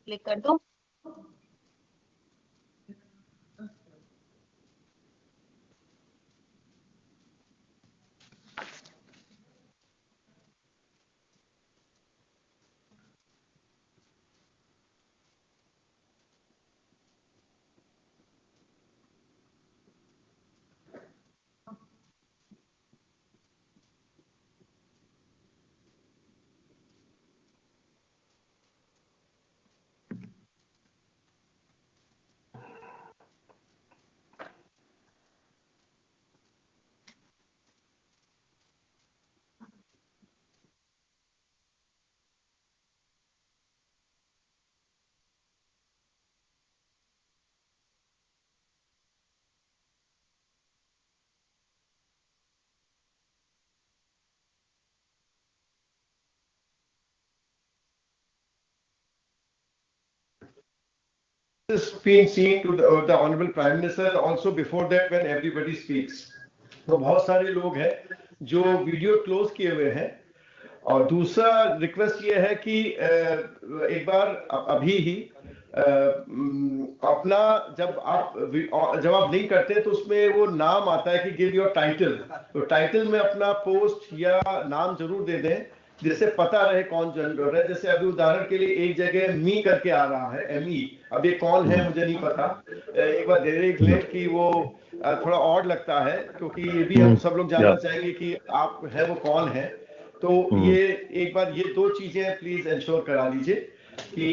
Click कर दूं। Is being seen to the Honorable Prime Minister and also before that when everybody speaks. तो बहुत सारे लोग हैं जो वीडियो क्लोज किए हुए हैं और दूसरा रिक्वेस्ट ये है कि एक बार अभी ही अपना जब आप लिंक करते हैं तो उसमें वो नाम आता है कि गिव योर टाइटल, तो टाइटल में अपना पोस्ट या नाम जरूर दे दें जिससे पता रहे कौन जन रहा है। जैसे अभी उदाहरण के लिए एक जगह मी करके आ रहा है ME, अब ये कौन है मुझे नहीं पता, एक बार दे दें कि वो थोड़ा ऑड लगता है क्योंकि ये भी हम सब लोग जानना चाहेंगे कि आप है वो कौन है। तो ये एक बार ये दो चीजें प्लीज इंश्योर करा लीजिए कि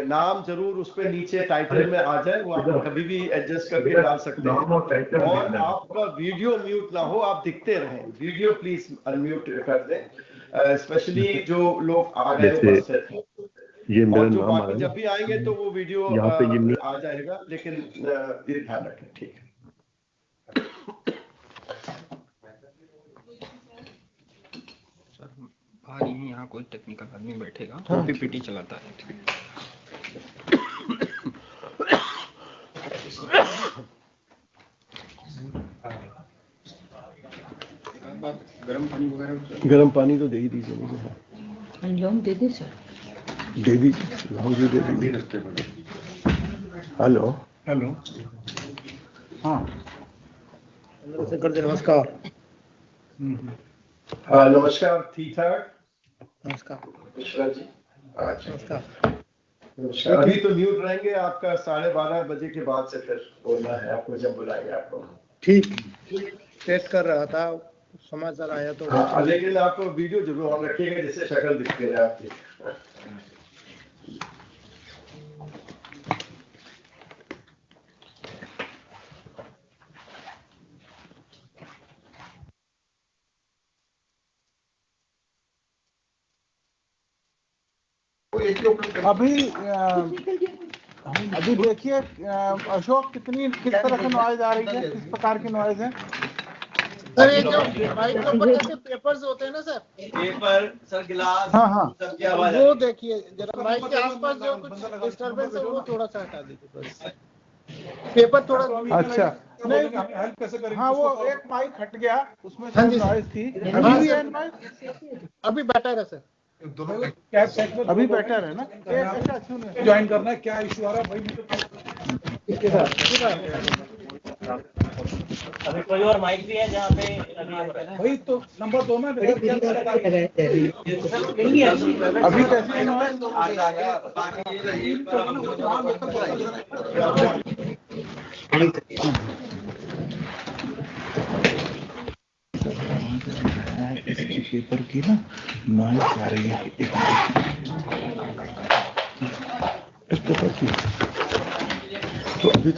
नाम जरूर उस पे नीचे टाइटल में आ जाए, वो आप कभी भी एडजस्ट करके डाल सकते हैं और आपका वीडियो म्यूट ना हो, आप दिखते रहें, वीडियो प्लीज अनम्यूट कर दें, स्पेशली जो लोग आ गए उपस्थित हैं। ये मेरा नाम बाकी जब भी आएंगे तो वो वीडियो आ जाएगा, लेकिन ये ध्यान रखें, ठीक है। सर यहाँ कोई टेक्निकल आदमी बैठेगा तो पीपीटी चलाता है। गर्म पानी तो दे ही दीजिए मुझे। लौंग दे दे सर, दे दीजिए, लौंग भी दे दीजिए। हेलो हेलो, हाँ नमस्कार। हाँ नमस्कार, ठीक ठाक, नमस्कार मिश्रा जी। नमस्कार। नमस्कार। अभी तो म्यूट रहेंगे, आपका 12:30 बजे के बाद से फिर बोलना है आपको जब बुलाएंगे आपको। ठीक, वेट कर रहा था, समाचार आया तो। हाँ, लेकिन आप वीडियो जरूर ऑन रखिएगा जिससे शक्ल दिखती है आपकी। अभी देखिए अशोक किस तरह से नॉइज आ रही है, किस प्रकार की नॉइज है सर? ये जो माइक के ऊपर जैसे पेपर्स होते हैं ना सर, पेपर सर, गिलास, हाँ हाँ, वो देखिए जरा माइक के आसपास जो कुछ डिस्टर्बेंस है वो थोड़ा सा हटा दीजिए बस। पेपर थोड़ा अच्छा नहीं, हेल्प कैसे करेंगे? हाँ वो एक माइक हट गया, उसमें नॉइज थी, अभी बेटर है सर, अभी बेटर है ना? ज्वाइन करना है, क्या इशू आ रहा है भाई? अभी कोई और माइक भी है जहाँ पे भाई तो नंबर 2 में अभी कैसे इसकी पेपर की ना नॉइज आ रही है इस पेपर की, तो अभी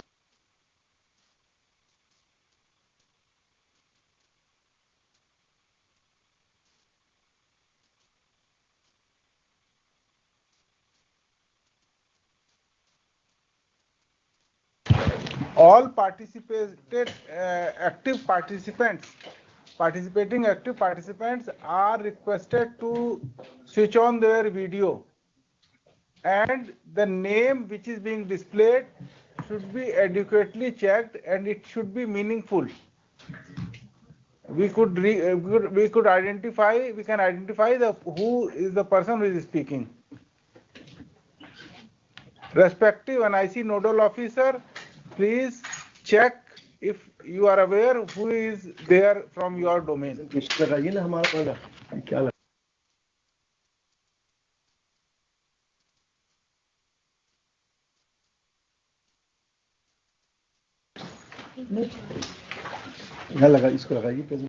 all participating active participants are requested to switch on their video, and the name which is being displayed should be adequately checked and it should be meaningful. We can identify who is the person who is speaking. respective NIC nodal officer, please check if you are aware who is there from your domain. लगाइए ना हमारा वाला क्या लगा? यहाँ लगा, इसको लगाइए.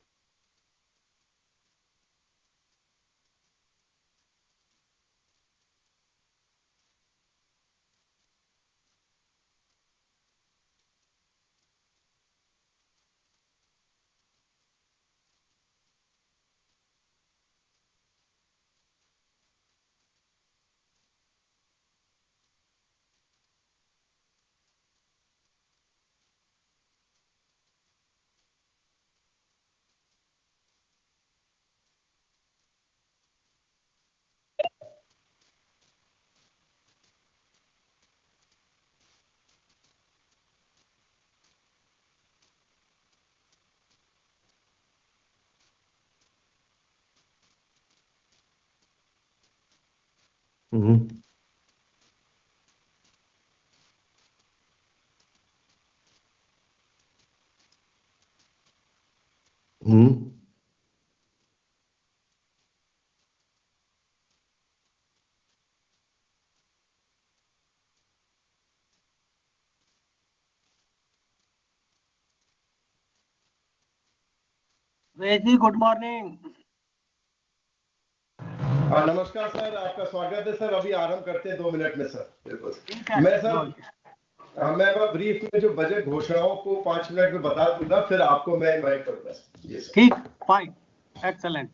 जी गुड मॉर्निंग। नमस्कार सर, आपका स्वागत है सर। अभी आरंभ करते हैं 2 मिनट में सर। मैं ब्रीफ में जो बजट घोषणाओं को 5 मिनट में बता दूंगा, फिर आपको मैं इनवाइट करूंगा। ठीक, फाइन, एक्सेलेंट।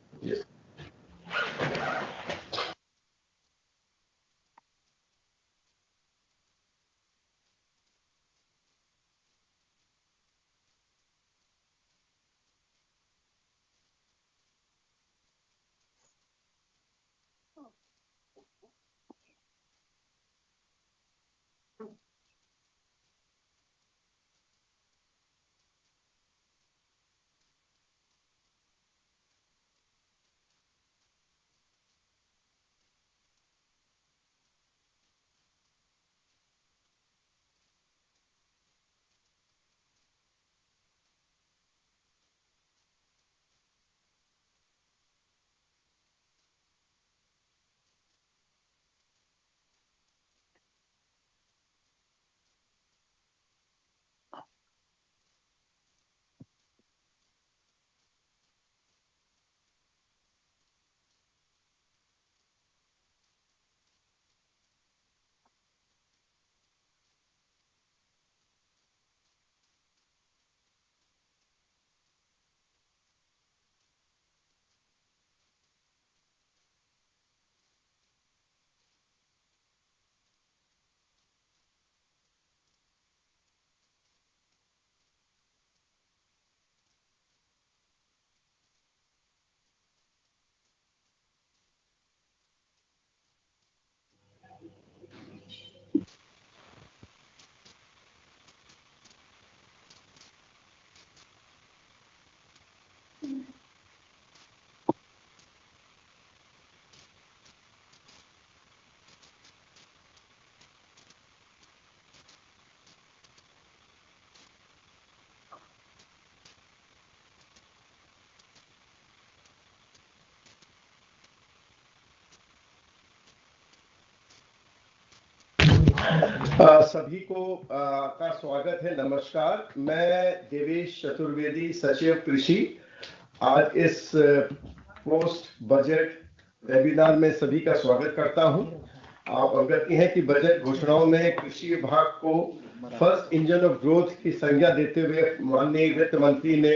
सभी को का स्वागत है, नमस्कार। मैं देवेश चतुर्वेदी, सचिव कृषि, आज इस पोस्ट बजट वेबिनार में सभी का स्वागत करता हूं। आप अवगत हैं कि बजट घोषणाओं में कृषि विभाग को फर्स्ट इंजन ऑफ ग्रोथ की संज्ञा देते हुए माननीय वित्त मंत्री ने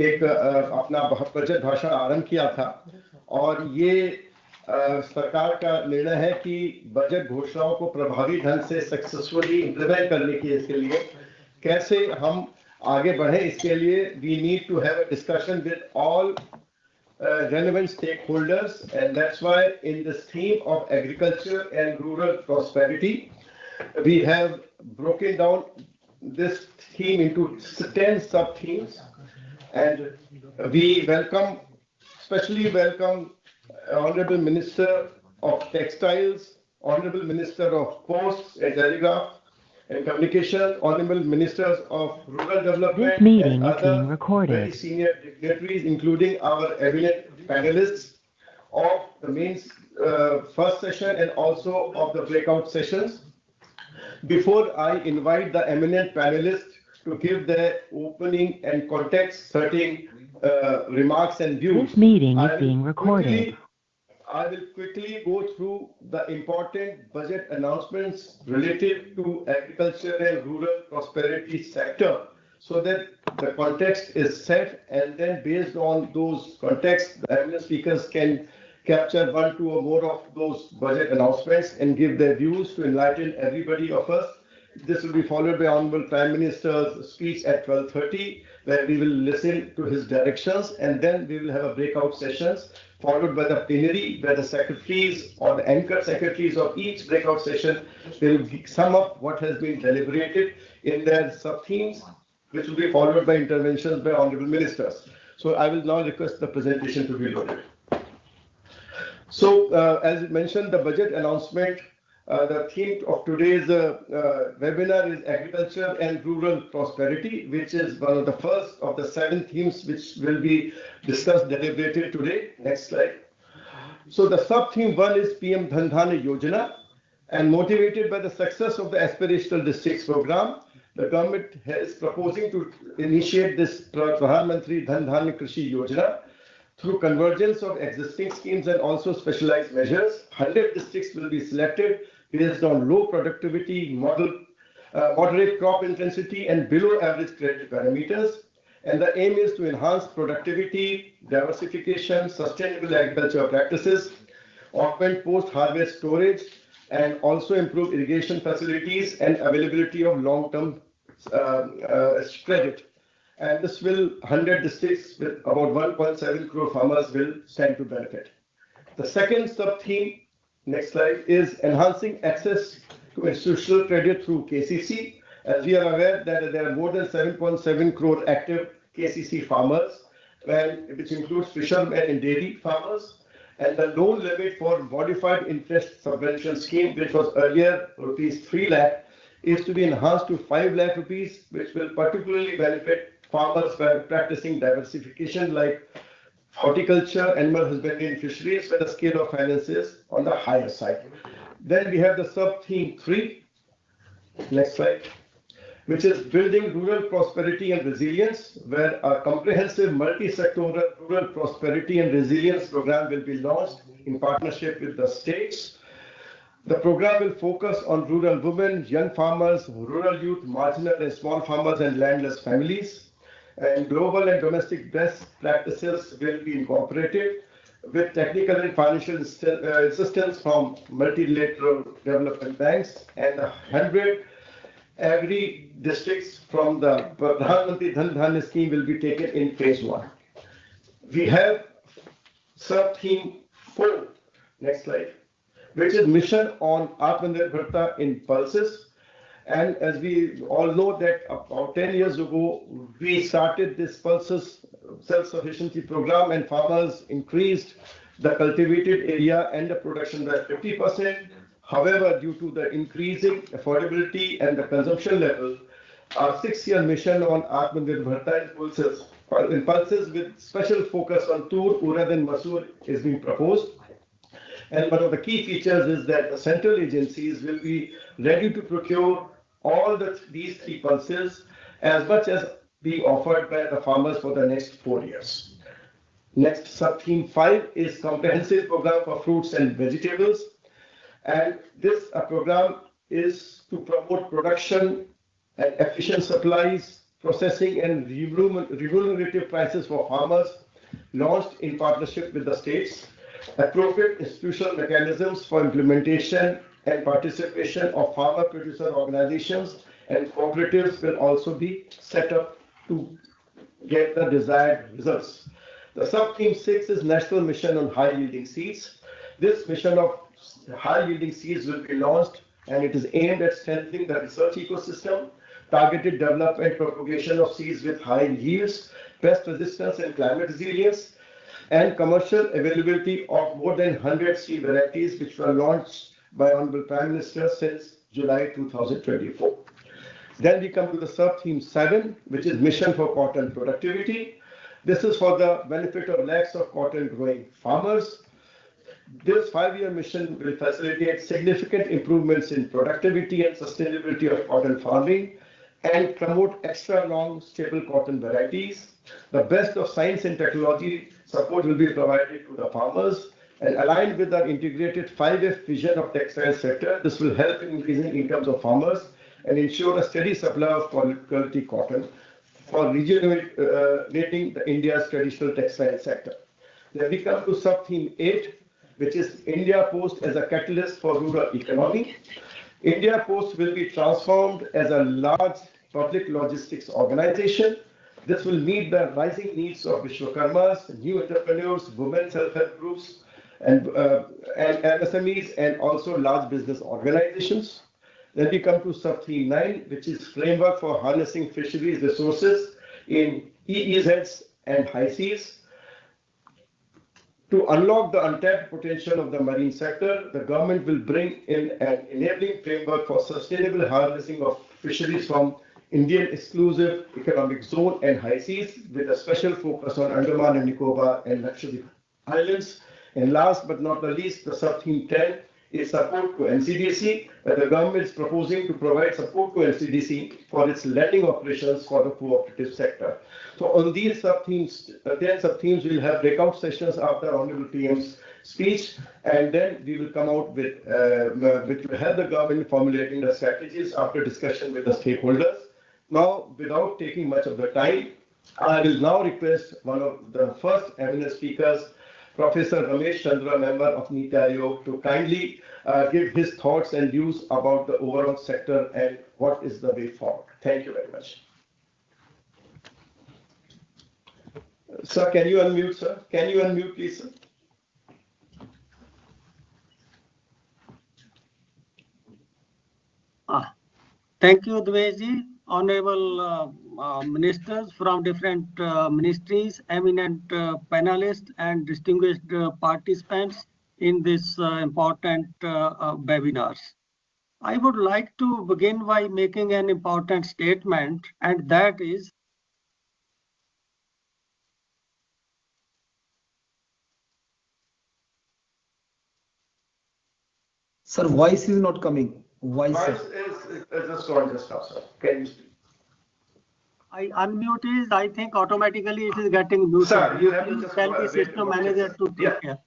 एक अपना बजट भाषण आरंभ किया था, और ये सरकार का निर्णय है कि बजट घोषणाओं को प्रभावी ढंग से सक्सेसफुली इंप्लीमेंट करने के इसके लिए कैसे हम आगे बढ़े, इसके लिए we need to have a discussion with all relevant stakeholders, and that's why in this theme of agriculture and rural prosperity, we have broken down this theme into 10 sub themes, and we especially welcome Honorable Minister of Textiles, Honorable Minister of Posts and Telegraph and Communication, Honorable Ministers of Rural Development, This meeting and is being other recorded. very senior dignitaries, including our eminent panelists of the main first session and also of the breakout sessions. Before I invite the eminent panelists to give their opening and context-setting remarks and views, This meeting is being recorded. I will quickly go through the important budget announcements related to agriculture and rural prosperity sector so that the context is set, and then based on those contexts, the eminent speakers can capture one, two or more of those budget announcements and give their views to enlighten everybody of us. This will be followed by Honorable Prime Minister's speech at 12:30, where we will listen to his directions, and then we will have a breakout sessions, followed by the plenary, where the secretaries or the anchor secretaries of each breakout session will sum up what has been deliberated in their sub-themes, which will be followed by interventions by Honorable Ministers. So I will now request the presentation to be loaded. So, as mentioned, the budget announcement, the theme of today's webinar is agriculture and rural prosperity, which is one of the first of the 7 themes which will be discussed, deliberated today. Next slide. So the sub-theme 1 is PM Dhan Dhan Yojana, and motivated by the success of the aspirational districts program, the government is proposing to initiate this Pradhan Mantri Dhan Dhan Krishi Yojana through convergence of existing schemes and also specialized measures. 100 districts will be selected based on low productivity, moderate crop intensity, and below average credit parameters. And the aim is to enhance productivity, diversification, sustainable agricultural practices, augment post-harvest storage, and also improve irrigation facilities and availability of long-term credit. And this will 100 districts with about 1.7 crore farmers will stand to benefit. The second sub-theme, next slide, is enhancing access to institutional credit through KCC. As we are aware that there are more than 7.7 crore active KCC farmers, which includes fishermen and dairy farmers. And the loan limit for modified interest subvention scheme, which was earlier rupees 3 lakh, is to be enhanced to 5 lakh rupees, which will particularly benefit farmers by practicing diversification like horticulture, animal husbandry and fisheries, where the scale of finance is on the higher side. Then we have the sub-theme 3, next slide, which is building rural prosperity and resilience, where a comprehensive multi-sectoral rural prosperity and resilience program will be launched in partnership with the states. The program will focus on rural women, young farmers, rural youth, marginal and small farmers and landless families. And global and domestic best practices will be incorporated with technical and financial assistance from multilateral development banks, and 100 agri districts from the Pradhan Mantri Dhan Dhan scheme will be taken in phase 1. We have sub-theme 4, next slide, which is mission on Atmanirbharta in pulses. And as we all know that about 10 years ago, we started this pulses self-sufficiency program, and farmers increased the cultivated area and the production by 50%. However, due to the increasing affordability and the consumption level, our 6-year mission on Atmanirbharta in pulses with special focus on tur, urad and masoor is being proposed. And one of the key features is that the central agencies will be ready to procure all these 3 pulses as much as being offered by the farmers for the next 4 years. Next, sub-theme 5 is comprehensive program for fruits and vegetables. And this program is to promote production and efficient supplies, processing and remunerative prices for farmers, launched in partnership with the states. Appropriate institutional mechanisms for implementation and participation of farmer producer organizations and cooperatives will also be set up to get the desired results. The sub-theme 6 is National Mission on High Yielding Seeds. This mission of high yielding seeds will be launched, and it is aimed at strengthening the research ecosystem, targeted development propagation of seeds with high yields, pest resistance and climate resilience, and commercial availability of more than 100 seed varieties which were launched by Honorable Prime Minister since July 2024. Then we come to the sub-theme 7, which is Mission for Cotton Productivity. This is for the benefit of lakhs of cotton growing farmers. This 5-year mission will facilitate significant improvements in productivity and sustainability of cotton farming and promote extra long stable cotton varieties. The best of science and technology support will be provided to the farmers, and aligned with our integrated 5F vision of textile sector, this will help in increasing incomes of farmers and ensure a steady supply of quality cotton for rejuvenating India's traditional textile sector. Then we come to sub-theme 8, which is India Post as a catalyst for rural economy. India Post will be transformed as a large public logistics organization. This will meet the rising needs of Vishwakarmas, new entrepreneurs, women self-help groups, and MSMEs, and also large business organizations. Then we come to sub-theme 9, which is framework for harnessing fisheries resources in EEZs and high seas. To unlock the untapped potential of the marine sector, the government will bring in an enabling framework for sustainable harnessing of fisheries from Indian exclusive economic zone and high seas, with a special focus on Andaman and Nicobar and Lakshadweep Islands. And last but not the least, the sub-theme 10 is support to NCDC, where the government is proposing to provide support to NCDC for its lending operations for the cooperative sector. So on these sub-themes, 10 sub-themes, we'll have breakout sessions after Honorable PM's speech, and then we will come out with, which will help the government formulating the strategies after discussion with the stakeholders. Now, without taking much of the time, I will now request one of the first eminent speakers, Professor Ramesh Chandra, member of Niti Aayog, to kindly give his thoughts and views about the overall sector and what is the way forward. Thank you very much. Sir, can you unmute, sir? Can you unmute, please, sir? Thank you, Dveji. Honorable ministers from different ministries, eminent panelists, and distinguished participants in this important webinars. I would like to begin by making an important statement, and that is, sir, voice is not coming. Voice is just on just now, sir. Can you speak? I unmute is, I think automatically it is getting muted. Sir, you have to just tell the system manager to take care.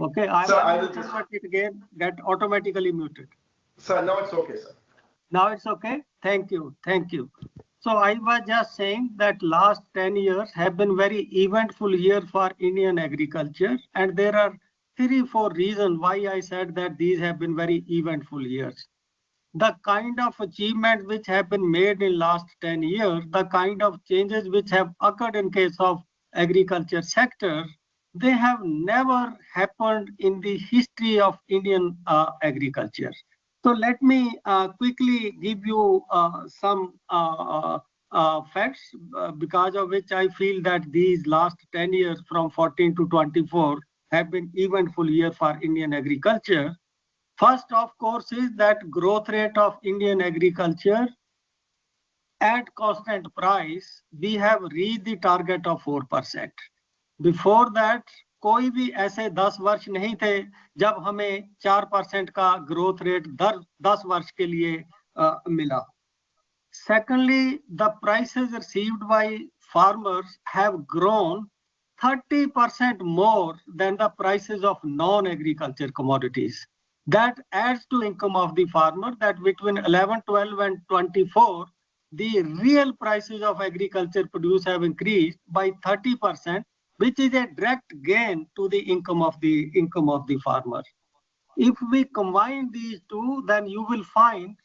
Okay, I will just it again get automatically muted. Sir, now it's okay, sir. Now it's okay. Thank you. Thank you. So I was just saying that last 10 years have been very eventful year for Indian agriculture, and there are 3-4 reasons why I said that these have been very eventful years. The kind of achievements which have been made in last 10 years, the kind of changes which have occurred in case of agriculture sector, they have never happened in the history of Indian agriculture. So let me quickly give you some facts, because of which I feel that these last 10 years from 14 to 24 have been eventful year for Indian agriculture. First, of course, is that growth rate of Indian agriculture at constant price, we have reached the target of 4%. Before that, कोई भी ऐसे 10 वर्ष नहीं थे जब हमें 4% का growth rate 10 वर्ष के लिए मिला. Secondly, the prices received by farmers have grown 30% more than the prices of non-agriculture commodities. That adds to income of the farmer, that between 11, 12 and 24, the real prices of agriculture produce have increased by 30%, which is a direct gain to the income of the farmer. If we combine these two, then you will find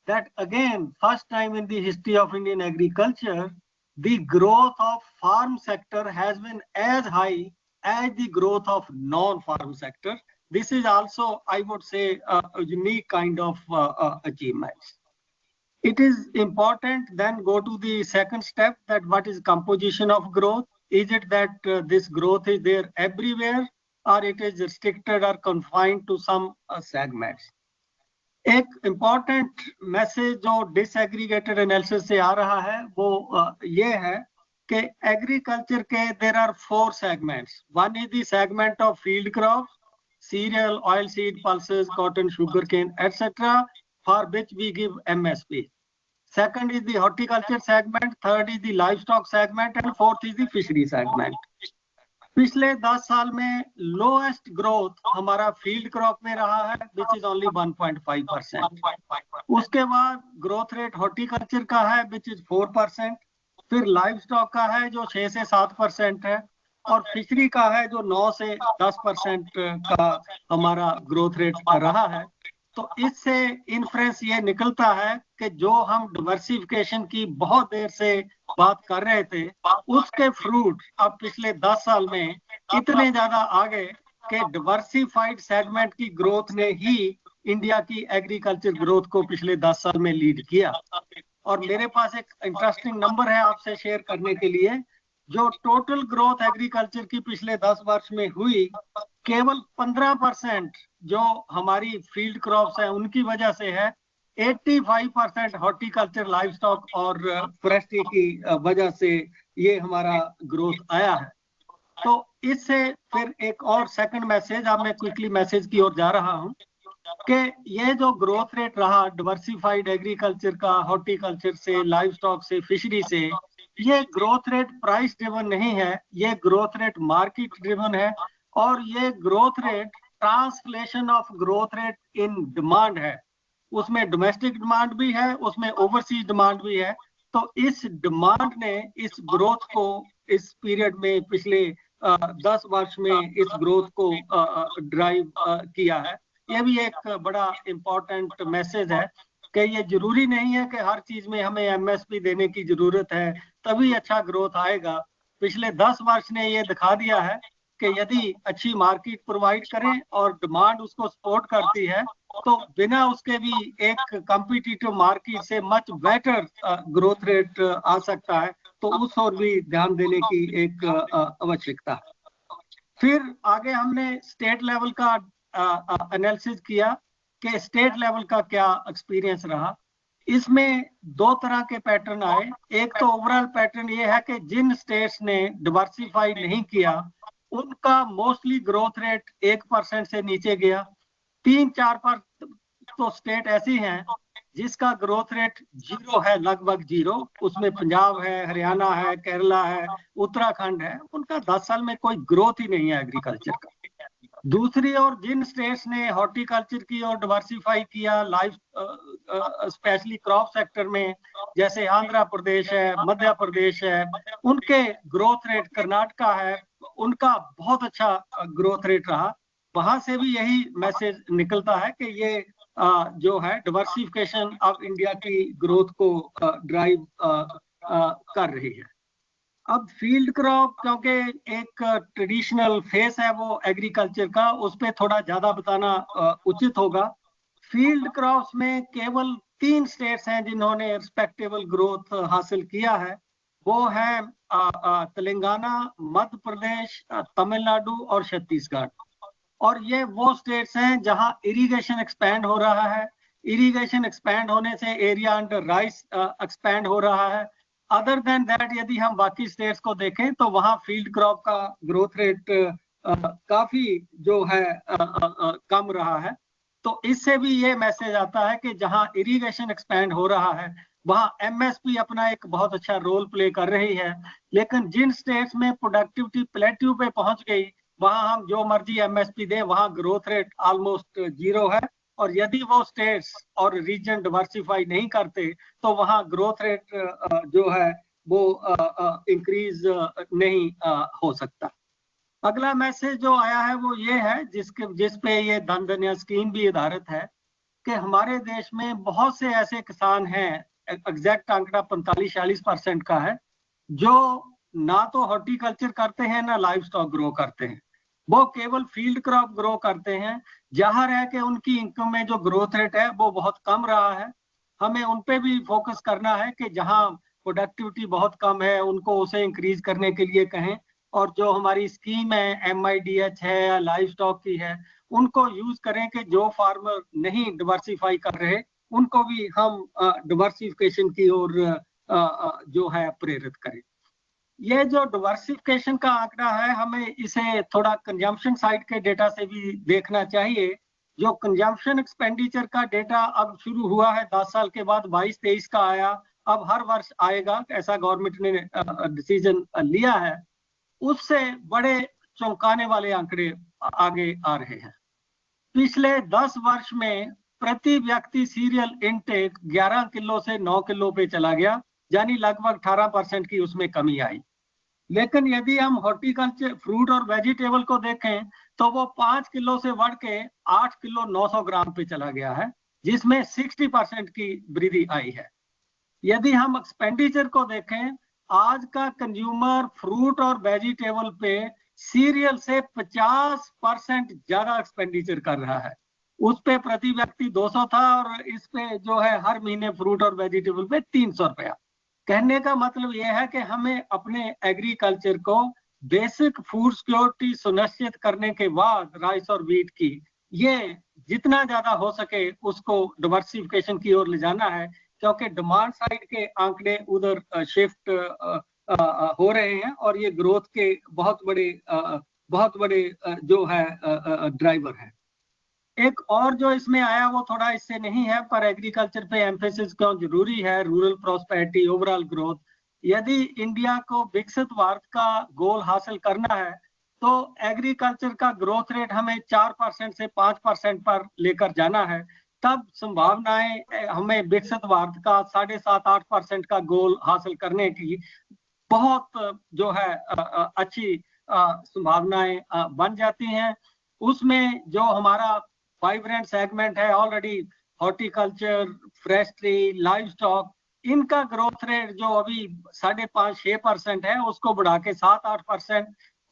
that again, first time in the history of Indian agriculture, the growth of farm sector has been as high as the growth of non-farm sector. This is also, I would say, a unique kind of achievements. It is important then go to the second step, that what is composition of growth? Is it that this growth is there everywhere, or it is restricted or confined to some segments? एक important message जो disaggregated analysis से आ रहा है वो ये है कि agriculture के there are 4 segments. One is the segment of field crop, cereal, oil seed, pulses, cotton, sugarcane, etc., for which we give MSP. Second is the horticulture segment, third is the livestock segment, and fourth is the fishery segment. पिछले 10 साल में lowest growth हमारा field crop में रहा है, which is only 1.5%. उसके बाद growth rate horticulture का है, विच इज 4%. फिर लाइव स्टॉक का है जो 6 से 7% है, और फिशरी का है जो 9 से 10% का हमारा ग्रोथ रेट रहा है. तो इससे इन्फ्रेंस ये निकलता है कि जो हम डिवर्सिफिकेशन की बहुत देर से बात कर रहे थे, उसके फ्रूट अब पिछले 10 साल में इतने ज्यादा आ गए कि डिवर्सिफाइड सेगमेंट की ग्रोथ ने ही इंडिया की एग्रीकल्चर ग्रोथ को पिछले 10 साल में लीड किया. और मेरे पास एक इंटरेस्टिंग नंबर है आपसे शेयर करने के लिए. जो टोटल ग्रोथ एग्रीकल्चर की पिछले 10 वर्ष में हुई, केवल 15% जो हमारी फील्ड क्रॉप्स हैं उनकी वजह से है. 85% हॉर्टिकल्चर, लाइव स्टॉक और फॉरेस्ट्री की वजह से ये हमारा ग्रोथ आया है. तो इससे फिर एक और सेकंड मैसेज, अब मैं क्विकली मैसेज की ओर जा रहा हूं कि ये जो ग्रोथ रेट रहा डिवर्सिफाइड एग्रीकल्चर का, हॉर्टिकल्चर से, लाइव स्टॉक से, फिशरी से, ये ग्रोथ रेट प्राइस ड्रिवन नहीं है, ये ग्रोथ रेट मार्केट ड्रिवन है. और ये growth rate translation of growth rate in demand है. उसमें डोमेस्टिक डिमांड भी है, उसमें ओवरसीज डिमांड भी है. तो इस डिमांड ने इस ग्रोथ को इस पीरियड में पिछले 10 वर्ष में इस ग्रोथ को ड्राइव किया है. ये भी एक बड़ा इंपॉर्टेंट मैसेज है कि ये जरूरी नहीं है कि हर चीज में हमें एमएसपी देने की जरूरत है तभी अच्छा ग्रोथ आएगा. पिछले 10 वर्ष ने ये दिखा दिया है कि यदि अच्छी मार्केट प्रोवाइड करें और डिमांड उसको सपोर्ट करती है तो बिना उसके भी एक कॉम्पिटिटिव मार्केट से मच बेटर ग्रोथ रेट आ सकता है. तो उस ओर भी ध्यान देने की एक आवश्यकता है. फिर आगे हमने स्टेट लेवल का एनालिसिस किया कि स्टेट लेवल का क्या एक्सपीरियंस रहा. इसमें 2 तरह के पैटर्न आए. एक तो ओवरऑल पैटर्न ये है कि जिन स्टेट्स ने डिवर्सिफाई नहीं किया उनका मोस्टली ग्रोथ रेट 1% से नीचे गया. 3-4 पर तो स्टेट ऐसी हैं जिसका ग्रोथ रेट 0 है, लगभग 0. उसमें पंजाब है, हरियाणा है, केरला है, उत्तराखंड है. उनका 10 साल में कोई ग्रोथ ही नहीं है एग्रीकल्चर का. दूसरी ओर जिन स्टेट्स ने हॉर्टिकल्चर की और डिवर्सिफाई किया लाइफ स्पेशली क्रॉप सेक्टर में, जैसे आंध्र प्रदेश है, मध्य प्रदेश है, उनके ग्रोथ रेट, कर्नाटका है, उनका बहुत अच्छा ग्रोथ रेट रहा. वहां से भी यही मैसेज निकलता है कि ये जो है डिवर्सिफिकेशन ऑफ इंडिया की ग्रोथ को ड्राइव कर रही है. अब फील्ड क्रॉप क्योंकि एक ट्रेडिशनल फेस है वो एग्रीकल्चर का, उस पर थोड़ा ज्यादा बताना उचित होगा. फील्ड क्रॉप्स में केवल 3 स्टेट्स हैं जिन्होंने रिस्पेक्टेबल ग्रोथ हासिल किया है. वो है तेलंगाना, मध्य प्रदेश, तमिलनाडु और छत्तीसगढ़. और ये वो स्टेट्स हैं जहां इरिगेशन एक्सपैंड हो रहा है. इरिगेशन एक्सपैंड होने से एरिया अंडर राइस एक्सपैंड हो रहा है. अदर देन दैट यदि हम बाकी स्टेट्स को देखें तो वहां फील्ड क्रॉप का ग्रोथ रेट काफी जो है कम रहा है. तो इससे भी ये मैसेज आता है कि जहां इरिगेशन एक्सपैंड हो रहा है वहां एमएसपी अपना एक बहुत अच्छा रोल प्ले कर रही है. लेकिन जिन स्टेट्स में प्रोडक्टिविटी प्लेट्यू पे पहुंच गई वहां हम जो मर्जी एमएसपी दें, वहां ग्रोथ रेट ऑलमोस्ट 0 है. और यदि वो स्टेट्स और रीजन डिवर्सिफाई नहीं करते तो वहां ग्रोथ रेट जो है वो इंक्रीज नहीं हो सकता. अगला मैसेज जो आया है वो ये है जिस पे ये धन धन्या स्कीम भी आधारित है कि हमारे देश में बहुत से ऐसे किसान हैं, एग्जैक्ट आंकड़ा 45-46% का है, जो ना तो हॉर्टिकल्चर करते हैं ना लाइव स्टॉक ग्रो करते हैं. वो केवल फील्ड क्रॉप ग्रो करते हैं. जाहिर है कि उनकी इनकम में जो ग्रोथ रेट है वो बहुत कम रहा है. हमें उन पे भी फोकस करना है कि जहां प्रोडक्टिविटी बहुत कम है उनको उसे इंक्रीज करने के लिए कहें. और जो हमारी स्कीम है MIDH है या लाइव स्टॉक की है, उनको यूज करें कि जो फार्मर नहीं डिवर्सिफाई कर रहे उनको भी हम डिवर्सिफिकेशन की ओर जो है प्रेरित करें। ये जो डिवर्सिफिकेशन का आंकड़ा है, हमें इसे थोड़ा कंजम्पशन साइड के डेटा से भी देखना चाहिए। जो कंजम्पशन एक्सपेंडिचर का डेटा अब शुरू हुआ है 10 साल के बाद, 22-23 का आया, अब हर वर्ष आएगा, ऐसा गवर्नमेंट ने डिसीजन लिया है। उससे बड़े चौंकाने वाले आंकड़े आगे आ रहे हैं। पिछले 10 वर्ष में प्रति व्यक्ति सीरियल इनटेक 11 किलो से 9 किलो पे चला गया, यानी लगभग 18% की उसमें कमी आई। लेकिन यदि हम हॉर्टिकल्चर फ्रूट और वेजिटेबल को देखें तो वो 5 किलो से बढ़ के 8 किलो 900 ग्राम पे चला गया है, जिसमें 60% की वृद्धि आई है। यदि हम एक्सपेंडिचर को देखें, आज का कंज्यूमर फ्रूट और वेजिटेबल पे सीरियल से 50% ज्यादा एक्सपेंडिचर कर रहा है। उस पे प्रति व्यक्ति 200 था और इस पे जो है हर महीने फ्रूट और वेजिटेबल पे 300 रुपया। कहने का मतलब यह है कि हमें अपने एग्रीकल्चर को बेसिक फूड सिक्योरिटी सुनिश्चित करने के बाद राइस और व्हीट की, ये जितना ज्यादा हो सके उसको डिवर्सिफिकेशन की ओर ले जाना है, क्योंकि डिमांड साइड के आंकड़े उधर शिफ्ट हो रहे हैं और ये ग्रोथ के बहुत बड़े जो है ड्राइवर है। एक और जो इसमें आया वो थोड़ा इससे नहीं है, पर एग्रीकल्चर पे एम्फेसिस क्यों जरूरी है, रूरल प्रॉस्पेरिटी, ओवरऑल ग्रोथ। यदि इंडिया को विकसित भारत का गोल हासिल करना है तो एग्रीकल्चर का ग्रोथ रेट हमें 4% से 5% पर लेकर जाना है, तब संभावनाएं हमें विकसित भारत का 7.5-8% का गोल हासिल करने की बहुत जो है अच्छी संभावनाएं बन जाती हैं। उसमें जो हमारा वाइब्रेंट सेगमेंट है ऑलरेडी, हॉर्टिकल्चर, फ्रेस्ट्री, लाइव स्टॉक, इनका ग्रोथ रेट जो अभी 5.5-6% है उसको बढ़ा के 7-8%,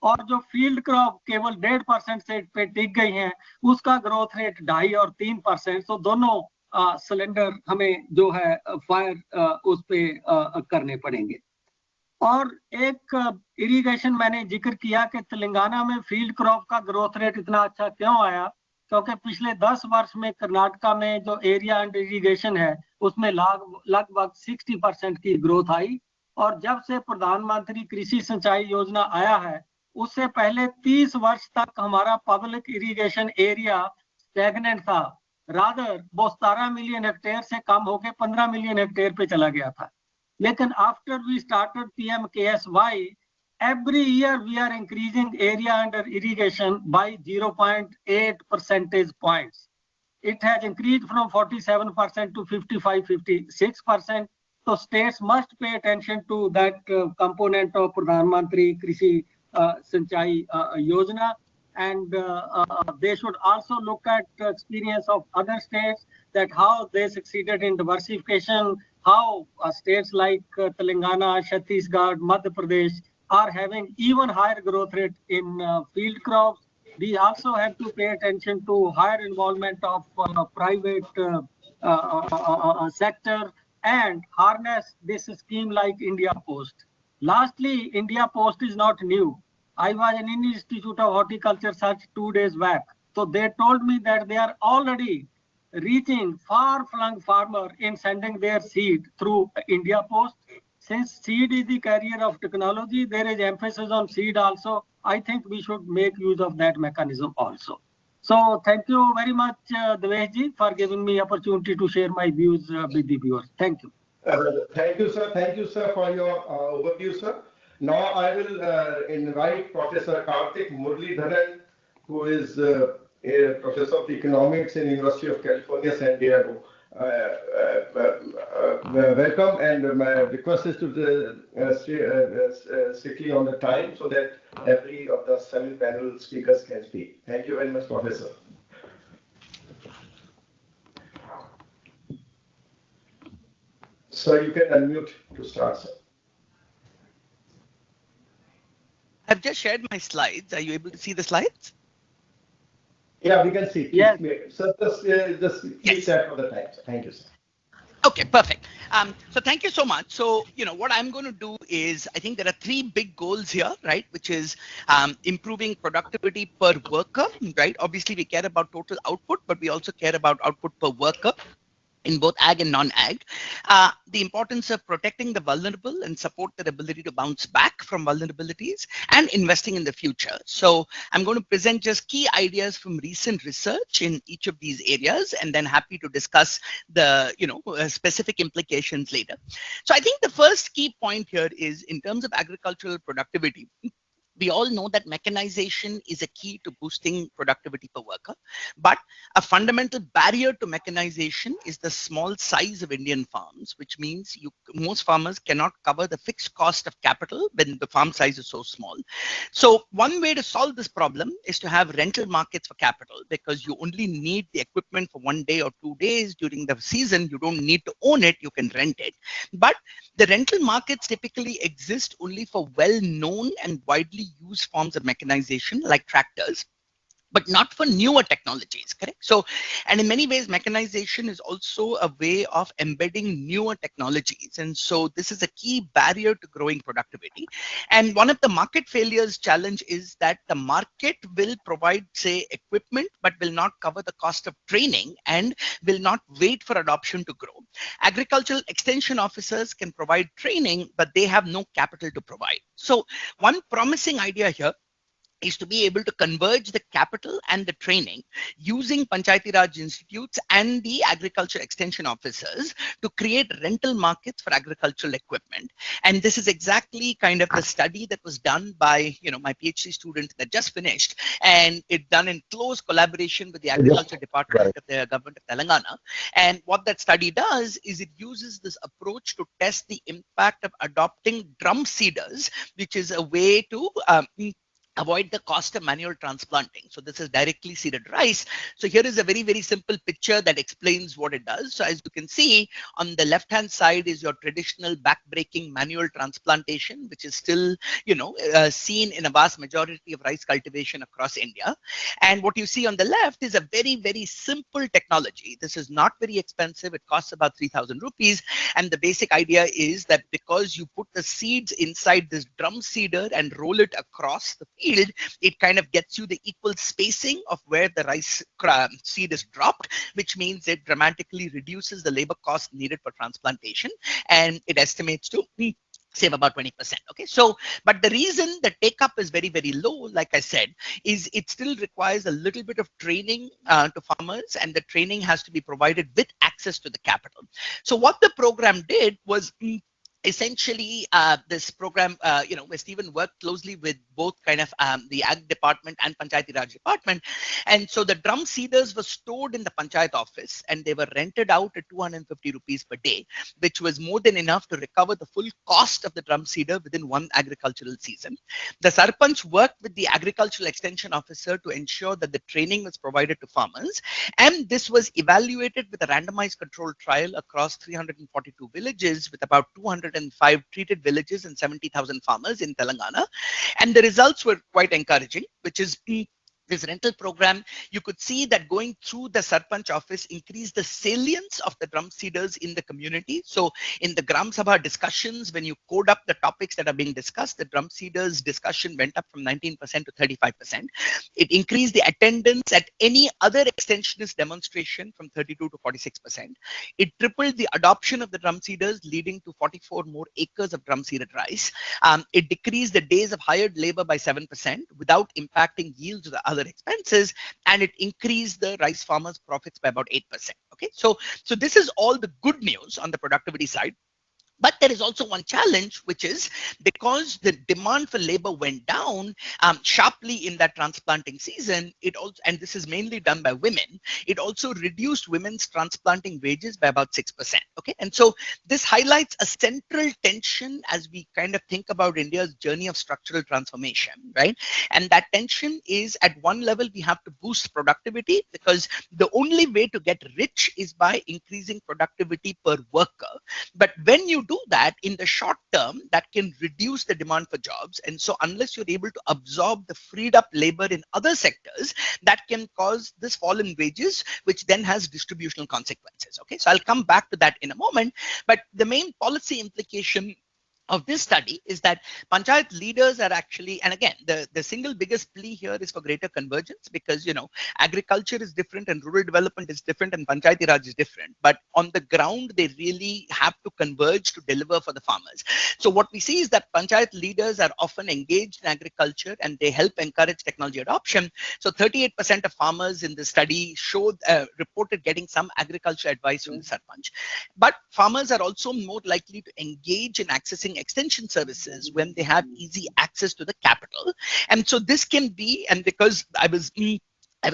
और जो फील्ड क्रॉप केवल 1.5% से पे टिक गई हैं उसका ग्रोथ रेट 2.5 और 3%। तो दोनों सिलेंडर हमें जो है फायर उस पे करने पड़ेंगे। और एक इरिगेशन मैंने जिक्र किया कि तेलंगाना में फील्ड क्रॉप का ग्रोथ रेट इतना अच्छा क्यों आया, क्योंकि पिछले 10 वर्ष में कर्नाटका में जो एरिया अंडर इरिगेशन है उसमें लगभग 60% की ग्रोथ आई। और जब से प्रधानमंत्री कृषि सिंचाई योजना आया है उससे पहले 30 वर्ष तक हमारा पब्लिक इरिगेशन एरिया स्टैग्नेंट था, रादर वो 17 मिलियन हेक्टेयर से कम होकर 15 मिलियन हेक्टेयर पे चला गया था। लेकिन after we started PMKSY, every year we are increasing area under irrigation by 0.8 percentage points. It has increased from 47% to 55-56%. So states must pay attention to that component of Pradhan Mantri Krishi Sinchai Yojana, and they should also look at the experience of other states, that how they succeeded in diversification, how states like Telangana, Chhattisgarh, Madhya Pradesh are having even higher growth rate in field crops. We also have to pay attention to higher involvement of private sector and harness this scheme like India Post. Lastly, India Post is not new. I was in Indian Institute of Horticulture Search 2 days back. So they told me that they are already reaching far-flung farmer in sending their seed through India Post. Since seed is the carrier of technology, there is emphasis on seed also. I think we should make use of that mechanism also. So thank you very much, Devesh, for giving me opportunity to share my views with the viewers. Thank you. Thank you, sir. Thank you, sir, for your overview, sir. Now I will invite Professor Karthik Muralidharan, who is a professor of economics in University of California, San Diego. Welcome, and my request is to stay strictly on the time so that every of the 7 panel speakers can speak. Thank you very much, Professor. Sir, you can unmute to start, sir. I've just shared my slides. Are you able to see the slides? Yeah, we can see. Yes. Sir, just keep that for the time. Thank you, sir. Okay, perfect. So thank you so much. So, what I'm going to do is, I think there are three big goals here, right? Which is improving productivity per worker, right? Obviously, we care about total output, but we also care about output per worker in both ag and non-ag. The importance of protecting the vulnerable and support their ability to bounce back from vulnerabilities and investing in the future. So I'm going to present just key ideas from recent research in each of these areas, and then happy to discuss the specific implications later. So I think the first key point here is in terms of agricultural productivity. We all know that mechanization is a key to boosting productivity per worker, but a fundamental barrier to mechanization is the small size of Indian farms, which means most farmers cannot cover the fixed cost of capital when the farm size is so small. So one way to solve this problem is to have rental markets for capital, because you only need the equipment for 1 day or 2 days during the season. You don't need to own it, you can rent it. But the rental markets typically exist only for well-known and widely used forms of mechanization like tractors, but not for newer technologies, correct? So, and in many ways, mechanization is also a way of embedding newer technologies. And so this is a key barrier to growing productivity. And one of the market failures challenge is that the market will provide, say, equipment, but will not cover the cost of training and will not wait for adoption to grow. Agricultural extension officers can provide training, but they have no capital to provide. So one promising idea here is to be able to converge the capital and the training using Panchayati Raj institutes and the agriculture extension officers to create rental markets for agricultural equipment. And this is exactly kind of the study that was done by my PhD student that just finished, and it done in close collaboration with the agriculture department of the government of Telangana. And what that study does is it uses this approach to test the impact of adopting drum seeders, which is a way to avoid the cost of manual transplanting. So this is directly seeded rice. So here is a very, very simple picture that explains what it does. So as you can see, on the left-hand side is your traditional back-breaking manual transplantation, which is still, seen in a vast majority of rice cultivation across India. And what you see on the left is a very, very simple technology. This is not very expensive. It costs about 3,000 rupees. And the basic idea is that because you put the seeds inside this drum seeder and roll it across the field, it kind of gets you the equal spacing of where the rice seed is dropped, which means it dramatically reduces the labor cost needed for transplantation, and it estimates to save about 20%. Okay, so but the reason the take up is very, very low, like I said, is it still requires a little bit of training to farmers, and the training has to be provided with access to the capital. So what the program did was essentially this program, where Stephen worked closely with both kind of the Ag department and Panchayati Raj department. And so the drum seeders were stored in the Panchayat office, and they were rented out at 250 rupees per day, which was more than enough to recover the full cost of the drum seeder within one agricultural season. The Sarpanch worked with the agricultural extension officer to ensure that the training was provided to farmers. And this was evaluated with a randomized controlled trial across 342 villages with about 205 treated villages and 70,000 farmers in Telangana. And the results were quite encouraging, which is this rental program, you could see that going through the Sarpanch office increased the salience of the drum seeders in the community. So in the Gram Sabha discussions, when you code up the topics that are being discussed, the drum seeders discussion went up from 19% to 35%. It increased the attendance at any other extensionist demonstration from 32 to 46%. It tripled the adoption of the drum seeders, leading to 44 more acres of drum seeded rice. It decreased the days of hired labor by 7% without impacting yields or the other expenses, and it increased the rice farmers' profits by about 8%. Okay, so this is all the good news on the productivity side. But there is also one challenge, which is because the demand for labor went down sharply in that transplanting season, it also, and this is mainly done by women, it also reduced women's transplanting wages by about 6%. Okay, and so this highlights a central tension as we kind of think about India's journey of structural transformation, right? And that tension is, at one level, we have to boost productivity, because the only way to get rich is by increasing productivity per worker. But when you do do that in the short term, that can reduce the demand for jobs. And so unless you're able to absorb the freed up labor in other sectors, that can cause this fall in wages, which then has distributional consequences. Okay, so I'll come back to that in a moment. But the main policy implication of this study is that panchayat leaders are actually, and again, the single biggest plea here is for greater convergence, because agriculture is different and rural development is different and panchayati raj is different, but on the ground they really have to converge to deliver for the farmers. So what we see is that panchayat leaders are often engaged in agriculture and they help encourage technology adoption. So 38% of farmers in the study showed reported getting some agriculture advice from the sarpanch. But farmers are also more likely to engage in accessing extension services when they have easy access to the capital. And so this can be, and because I was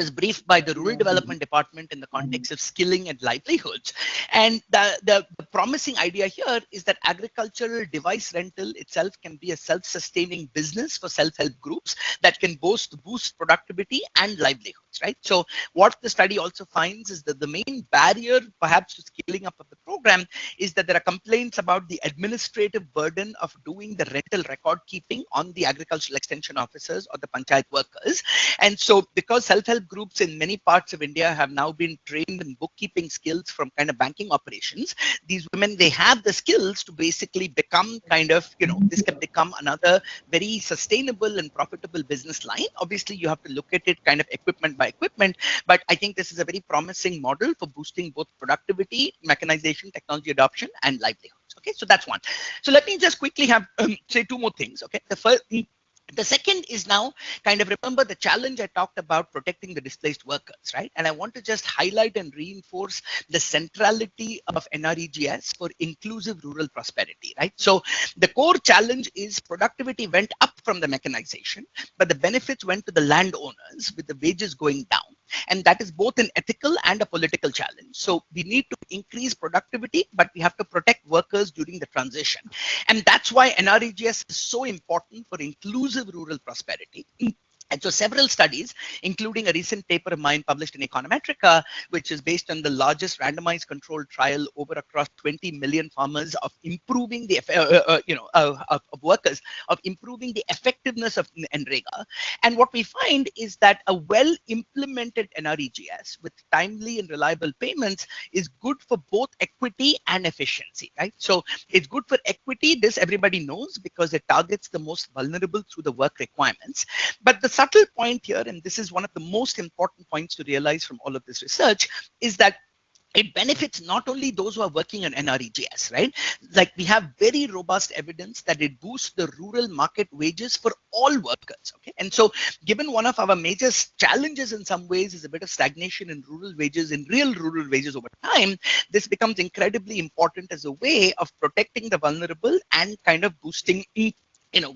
briefed by the Rural Development Department in the context of skilling and livelihoods. And the promising idea here is that agricultural device rental itself can be a self-sustaining business for self-help groups that can boost productivity and livelihoods, right? So what the study also finds is that the main barrier perhaps to scaling up of the program is that there are complaints about the administrative burden of doing the rental record keeping on the agricultural extension officers or the panchayat workers. And so because self-help groups in many parts of India have now been trained in bookkeeping skills from kind of banking operations, these women, they have the skills to basically become kind of, this can become another very sustainable and profitable business line. Obviously, you have to look at it kind of equipment by equipment, but I think this is a very promising model for boosting both productivity, mechanization, technology adoption, and livelihoods. Okay, so that's one. So let me just quickly have say two more things. Okay, the second is now kind of remember the challenge I talked about protecting the displaced workers, right? And I want to just highlight and reinforce the centrality of NREGS for inclusive rural prosperity, right? So the core challenge is productivity went up from the mechanization, but the benefits went to the landowners with the wages going down. And that is both an ethical and a political challenge. So we need to increase productivity, but we have to protect workers during the transition. And that's why NREGS is so important for inclusive rural prosperity. And so several studies, including a recent paper of mine published in Econometrica, which is based on the largest randomized controlled trial over across 20 million farmers of improving the, of workers, of improving the effectiveness of NREGA. And what we find is that a well-implemented NREGS with timely and reliable payments is good for both equity and efficiency, right? So it's good for equity, this everybody knows, because it targets the most vulnerable through the work requirements. But the subtle point here, and this is one of the most important points to realize from all of this research, is that it benefits not only those who are working on NREGS, right? Like we have very robust evidence that it boosts the rural market wages for all workers, okay? And so given one of our major challenges in some ways is a bit of stagnation in rural wages, in real rural wages over time, this becomes incredibly important as a way of protecting the vulnerable and kind of boosting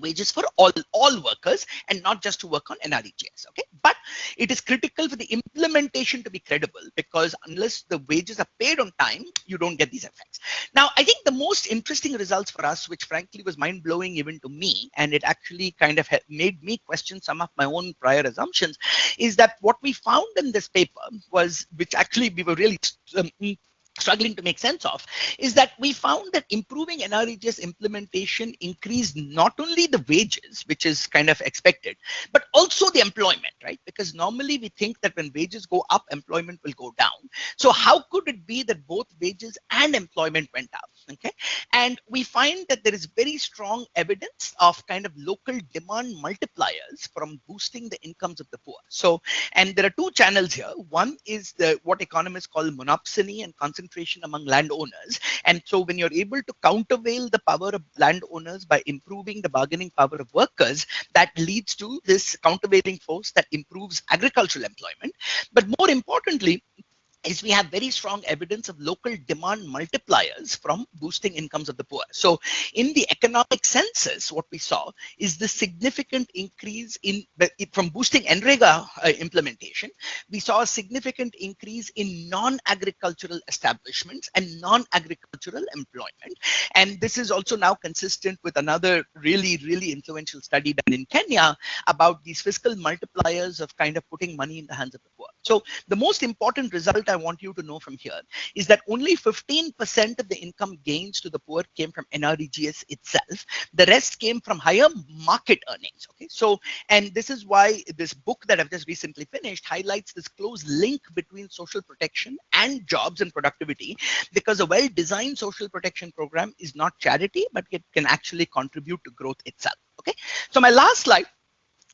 wages for all workers and not just to work on NREGS, okay? But it is critical for the implementation to be credible, because unless the wages are paid on time, you don't get these effects. Now, I think the most interesting results for us, which frankly was mind-blowing even to me, and it actually kind of made me question some of my own prior assumptions, is that what we found in this paper was, which actually we were really struggling to make sense of, is that we found that improving NREGS implementation increased not only the wages, which is kind of expected, but also the employment, right? Because normally we think that when wages go up, employment will go down. So how could it be that both wages and employment went up, okay? And we find that there is very strong evidence of kind of local demand multipliers from boosting the incomes of the poor. So, and there are two channels here. One is what economists call monopsony and concentration among landowners. And so when you're able to countervail the power of landowners by improving the bargaining power of workers, that leads to this countervailing force that improves agricultural employment. But more importantly, is we have very strong evidence of local demand multipliers from boosting incomes of the poor. So in the economic census, what we saw is the significant increase from boosting NREGA implementation, we saw a significant increase in non-agricultural establishments and non-agricultural employment. And this is also now consistent with another really, really influential study done in Kenya about these fiscal multipliers of kind of putting money in the hands of the poor. So the most important result I want you to know from here is that only 15% of the income gains to the poor came from NREGS itself. The rest came from higher market earnings. Okay, so and this is why this book that I've just recently finished highlights this close link between social protection and jobs and productivity, because a well-designed social protection program is not charity, but it can actually contribute to growth itself. Okay, so my last slide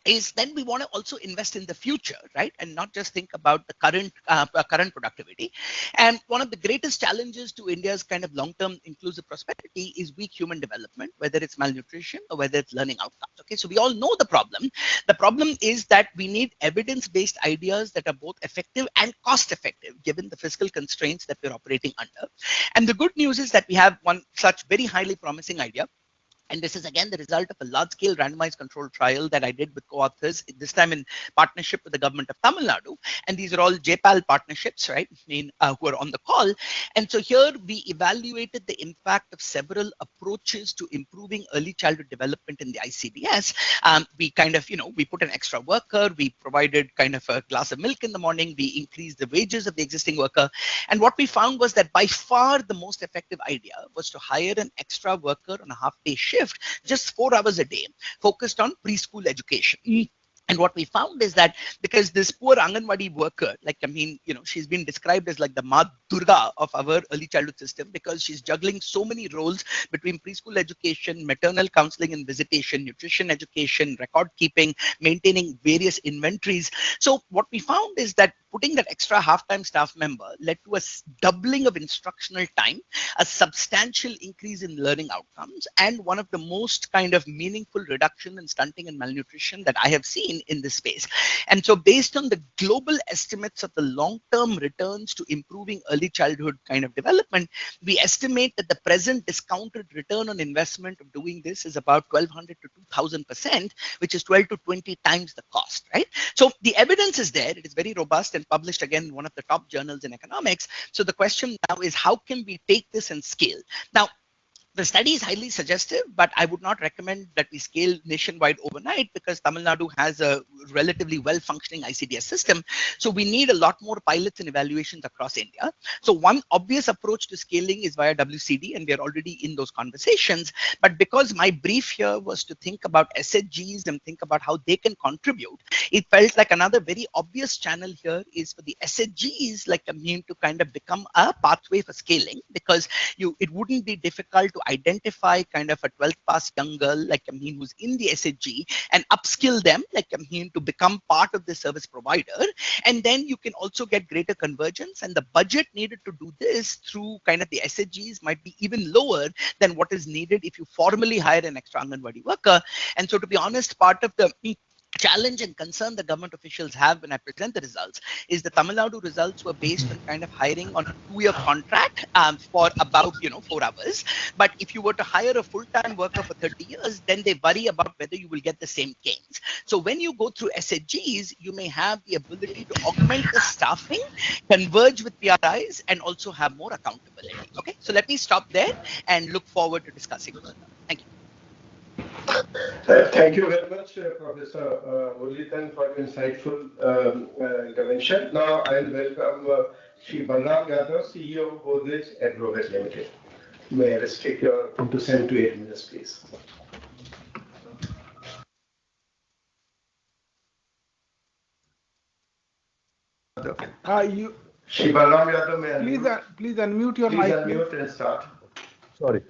is then we want to also invest in the future, right? And not just think about the current productivity. And one of the greatest challenges to India's kind of long-term inclusive prosperity is weak human development, whether it's malnutrition or whether it's learning outcomes. Okay, so we all know the problem. The problem is that we need evidence-based ideas that are both effective and cost-effective, given the fiscal constraints that we're operating under. And the good news is that we have one such very highly promising idea. And this is again the result of a large-scale randomized controlled trial that I did with co-authors, this time in partnership with the government of Tamil Nadu. And these are all JPAL partnerships, right? Who are on the call. And so here we evaluated the impact of several approaches to improving early childhood development in the ICDS. We kind of, we put an extra worker, we provided kind of a glass of milk in the morning, we increased the wages of the existing worker. And what we found was that by far the most effective idea was to hire an extra worker on a half-day shift, just 4 hours a day, focused on preschool education. And what we found is that because this poor Anganwadi worker, she's been described as like the Ma Durga of our early childhood system, because she's juggling so many roles between preschool education, maternal counseling and visitation, nutrition education, record keeping, maintaining various inventories. So what we found is that putting that extra half-time staff member led to a doubling of instructional time, a substantial increase in learning outcomes, and one of the most kind of meaningful reduction in stunting and malnutrition that I have seen in this space. And so based on the global estimates of the long-term returns to improving early childhood kind of development, we estimate that the present discounted return on investment of doing this is about 1,200 to 2,000%, which is 12 to 20 times the cost, right? So the evidence is there. It is very robust and published again in one of the top journals in economics. So the question now is, how can we take this and scale? Now, the study is highly suggestive, but I would not recommend that we scale nationwide overnight, because Tamil Nadu has a relatively well-functioning ICDS system. So we need a lot more pilots and evaluations across India. So one obvious approach to scaling is via WCD, and we are already in those conversations. But because my brief here was to think about SHGs and think about how they can contribute, it felt like another very obvious channel here is for the SHGs to kind of become a pathway for scaling, because it wouldn't be difficult to identify kind of a 12th pass young girl who's in the SHG and upskill them to become part of the service provider. And then you can also get greater convergence, and the budget needed to do this through kind of the SHGs might be even lower than what is needed if you formally hire an extra Anganwadi worker. And so to be honest, part of the challenge and concern the government officials have when I present the results is the Tamil Nadu results were based on kind of hiring on a 2-year contract for about 4 hours. But if you were to hire a full-time worker for 30 years, then they worry about whether you will get the same gains. So when you go through SHGs, you may have the ability to augment the staffing, converge with PRIs, and also have more accountability. Okay, so let me stop there and look forward to discussing further. Thank you. Thank you very much, Professor Muralidharan, for your insightful intervention. Now I'll welcome Shri Balram Yadav, CEO of Godrej Agrovet Limited. May I restrict your 2 to 7 to 8 minutes, please. Shri Balram Yadav, may I please unmute your mic. Please unmute and start. Sorry.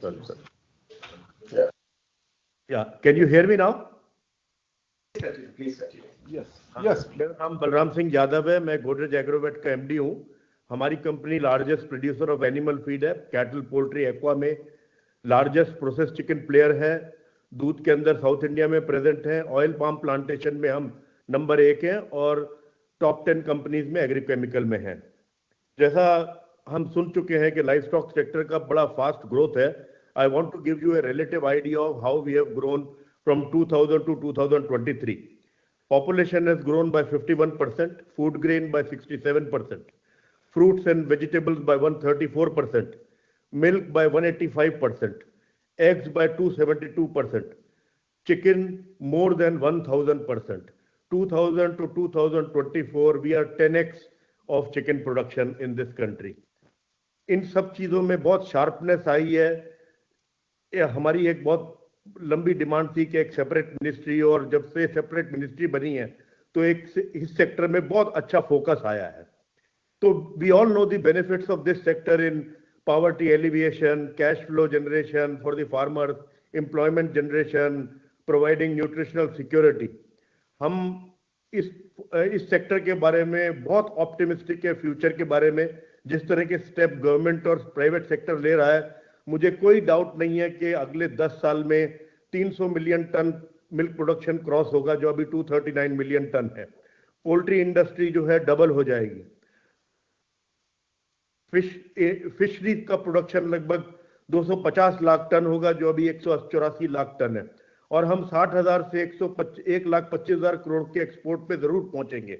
Yeah, can you hear me now? Please continue. Yes. मेरा नाम बलराम सिंह यादव है, मैं गोदरेज एग्रोवेट का MD हूँ. हमारी company largest producer of animal feed है, cattle, poultry, aqua में largest process chicken player है. दूध के अंदर साउथ इंडिया में प्रेजेंट है. ऑयल पाम प्लांटेशन में हम नंबर 1 हैं और टॉप 10 कंपनीज में एग्रीकेमिकल में हैं. जैसा हम सुन चुके हैं कि लाइव स्टॉक सेक्टर का बड़ा फास्ट ग्रोथ है. I want to give you a relative idea of how we have grown from 2000 to 2023. Population has grown by 51%, food grain by 67%, fruits and vegetables by 134%, milk by 185%, eggs by 272%, chicken more than 1000%, 2000 to 2024 we are 10x of chicken production in this country. इन सब चीजों में बहुत sharpness आई है। ये हमारी एक बहुत लंबी डिमांड थी कि एक सेपरेट मिनिस्ट्री, और जब से सेपरेट मिनिस्ट्री बनी है तो एक इस सेक्टर में बहुत अच्छा फोकस आया है। तो we all know the benefits of this sector in poverty alleviation, cash flow generation for the farmers, employment generation, providing nutritional security. हम इस सेक्टर के बारे में बहुत ऑप्टिमिस्टिक है फ्यूचर के बारे में। जिस तरह के स्टेप गवर्नमेंट और प्राइवेट सेक्टर ले रहा है, मुझे कोई डाउट नहीं है कि अगले 10 साल में 300 million ton milk production cross होगा, जो अभी 239 मिलियन टन है। पोल्ट्री इंडस्ट्री जो है डबल हो जाएगी। फिशरीज का प्रोडक्शन लगभग 250 लाख टन होगा, जो अभी 184 लाख टन है, और हम 60,000 से 1,25,000 करोड़ के एक्सपोर्ट पे जरूर पहुंचेंगे।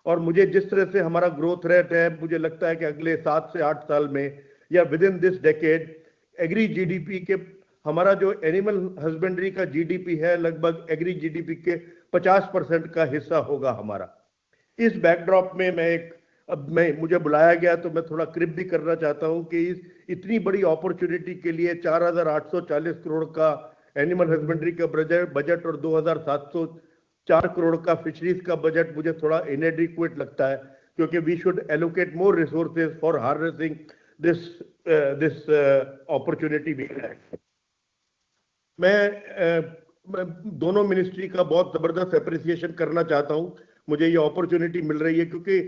और मुझे जिस तरह से हमारा ग्रोथ रेट है, मुझे लगता है कि अगले 7 से 8 साल में या within this decade agri GDP के, हमारा जो एनिमल हस्बेंड्री का जीडीपी है लगभग एग्री जीडीपी के 50% का हिस्सा होगा हमारा। इस बैकड्रॉप में मुझे बुलाया गया तो मैं थोड़ा क्रिप भी करना चाहता हूं कि इस इतनी बड़ी अपॉर्चुनिटी के लिए 4,840 करोड़ का एनिमल हस्बेंड्री का बजट और 2,704 करोड़ का फिशरीज का बजट मुझे थोड़ा इनएडिक्वेट लगता है, क्योंकि we should allocate more resources for harnessing this opportunity we have. मैं दोनों मिनिस्ट्री का बहुत जबरदस्त एप्रिसिएशन करना चाहता हूं। मुझे ये अपॉर्चुनिटी मिल रही है क्योंकि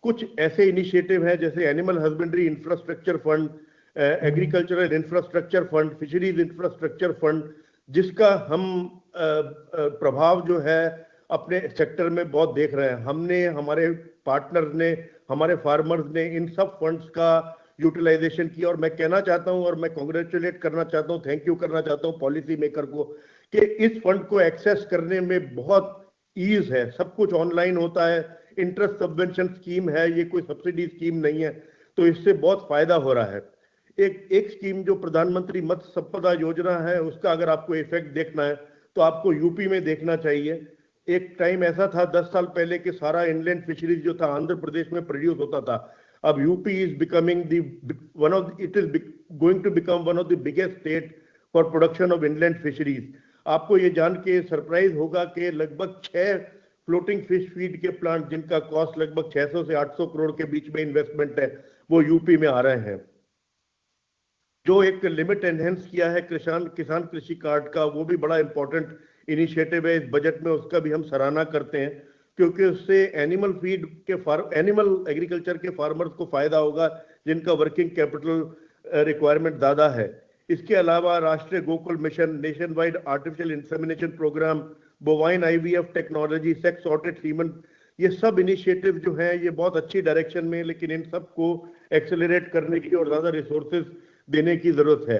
कुछ ऐसे इनिशिएटिव हैं जैसे animal husbandry infrastructure fund, agricultural infrastructure fund, fisheries infrastructure fund, जिसका हम प्रभाव जो है अपने सेक्टर में बहुत देख रहे हैं। हमने, हमारे पार्टनर्स ने, हमारे फार्मर्स ने इन सब फंड्स का यूटिलाइजेशन किया, और मैं कहना चाहता हूं और मैं कॉन्ग्रेचुलेट करना चाहता हूं, थैंक यू करना चाहता हूं पॉलिसी मेकर को कि इस फंड को एक्सेस करने में बहुत ईज है। सब कुछ ऑनलाइन होता है, इंटरेस्ट सबवेंशन स्कीम है, ये कोई सब्सिडी स्कीम नहीं है, तो इससे बहुत फायदा हो रहा है। एक स्कीम जो प्रधानमंत्री मत्स्य संपदा योजना है, उसका अगर आपको इफेक्ट देखना है तो आपको यूपी में देखना चाहिए। एक टाइम ऐसा था 10 साल पहले कि सारा इनलैंड फिशरीज जो था आंध्र प्रदेश में प्रोड्यूस होता था। अब UP is becoming it is going to become one of the biggest state for production of inland fisheries. आपको ये जान के सरप्राइज होगा कि लगभग 6 फ्लोटिंग फिश फीड के प्लांट, जिनका कॉस्ट लगभग 600 से 800 करोड़ के बीच में इन्वेस्टमेंट है, वो यूपी में आ रहे हैं। जो एक लिमिट एनहेंस किया है किसान कृषि कार्ड का, वो भी बड़ा इंपॉर्टेंट इनिशिएटिव है इस बजट में, उसका भी हम सराहना करते हैं, क्योंकि उससे एनिमल एग्रीकल्चर के फार्मर्स को फायदा होगा जिनका वर्किंग कैपिटल रिक्वायरमेंट ज्यादा है। इसके अलावा राष्ट्रीय Gokul mission, nation wide artificial insemination program, bovine IVF technology, sex sorted semen, ये सब इनिशिएटिव जो हैं ये बहुत अच्छी डायरेक्शन में, लेकिन इन सबको एक्सेलरेट करने की और ज्यादा रिसोर्सेज देने की जरूरत है।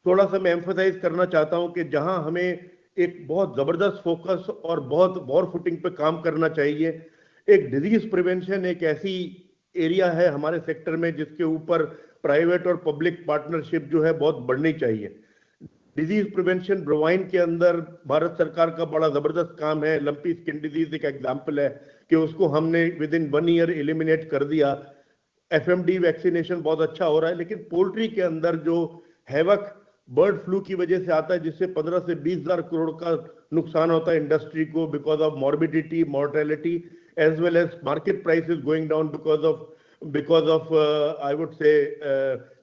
थोड़ा सा मैं एम्फसाइज करना चाहता हूं कि जहां हमें एक बहुत जबरदस्त फोकस और बहुत वॉर फुटिंग पे काम करना चाहिए, एक डिजीज प्रिवेंशन एक ऐसी एरिया है हमारे सेक्टर में जिसके ऊपर प्राइवेट और पब्लिक पार्टनरशिप जो है बहुत बढ़नी चाहिए। डिजीज प्रिवेंशन ब्रोवाइन के अंदर भारत सरकार का बड़ा जबरदस्त काम है। लंपी स्किन डिजीज एक एग्जाम्पल है कि उसको हमने विद इन 1 ईयर एलिमिनेट कर दिया। एफएमडी वैक्सीनेशन बहुत अच्छा हो रहा है, लेकिन पोल्ट्री के अंदर जो हैवक बर्ड फ्लू की वजह से आता है, जिससे 15 से 20,000 करोड़ का नुकसान होता है इंडस्ट्री को because of morbidity, mortality, as well as market prices going down because of I would say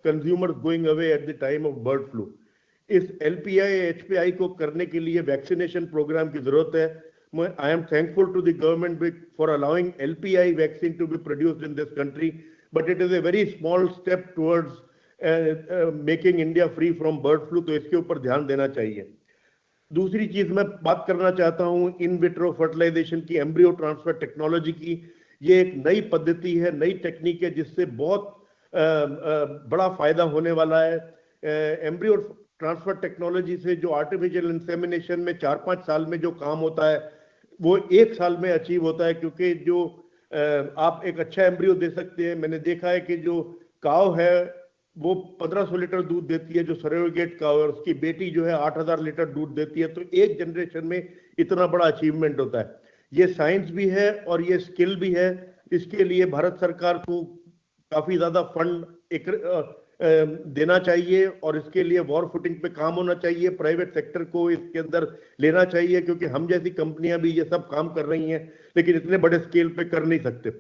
consumers going away at the time of bird flu. इस LPI HPI को करने के लिए वैक्सीनेशन प्रोग्राम की जरूरत है। I am thankful to the government for allowing LPI vaccine to be produced in this country, but it is a very small step towards making India free from bird flu, तो इसके ऊपर ध्यान देना चाहिए। दूसरी चीज मैं बात करना चाहता हूं इन विट्रो फर्टिलाइजेशन की, एम्ब्रियो ट्रांसफर टेक्नोलॉजी की। ये एक नई पद्धति है, नई टेक्निक है जिससे बहुत बड़ा फायदा होने वाला है। एम्ब्रियो ट्रांसफर टेक्नोलॉजी से जो आर्टिफिशियल इंसेमिनेशन में 4-5 साल में जो काम होता है वो 1 साल में अचीव होता है, क्योंकि जो आप एक अच्छा एम्ब्रियो दे सकते हैं। मैंने देखा है कि जो काव है वो 1500 लीटर दूध देती है, जो सरोगेट काव है, उसकी बेटी जो है 8,000 लीटर दूध देती है, तो एक जनरेशन में इतना बड़ा अचीवमेंट होता है। ये साइंस भी है और ये स्किल भी है। इसके लिए भारत सरकार को काफी ज्यादा फंड देना चाहिए और इसके लिए वॉर फुटिंग पे काम होना चाहिए। प्राइवेट सेक्टर को इसके अंदर लेना चाहिए, क्योंकि हम जैसी कंपनियां भी ये सब काम कर रही हैं, लेकिन इतने बड़े स्केल पे कर नहीं सकते।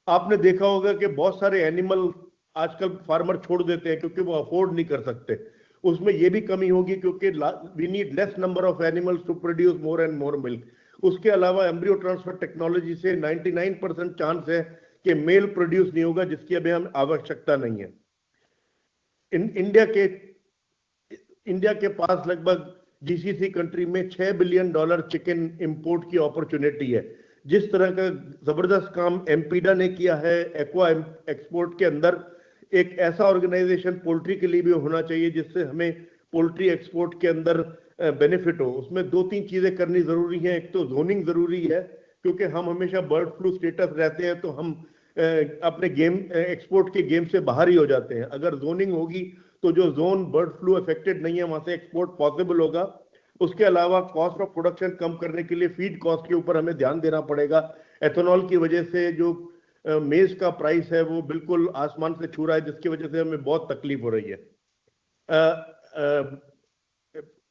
आपने देखा होगा कि बहुत सारे एनिमल आजकल फार्मर छोड़ देते हैं क्योंकि वो अफोर्ड नहीं कर सकते। उसमें ये भी कमी होगी, क्योंकि we need less number of animals to produce more and more milk. उसके अलावा एम्ब्रियो ट्रांसफर टेक्नोलॉजी से 99% चांस है कि मेल प्रोड्यूस नहीं होगा, जिसकी अभी हम आवश्यकता नहीं है। इंडिया के पास लगभग जीसीसी कंट्री में $6 बिलियन चिकन इंपोर्ट की अपॉर्चुनिटी है। जिस तरह का जबरदस्त काम एमपीडा ने किया है एक्वा एक्सपोर्ट के अंदर, एक ऐसा ऑर्गेनाइजेशन पोल्ट्री के लिए भी होना चाहिए जिससे हमें पोल्ट्री एक्सपोर्ट के अंदर बेनिफिट हो। उसमें 2-3 चीजें करनी जरूरी है। एक तो जोनिंग जरूरी है, क्योंकि हम हमेशा बर्ड फ्लू स्टेटस रहते हैं तो हम अपने गेम एक्सपोर्ट के गेम से बाहर ही हो जाते हैं। अगर जोनिंग होगी तो जो जोन बर्ड फ्लू अफेक्टेड नहीं है वहां से एक्सपोर्ट पॉसिबल होगा। उसके अलावा कॉस्ट ऑफ प्रोडक्शन कम करने के लिए फीड कॉस्ट के ऊपर हमें ध्यान देना पड़ेगा। एथेनॉल की वजह से जो मेज का प्राइस है वो बिल्कुल आसमान से छू रहा है, जिसकी वजह से हमें बहुत तकलीफ हो रही है।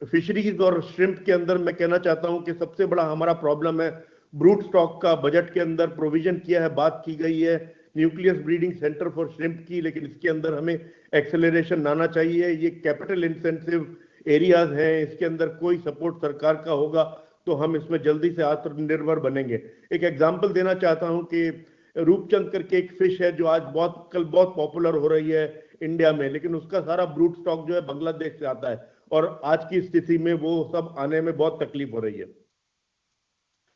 फिशरीज और श्रिम्प के अंदर मैं कहना चाहता हूं कि सबसे बड़ा हमारा प्रॉब्लम है ब्रूट स्टॉक का। बजट के अंदर प्रोविजन किया है, बात की गई है nucleus breeding centre for shrimp की, लेकिन इसके अंदर हमें एक्सेलरेशन लाना चाहिए। ये कैपिटल इंसेंटिव एरियाज हैं, इसके अंदर कोई सपोर्ट सरकार का होगा तो हम इसमें जल्दी से आत्मनिर्भर बनेंगे। एक एग्जांपल देना चाहता हूं कि रूपचंद करके एक फिश है जो आज कल बहुत पॉपुलर हो रही है इंडिया में, लेकिन उसका सारा ब्रूट स्टॉक जो है बांग्लादेश से आता है और आज की स्थिति में वो सब आने में बहुत तकलीफ हो रही है।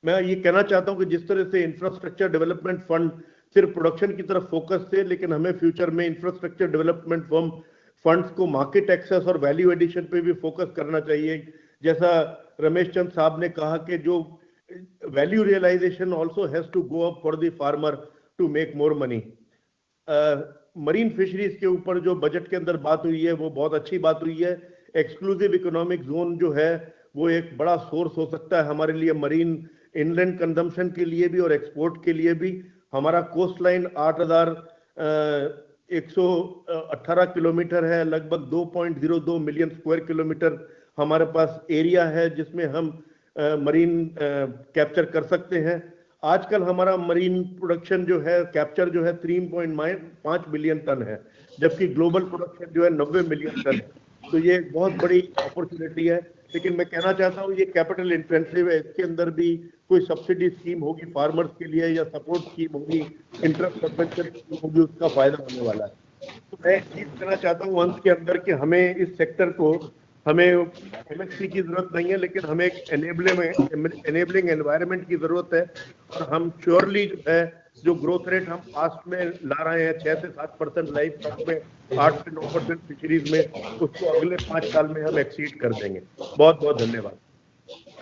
मैं ये कहना चाहता हूं कि जिस तरह से इंफ्रास्ट्रक्चर डेवलपमेंट फंड सिर्फ प्रोडक्शन की तरफ फोकस थे, लेकिन हमें फ्यूचर में इंफ्रास्ट्रक्चर डेवलपमेंट फंड्स को मार्केट एक्सेस और वैल्यू एडिशन पे भी फोकस करना चाहिए। जैसा रमेश चंद साहब ने कहा कि जो value realization also has to go up for the farmer to make more money. Marine fisheries के ऊपर जो बजट के अंदर बात हुई है वो बहुत अच्छी बात हुई है। एक्सक्लूसिव इकोनॉमिक जोन जो है वो एक बड़ा सोर्स हो सकता है हमारे लिए, मरीन इनलैंड कंजम्पशन के लिए भी और एक्सपोर्ट के लिए भी। हमारा कोस्ट लाइन 8,118 किलोमीटर है, लगभग 2.02 मिलियन स्क्वायर किलोमीटर हमारे पास एरिया है जिसमें हम मरीन कैप्चर कर सकते हैं। आजकल हमारा मरीन प्रोडक्शन जो है कैप्चर जो है 3.5 बिलियन टन है, जबकि ग्लोबल प्रोडक्शन जो है 90 मिलियन टन है। तो ये एक बहुत बड़ी अपॉर्चुनिटी है, लेकिन मैं कहना चाहता हूँ ये कैपिटल इंटेंसिव है। इसके अंदर भी कोई सब्सिडी स्कीम होगी फार्मर्स के लिए या सपोर्ट स्कीम होगी, इंटरेस्ट सब्वेंशन स्कीम होगी, उसका फायदा होने वाला है। तो मैं एक चीज कहना चाहता हूँ अंत के अंदर कि हमें इस सेक्टर को, हमें एमएसपी की जरूरत नहीं है, लेकिन हमें एक एनेबलिंग एनवायरनमेंट की जरूरत है। और हम श्योरली जो है जो ग्रोथ रेट हम पास्ट में ला रहे हैं 6 से 7% लाइफ स्टॉक में, 8 से 9% फिशरीज में, उसको अगले 5 साल में हम एक्सीड कर देंगे। बहुत बहुत धन्यवाद।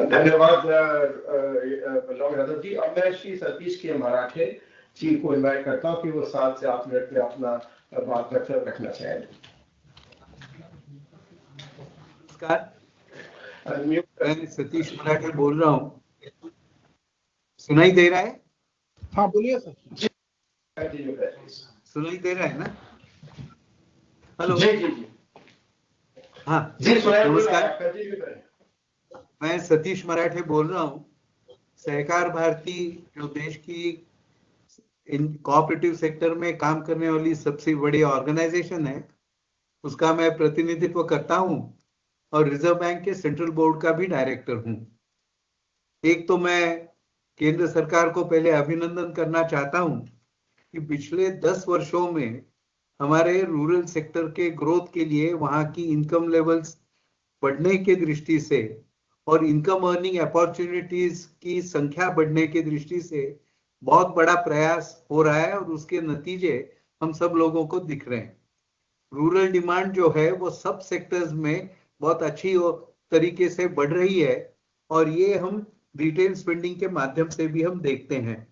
धन्यवाद बलराम यादव जी। अब मैं श्री सतीश के मराठे जी को इन्वाइट करता हूँ कि वो 7 से 8 मिनट में अपना बात रखना चाहें। मैं सतीश मराठे बोल रहा हूँ, सुनाई दे रहा है? हाँ बोलिए सर। सुनाई दे रहा है ना? हेलो जी जी जी हाँ जी, नमस्कार, मैं सतीश मराठे बोल रहा हूँ। सहकार भारती जो देश की कोऑपरेटिव सेक्टर में काम करने वाली सबसे बड़ी ऑर्गेनाइजेशन है, उसका मैं प्रतिनिधित्व करता हूँ और रिजर्व बैंक के सेंट्रल बोर्ड का भी डायरेक्टर हूँ। एक तो मैं केंद्र सरकार को पहले अभिनंदन करना चाहता हूँ कि पिछले 10 वर्षों में हमारे रूरल सेक्टर के ग्रोथ के लिए वहाँ की इनकम लेवल्स बढ़ने के दृष्टि से और इनकम अर्निंग अपॉर्चुनिटीज की संख्या बढ़ने की दृष्टि से बहुत बड़ा प्रयास हो रहा है और उसके नतीजे हम सब लोगों को दिख रहे हैं। रूरल डिमांड जो है वो सब सेक्टर्स में बहुत अच्छी तरीके से बढ़ रही है और ये हम रिटेल स्पेंडिंग के माध्यम से भी हम देखते हैं।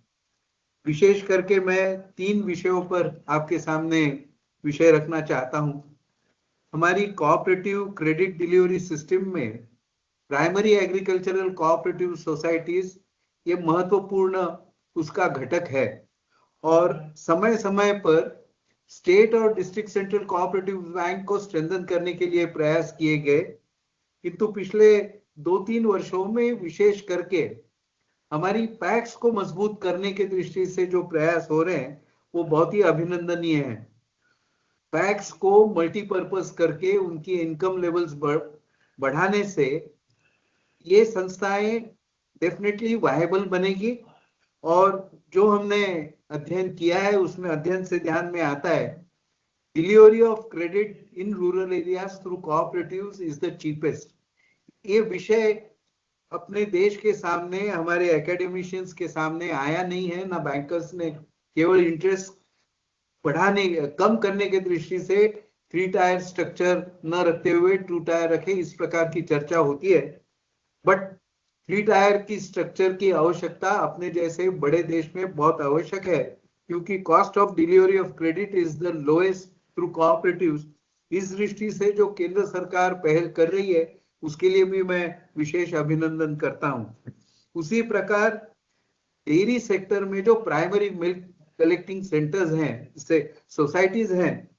विशेष करके मैं 3 विषयों पर आपके सामने विषय रखना चाहता हूं। हमारी कोऑपरेटिव क्रेडिट डिलीवरी सिस्टम में प्राइमरी एग्रीकल्चरल कोऑपरेटिव सोसाइटीज ये महत्वपूर्ण उसका घटक है। और समय समय पर स्टेट और डिस्ट्रिक्ट सेंट्रल कोऑपरेटिव बैंक को स्ट्रेंथन करने के लिए प्रयास किए गए, किंतु पिछले 2-3 वर्षों में विशेष करके हमारी पैक्स को मजबूत करने की दृष्टि से जो प्रयास हो रहे हैं वो बहुत ही अभिनंदनीय है। पैक्स को मल्टीपर्पज करके उनकी इनकम लेवल्स बढ़ाने से ये संस्थाएं डेफिनेटली वायबल बनेगी। और जो हमने अध्ययन किया है उसमें अध्ययन से ध्यान में आता है delivery of credit in rural areas through cooperatives is the cheapest. ये विषय अपने देश के सामने, हमारे एकेडमिशियंस के सामने आया नहीं है, ना बैंकर्स ने केवल इंटरेस्ट बढ़ाने कम करने की दृष्टि से 3 टायर स्ट्रक्चर न रखते हुए 2 टायर रखे, इस प्रकार की चर्चा होती है। बट 3 टायर की स्ट्रक्चर की आवश्यकता अपने जैसे बड़े देश में बहुत आवश्यक है, क्योंकि cost of delivery of credit is the lowest through cooperatives. इस दृष्टि से जो केंद्र सरकार पहल कर रही है उसके लिए भी मैं विशेष अभिनंदन करता हूं। उसी प्रकार डेयरी सेक्टर में जो प्राइमरी मिल्क कलेक्टिंग सेंटर्स हैं, जैसे सोसाइटीज हैं,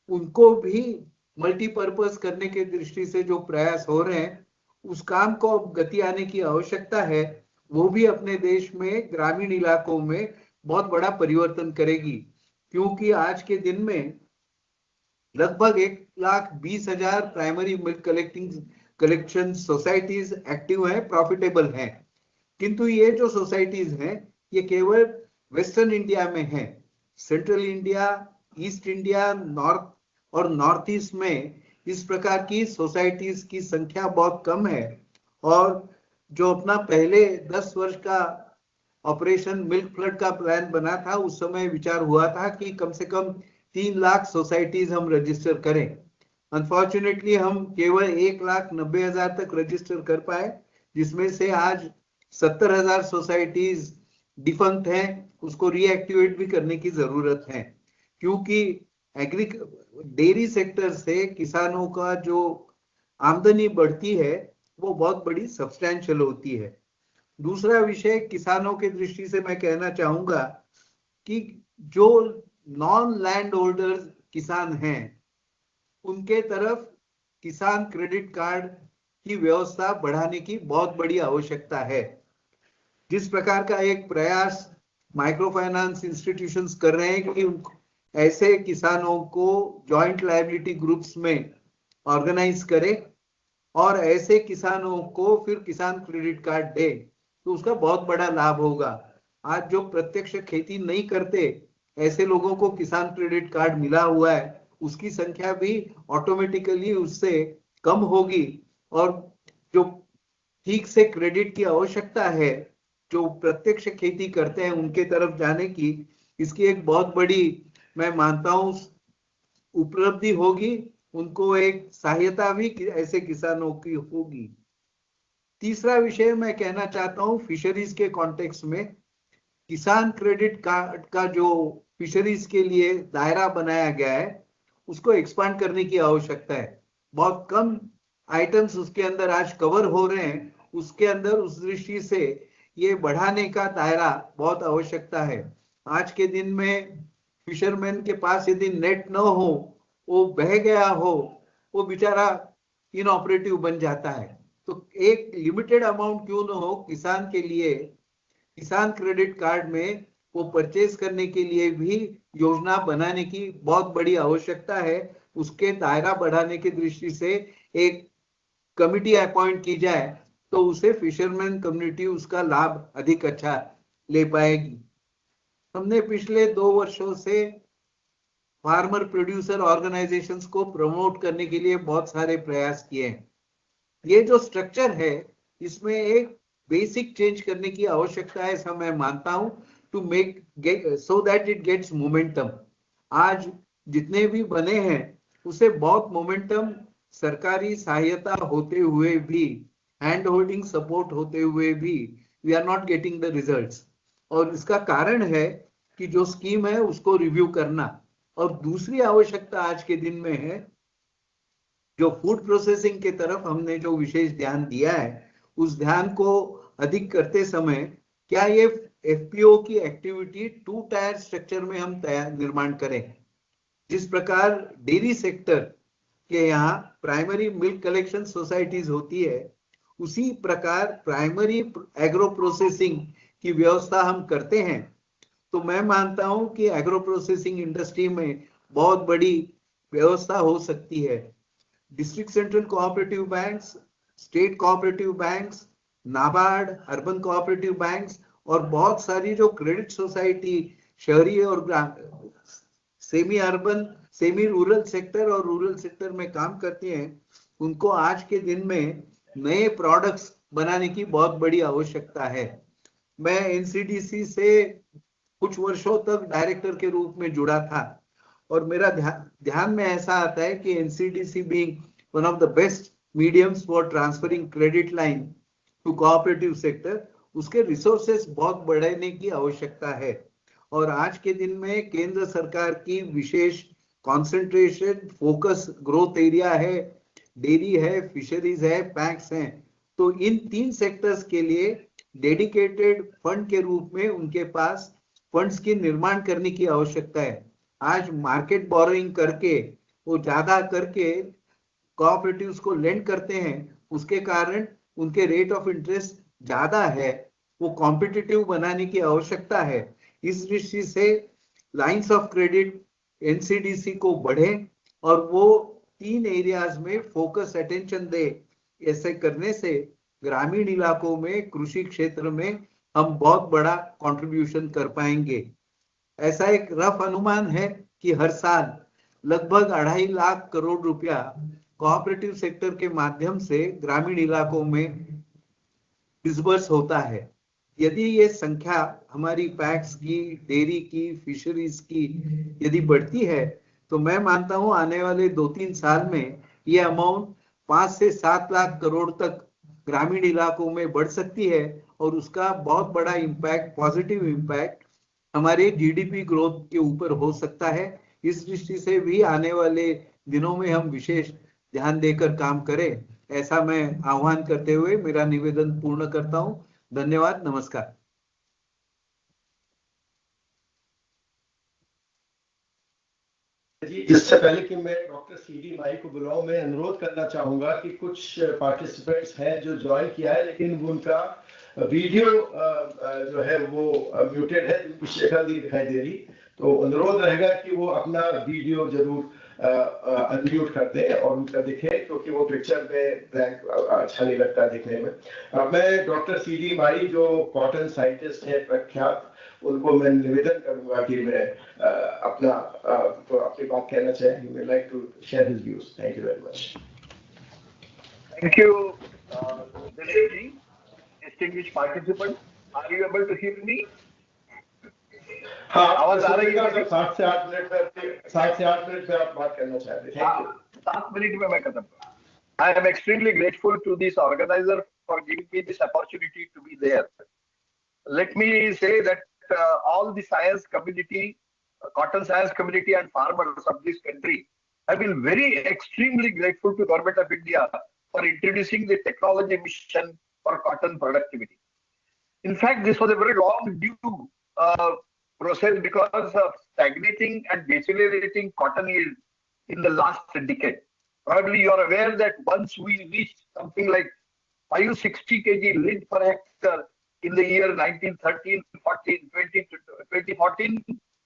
उनको भी मल्टीपर्पज करने के दृष्टि से जो प्रयास हो रहे हैं उस काम को अब गति आने की आवश्यकता है। वो भी अपने देश में ग्रामीण इलाकों में बहुत बड़ा परिवर्तन करेगी, क्योंकि आज के दिन में लगभग 1,20,000 primary milk collection societies active हैं, प्रॉफिटेबल हैं। किंतु ये जो सोसाइटीज हैं ये केवल वेस्टर्न इंडिया में है। Central India, east India, north और नॉर्थ ईस्ट में इस प्रकार की सोसाइटीज की संख्या बहुत कम है। और जो अपना पहले 10 वर्ष का ऑपरेशन मिल्क फ्लड का प्लान बना था, उस समय विचार हुआ था कि कम से कम 3 लाख सोसाइटीज हम रजिस्टर करें। अनफॉर्चुनेटली हम केवल 1,90,000 तक रजिस्टर कर पाए, जिसमें से आज 70,000 सोसाइटीज डिफंक्ट हैं, उसको रीएक्टिवेट भी करने की जरूरत है। क्योंकि डेयरी सेक्टर से किसानों का जो आमदनी बढ़ती है वो बहुत बड़ी सब्सटैंशियल होती है। दूसरा विषय किसानों के दृष्टि से मैं कहना चाहूंगा कि जो नॉन लैंड होल्डर्स किसान हैं उनके तरफ किसान क्रेडिट कार्ड की व्यवस्था बढ़ाने की बहुत बड़ी आवश्यकता है। जिस प्रकार का एक प्रयास माइक्रो फाइनेंस इंस्टीट्यूशंस कर रहे हैं कि ऐसे किसानों को जॉइंट लायबिलिटी ग्रुप्स में ऑर्गेनाइज करे और ऐसे किसानों को फिर किसान क्रेडिट कार्ड दे, तो उसका बहुत बड़ा लाभ होगा। आज जो प्रत्यक्ष खेती नहीं करते ऐसे लोगों को किसान क्रेडिट कार्ड मिला हुआ है, उसकी संख्या भी ऑटोमेटिकली उससे कम होगी। और जो ठीक से क्रेडिट की आवश्यकता है जो प्रत्यक्ष खेती करते हैं उनके तरफ जाने की, इसकी एक बहुत बड़ी मैं मानता हूं उपलब्धि होगी। उनको एक सहायता भी ऐसे किसानों की होगी। तीसरा विषय मैं कहना चाहता हूं फिशरीज के कॉन्टेक्स्ट में, किसान क्रेडिट कार्ड का जो फिशरीज के लिए दायरा बनाया गया है उसको एक्सपांड करने की आवश्यकता है। बहुत कम आइटम्स उसके अंदर आज कवर हो रहे हैं, उसके अंदर उस दृष्टि से ये बढ़ाने का दायरा बहुत आवश्यकता है। आज के दिन में फिशरमैन के पास यदि नेट न हो, वो बह गया हो, वो बेचारा इनऑपरेटिव बन जाता है। तो एक लिमिटेड अमाउंट क्यों न हो किसान के लिए, किसान क्रेडिट कार्ड में वो परचेज करने के लिए भी योजना बनाने की बहुत बड़ी आवश्यकता है। उसके दायरा बढ़ाने की दृष्टि से एक कमिटी अपॉइंट की जाए तो उसे फिशरमैन कम्युनिटी उसका लाभ अधिक अच्छा ले पाएगी। हमने पिछले 2 वर्षों से फार्मर प्रोड्यूसर ऑर्गेनाइजेशंस को प्रमोट करने के लिए बहुत सारे प्रयास किए हैं। ये जो स्ट्रक्चर है इसमें एक बेसिक चेंज करने की आवश्यकता है, ऐसा मैं मानता हूं, to make so that it gets momentum. आज जितने भी बने हैं उसे बहुत मोमेंटम सरकारी सहायता होते हुए भी, हैंड होल्डिंग सपोर्ट होते हुए भी we are not getting the results. और इसका कारण है कि जो स्कीम है उसको रिव्यू करना। और दूसरी आवश्यकता आज के दिन में है, जो फूड प्रोसेसिंग के तरफ हमने जो विशेष ध्यान दिया है उस ध्यान को अधिक करते समय क्या ये एफपीओ की एक्टिविटी 2 टायर स्ट्रक्चर में हम निर्माण करें? जिस प्रकार डेयरी सेक्टर के यहाँ प्राइमरी मिल्क कलेक्शन सोसाइटीज होती है, उसी प्रकार प्राइमरी एग्रो प्रोसेसिंग की व्यवस्था हम करते हैं, तो मैं मानता हूं कि एग्रो प्रोसेसिंग इंडस्ट्री में बहुत बड़ी व्यवस्था हो सकती है। District central cooperative banks, state cooperative banks, NABARD, urban cooperative banks और बहुत सारी जो क्रेडिट सोसाइटी शहरी और semi urban, semi rural sector और रूरल सेक्टर में काम करती हैं, उनको आज के दिन में नए प्रोडक्ट्स बनाने की बहुत बड़ी आवश्यकता है। मैं एनसीडीसी से कुछ वर्षों तक डायरेक्टर के रूप में जुड़ा था और मेरा ध्यान में ऐसा आता है कि NCDC being one of the best mediums for transferring credit line to cooperative sector, उसके रिसोर्सेस बहुत बढ़ाने की आवश्यकता है। और आज के दिन में केंद्र सरकार की विशेष कंसंट्रेशन फोकस ग्रोथ एरिया है, डेयरी है, फिशरीज है, बैंक्स हैं, तो इन 3 सेक्टर्स के लिए डेडिकेटेड फंड के रूप में उनके पास फंड्स की निर्माण करने की आवश्यकता है। आज मार्केट बोरोइंग करके वो ज्यादा करके कोऑपरेटिव्स को लेंड करते हैं, उसके कारण उनके रेट ऑफ इंटरेस्ट ज्यादा है, वो कॉम्पिटिटिव बनाने की आवश्यकता है। इस दृष्टि से लाइंस ऑफ क्रेडिट एनसीडीसी को बढ़े और वो 3 एरियाज में फोकस अटेंशन दे। ऐसे करने से ग्रामीण इलाकों में कृषि क्षेत्र में हम बहुत बड़ा कंट्रीब्यूशन कर पाएंगे। ऐसा एक रफ अनुमान है कि हर साल लगभग 2.5 लाख करोड़ रुपया कोऑपरेटिव सेक्टर के माध्यम से ग्रामीण इलाकों में डिसबर्स होता है। यदि ये संख्या हमारी पैक्स की, डेयरी की, फिशरीज की यदि बढ़ती है, तो मैं मानता हूं आने वाले 2-3 साल में ये अमाउंट 5 से 7 लाख करोड़ तक ग्रामीण इलाकों में बढ़ सकती है और उसका बहुत बड़ा इम्पैक्ट, पॉजिटिव इम्पैक्ट हमारे जीडीपी ग्रोथ के ऊपर हो सकता है। इस दृष्टि से भी आने वाले दिनों में हम विशेष ध्यान देकर काम करें, ऐसा मैं आह्वान करते हुए मेरा निवेदन पूर्ण करता हूं। धन्यवाद, नमस्कार। जी, इससे पहले कि मैं डॉक्टर सीडी माई को बुलाऊं, मैं अनुरोध करना चाहूंगा कि कुछ पार्टिसिपेंट्स हैं जो ज्वाइन किया है लेकिन उनका वीडियो जो है वो म्यूटेड है, उनकी शक्ल नहीं दिखाई दे रही, तो अनुरोध रहेगा कि वो अपना वीडियो जरूर अनम्यूट कर दें और उनका दिखे, क्योंकि वो पिक्चर में ब्लैंक अच्छा नहीं लगता दिखने में। मैं डॉक्टर सीडी माई जो कॉटन साइंटिस्ट है प्रख्यात, उनको मैं निवेदन करूंगा कि मैं अपनी बात कहना चाहें। मैं like to share his views. Thank you very much. Thank you Dilip ji. Distinguished participant, are you able to hear me? हाँ, आवाज आ रही है? 7 से 8 मिनट में आप बात करना चाहते हैं। Thank you. 7 मिनट में मैं खत्म करूँ। I am extremely grateful to this organizer for giving me this opportunity to be there. Let me say that all the science community, cotton science community and farmers of this country have been very extremely grateful to Government of India for introducing the technology mission for cotton productivity. In fact, this was a very long due process because of stagnating and decelerating cotton yield in the last decade. Probably you are aware that once we reached something like 560 kg yield per hectare in the year 1913, 14, 2014,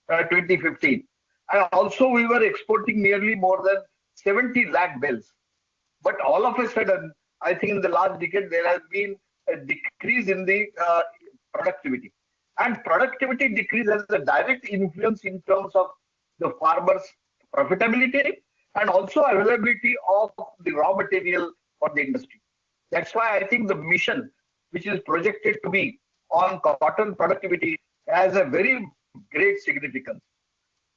2015. And also we were exporting nearly more than 70 lakh bales. But all of a sudden, I think in the last decade, there has been a decrease in the productivity. And productivity decrease has a direct influence in terms of the farmers' profitability and also availability of the raw material for the industry. That's why I think the mission, which is projected to be on cotton productivity, has a very great significance.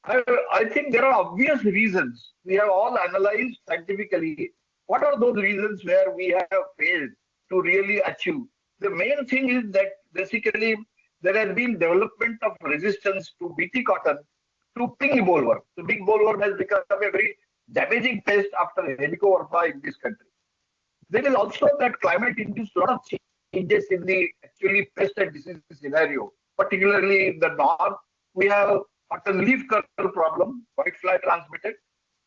I think there are obvious reasons. We have all analyzed scientifically what are those reasons where we have failed to really achieve. The main thing is that basically there has been development of resistance to BT cotton to pink bollworm. So pink bollworm has become a very damaging pest after helicoverpa in this country. There is also that climate induced a lot of changes in the actually pest and disease scenario, particularly in the north. We have cotton leaf curl problem, whitefly transmitted.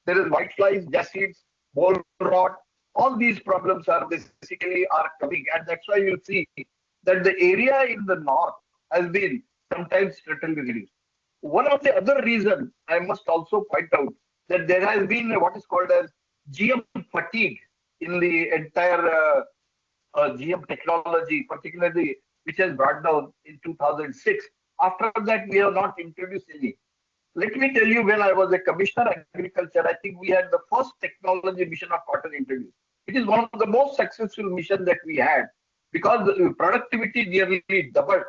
There is whiteflies, jassids, boll rot. All these problems are basically coming, and that's why you'll see that the area in the north has been sometimes certainly reduced. One of the other reasons I must also point out that there has been what is called as GM fatigue in the entire GM technology, particularly which has brought down in 2006. After that, we have not introduced any. Let me tell you, when I was a commissioner agriculture, I think we had the first technology mission of cotton introduced. It is one of the most successful missions that we had because the productivity nearly doubled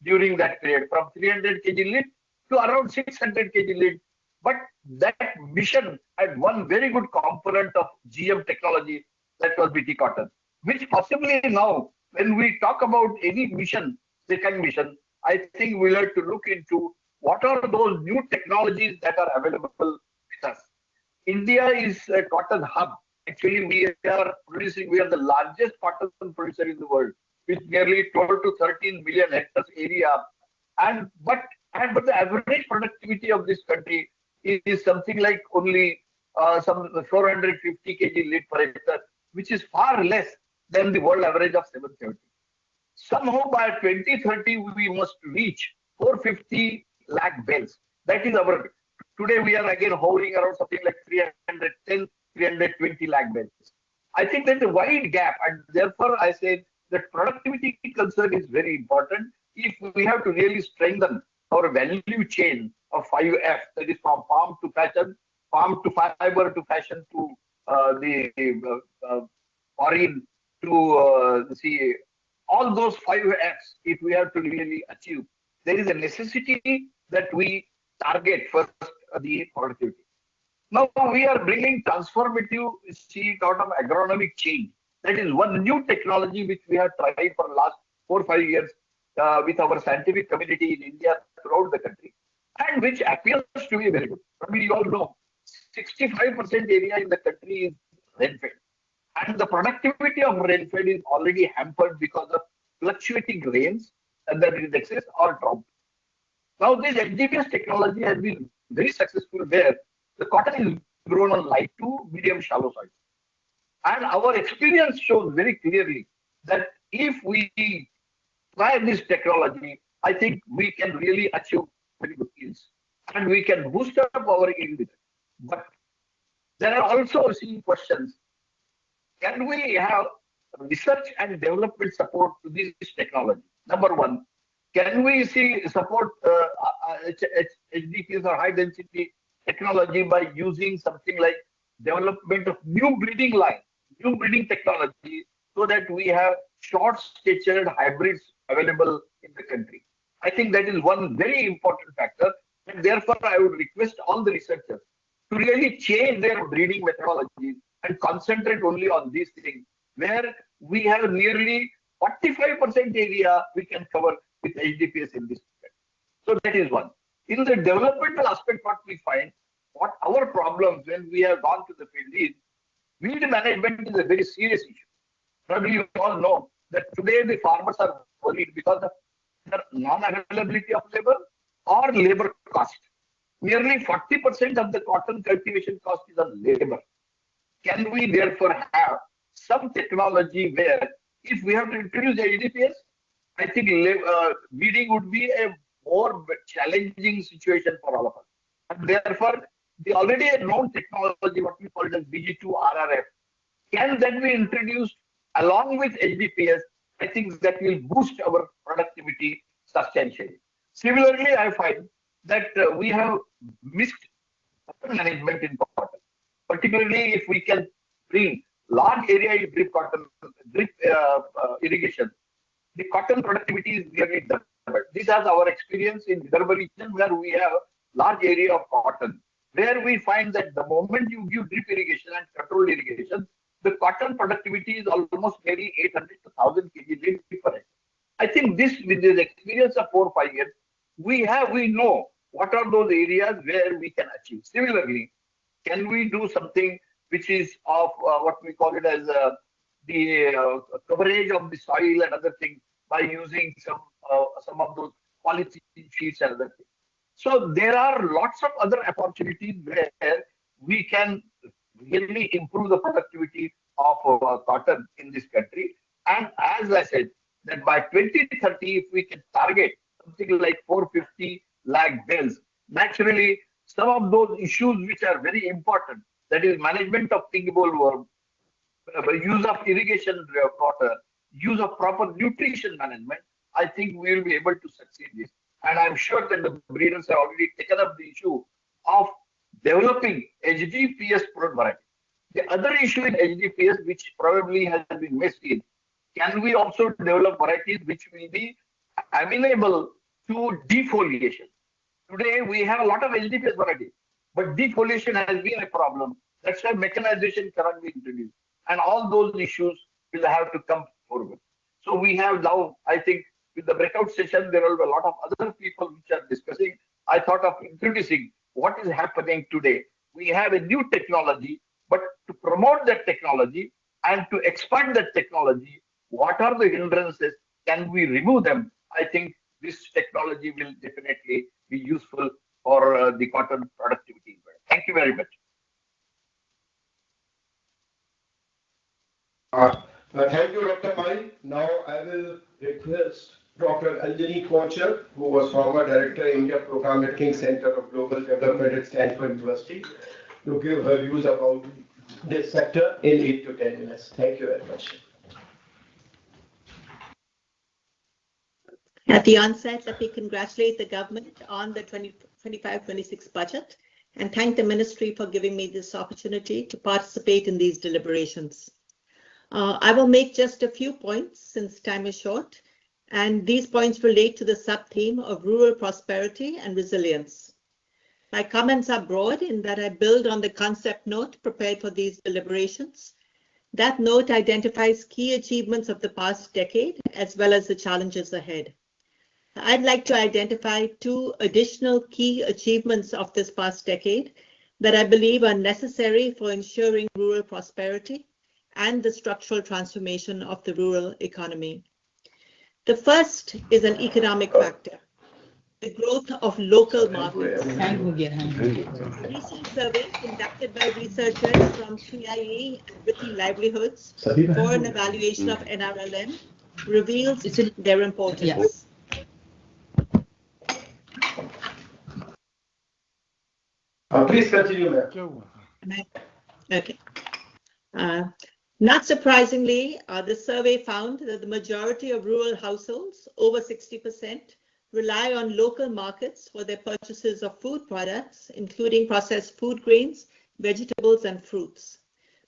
during that period from 300 kg lead to around 600 kg lead. But that mission had one very good component of GM technology, that was BT cotton, which possibly now, when we talk about any mission, second mission, I think we'll have to look into what are those new technologies that are available with us. India is a cotton hub. Actually, we are the largest cotton producer in the world, with nearly 12 to 13 million hectares area. But the average productivity of this country is something like only some 450 kg lead per hectare, which is far less than the world average of 770. Somehow by 2030, we must reach 450 lakh bales. That is our, today we are again hovering around something like 310, 320 lakh bales. I think there's a wide gap, and therefore I say that productivity concern is very important. If we have to really strengthen our value chain of 5F, that is from farm to fashion, farm to fiber to fashion to the foreign to see all those 5Fs, if we have to really achieve, there is a necessity that we target first the productivity. Now we are bringing transformative seed out of agronomic change. That is one new technology which we have tried for the last 4 or 5 years with our scientific community in India throughout the country, and which appears to be very good. I mean, you all know 65% area in the country is rain-fed, and the productivity of rain-fed is already hampered because of fluctuating rains, and that is excess or drought. Now this HDPS technology has been very successful where the cotton is grown on light to medium shallow soil. And our experience shows very clearly that if we try this technology, I think we can really achieve very good yields and we can boost up our yield. But there are also questions. Can we have research and development support to this technology? Number one, can we see support HDPS or high density technology by using something like development of new breeding line, new breeding technology, so that we have short statured hybrids available in the country? I think that is one very important factor, and therefore I would request all the researchers to really change their breeding methodologies and concentrate only on these things, where we have nearly 45% area we can cover with HDPS in this market. So that is one. In the developmental aspect, what we find, what our problems when we have gone to the field is, weed management is a very serious issue. Probably you all know that today the farmers are worried because of the non-availability of labor or labor cost. Nearly 40% of the cotton cultivation cost is on labor. Can we therefore have some technology where if we have to introduce HDPS, I think weeding would be a more challenging situation for all of us. And therefore, the already known technology, what we call it as BG2 RRF, can that be introduced along with HDPS? I think that will boost our productivity substantially. Similarly, I find that we have missed management in cotton, particularly if we can bring large area drip cotton, drip irrigation. The cotton productivity is nearly doubled. This is our experience in Vidarbha region, where we have large area of cotton, where we find that the moment you give drip irrigation and controlled irrigation, the cotton productivity is almost maybe 800 to 1000 kg per hectare. I think this, with this experience of 4 or 5 years, we know what are those areas where we can achieve. Similarly, can we do something which is of what we call it as the coverage of the soil and other things by using some of those polythene sheets and other things. So there are lots of other opportunities where we can really improve the productivity of cotton in this country. And as I said, that by 2030, if we can target something like 450 lakh bales, naturally, some of those issues which are very important, that is management of thinkable worm, use of irrigation water, use of proper nutrition management, I think we will be able to succeed this. And I'm sure that the breeders have already taken up the issue of developing HGPS product variety. The other issue in HGPS, which probably has been missed in, can we also develop varieties which will be amenable to defoliation? Today, we have a lot of HGPS varieties, but defoliation has been a problem. That's why mechanization cannot be introduced. And all those issues will have to come forward. So we have now, I think, with the breakout session, there will be a lot of other people which are discussing. I thought of introducing what is happening today. We have a new technology, but to promote that technology and to expand that technology, what are the hindrances? Can we remove them? I think this technology will definitely be useful for the cotton productivity. Thank you very much. Thank you, Dr. Pai. Now I will request Dr. Anjali Kochar, who was former Director India Program at King Center of Global Development at Stanford University, to give her views about this sector in 8 to 10 minutes. Thank you very much. At the onset, let me congratulate the government on the 2025-26 budget and thank the ministry for giving me this opportunity to participate in these deliberations. I will make just a few points since time is short, and these points relate to the sub-theme of rural prosperity and resilience. My comments are broad in that I build on the concept note prepared for these deliberations. That note identifies key achievements of the past decade as well as the challenges ahead. I'd like to identify 2 additional key achievements of this past decade that I believe are necessary for ensuring rural prosperity and the structural transformation of the rural economy. The first is an economic factor, the growth of local markets. A recent survey conducted by researchers from CIE and Wiki Livelihoods for an evaluation of NRLM reveals their importance. Please continue, ma'am. Okay. Not surprisingly, the survey found that the majority of rural households, over 60%, rely on local markets for their purchases of food products, including processed food grains, vegetables, and fruits.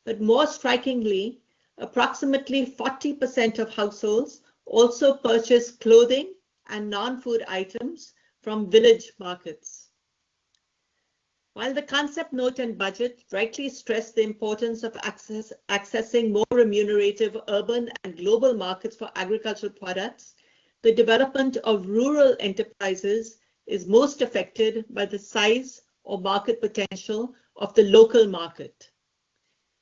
But more strikingly, approximately 40% of households also purchase clothing and non-food items from village markets. While the concept note and budget rightly stress the importance of accessing more remunerative urban and global markets for agricultural products, the development of rural enterprises is most affected by the size or market potential of the local market.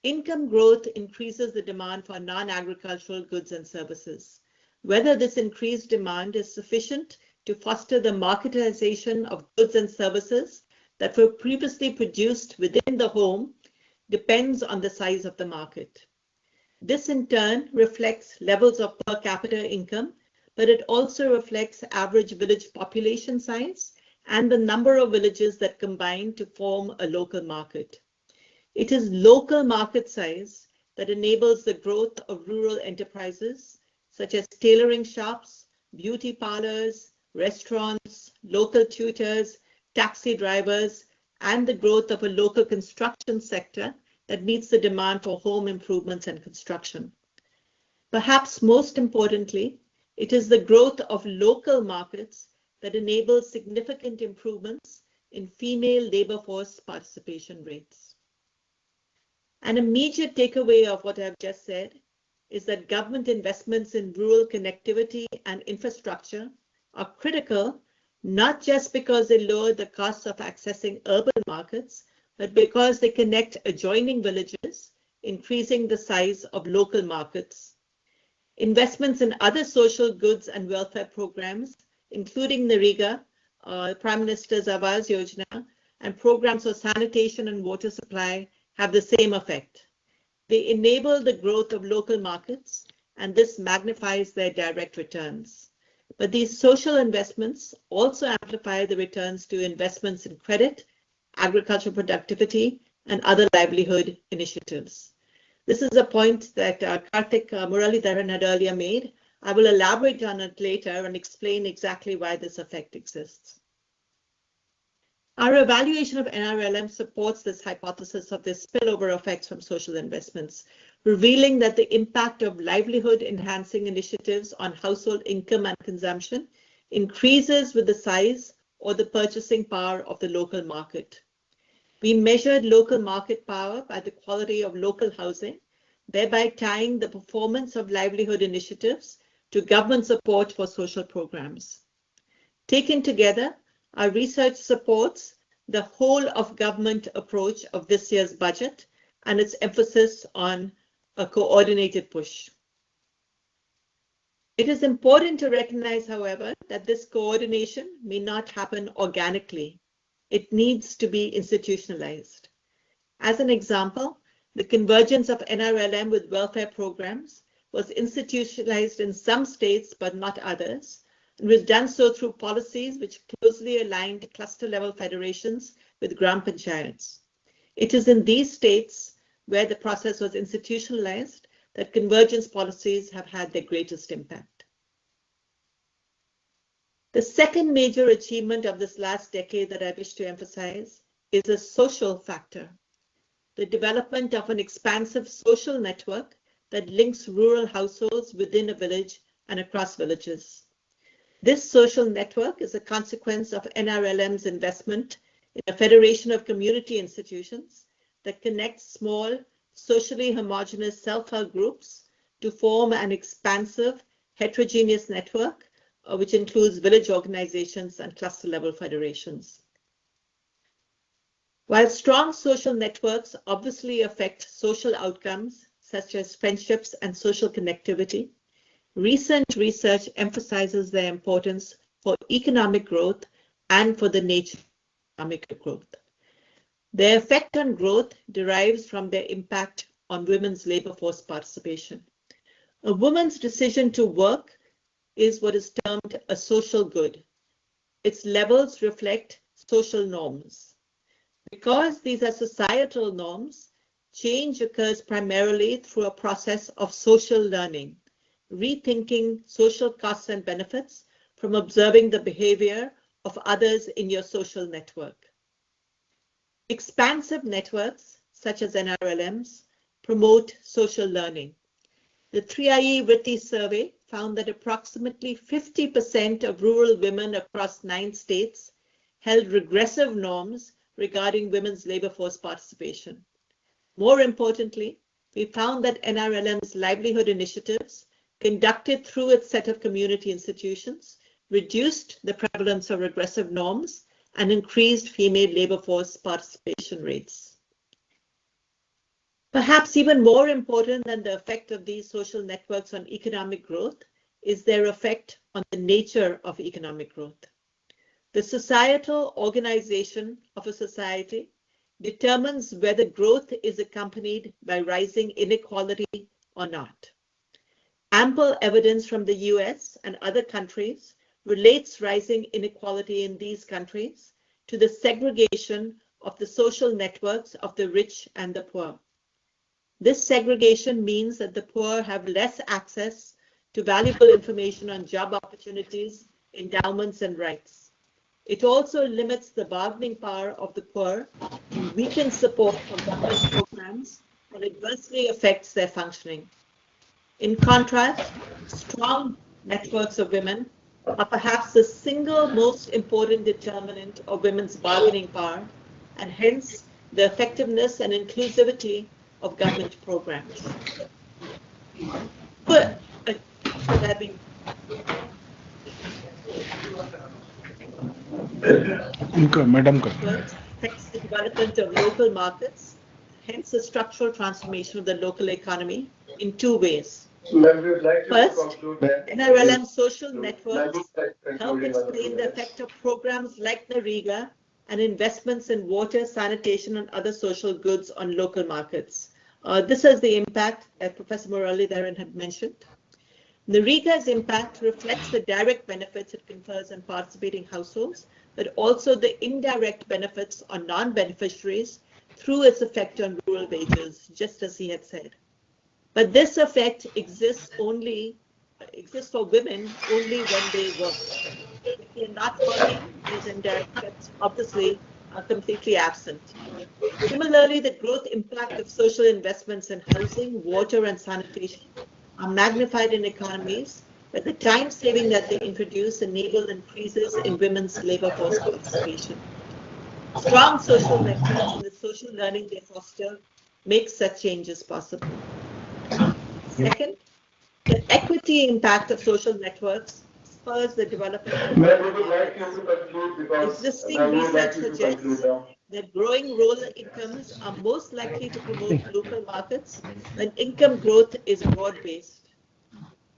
Income growth increases the demand for non-agricultural goods and services. Whether this increased demand is sufficient to foster the marketization of goods and services that were previously produced within the home depends on the size of the market. This in turn reflects levels of per capita income, but it also reflects average village population size and the number of villages that combine to form a local market. It is local market size that enables the growth of rural enterprises such as tailoring shops, beauty parlors, restaurants, local tutors, taxi drivers, and the growth of a local construction sector that meets the demand for home improvements and construction. Perhaps most importantly, it is the growth of local markets that enables significant improvements in female labor force participation rates. An immediate takeaway of what I've just said is that government investments in rural connectivity and infrastructure are critical, not just because they lower the costs of accessing urban markets, but because they connect adjoining villages increasing the size of local markets. Investments in other social goods and welfare programs, including NREGA, Prime Minister's Awas Yojana, and programs for sanitation and water supply have the same effect. They enable the growth of local markets, and this magnifies their direct returns. But these social investments also amplify the returns to investments in credit, agricultural productivity, and other livelihood initiatives. This is a point that Karthik Muralidharan had earlier made. I will elaborate on it later and explain exactly why this effect exists. Our evaluation of NRLM supports this hypothesis of the spillover effects from social investments, revealing that the impact of livelihood-enhancing initiatives on household income and consumption increases with the size or the purchasing power of the local market. We measured local market power by the quality of local housing, thereby tying the performance of livelihood initiatives to government support for social programs. Taken together, our research supports the whole of government approach of this year's budget and its emphasis on a coordinated push. It is important to recognize, however, that this coordination may not happen organically. It needs to be institutionalized. As an example, the convergence of NRLM with welfare programs was institutionalized in some states but not others, and was done so through policies which closely aligned cluster-level federations with gram panchayats. It is in these states where the process was institutionalized that convergence policies have had their greatest impact. The second major achievement of this last decade that I wish to emphasize is a social factor, the development of an expansive social network that links rural households within a village and across villages. This social network is a consequence of NRLM's investment in a federation of community institutions that connects small, socially homogeneous self-help groups to form an expansive, heterogeneous network, which includes village organizations and cluster-level federations. While strong social networks obviously affect social outcomes, such as friendships and social connectivity, recent research emphasizes their importance for economic growth and for the nature of economic growth. Their effect on growth derives from their impact on women's labor force participation. A woman's decision to work is what is termed a social good. Its levels reflect social norms. Because these are societal norms, change occurs primarily through a process of social learning, rethinking social costs and benefits from observing the behavior of others in your social network. Expansive networks, such as NRLMs, promote social learning. The 3IE Vritti survey found that approximately 50% of rural women across 9 states held regressive norms regarding women's labor force participation. More importantly, we found that NRLM's livelihood initiatives, conducted through its set of community institutions, reduced the prevalence of regressive norms and increased female labor force participation rates. Perhaps even more important than the effect of these social networks on economic growth is their effect on the nature of economic growth. The societal organization of a society determines whether growth is accompanied by rising inequality or not. Ample evidence from the US and other countries relates rising inequality in these countries to the segregation of the social networks of the rich and the poor. This segregation means that the poor have less access to valuable information on job opportunities, endowments, and rights. It also limits the bargaining power of the poor and weakens support for government programs that adversely affects their functioning. In contrast, strong networks of women are perhaps the single most important determinant of women's bargaining power, and hence the effectiveness and inclusivity of government programs. But should I be? Madam, affects the development of local markets, hence the structural transformation of the local economy in two ways. Like First, NRLM social networks help explain the effect of programs like NREGA and investments in water, sanitation, and other social goods on local markets. This is the impact that Professor Muralidharan had mentioned. NREGA's impact reflects the direct benefits it confers on participating households, but also the indirect benefits on non-beneficiaries through its effect on rural wages, just as he had said. But this effect exists for women only when they work. If they're not working, these indirect effects obviously are completely absent. Similarly, the growth impact of social investments in housing, water, and sanitation are magnified in economies, but the time saving that they introduce enable increases in women's labor force participation. Strong social networks and the social learning they foster make such changes possible. Second, the equity impact of social networks spurs the development of existing research suggests that growing rural incomes are most likely to promote local markets when income growth is broad-based.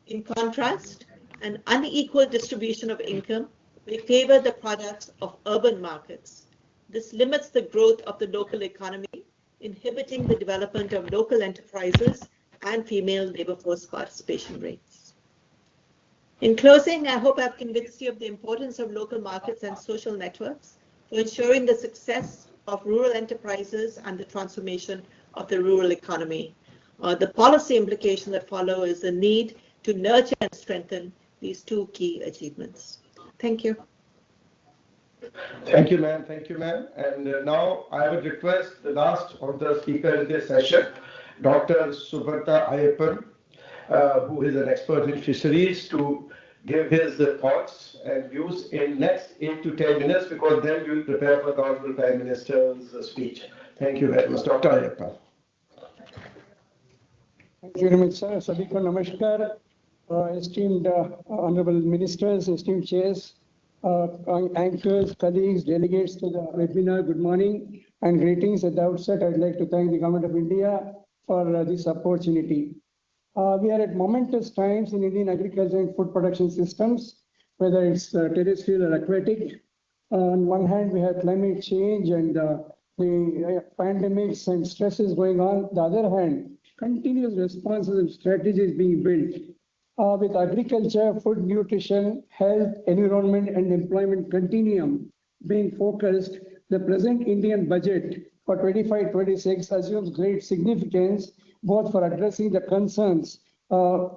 In contrast, an unequal distribution of income may favor the products of urban markets. This limits the growth of the local economy, inhibiting the development of local enterprises and female labor force participation rates. In closing, I hope I've convinced you of the importance of local markets and social networks for ensuring the success of rural enterprises and the transformation of the rural economy. The policy implication that follow is the need to nurture and strengthen these two key achievements. Thank you. Thank you, ma'am. Thank you, ma'am. And now I would request the last of the speaker in this session, Dr. Subrata Ayyappan, who is an expert in fisheries, to give his thoughts and views in next 8 to 10 minutes, because then we will prepare for the Honorable Prime Minister's speech. Thank you very much, Dr. Ayyappan. Thank you very much, sir. Sabhi ko namaskar. Esteemed Honorable Ministers, esteemed chairs, anchors, colleagues, delegates to the webinar, good morning and greetings. At the outset, I'd like to thank the Government of India for this opportunity. We are at momentous times in Indian agriculture and food production systems, whether it's terrestrial or aquatic. On one hand, we have climate change and the pandemics and stresses going on. On the other hand, continuous responses and strategies being built. With agriculture, food, nutrition, health, environment, and employment continuum being focused, the present Indian budget for 25-26 assumes great significance both for addressing the concerns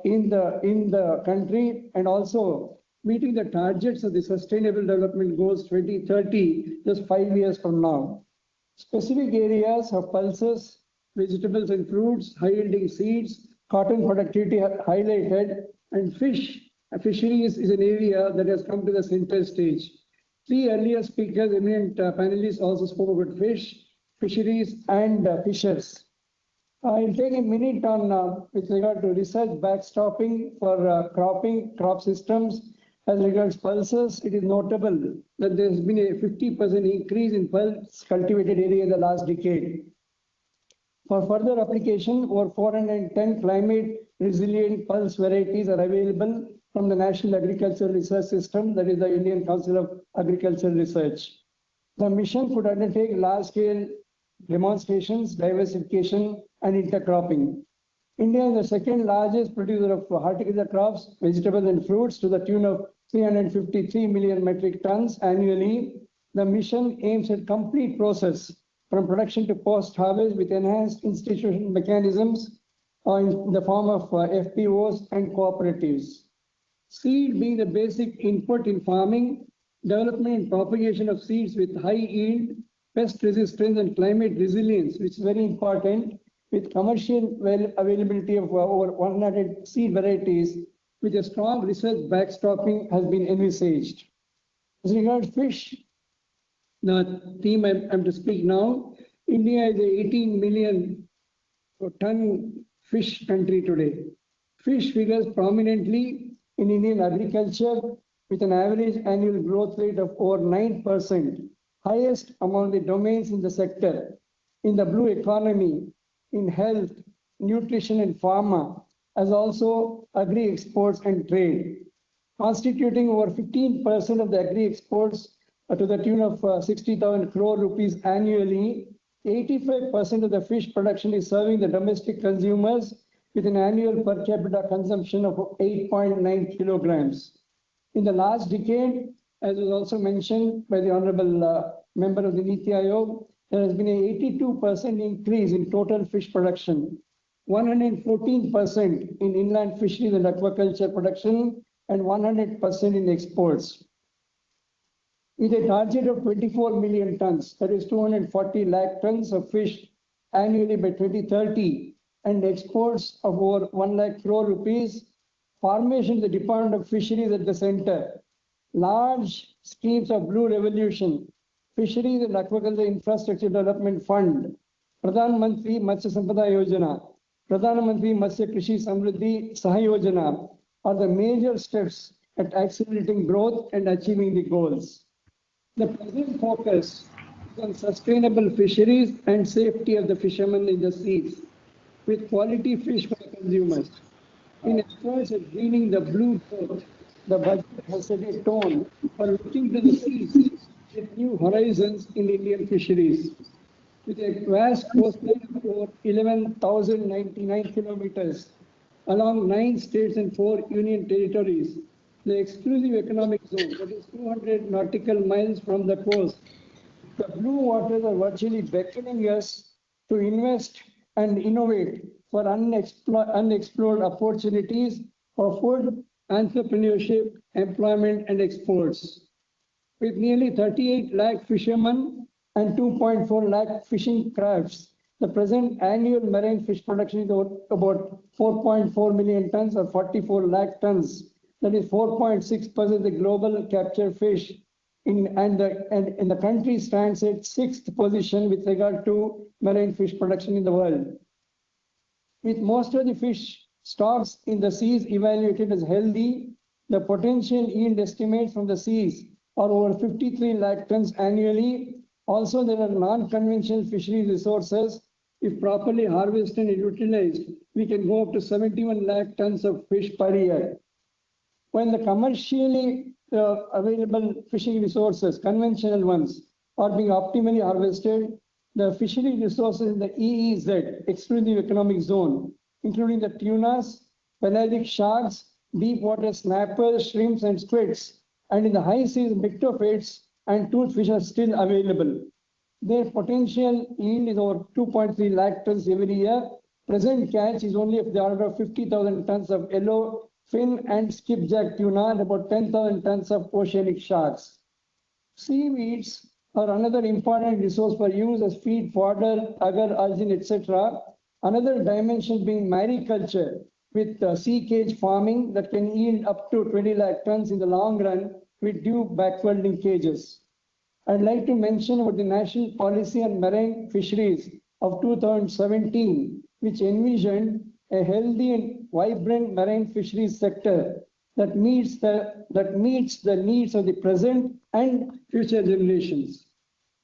in the country and also meeting the targets of the Sustainable Development Goals 2030, just 5 years from now. Specific areas of pulses, vegetables and fruits, high-yielding seeds, cotton productivity highlighted, and fisheries is an area that has come to the center stage. Three earlier speakers, eminent panelists, also spoke about fish, fisheries, and fishers. I'll take a minute on with regard to research backstopping for crop systems. As regards pulses, it is notable that there has been a 50% increase in pulse cultivated area in the last decade. For further application, over 410 climate resilient pulse varieties are available from the National Agricultural Research System, that is the Indian Council of Agricultural Research. The mission could undertake large-scale demonstrations, diversification, and intercropping. India is the second largest producer of horticultural crops, vegetables, and fruits to the tune of 353 million metric tons annually. The mission aims at complete process from production to post-harvest with enhanced institutional mechanisms in the form of FPOs and cooperatives. Seed being the basic input in farming, development and propagation of seeds with high yield, pest resistance and climate resilience, which is very important, with commercial availability of over 100 seed varieties, with a strong research backstopping has been envisaged. As regards fish, the theme I'm to speak now, India is a 18 million ton fish country today. Fish figures prominently in Indian agriculture with an average annual growth rate of over 9%, highest among the domains in the sector. in the blue economy, in health, nutrition and pharma, as also agri-exports and trade, constituting over 15% of the agri-exports to the tune of 60,000 crore rupees annually. 85% of the fish production is serving the domestic consumers with an annual per capita consumption of 8.9 kilograms. In the last decade, as was also mentioned by the Honorable Member of the Niti Aayog, there has been an 82% increase in total fish production, 114% in inland fisheries and aquaculture production, and 100% in exports. With a target of 24 million tons, that is 240 lakh tons of fish annually by 2030, and exports of over 1 lakh crore rupees, formation of the Department of Fisheries at the center, large schemes of Blue Revolution, Fisheries and Aquaculture Infrastructure Development Fund, Pradhan Mantri Matsya Sampada Yojana, Pradhan Mantri Matsya Krishi Samriddhi Sahayojana are the major steps at accelerating growth and achieving the goals. The present focus is on sustainable fisheries and safety of the fishermen in the seas, with quality fish for the consumers. In efforts at greening the blue growth, the budget has set a tone for looking to the seas with new horizons in Indian fisheries. With a vast coastline of over 11,099 kilometers along 9 states and 4 union territories, the exclusive economic zone, that is 200 nautical miles from the coast, the blue waters are virtually beckoning us to invest and innovate for unexplored opportunities for food, entrepreneurship, employment, and exports. With nearly 38 lakh fishermen and 2.4 lakh fishing crafts, the present annual marine fish production is about 4.4 million tons or 44 lakh tons. That is 4.6% of the global captured fish, and the country stands at 6th position with regard to marine fish production in the world. With most of the fish stocks in the seas evaluated as healthy, the potential yield estimates from the seas are over 53 lakh tons annually. Also, there are non-conventional fisheries resources. If properly harvested and utilized, we can go up to 71 lakh tons of fish per year. When the commercially available fishing resources, conventional ones, are being optimally harvested, the fishery resources in the EEZ, exclusive economic zone, including the tunas, pelagic sharks, deep water snappers, shrimps, and squids, and in the high seas, myctophates and toothfish are still available. Their potential yield is over 2.3 lakh tons every year. Present catch is only of the order of 50,000 tons of yellow fin and skipjack tuna and about 10,000 tons of oceanic sharks. Seaweeds are another important resource for use as feed, fodder, agar, argin, etc. Another dimension being mariculture with sea cage farming that can yield up to 20 lakh tons in the long run with due backward linkages. I'd like to mention about the National Policy on Marine Fisheries of 2017, which envisioned a healthy and vibrant marine fisheries sector that meets the needs of the present and future generations.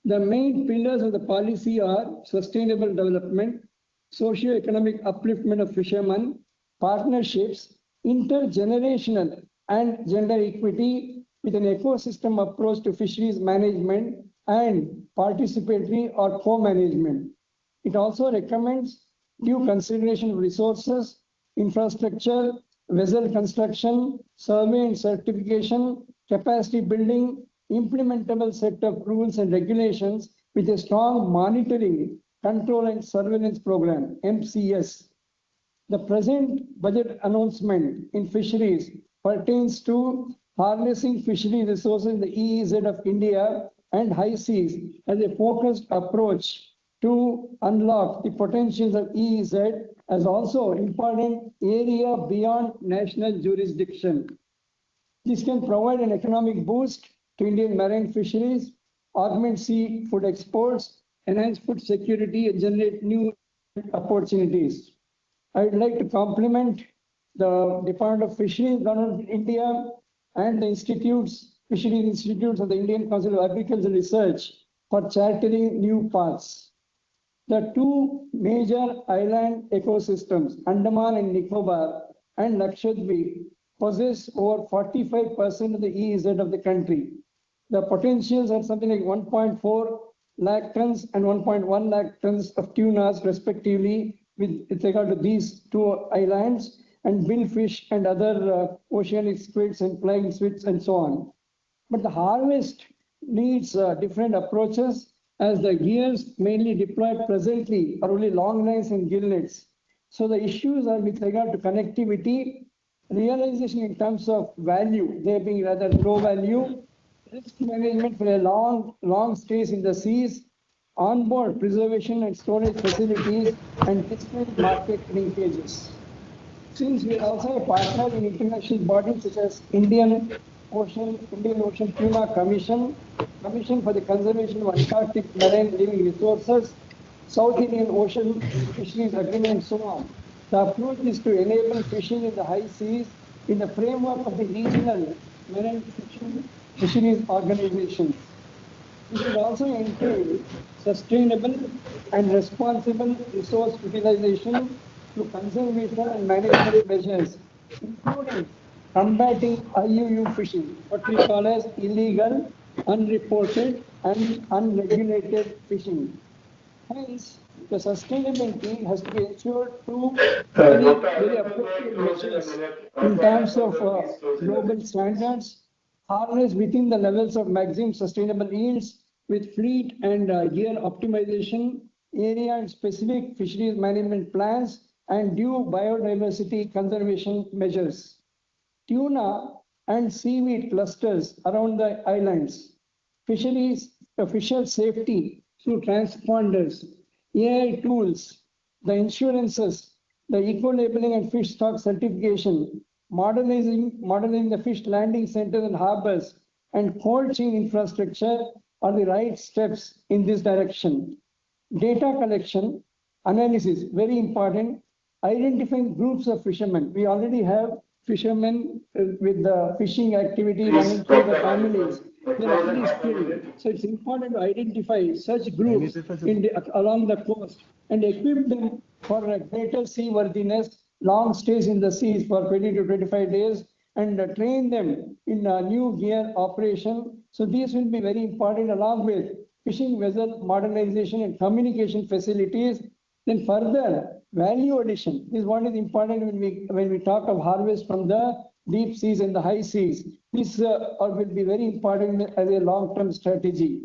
The main pillars of the policy are sustainable development, socio-economic upliftment of fishermen, partnerships, intergenerational and gender equity with an ecosystem approach to fisheries management and participatory or co-management. It also recommends due consideration of resources, infrastructure, vessel construction, survey and certification, capacity building, implementable set of rules and regulations with a strong monitoring, control and surveillance program, MCS. The present budget announcement in fisheries pertains to harnessing fishery resources in the EEZ of India and high seas as a focused approach to unlock the potentials of EEZ as also important area beyond national jurisdiction. This can provide an economic boost to Indian marine fisheries, augment seafood exports, enhance food security, and generate new opportunities. I would like to compliment the Department of Fisheries, Government of India, and the fisheries institutes of the Indian Council of Agricultural Research for chartering new paths. The two major island ecosystems, Andaman and Nicobar and Lakshadweep, possess over 45% of the EEZ of the country. The potentials are something like 1.4 lakh tons and 1.1 lakh tons of tunas respectively with regard to these two islands, and billfish and other oceanic squids and flying squids and so on. But the harvest needs different approaches, as the gears mainly deployed presently are only long lines and gill nets. So the issues are with regard to connectivity, realization in terms of value, they being rather low value, risk management for a long stays in the seas, onboard preservation and storage facilities, and distant market linkages. Since we are also a partner in international bodies such as Indian Ocean Tuna Commission for the Conservation of Antarctic Marine Living Resources, South Indian Ocean Fisheries Agreement, and so on. The approach is to enable fishing in the high seas in the framework of the regional marine fisheries organizations. This will also entail sustainable and responsible resource utilization through conservation and management measures, including combating IUU fishing, what we call as illegal, unreported, and unregulated fishing. Hence, the sustainability has to be ensured through very appropriate measures in terms of global standards, harnessed within the levels of maximum sustainable yields with fleet and gear optimization, area and specific fisheries management plans, and due biodiversity conservation measures. Tuna and seaweed clusters around the islands, fisher safety through transponders, AI tools, the insurances, the eco-labeling and fish stock certification, modernizing the fish landing centers and harbors, and cold chain infrastructure are the right steps in this direction. Data collection, analysis, very important. Identifying groups of fishermen. We already have fishermen with the fishing activity running through the families. They are already skilled. So it's important to identify such groups along the coast and equip them for a greater seaworthiness, long stays in the seas for 20 to 25 days, and train them in a new gear operation. So these will be very important, along with fishing vessel modernization and communication facilities. Then further value addition is what is important when we talk of harvest from the deep seas and the high seas. This will be very important as a long-term strategy.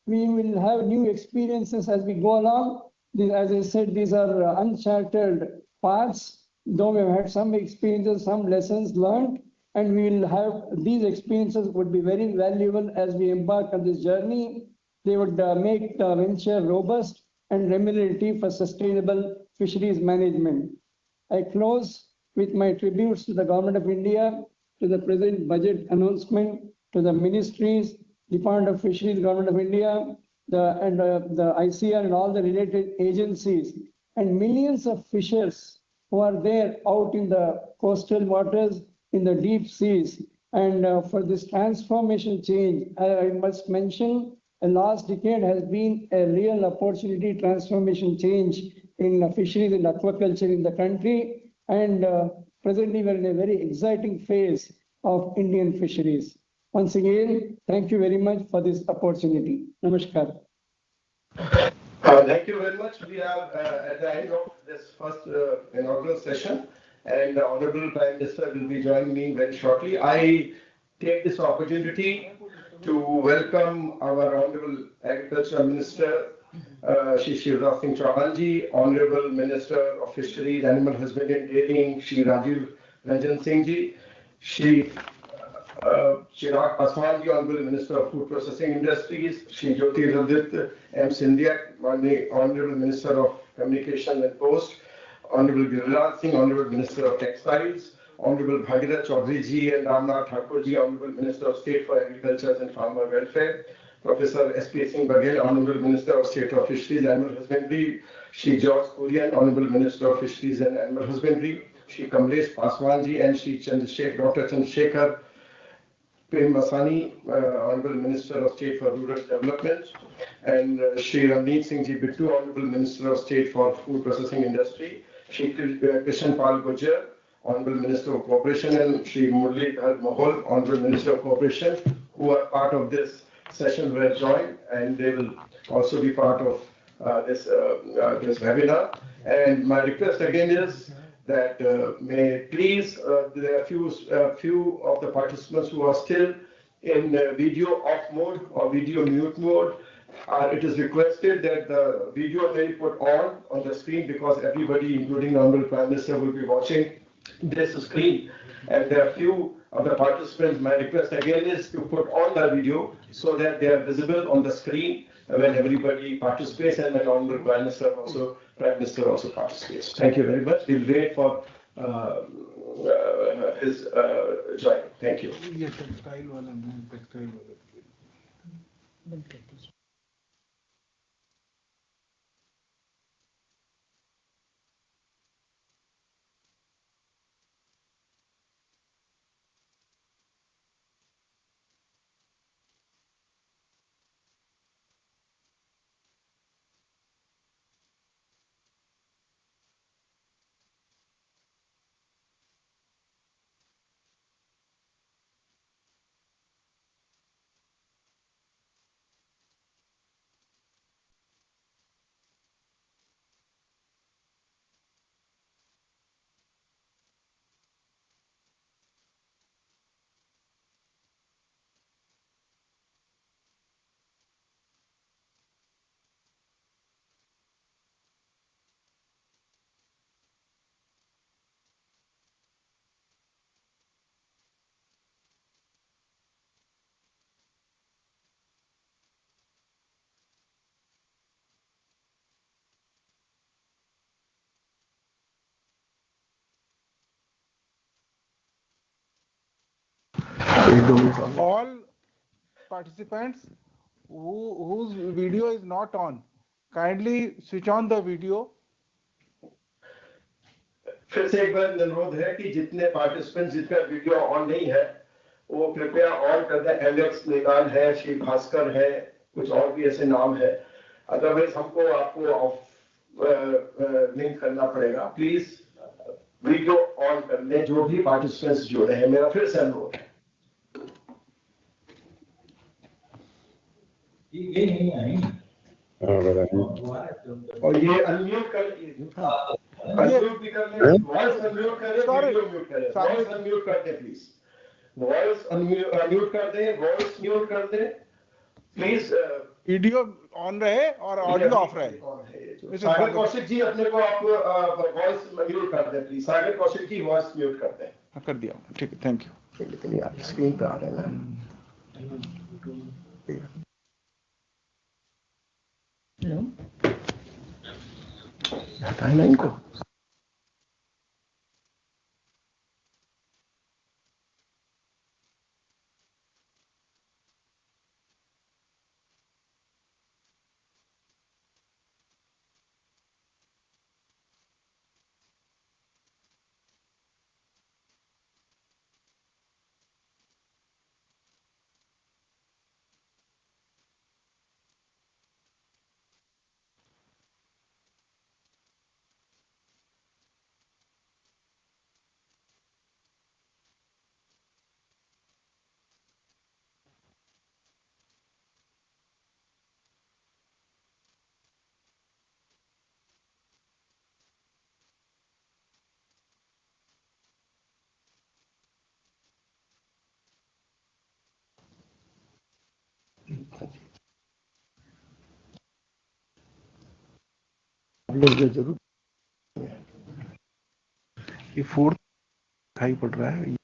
We will have new experiences as we go along. As I said, these are uncharted paths, though we have had some experiences, some lessons learned, and we will have these experiences would be very valuable as we embark on this journey. They would make the venture robust and remunerative for sustainable fisheries management. I close with my tributes to the Government of India, to the present budget announcement, to the ministries, Department of Fisheries, Government of India, the ICR and all the related agencies, and millions of fishers who are there out in the coastal waters, in the deep seas. And for this transformation change, I must mention, the last decade has been a real opportunity transformation change in fisheries and aquaculture in the country. And presently we're in a very exciting phase of Indian fisheries. Once again, thank you very much for this opportunity. Namaskar. Thank you very much. We are at the end of this first inaugural session, and the Honorable Prime Minister will be joining me very shortly. I take this opportunity to welcome our Honorable Agriculture Minister, Shri Shivraj Singh Chauhan Ji, Honorable Minister of Fisheries, Animal Husbandry and Dairying, Shri Rajiv Ranjan Singh Ji, Shri Chirag Paswan Ji, Honorable Minister of Food Processing Industries, Shri Jyotiraditya M. Scindia, Honorable Minister of Communication and Post, Honorable Giriraj Singh, Honorable Minister of Textiles, Honorable Bhagirath Chaudhary Ji and Ramnath Thakur Ji, Honorable Minister of State for Agriculture and Farmer Welfare, Professor S.P. Singh Baghel, Honorable Minister of State of Fisheries and Animal Husbandry, Shri George Kurian, Honorable Minister of Fisheries and Animal Husbandry, Shri Kamlesh Paswan Ji and Shri Dr. Chandrasekhar Prem Masani, Honorable Minister of State for Rural Development, and Shri Ramneet Singh Ji Bittu, Honorable Minister of State for Food Processing Industry, Shri Krishan Pal Gujjar, Honorable Minister of Cooperation, and Shri Muralidhar Mohol, Honorable Minister of Cooperation, who are part of this session were joined, and they will also be part of this webinar. And my request again is that may please, there are few of the participants who are still in video off mode or video mute mode. It is requested that the video may be put on the screen, because everybody, including the Honorable Prime Minister, will be watching this screen. And there are few of the participants. My request again is to put on the video so that they are visible on the screen when everybody participates, and when Honorable Prime Minister also participates. Thank you very much. We'll wait for his joining. Thank you. All participants whose video is not on, kindly switch on the video. फिर से एक बार अनुरोध है कि जितने participants जिनका video on नहीं है, वो कृपया ऑन कर दें। एलेक्स निगाल है, श्री भास्कर है, कुछ और भी ऐसे नाम है। अदरवाइज हमको आपको ऑफ लिंक करना पड़ेगा। प्लीज वीडियो ऑन कर लें जो भी पार्टिसिपेंट्स जुड़े हैं। मेरा फिर से अनुरोध है। ये नहीं आई और ये अनम्यूट कर अनम्यूट भी कर लें, वॉइस अनम्यूट करें, वीडियो म्यूट करें। वॉइस अनम्यूट कर दें प्लीज, वॉइस अनम्यूट कर दें, वॉइस म्यूट कर दें प्लीज। वीडियो ऑन रहे और ऑडियो ऑफ रहे। सागर कौशिक जी अपने को आप वॉइस म्यूट कर दें please. Sagar Kaushik ji voice mute कर दें। कर दिया, ठीक है, थैंक यू। लेकिन यार स्क्रीन पे आ रहे हैं ना इनको। जरूर ये फोर्थ दिखाई पड़ रहा है।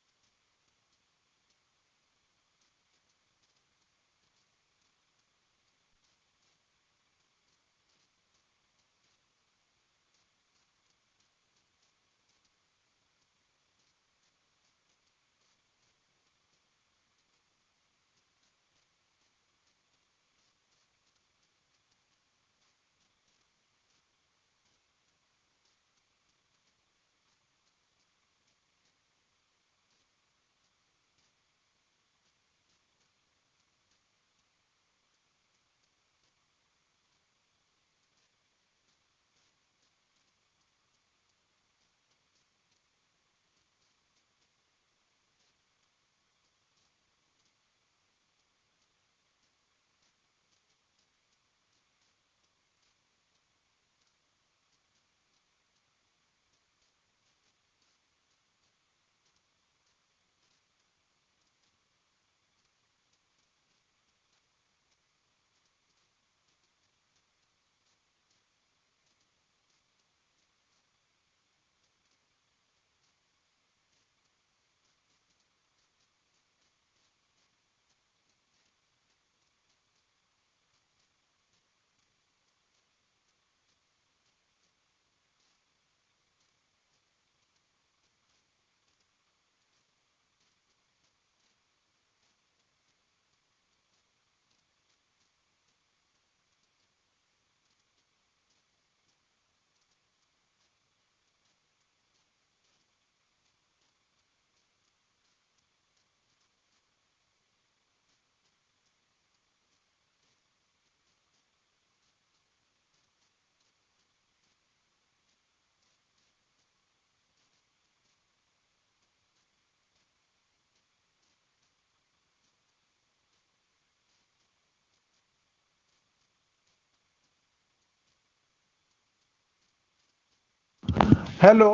हेलो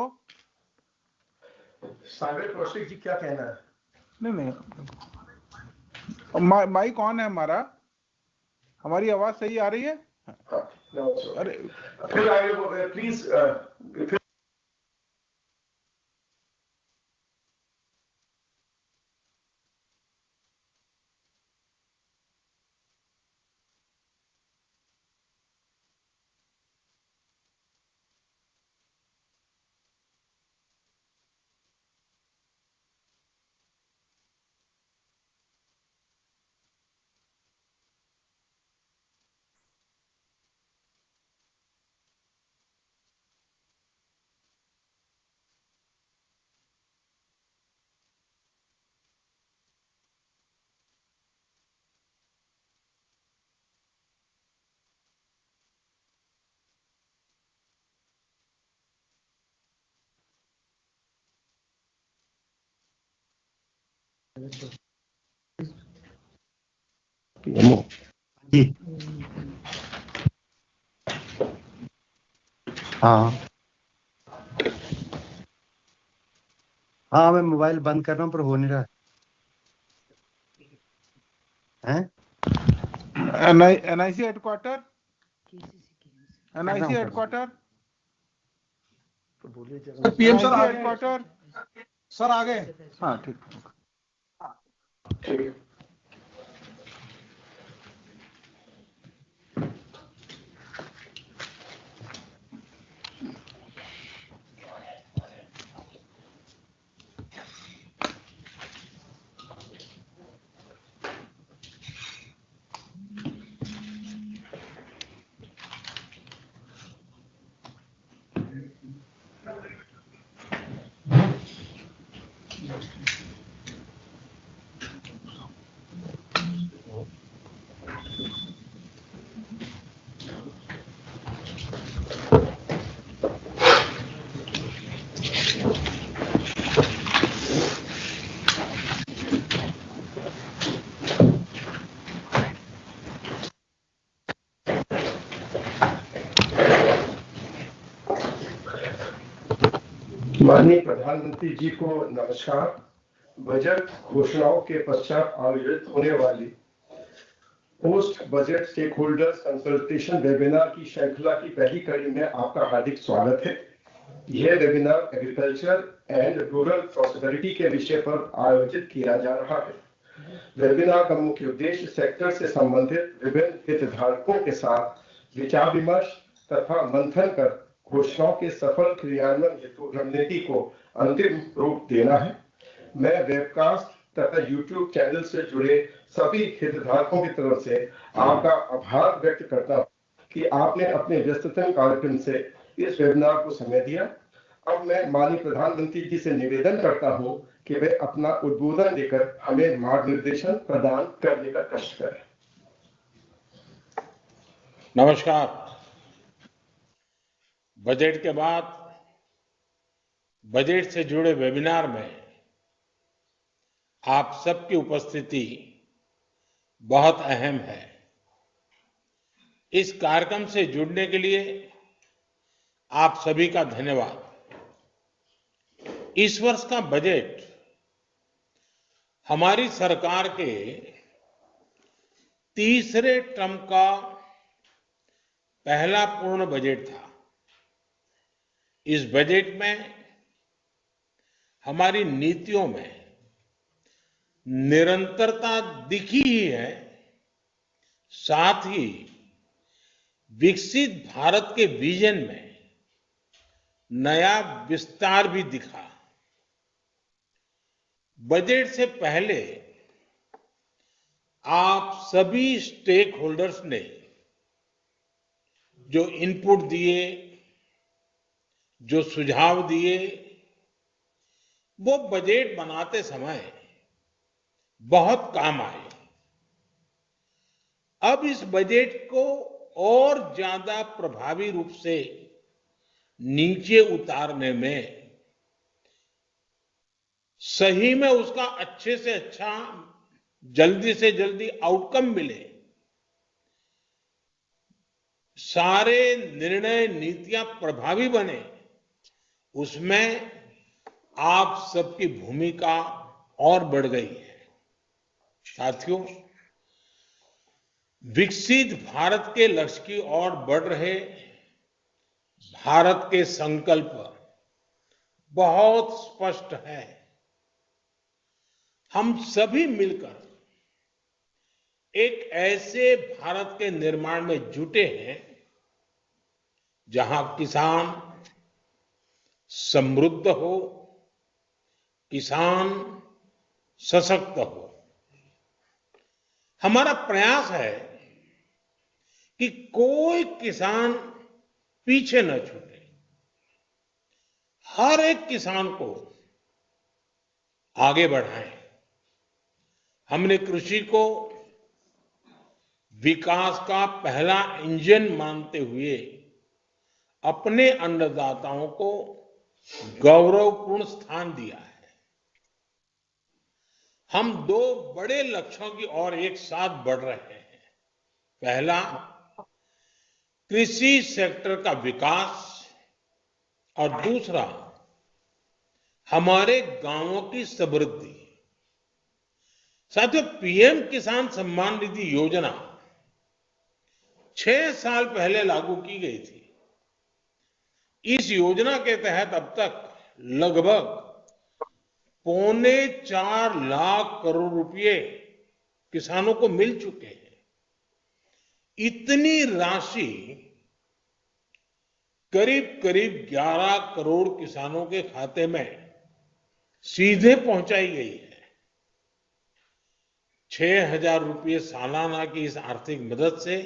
सागर कौशिक जी, क्या कहना है? नहीं नहीं माइक ऑन है हमारा, हमारी आवाज सही आ रही है? अरे फिर आगे प्लीज जी हाँ हाँ, मैं मोबाइल बंद कर रहा हूँ पर हो नहीं रहा है। NIC headquarter, NIC headquarter, PM sir NIC headquarter sir आ गए। हाँ ठीक ठीक है। माननीय प्रधानमंत्री जी को नमस्कार। बजट घोषणाओं के पश्चात आयोजित होने वाली post budget stakeholders consultation webinar की श्रृंखला की पहली कड़ी में आपका हार्दिक स्वागत है। यह webinar agriculture and rural prosperity के विषय पर आयोजित किया जा रहा है। वेबिनार का मुख्य उद्देश्य सेक्टर से संबंधित विभिन्न हितधारकों के साथ विचार विमर्श तथा मंथन कर घोषणाओं के सफल क्रियान्वयन हेतु रणनीति को अंतिम रूप देना है। मैं वेबकास्ट तथा यूट्यूब चैनल से जुड़े सभी हितधारकों की तरफ से आपका आभार व्यक्त करता हूं कि आपने अपने व्यस्ततम कार्यक्रम से इस वेबिनार को समय दिया। अब मैं माननीय प्रधानमंत्री जी से निवेदन करता हूं कि वे अपना उद्बोधन देकर हमें मार्गदर्शन प्रदान करने का कष्ट करें। नमस्कार। बजट के बाद बजट से जुड़े वेबिनार में आप सबकी उपस्थिति बहुत अहम है। इस कार्यक्रम से जुड़ने के लिए आप सभी का धन्यवाद। इस वर्ष का बजट हमारी सरकार के तीसरे टर्म का पहला पूर्ण बजट था। इस बजट में हमारी नीतियों में निरंतरता दिखी ही है, साथ ही विकसित भारत के विजन में नया विस्तार भी दिखा। बजट से पहले आप सभी स्टेक होल्डर्स ने जो इनपुट दिए, जो सुझाव दिए, वो बजट बनाते समय बहुत काम आए। अब इस बजट को और ज्यादा प्रभावी रूप से नीचे उतारने में, सही में उसका अच्छे से अच्छा, जल्दी से जल्दी आउटकम मिले, सारे निर्णय नीतियां प्रभावी बने, उसमें आप सबकी भूमिका और बढ़ गई है। साथियों, विकसित भारत के लक्ष्य की ओर बढ़ रहे भारत के संकल्प बहुत स्पष्ट है। हम सभी मिलकर एक ऐसे भारत के निर्माण में जुटे हैं जहां किसान समृद्ध हो, किसान सशक्त हो। हमारा प्रयास है कि कोई किसान पीछे न छूटे। हर एक किसान को आगे बढ़ाएं। हमने कृषि को विकास का पहला इंजन मानते हुए अपने अन्नदाताओं को गौरवपूर्ण स्थान दिया है। हम दो बड़े लक्ष्यों की ओर एक साथ बढ़ रहे हैं। पहला, कृषि सेक्टर का विकास और दूसरा, हमारे गांवों की समृद्धि। साथियों, पीएम किसान सम्मान निधि योजना 6 साल पहले लागू की गई थी। इस योजना के तहत अब तक लगभग 4.25 लाख करोड़ रुपए किसानों को मिल चुके हैं। इतनी राशि करीब करीब 11 करोड़ किसानों के खाते में सीधे पहुंचाई गई है। 6,000 रुपये सालाना की इस आर्थिक मदद से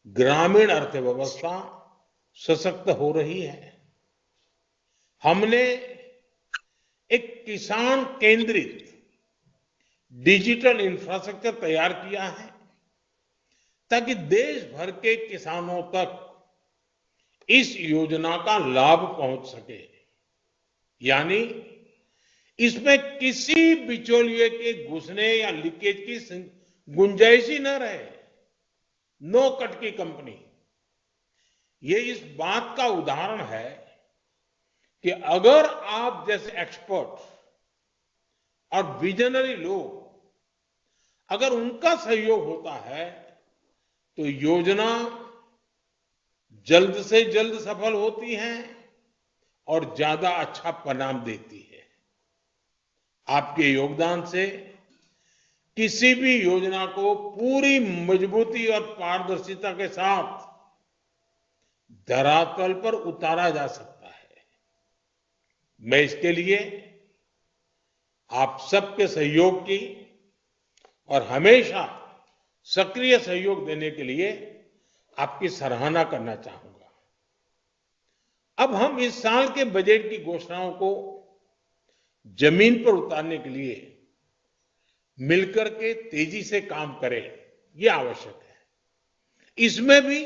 ग्रामीण अर्थव्यवस्था सशक्त हो रही है। हमने एक किसान केंद्रित डिजिटल इंफ्रास्ट्रक्चर तैयार किया है ताकि देश भर के किसानों तक इस योजना का लाभ पहुंच सके। यानी इसमें किसी बिचौलिए के घुसने या लीकेज की गुंजाइश ही न रहे। नो कट की कंपनी। ये इस बात का उदाहरण है कि अगर आप जैसे एक्सपर्ट और विजनरी लोग, अगर उनका सहयोग होता है तो योजना जल्द से जल्द सफल होती है और ज्यादा अच्छा परिणाम देती है। आपके योगदान से किसी भी योजना को पूरी मजबूती और पारदर्शिता के साथ धरातल पर उतारा जा सकता है। मैं इसके लिए आप सबके सहयोग की और हमेशा सक्रिय सहयोग देने के लिए आपकी सराहना करना चाहूंगा। अब हम इस साल के बजट की घोषणाओं को जमीन पर उतारने के लिए मिलकर के तेजी से काम करें, ये आवश्यक है। इसमें भी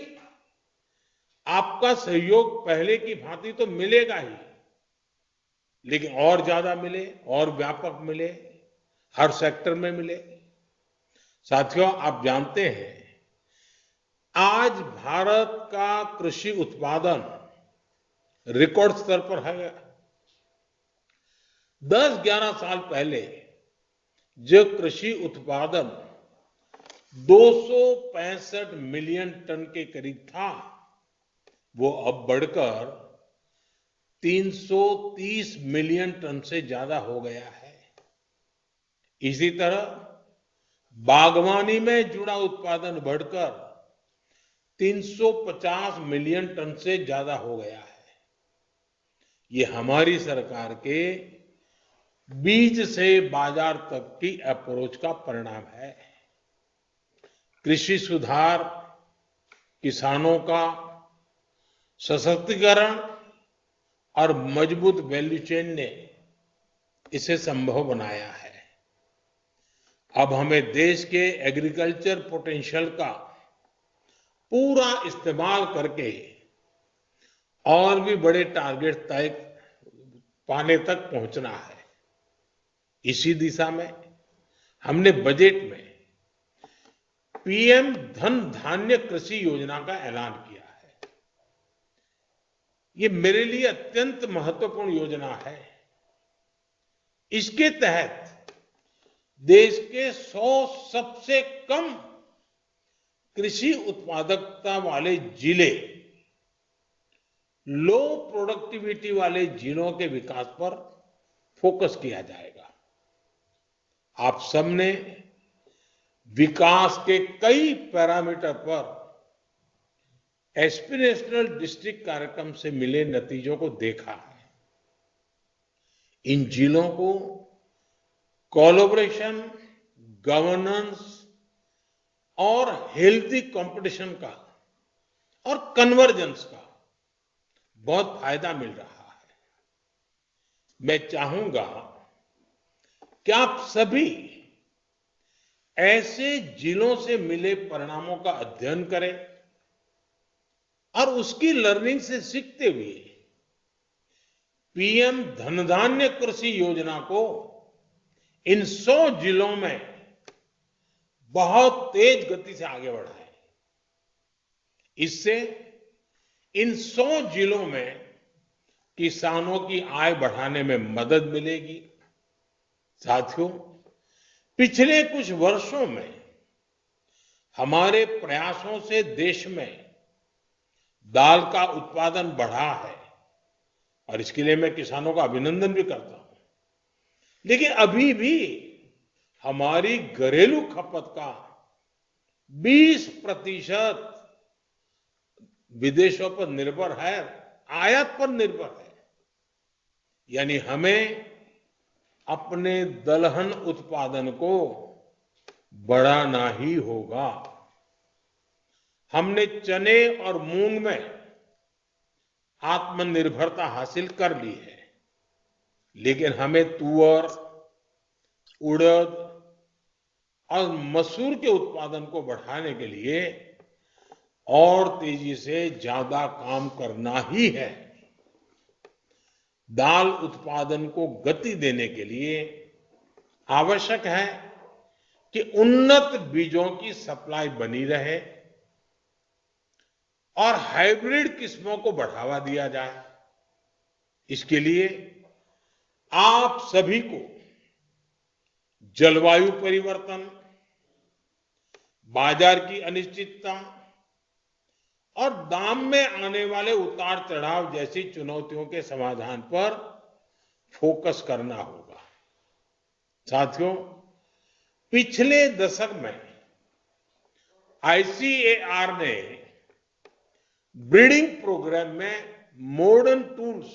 आपका सहयोग पहले की भांति तो मिलेगा ही, लेकिन और ज्यादा मिले, और व्यापक मिले, हर सेक्टर में मिले। साथियों, आप जानते हैं आज भारत का कृषि उत्पादन रिकॉर्ड स्तर पर है। 10-11 साल पहले जो कृषि उत्पादन 265 मिलियन टन के करीब था, वो अब बढ़कर 330 मिलियन टन से ज्यादा हो गया है। इसी तरह बागवानी में जुड़ा उत्पादन बढ़कर 350 मिलियन टन से ज्यादा हो गया है। ये हमारी सरकार के बीज से बाजार तक की अप्रोच का परिणाम है। कृषि सुधार, किसानों का सशक्तिकरण और मजबूत वैल्यू चेन ने इसे संभव बनाया है। अब हमें देश के एग्रीकल्चर पोटेंशियल का पूरा इस्तेमाल करके और भी बड़े टारगेट तय पाने तक पहुंचना है। इसी दिशा में हमने बजट में पीएम धन धान्य कृषि योजना का ऐलान किया है। ये मेरे लिए अत्यंत महत्वपूर्ण योजना है। इसके तहत देश के 100 सबसे कम कृषि उत्पादकता वाले जिले, लो प्रोडक्टिविटी वाले जिलों के विकास पर फोकस किया जाएगा। आप सबने विकास के कई पैरामीटर पर एस्पिरेशनल डिस्ट्रिक्ट कार्यक्रम से मिले नतीजों को देखा है। इन जिलों को कोलैबोरेशन, गवर्नेंस और हेल्थी कंपटीशन का और कन्वर्जेंस का बहुत फायदा मिल रहा है। मैं चाहूंगा कि आप सभी ऐसे जिलों से मिले परिणामों का अध्ययन करें और उसकी लर्निंग से सीखते हुए पीएम धनधान्य कृषि योजना को इन 100 जिलों में बहुत तेज गति से आगे बढ़ाएं। इससे इन 100 जिलों में किसानों की आय बढ़ाने में मदद मिलेगी। साथियों, पिछले कुछ वर्षों में हमारे प्रयासों से देश में दाल का उत्पादन बढ़ा है और इसके लिए मैं किसानों का अभिनंदन भी करता हूं। लेकिन अभी भी हमारी घरेलू खपत का 20% विदेशों पर निर्भर है, आयात पर निर्भर है। यानी हमें अपने दलहन उत्पादन को बढ़ाना ही होगा। हमने चने और मूंग में आत्मनिर्भरता हासिल कर ली है, लेकिन हमें तुअर, उड़द और मसूर के उत्पादन को बढ़ाने के लिए और तेजी से ज्यादा काम करना ही है। दाल उत्पादन को गति देने के लिए आवश्यक है कि उन्नत बीजों की सप्लाई बनी रहे और हाइब्रिड किस्मों को बढ़ावा दिया जाए। इसके लिए आप सभी को जलवायु परिवर्तन, बाजार की अनिश्चितता और दाम में आने वाले उतार चढ़ाव जैसी चुनौतियों के समाधान पर फोकस करना होगा। साथियों, पिछले दशक में आईसीएआर ने ब्रीडिंग प्रोग्राम में मॉडर्न टूल्स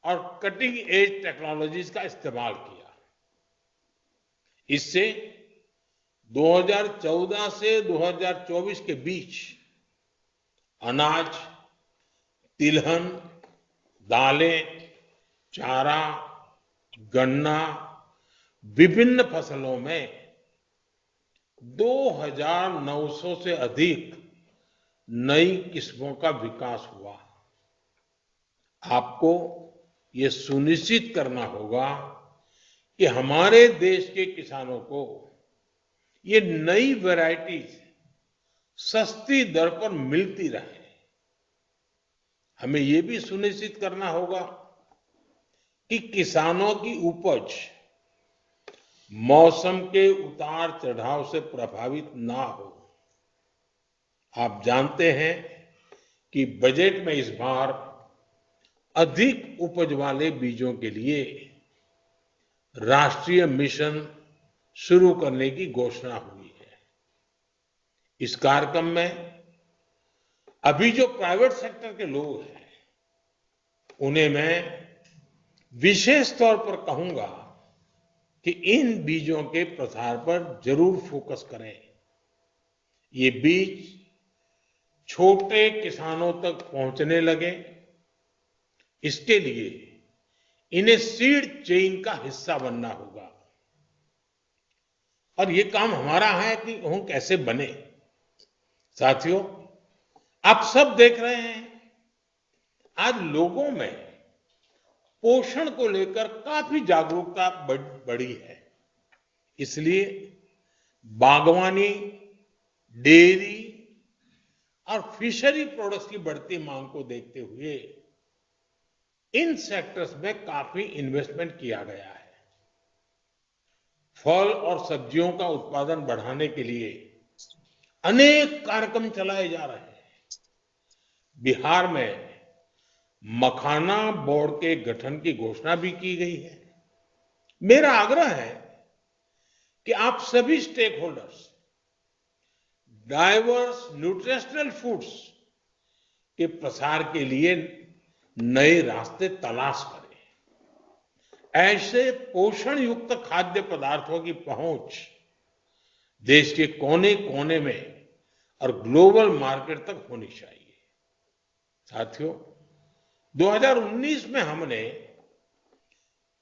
और कटिंग एज टेक्नोलॉजीज का इस्तेमाल किया। इससे 2014 से 2024 के बीच अनाज, तिलहन, दालें, चारा, गन्ना, विभिन्न फसलों में 2900 से अधिक नई किस्मों का विकास हुआ। आपको ये सुनिश्चित करना होगा कि हमारे देश के किसानों को ये नई वैरायटीज सस्ती दर पर मिलती रहे। हमें ये भी सुनिश्चित करना होगा कि किसानों की उपज मौसम के उतार चढ़ाव से प्रभावित ना हो। आप जानते हैं कि बजट में इस बार अधिक उपज वाले बीजों के लिए राष्ट्रीय मिशन शुरू करने की घोषणा हुई है। इस कार्यक्रम में अभी जो प्राइवेट सेक्टर के लोग हैं, उन्हें मैं विशेष तौर पर कहूंगा कि इन बीजों के प्रसार पर जरूर फोकस करें। ये बीज छोटे किसानों तक पहुंचने लगे, इसके लिए इन्हें सीड चेन का हिस्सा बनना होगा। और ये काम हमारा है कि हम कैसे बने। साथियों, आप सब देख रहे हैं आज लोगों में पोषण को लेकर काफी जागरूकता बढ़ी है। इसलिए बागवानी, डेयरी और फिशरी प्रोडक्ट्स की बढ़ती मांग को देखते हुए इन सेक्टर्स में काफी इन्वेस्टमेंट किया गया है। फल और सब्जियों का उत्पादन बढ़ाने के लिए अनेक कार्यक्रम चलाए जा रहे हैं। बिहार में मखाना बोर्ड के गठन की घोषणा भी की गई है। मेरा आग्रह है कि आप सभी stakeholders diverse nutritional foods के प्रसार के लिए नए रास्ते तलाश करें। ऐसे पोषण युक्त खाद्य पदार्थों की पहुंच देश के कोने कोने में और ग्लोबल मार्केट तक होनी चाहिए। साथियों, 2019 में हमने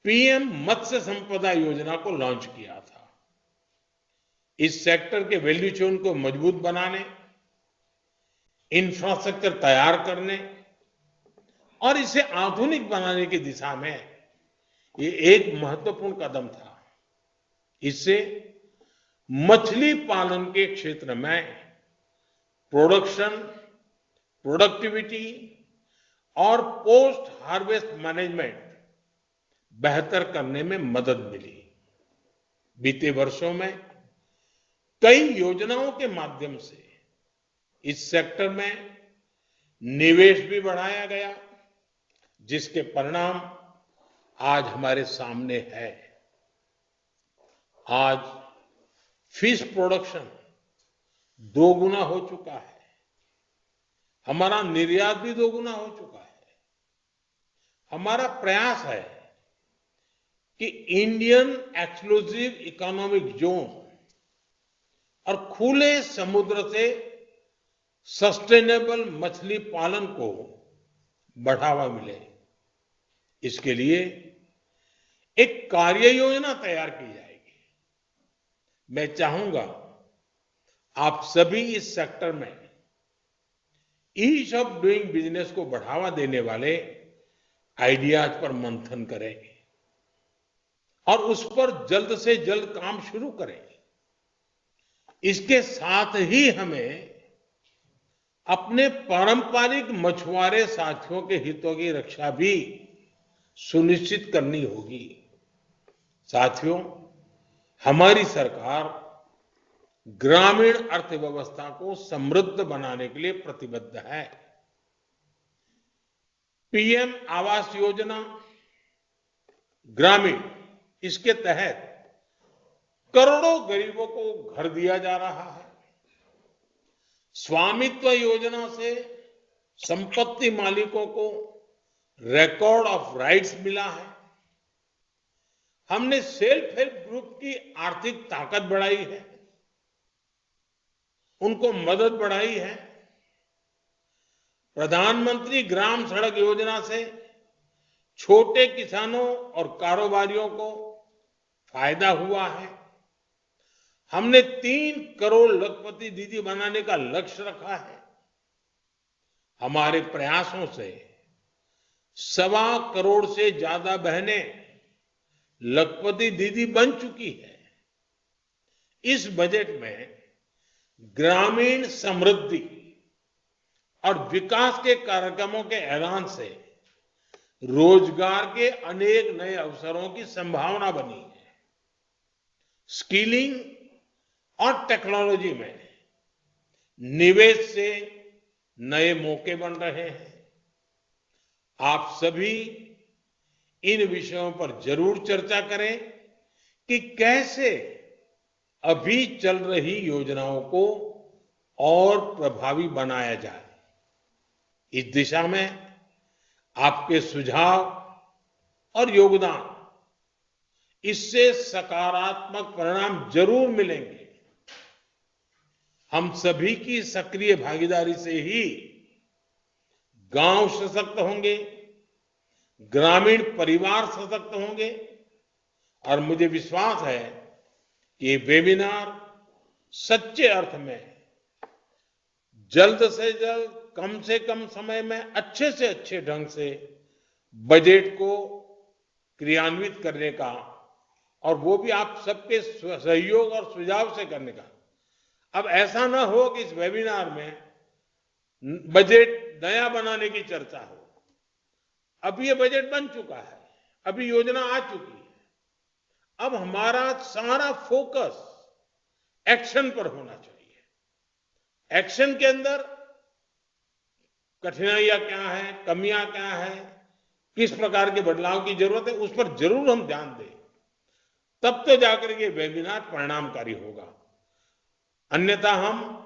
पीएम मत्स्य संपदा योजना को लॉन्च किया था। इस सेक्टर के वैल्यू चेन को मजबूत बनाने, इंफ्रास्ट्रक्चर तैयार करने और इसे आधुनिक बनाने की दिशा में ये एक महत्वपूर्ण कदम था। इससे मछली पालन के क्षेत्र में प्रोडक्शन, प्रोडक्टिविटी और पोस्ट हार्वेस्ट मैनेजमेंट बेहतर करने में मदद मिली। बीते वर्षों में कई योजनाओं के माध्यम से इस सेक्टर में निवेश भी बढ़ाया गया, जिसके परिणाम आज हमारे सामने है। आज फिश प्रोडक्शन 2 गुना हो चुका है। हमारा निर्यात भी 2 गुना हो चुका है। हमारा प्रयास है कि इंडियन एक्सक्लूसिव इकोनॉमिक जोन और खुले समुद्र से सस्टेनेबल मछली पालन को बढ़ावा मिले। इसके लिए एक कार्य योजना तैयार की जाएगी। मैं चाहूंगा आप सभी इस सेक्टर में ईज ऑफ डूइंग बिजनेस को बढ़ावा देने वाले आइडियाज पर मंथन करें और उस पर जल्द से जल्द काम शुरू करें। इसके साथ ही हमें अपने पारंपरिक मछुआरे साथियों के हितों की रक्षा भी सुनिश्चित करनी होगी। साथियों, हमारी सरकार ग्रामीण अर्थव्यवस्था को समृद्ध बनाने के लिए प्रतिबद्ध है। पीएम आवास योजना ग्रामीण, इसके तहत करोड़ों गरीबों को घर दिया जा रहा है। स्वामित्व योजना से संपत्ति मालिकों को रिकॉर्ड ऑफ राइट्स मिला है। हमने सेल्फ हेल्प ग्रुप की आर्थिक ताकत बढ़ाई है, उनको मदद बढ़ाई है। प्रधानमंत्री ग्राम सड़क योजना से छोटे किसानों और कारोबारियों को फायदा हुआ है। हमने 3 करोड़ लखपति दीदी बनाने का लक्ष्य रखा है। हमारे प्रयासों से 1.25 करोड़ से ज्यादा बहनें लखपति दीदी बन चुकी है। इस बजट में ग्रामीण समृद्धि और विकास के कार्यक्रमों के ऐलान से रोजगार के अनेक नए अवसरों की संभावना बनी है। स्किलिंग और टेक्नोलॉजी में निवेश से नए मौके बन रहे हैं। आप सभी इन विषयों पर जरूर चर्चा करें कि कैसे अभी चल रही योजनाओं को और प्रभावी बनाया जाए। इस दिशा में आपके सुझाव और योगदान, इससे सकारात्मक परिणाम जरूर मिलेंगे। हम सभी की सक्रिय भागीदारी से ही गांव सशक्त होंगे, ग्रामीण परिवार सशक्त होंगे और मुझे विश्वास है कि ये वेबिनार सच्चे अर्थ में जल्द से जल्द, कम से कम समय में अच्छे से अच्छे ढंग से बजट को क्रियान्वित करने का, और वो भी आप सबके सहयोग और सुझाव से करने का। अब ऐसा ना हो कि इस वेबिनार में बजट नया बनाने की चर्चा हो। अब ये बजट बन चुका है, अभी योजना आ चुकी है। अब हमारा सारा फोकस एक्शन पर होना चाहिए। एक्शन के अंदर कठिनाइयां क्या है, कमियां क्या है, किस प्रकार के बदलाव की जरूरत है, उस पर जरूर हम ध्यान दें, तब तो जाकर के वेबिनार परिणामकारी होगा। अन्यथा हम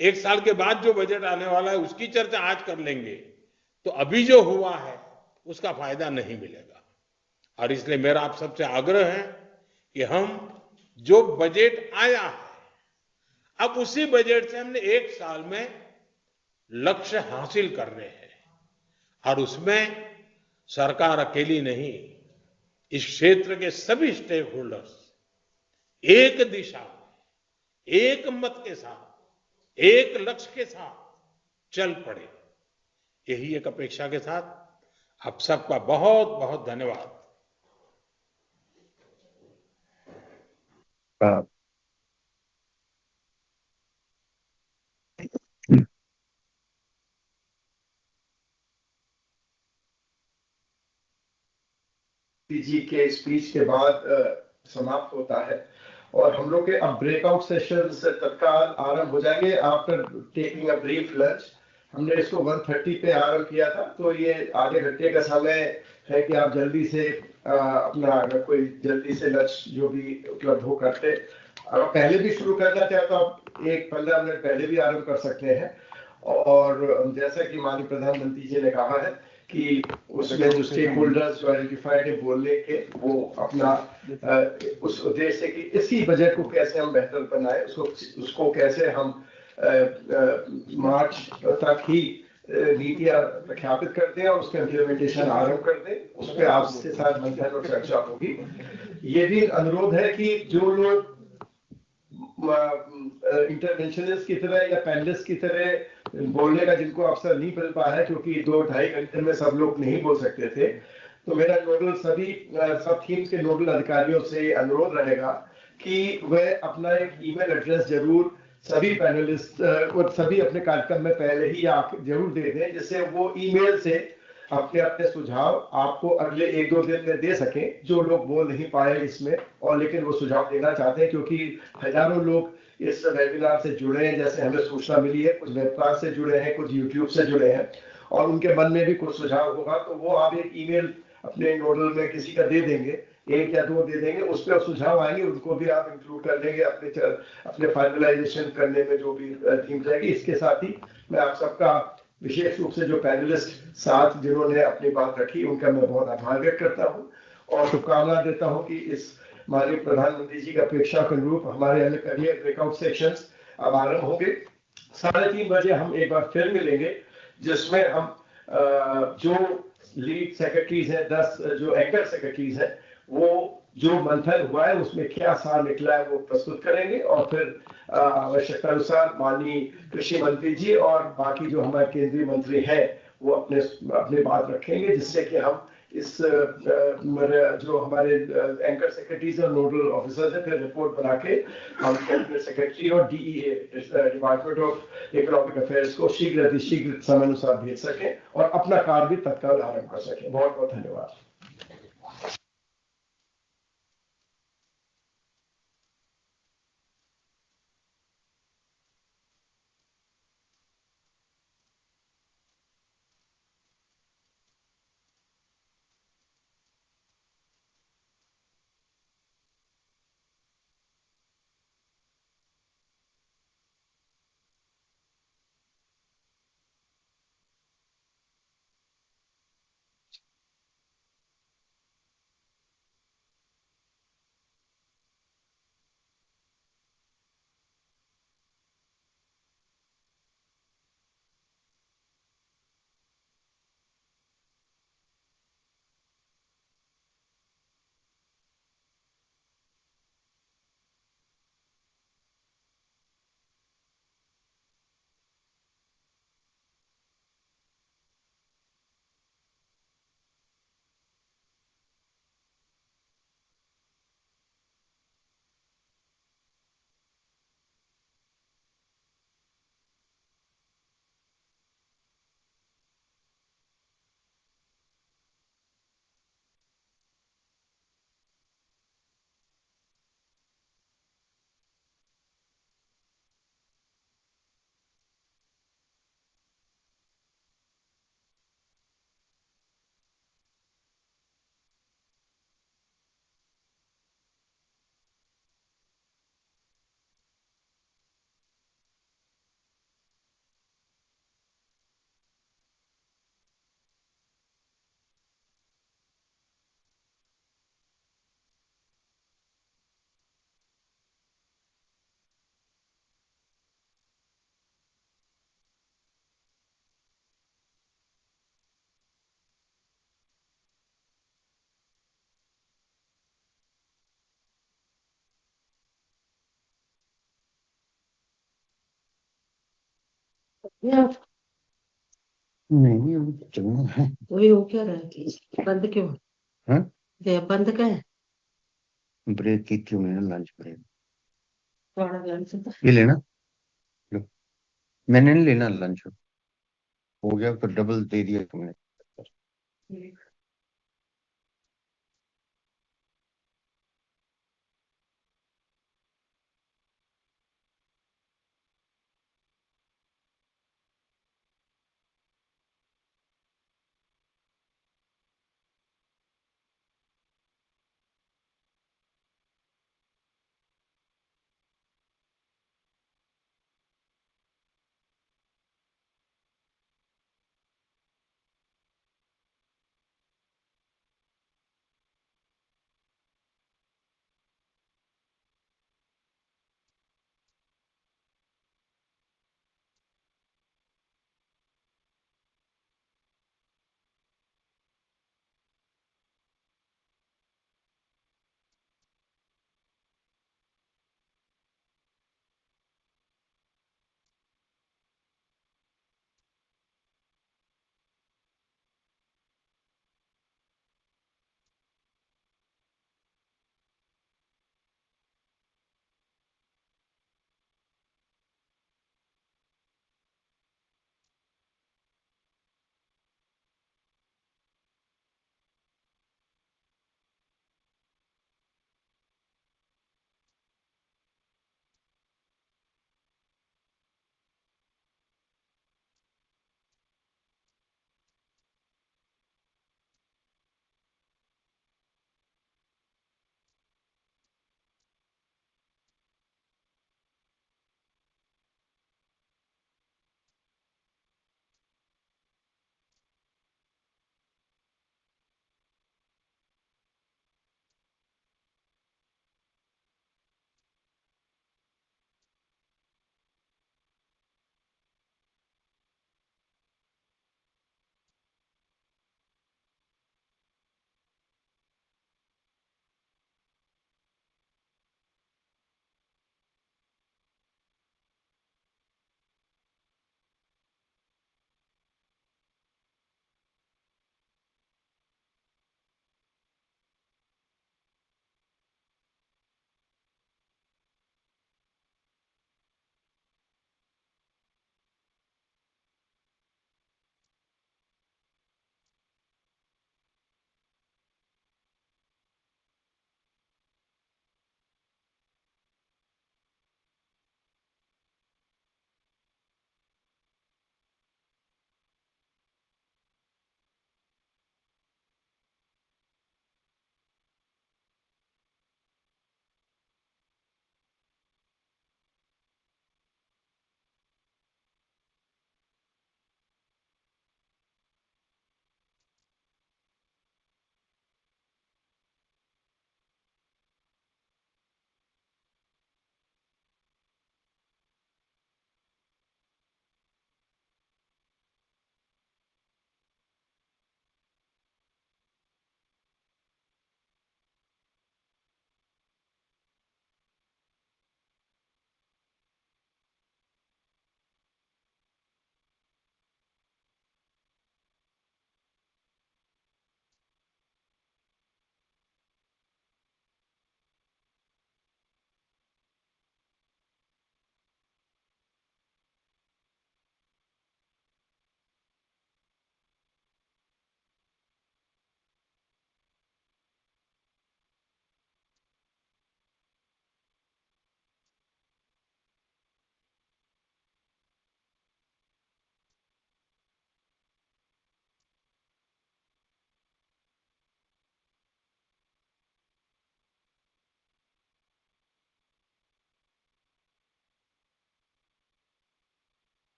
एक साल के बाद जो बजट आने वाला है उसकी चर्चा आज कर लेंगे तो अभी जो हुआ है उसका फायदा नहीं मिलेगा। और इसलिए मेरा आप सबसे आग्रह है कि हम जो बजट आया है अब उसी बजट से हमने एक साल में लक्ष्य हासिल करने हैं और उसमें सरकार अकेली नहीं, इस क्षेत्र के सभी स्टेक होल्डर्स एक दिशा में, एक मत के साथ, एक लक्ष्य के साथ चल पड़े। यही एक अपेक्षा के साथ आप सबका बहुत बहुत धन्यवाद। जी के स्पीच के बाद समाप्त होता है और हम लोग के अब ब्रेकआउट सेशंस तत्काल आरंभ हो जाएंगे after taking a brief lunch. हमने इसको 1:30 पे आरंभ किया था तो ये आधे घंटे का समय है कि आप जल्दी से अपना अगर कोई जल्दी से लंच जो भी उपलब्ध हो करते, अगर पहले भी शुरू करना चाहे तो आप 15 मिनट पहले भी आरंभ कर सकते हैं। और जैसा कि माननीय प्रधानमंत्री जी ने कहा है कि उसमें जो स्टेक होल्डर्स जो आइडेंटिफाइड है बोलने के वो अपना उस उद्देश्य से कि इसी बजट को कैसे हम बेहतर बनाए, उसको कैसे हम मार्च तक ही नीतियां प्रख्यापित कर दें और उसका इम्प्लीमेंटेशन आरंभ कर दें, उस पर आपसे साथ मंथन और चर्चा होगी। ये भी अनुरोध है कि जो लोग इंटरवेंशनिस्ट की तरह या पैनलिस्ट की तरह बोलने का जिनको अवसर नहीं मिल पाया है क्योंकि 2-2.5 घंटे में सब लोग नहीं बोल सकते थे, तो मेरा नोडल सब थीम्स के नोडल अधिकारियों से अनुरोध रहेगा कि वह अपना एक ईमेल एड्रेस जरूर सभी पैनलिस्ट और सभी अपने कार्यक्रम में पहले ही आप जरूर दे दें, जिससे वो ईमेल से अपने अपने सुझाव आपको अगले 1-2 दिन में दे सकें जो लोग बोल नहीं पाए इसमें और लेकिन वो सुझाव देना चाहते हैं, क्योंकि हजारों लोग इस वेबिनार से जुड़े हैं, जैसे हमें सूचना मिली है, कुछ वेबसाइट से जुड़े हैं, कुछ यूट्यूब से जुड़े हैं और उनके मन में भी कुछ सुझाव होगा तो वो आप एक ईमेल अपने नोडल में किसी का दे देंगे, 1 या 2 दे देंगे, उस पर सुझाव आएंगे उनको भी आप इंक्लूड कर लेंगे अपने फाइनलाइजेशन करने में जो भी थीम रहेगी। इसके साथ ही मैं आप सबका विशेष रूप से जो पैनलिस्ट साथ जिन्होंने अपनी बात रखी उनका मैं बहुत आभार व्यक्त करता हूं और शुभकामना देता हूं कि इस माननीय प्रधानमंत्री जी की अपेक्षा के अनुरूप हमारे अगले ब्रेकआउट सेक्शंस अब आरंभ होंगे। 3:30 बजे हम एक बार फिर मिलेंगे जिसमें हम जो लीड सेक्रेटरीज हैं, 10 जो एंकर सेक्रेटरीज हैं, वो जो मंथन हुआ है उसमें क्या सार निकला है वो प्रस्तुत करेंगे और फिर आवश्यकता अनुसार माननीय कृषि मंत्री जी और बाकी जो हमारे केंद्रीय मंत्री हैं वो अपने बात रखेंगे, जिससे कि हम इस जो हमारे एंकर सेक्रेटरीज और नोडल ऑफिसर्स हैं फिर रिपोर्ट बना के हम कैबिनेट सेक्रेटरी और DEA department of economic affairs को शीघ्र अतिशीघ्र समय अनुसार भेज सकें और अपना कार्य भी तत्काल आरंभ कर सकें। बहुत बहुत धन्यवाद। नहीं अभी तो चलना है। वही हो क्या रहा है, बंद क्यों? हाँ? ये बंद क्या है? ब्रेक की क्यों मैंने लंच ब्रेक थोड़ा लंच था। ये लेना लो। मैंने नहीं लेना लंच हो गया तो डबल दे दिया तुमने।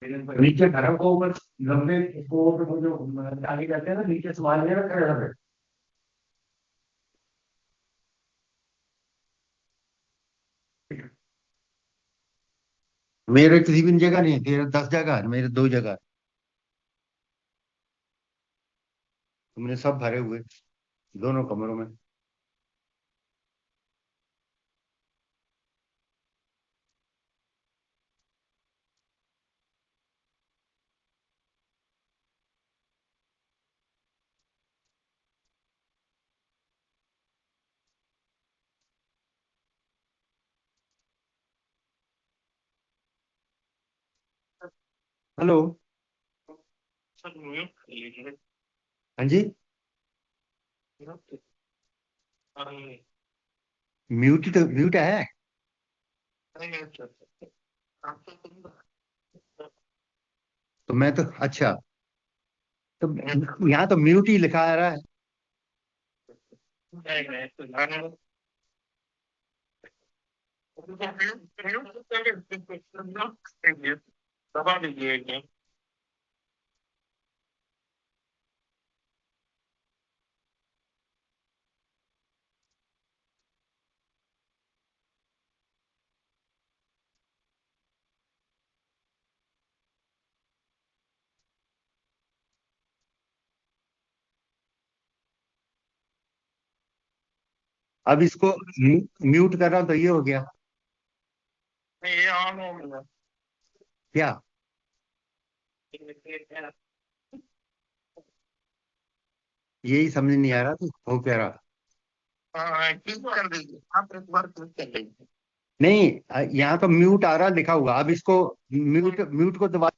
नीचे घरों को ऊपर गमले को जो आगे जाते हैं ना, नीचे सामान नहीं रखा जाता है। मेरे किसी भी जगह नहीं है, तेरे 10 जगह है, मेरे 2 जगह है। तुमने सब भरे हुए दोनों कमरों में। हेलो। हाँ जी। म्यूट है। तो मैं तो अच्छा, तो यहाँ तो म्यूट ही लिखा आ रहा है। अब इसको म्यूट कर रहा हूं तो ये हो गया क्या? यही समझ नहीं आ रहा तो हो क्या रहा। नहीं, यहाँ तो म्यूट आ रहा लिखा हुआ, अब इसको म्यूट म्यूट को दबा।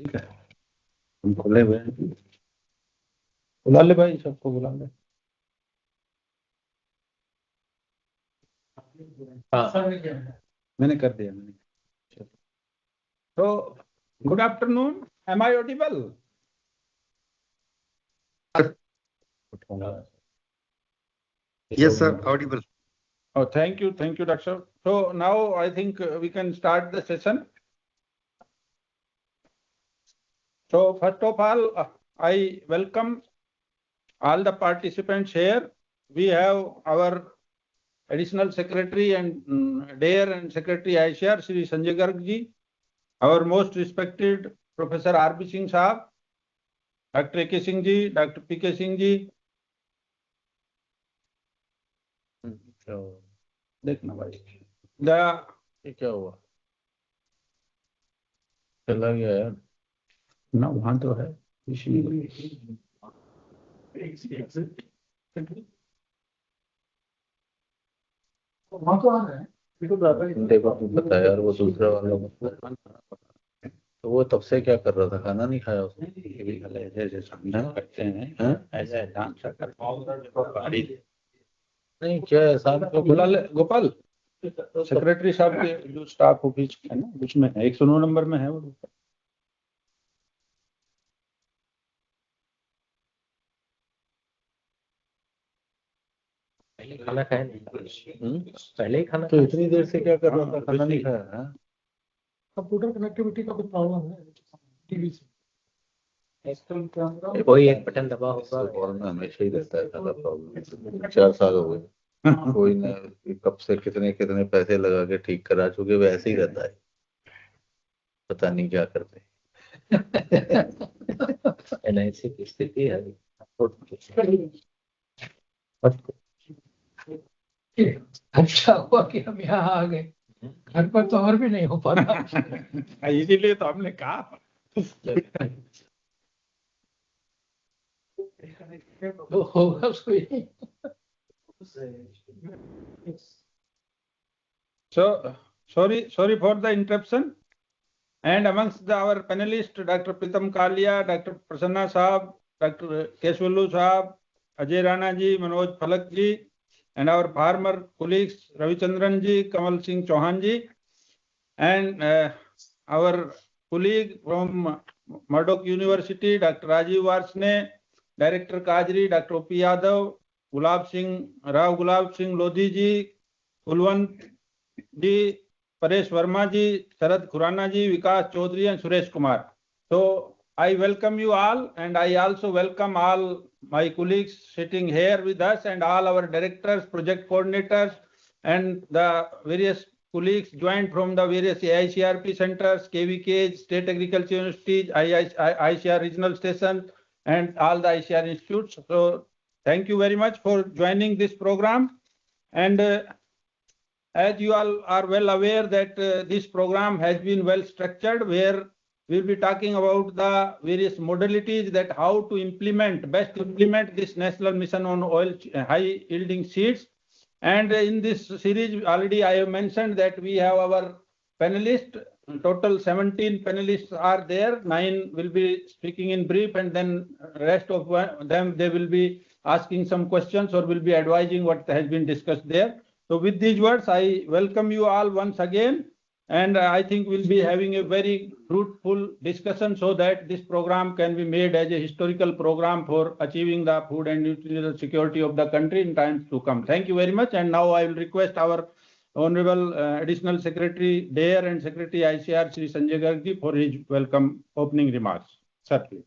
ठीक है, हम खुले हुए हैं। बुला ले भाई, सबको बुला ले। हाँ, मैंने कर दिया मैंने। So, good afternoon. Am I audible? Yes, sir, audible. Oh, thank you, Doctor. So now I think we can start the session. So first of all, I welcome all the participants here. We have our Additional Secretary and DARE and Secretary ICR, Shri Sanjay Garg ji, our most respected Professor R.B. Singh Sahab, Dr. A.K. Singh ji, Dr. P.K. Singh ji. देखना भाई, The क्या हुआ? चला गया यार ना, वहां तो है वहाँ तो आ रहे हैं। देखो तुम बता यार, वो दूसरा वाला तो वो तब से क्या कर रहा था? खाना नहीं खाया उसने? ये भी गले ऐसे समझा करते हैं, ऐसे डांस कर गाड़ी नहीं क्या है साहब को बुला ले गोपाल, सेक्रेटरी साहब के जो स्टाफ ऑफिस है ना, उसमें है 109 नंबर में है वो। पहले खाना खाया नहीं? पहले ही खाना, तो इतनी देर से क्या कर रहा था? खाना नहीं खाया? कंप्यूटर कनेक्टिविटी का कुछ प्रॉब्लम है टीवी से। कोई एक बटन दबा होगा। और में हमेशा ही रहता है सारा प्रॉब्लम, 4 साल हो गए। कोई ना, कब से कितने कितने पैसे लगा के ठीक करा चुके, वैसे ही रहता है, पता नहीं क्या करते। ऐसी स्थिति है। अच्छा हुआ कि हम यहाँ आ गए, घर पर तो और भी नहीं हो पाता। इसीलिए तो हमने कहा तो होगा उसको। So sorry for the interruption. And amongst our panelists, Dr. Pritam Kalia, Dr. Prasanna Saab, Dr. Keswalu Saab, Ajay Rana ji, Manoj Phalak ji, and our farmer colleagues Ravichandran ji, Kamal Singh Chauhan ji, and our colleague from Murdoch University, Dr. Rajiv Varsne, Director Kajri, Dr. O.P. Yadav, Gulab Singh Lodhi ji, Kulwant ji, Paresh Verma ji, Sharad Khurana ji, Vikas Chaudhary and Suresh Kumar. So I welcome you all, and I also welcome all my colleagues sitting here with us and all our directors, project coordinators, and the various colleagues joined from the various AICRP centers, KVKs, State Agriculture Universities, ICR regional stations, and all the ICR institutes. So thank you very much for joining this program. And as you all are well aware that this program has been well structured, where we'll be talking about the various modalities that how to best implement this national mission on oil high yielding seeds. And in this series, already I have mentioned that we have our panelists. Total 17 panelists are there. 9 will be speaking in brief, and then rest of them, they will be asking some questions or will be advising what has been discussed there. So with these words, I welcome you all once again, and I think we'll be having a very fruitful discussion so that this program can be made as a historical program for achieving the food and nutritional security of the country in times to come. Thank you very much. And now I will request our Honorable Additional Secretary DARE and Secretary ICR, Shri Sanjay Garg for his welcome opening remarks. Sir, please.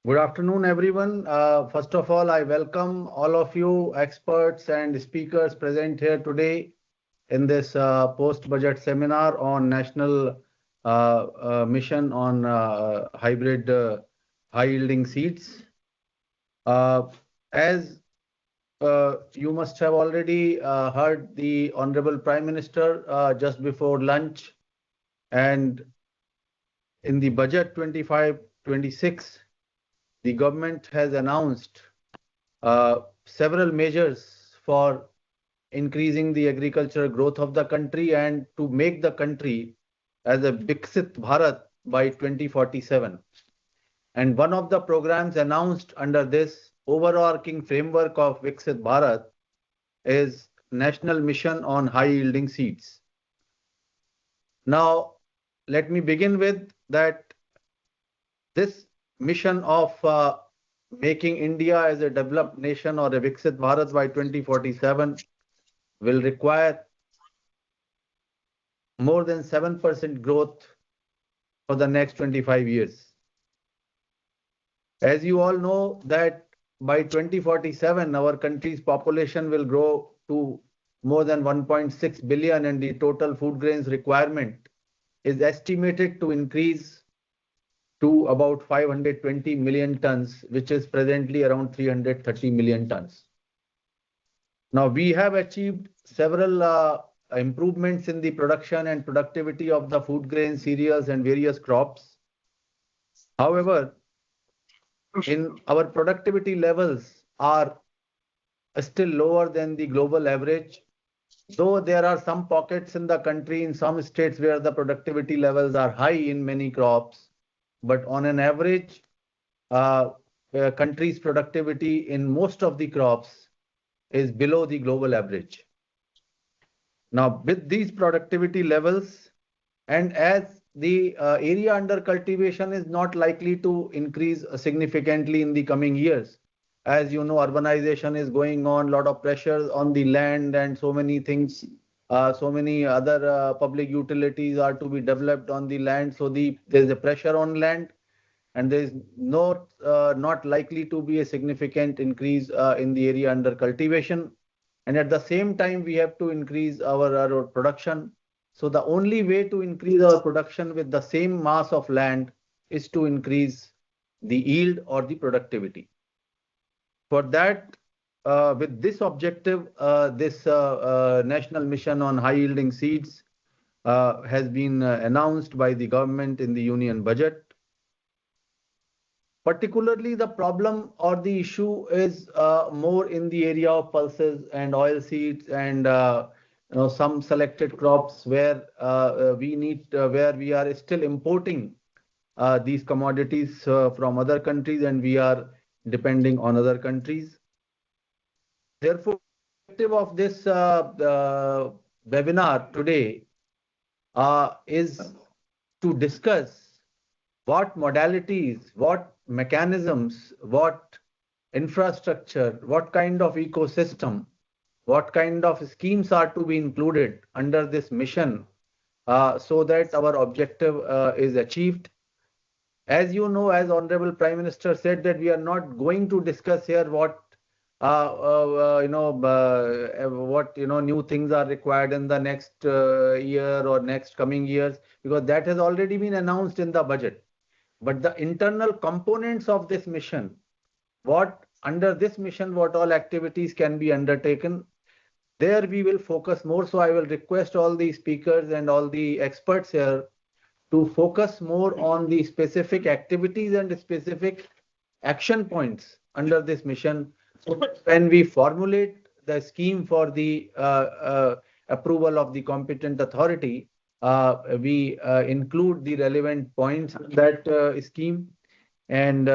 Good afternoon, everyone. First of all, I welcome all of you experts and speakers present here today in this post-budget seminar on national mission on hybrid high-yielding seeds. As you must have already heard the Honorable Prime Minister just before lunch, and in the budget 25-26, the government has announced several measures for increasing the agricultural growth of the country and to make the country as a Viksit Bharat, by 2047. And one of the programs announced under this overarching framework of Viksit Bharat is National Mission on High Yielding Seeds. Now, let me begin with that this mission of making India as a developed nation or a Viksit Bharat by 2047 will require more than 7% growth for the next 25 years. As you all know that by 2047, our country's population will grow to more than 1.6 billion and the total food grains requirement is estimated to increase to about 520 million tons, which is presently around 330 million tons. Now, we have achieved several improvements in the production and productivity of the food grain, cereals, and various crops. However, in our productivity levels are still lower than the global average, though there are some pockets in the country, in some states where the productivity levels are high in many crops, but on an average, country's productivity in most of the crops is below the global average. Now, with these productivity levels, and as the area under cultivation is not likely to increase significantly in the coming years, as you know, urbanization is going on, a lot of pressure on the land and so many things, so many other public utilities are to be developed on the land. So there's a pressure on land, and there is not likely to be a significant increase in the area under cultivation. And at the same time, we have to increase our production. So the only way to increase our production with the same mass of land is to increase the yield or the productivity. For that, with this objective, this National Mission on High Yielding Seeds has been announced by the government in the Union Budget. Particularly, the problem or the issue is more in the area of pulses and oil seeds and some selected crops where where we are still importing these commodities from other countries and we are depending on other countries. Therefore, the objective of this webinar today is to discuss what modalities, what mechanisms, what infrastructure, what kind of ecosystem, what kind of schemes are to be included under this mission so that our objective is achieved. As you know, as Honorable Prime Minister said, that we are not going to discuss here what new things are required in the next year or next coming years, because that has already been announced in the budget. But the internal components of this mission, under this mission, what all activities can be undertaken, there we will focus more. So I will request all the speakers and all the experts here to focus more on the specific activities and specific action points under this mission. So when we formulate the scheme for the approval of the competent authority, we include the relevant points in that scheme. And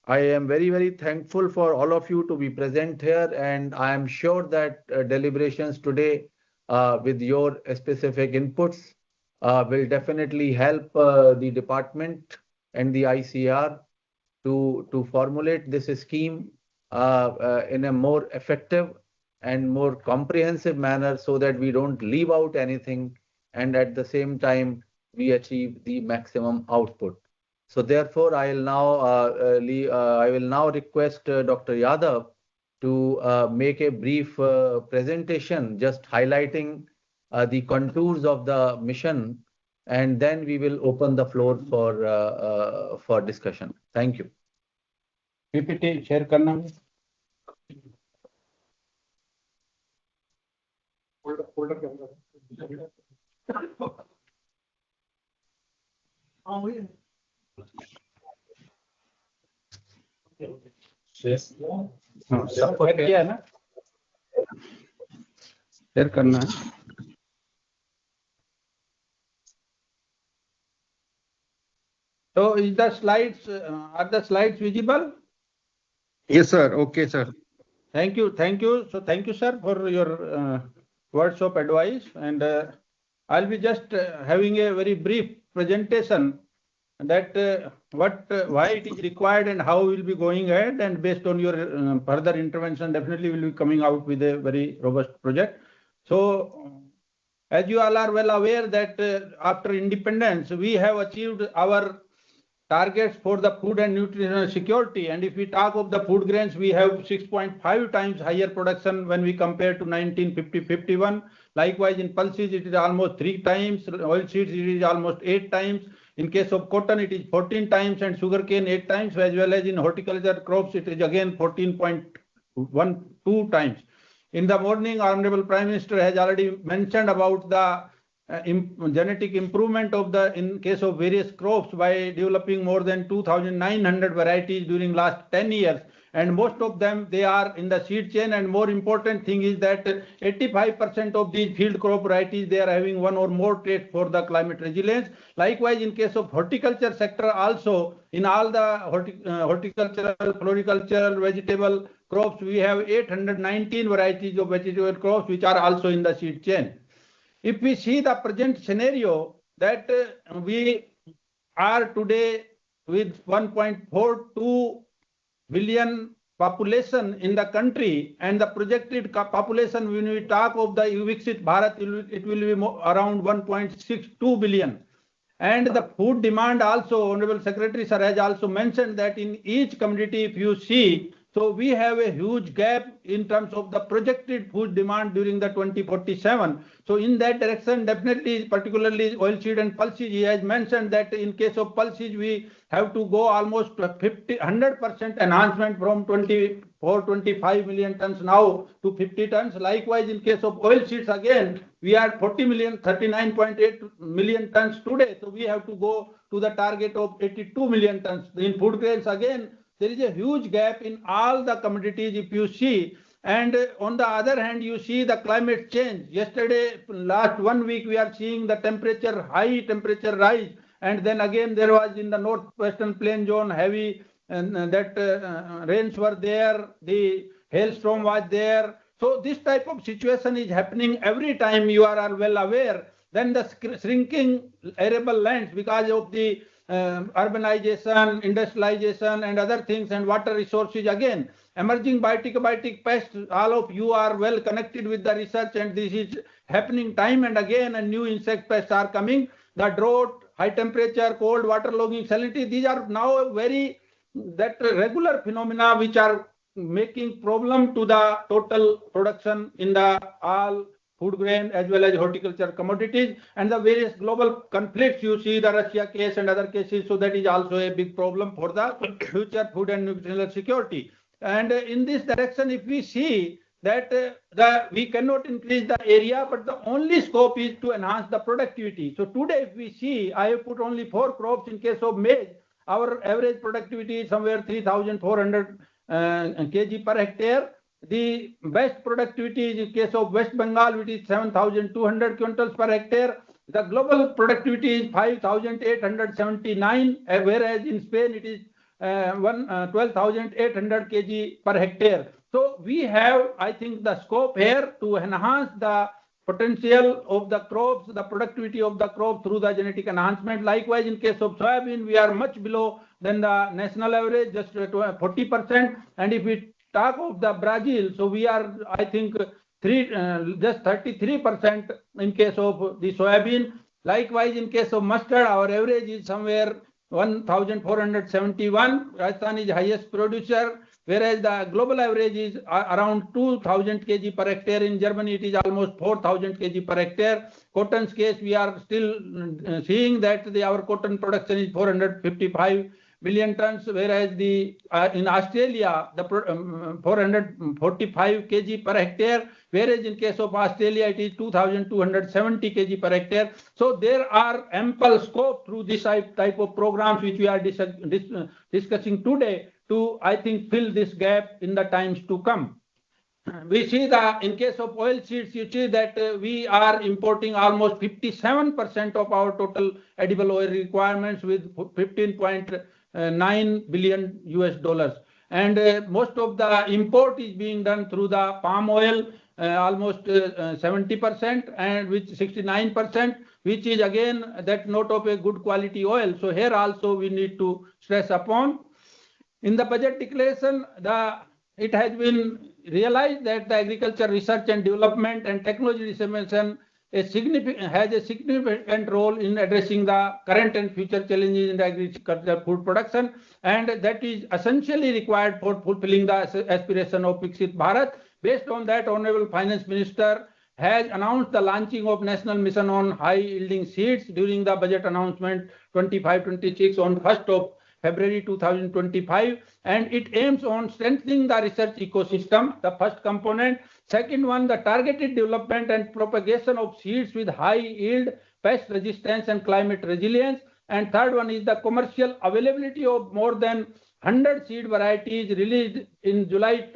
I am very, very thankful for all of you to be present here. And I am sure that deliberations today with your specific inputs will definitely help the department and the ICR to formulate this scheme in a more effective and more comprehensive manner so that we don't leave out anything and at the same time we achieve the maximum output. So therefore, I will now request Dr. Yadav to make a brief presentation just highlighting the contours of the mission, and then we will open the floor for discussion. Thank you. PPT share करना है. Folder के अंदर. हाँ वही है. सब share किया है ना? शेयर करना है. So is the slides, are the slides visible? Yes, sir. Okay, sir. Thank you. Thank you. So thank you, sir, for your words of advice. And I'll be just having a very brief presentation that why it is required and how we'll be going ahead. And based on your further intervention, definitely we'll be coming out with a very robust project. So as you all are well aware that after independence, we have achieved our targets for the food and nutritional security. And if we talk of the food grains, we have 6.5 times higher production when we compare to 1950-51. Likewise, in pulses, it is almost 3 times. Oilseeds, it is almost 8 times. In case of cotton, it is 14 times, and sugarcane 8 times, as well as in horticulture crops, it is again 14.12 times. In the morning, Honorable Prime Minister has already mentioned about the genetic improvement of in case of various crops by developing more than 2,900 varieties during last 10 years. And most of them, they are in the seed chain. And more important thing is that 85% of these field crop varieties, they are having one or more traits for the climate resilience. Likewise, in case of horticulture sector also, in all the horticultural, floricultural, vegetable crops, we have 819 varieties of vegetable crops, which are also in the seed chain. If we see the present scenario that we are today with 1.42 billion population in the country, and the projected population when we talk of the Viksit Bharat, it will be around 1.62 billion. And the food demand also, Honorable Secretary Sir has also mentioned that in each community, if you see, so we have a huge gap in terms of the projected food demand during the 2047. So in that direction, definitely, particularly oilseed and pulses, he has mentioned that in case of pulses, we have to go almost 100% enhancement from 25 million tons now to 50 tons. Likewise, in case of oilseeds, again, we are 39.8 million tons today. So we have to go to the target of 82 million tons. In food grains, again, there is a huge gap in all the commodities if you see. And on the other hand, you see the climate change. Yesterday, last 1 week, we are seeing the high temperature rise. And then again, there was in the northwestern plain zone, heavy rains were there. The hailstorm was there. So this type of situation is happening every time, you are all well aware. Then the shrinking arable lands because of the urbanization, industrialization, and other things, and water resources again. Emerging biotic pests, all of you are well connected with the research, and this is happening time and again, and new insect pests are coming. The drought, high temperature, cold, waterlogging, salinity, these are now very regular phenomena which are making problem to the total production in the all food grain as well as horticulture commodities, and the various global conflicts, you see the Russia case and other cases, so that is also a big problem for the future food and nutritional security. And in this direction, if we see that we cannot increase the area, but the only scope is to enhance the productivity. So today, if we see, I have put only 4 crops in case of maize. Our average productivity is somewhere 3,400 kg per hectare. The best productivity is in case of West Bengal, which is 7,200 quintals per hectare. The global productivity is 5,879, whereas in Spain it is 12,800 kg per hectare. So we have, I think, the scope here to enhance the potential of the crops, the productivity of the crop through the genetic enhancement. Likewise, in case of soybean, we are much below than the national average, just 40%. And if we talk of the Brazil, so we are, I think, just 33% in case of the soybean. Likewise, in case of mustard, our average is somewhere 1,471. Rajasthan is highest producer, whereas the global average is around 2,000 kg per hectare. In Germany, it is almost 4,000 kg per hectare. Cotton's case, we are still seeing that our cotton production is 455 million tons, whereas in Australia, the 445 kg per hectare, whereas in case of Australia, it is 2,270 kg per hectare. So there are ample scope through this type of programs which we are discussing today to, I think, fill this gap in the times to come. we see that in case of oil seeds, you see that we are importing almost 57% of our total edible oil requirements with 15.9 billion US dollars. And most of the import is being done through the palm oil, almost 70%, and which 69%, which is again that not of a good quality oil. So here also we need to stress upon. In the budget declaration, it has been realized that the agriculture research and development and technology dissemination has a significant role in addressing the current and future challenges in the agriculture food production, and that is essentially required for fulfilling the aspiration of Viksit Bharat. Based on that, Honorable Finance Minister has announced the launching of National Mission on High Yielding Seeds during the budget announcement 25-26 on 1st of February 2025, and it aims on strengthening the research ecosystem, the first component. Second one, the targeted development and propagation of seeds with high yield, pest resistance and climate resilience. And third one is the commercial availability of more than 100 seed varieties released in July,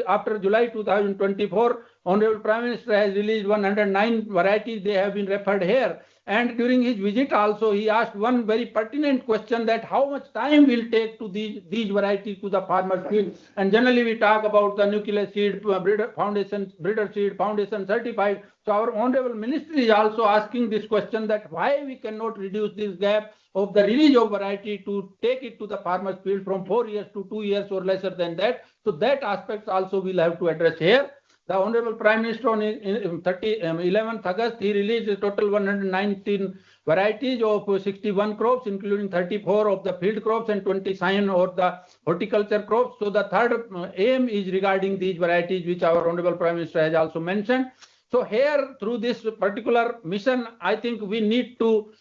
after July 2024. Honorable Prime Minister has released 109 varieties. They have been referred here. And during his visit also, he asked one very pertinent question, that how much time will take to these varieties to the farmer's field. And generally we talk about the nucleus seed, breeder seed, foundation certified. So our Honorable Ministry is also asking this question, that why we cannot reduce this gap of the release of variety to take it to the farmer's field from 4 years to 2 years or lesser than that. So that aspect also we'll have to address here. The Honorable Prime Minister on 11th August, he released a total 119 varieties of 61 crops, including 34 of the field crops and 29 of the horticulture crops. So the third aim is regarding these varieties, which our Honorable Prime Minister has also mentioned. So here, through this particular mission, I think we need to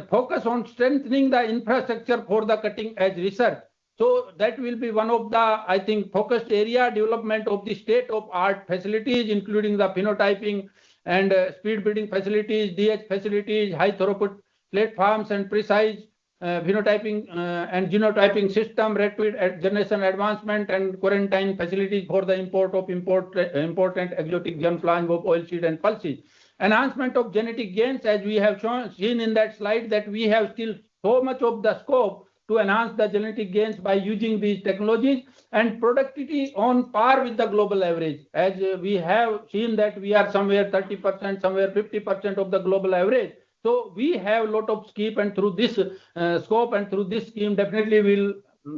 focus on strengthening the infrastructure for the cutting edge research. So that will be one of the, I think, focused area, development of the state-of-art facilities, including the phenotyping and speed breeding facilities, DH facilities, high throughput platforms, and precise phenotyping and genotyping system, rapid generation advancement, and quarantine facilities for the import of important exotic germplasm of oilseed and pulses. Enhancement of genetic gains, as we have seen in that slide, that we have still so much of the scope to enhance the genetic gains by using these technologies, and productivity on par with the global average. As we have seen that we are somewhere 30%, somewhere 50% of the global average. So we have a lot of scope, and through this scope and through this scheme, definitely we'll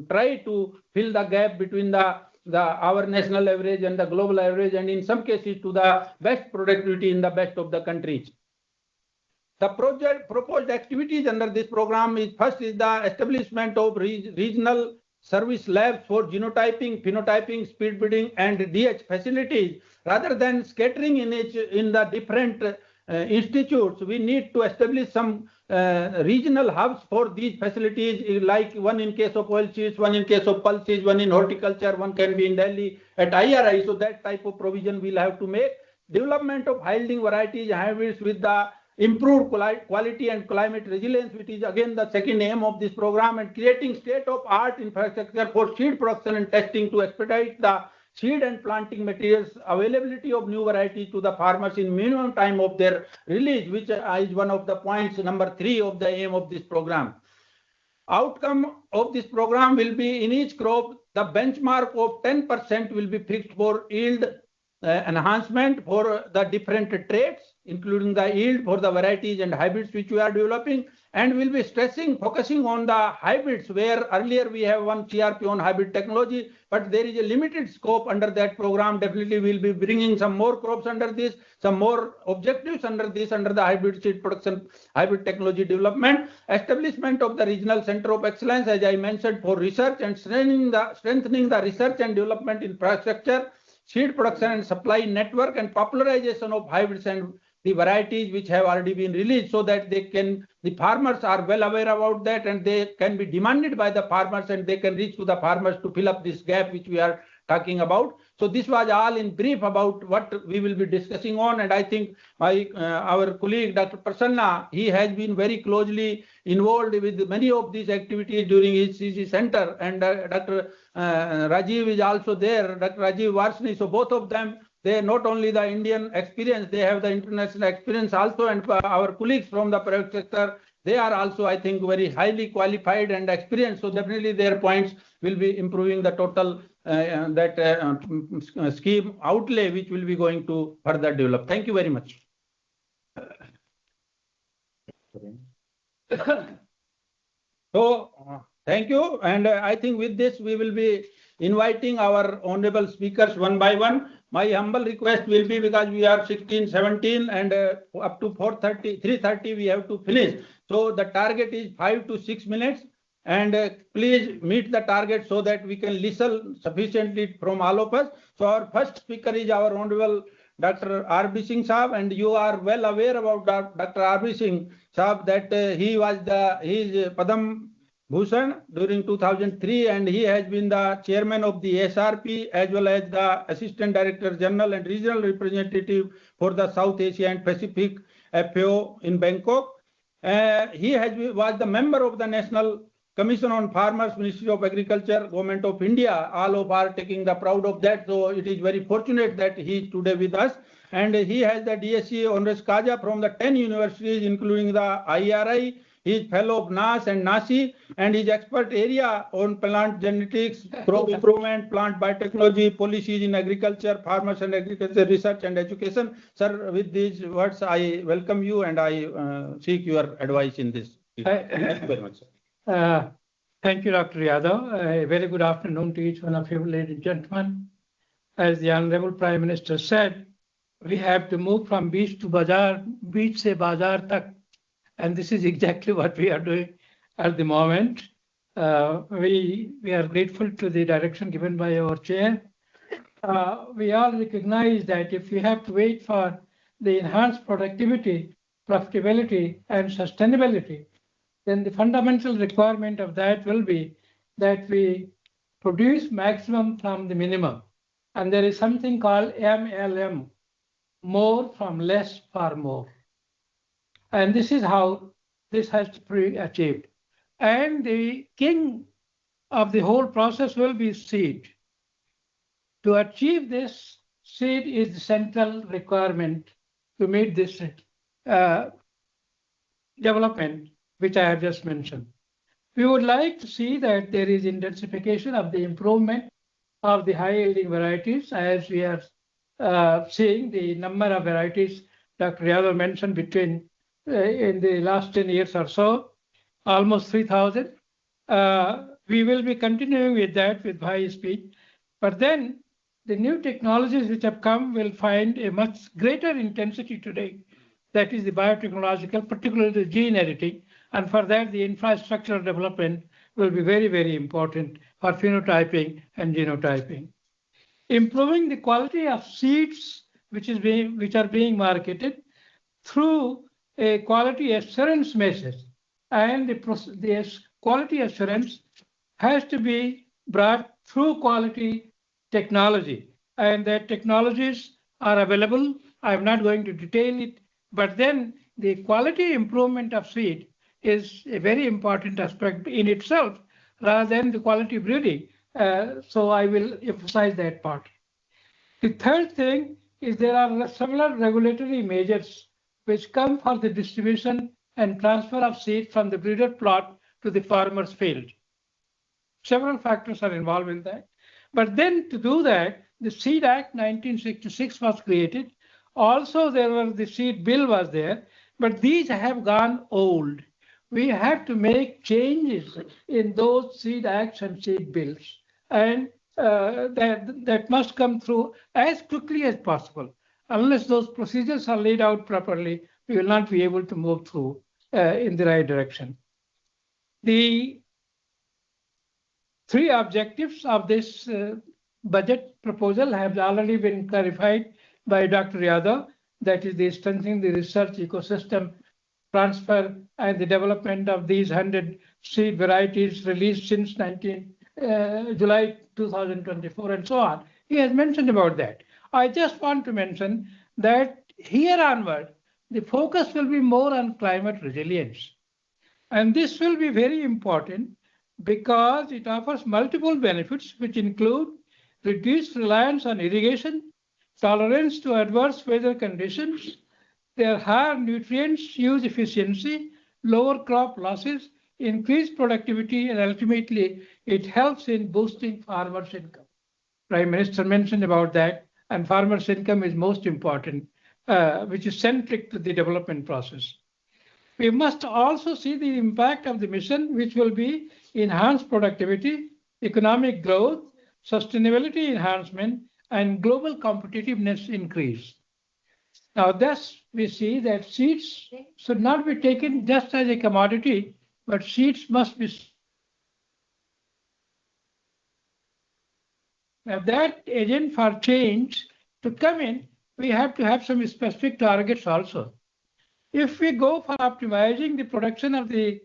try to fill the gap between our national average and the global average, and in some cases to the best productivity in the best of the countries. The proposed activities under this program is, first is the establishment of regional service labs for genotyping, phenotyping, speed breeding, and DH facilities. Rather than scattering in the different institutes, we need to establish some regional hubs for these facilities, like one in case of oilseeds, one in case of pulses, one in horticulture, one can be in Delhi at IRI. So that type of provision we'll have to make. Development of high-yielding varieties, hybrids with the improved quality and climate resilience, which is again the second aim of this program, and creating state-of-art infrastructure for seed production and testing to expedite the seed and planting materials availability of new varieties to the farmers in minimum time of their release, which is one of the points, number 3 of the aim of this program. Outcome of this program will be, in each crop, the benchmark of 10% will be fixed for yield enhancement for the different traits, including the yield for the varieties and hybrids which we are developing, and will be focusing on the hybrids, where earlier we have one CRP on hybrid technology, but there is a limited scope under that program. Definitely we'll be bringing some more crops under this, some more objectives under this, under the hybrid seed production, hybrid technology development. Establishment of the regional center of excellence, as I mentioned, for research, and strengthening the research and development infrastructure, seed production and supply network, and popularization of hybrids and the varieties which have already been released, so that the farmers are well aware about that, and they can be demanded by the farmers, and they can reach to the farmers to fill up this gap which we are talking about. So this was all in brief about what we will be discussing on, and I think our colleague Dr. Prasanna, he has been very closely involved with many of these activities during his CC center, and Dr. Rajiv is also there, Dr. Rajiv Varsni. So both of them, they not only the Indian experience, they have the international experience also, and our colleagues from the private sector, they are also, I think, very highly qualified and experienced. So definitely their points will be improving the total scheme outlay, which will be going to further develop. Thank you very much. So thank you. And I think with this, we will be inviting our honorable speakers one by one. My humble request will be, because we are 16, 17 and up to 3:30 we have to finish. So the target is 5 to 6 minutes. And please meet the target so that we can listen sufficiently from all of us. So our first speaker is our honorable Dr. R.B. Singh Saab, and you are well aware about Dr. R.B. Singh Saab that he is Padam Bhushan during 2003, and he has been the chairman of the SRP as well as the Assistant Director General and Regional Representative for the South Asia and Pacific FAO in Bangkok. He was the member of the National Commission on Farmers, Ministry of Agriculture, Government of India. All of are taking the proud of that. So it is very fortunate that he is today with us. And he has the DSc honoris causa from the 10 universities, including the IRI. He is fellow of NAS and NASI, and his expert area on plant genetics, crop improvement, plant biotechnology, policies in agriculture, farmers and agriculture research and education. Sir, with these words, I welcome you and I seek your advice in this. Thank you very much, sir. Thank you, Dr. Yadav. A very good afternoon to each one of you, ladies and gentlemen. As the Honorable Prime Minister said, we have to move from beach to bazaar, beach se bazaar tak. And this is exactly what we are doing at the moment. We are grateful to the direction given by our chair. We all recognize that if we have to wait for the enhanced productivity, profitability, and sustainability, then the fundamental requirement of that will be that we produce maximum from the minimum. And there is something called MLM, more from less for more. And this is how this has to be achieved. And the king of the whole process will be seed. To achieve this, seed is the central requirement to meet this development, which I have just mentioned. We would like to see that there is intensification of the improvement of the high-yielding varieties, as we are seeing the number of varieties Dr. Yadav mentioned between in the last 10 years or so, almost 3,000. We will be continuing with that with high speed. But then the new technologies which have come will find a much greater intensity today. That is the biotechnological, particularly the gene editing. And for that, the infrastructural development will be very, very important for phenotyping and genotyping. Improving the quality of seeds which are being marketed through a quality assurance message. And the quality assurance has to be brought through quality technology. And that technologies are available. I'm not going to detail it, but then the quality improvement of seed is a very important aspect in itself rather than the quality breeding. So I will emphasize that part. The third thing is there are several regulatory measures which come for the distribution and transfer of seed from the breeder plot to the farmer's field. Several factors are involved in that. But then to do that, the Seed Act 1966 was created. Also, the Seed Bill was there, but these have gone old. We have to make changes in those Seed Acts and Seed Bills. And that must come through as quickly as possible. Unless those procedures are laid out properly, we will not be able to move through in the right direction. The three objectives of this budget proposal have already been clarified by Dr. Yadav. That is the strengthening the research ecosystem, transfer and the development of these 100 seed varieties released since July 2024 and so on, He has mentioned about that. I just want to mention that here onward, the focus will be more on climate resilience. And this will be very important because it offers multiple benefits, which include reduced reliance on irrigation, tolerance to adverse weather conditions, their higher nutrients use efficiency, lower crop losses, increased productivity, and ultimately it helps in boosting farmers' income. Prime Minister mentioned about that, and farmers' income is most important, which is centric to the development process. We must also see the impact of the mission, which will be enhanced productivity, economic growth, sustainability enhancement, and global competitiveness increase. Now, thus, we see that seeds should not be taken just as a commodity, but seeds must be. Now, that agent for change to come in, we have to have some specific targets also. If we go for optimizing the production of the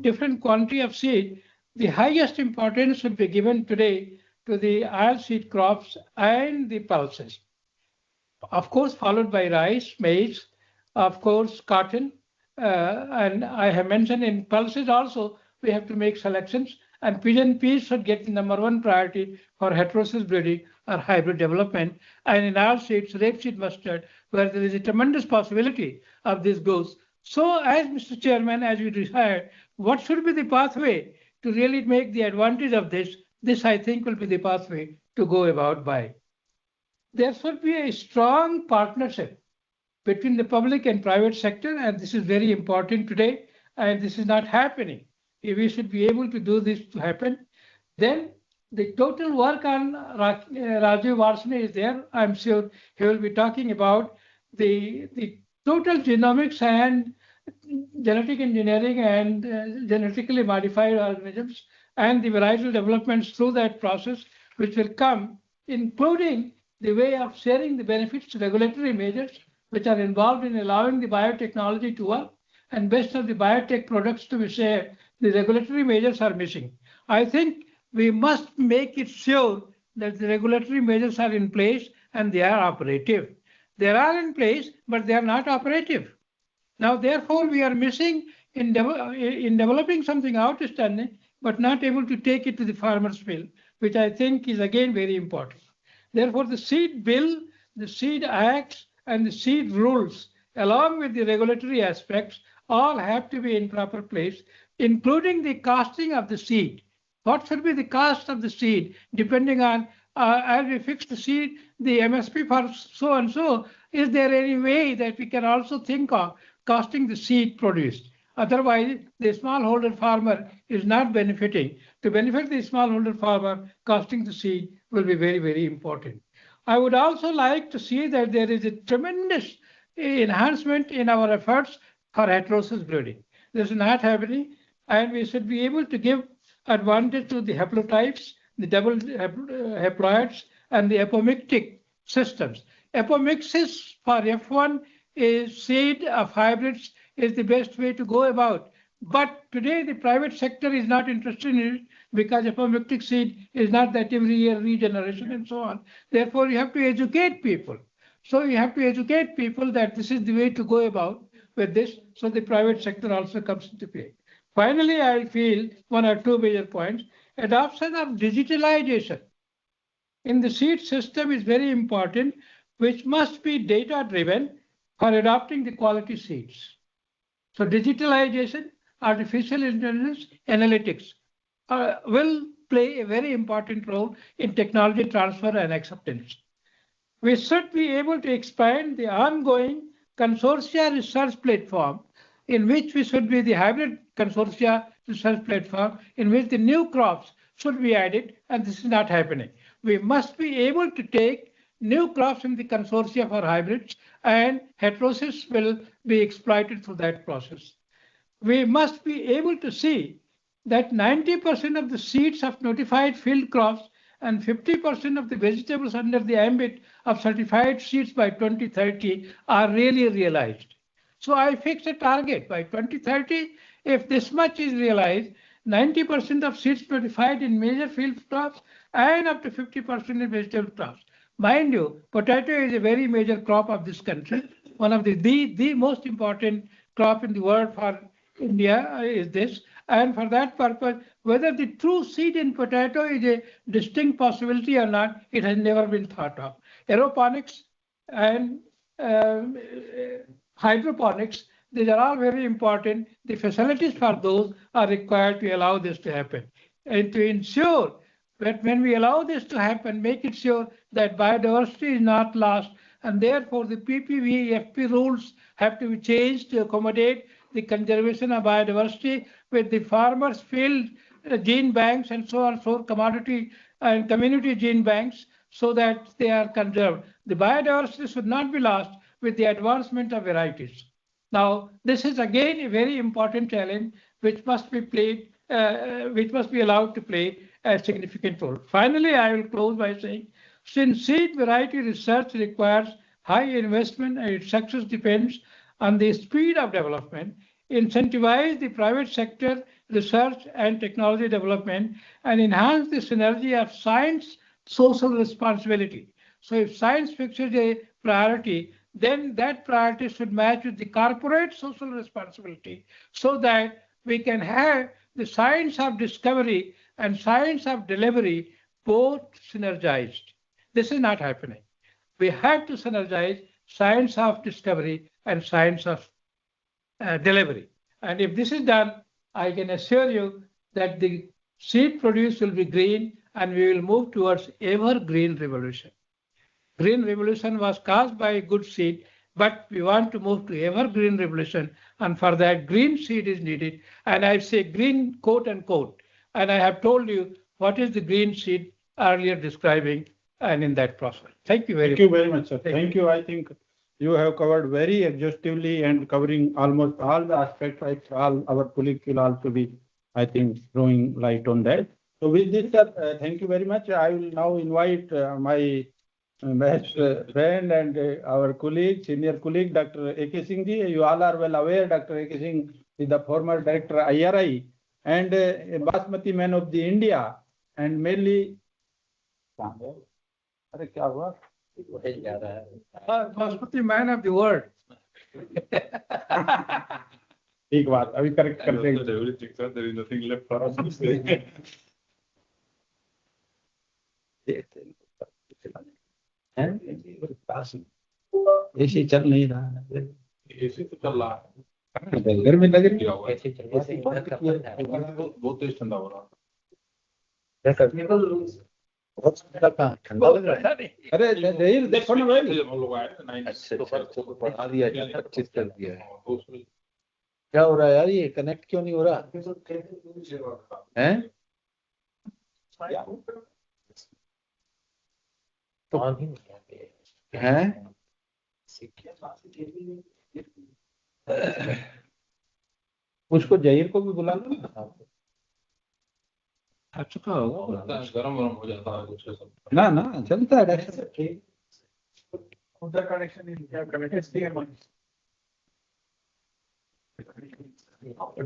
different quantity of seed, the highest importance should be given today to the oilseed crops and the pulses. Of course, followed by rice, maize, of course, cotton, and I have mentioned in pulses also, we have to make selections, and pigeon peas should get the #1 priority for heterosis breeding or hybrid development, and in oilseeds, rapeseed mustard, where there is a tremendous possibility of this goes. So, as Mr. Chairman, as we decide, what should be the pathway to really make the advantage of this? This, I think, will be the pathway to go about by. There should be a strong partnership between the public and private sector, and this is very important today, and this is not happening. If we should be able to do this to happen, then the total work on Rajiv Varsane is there. I'm sure he will be talking about the total genomics and genetic engineering and genetically modified organisms and the varietal developments through that process, which will come, including the way of sharing the benefits, regulatory measures, which are involved in allowing the biotechnology to work, and best of the biotech products to be shared. The regulatory measures are missing. I think we must make it sure that the regulatory measures are in place and they are operative. They are in place, but they are not operative. Now, therefore, we are missing in developing something outstanding, but not able to take it to the farmer's field, which I think is again very important. Therefore, the seed bill, the seed acts, and the seed rules, along with the regulatory aspects, all have to be in proper place, including the costing of the seed. What should be the cost of the seed, depending on, as we fix the seed, the MSP for so and so, is there any way that we can also think of costing the seed produced? Otherwise, the smallholder farmer is not benefiting. To benefit the smallholder farmer, costing the seed will be very, very important. I would also like to see that there is a tremendous enhancement in our efforts for heterosis breeding. This is not happening, and we should be able to give advantage to the haplotypes, the double haploids, and the apomictic systems. Apomixis for F1 is seed of hybrids is the best way to go about. But today the private sector is not interested in it because apomictic seed is not that every year regeneration and so on. Therefore, you have to educate people. So you have to educate people that this is the way to go about with this, so the private sector also comes into play. Finally, I feel one or two major points. Adoption of digitalization in the seed system is very important, which must be data-driven for adopting the quality seeds. So digitalization, artificial intelligence, analytics will play a very important role in technology transfer and acceptance. We should be able to expand the ongoing consortia research platform, in which we should be the hybrid consortia research platform, in which the new crops should be added, and this is not happening. We must be able to take new crops in the consortia for hybrids, and heterosis will be exploited through that process. We must be able to see that 90% of the seeds of notified field crops and 50% of the vegetables under the ambit of certified seeds by 2030 are really realized. So I fixed a target by 2030. If this much is realized, 90% of seeds notified in major field crops and up to 50% in vegetable crops. Mind you, potato is a very major crop of this country. One of the most important crop in the world for India is this. And for that purpose, whether the true seed in potato is a distinct possibility or not, it has never been thought of. Aeroponics and hydroponics, these are all very important. The facilities for those are required to allow this to happen. And to ensure that when we allow this to happen, make it sure that biodiversity is not lost, and therefore the PPV, FP rules have to be changed to accommodate the conservation of biodiversity with the farmers' field gene banks and so on, so commodity and community gene banks, so that they are conserved. The biodiversity should not be lost with the advancement of varieties. Now, this is again a very important challenge which must be played, which must be allowed to play a significant role. Finally, I will close by saying, since seed variety research requires high investment and its success depends on the speed of development, incentivize the private sector research and technology development, and enhance the synergy of science social responsibility. So if science fixes a priority, then that priority should match with the corporate social responsibility, so that we can have the science of discovery and science of delivery both synergized. This is not happening. We have to synergize science of discovery and science of delivery. And if this is done, I can assure you that the seed produce will be green, and we will move towards evergreen revolution. Green revolution was caused by a good seed, but we want to move to evergreen revolution, and for that green seed is needed. And I say green quote unquote, and I have told you what is the green seed earlier describing and in that process. Thank you very much. Thank you very much, sir. Thank you. I think you have covered very exhaustively and covering almost all the aspects. All our colleagues will also be, I think, throwing light on that. So with this, sir, thank you very much. I will now invite my best friend and our colleague, senior colleague, Dr. A.K. Singh ji. You all are well aware, Dr. A.K. Singh is the former director IRI and a Basmati man of the India, and mainly Basmati man of the world. ठीक बात अभी correct कर देंगे. There is nothing left for us to say. ऐसे चल नहीं रहा है. ऐसे तो चल रहा है. घर में लग रही है. ऐसे बहुत तेज ठंडा हो रहा है. बहुत ठंडा लग रहा है. अरे जहीर देखो ना भाई, हम लोग आए थे 9 तो बढ़ा दिया, 25 कर दिया है. क्या हो रहा है यार, ये कनेक्ट क्यों नहीं हो रहा है? तो हैं उसको जहीर को भी बुला लो ना. आ चुका होगा, गरम गरम हो जाता है कुछ ऐसा. ना ना चलता है. उधर कनेक्शन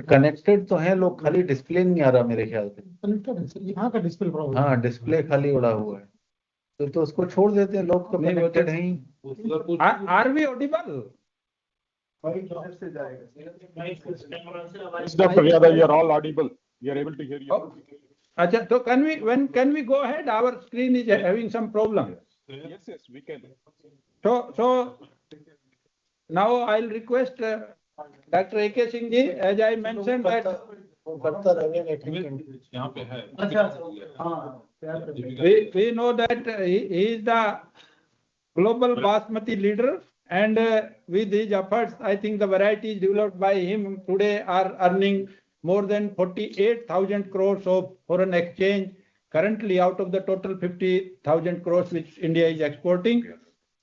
कनेक्टेड तो है लोग, खाली डिस्प्ले नहीं आ रहा मेरे ख्याल से. यहाँ का डिस्प्ले प्रॉब्लम. हाँ डिस्प्ले खाली उड़ा हुआ है, तो उसको छोड़ देते हैं. लोग तो कनेक्टेड हैं ही. Are we audible? Dr. Yadav, you are all audible. We are able to hear you. अच्छा, तो can we go ahead? Our screen is having some problem. Yes, we can. So now I'll request Dr. A.K. Singh ji, as I mentioned that यहाँ पे है. we know that he is the global Basmati leader, and with his efforts, I think the varieties developed by him today are earning more than 48,000 crores of foreign exchange currently out of the total 50,000 crores which India is exporting.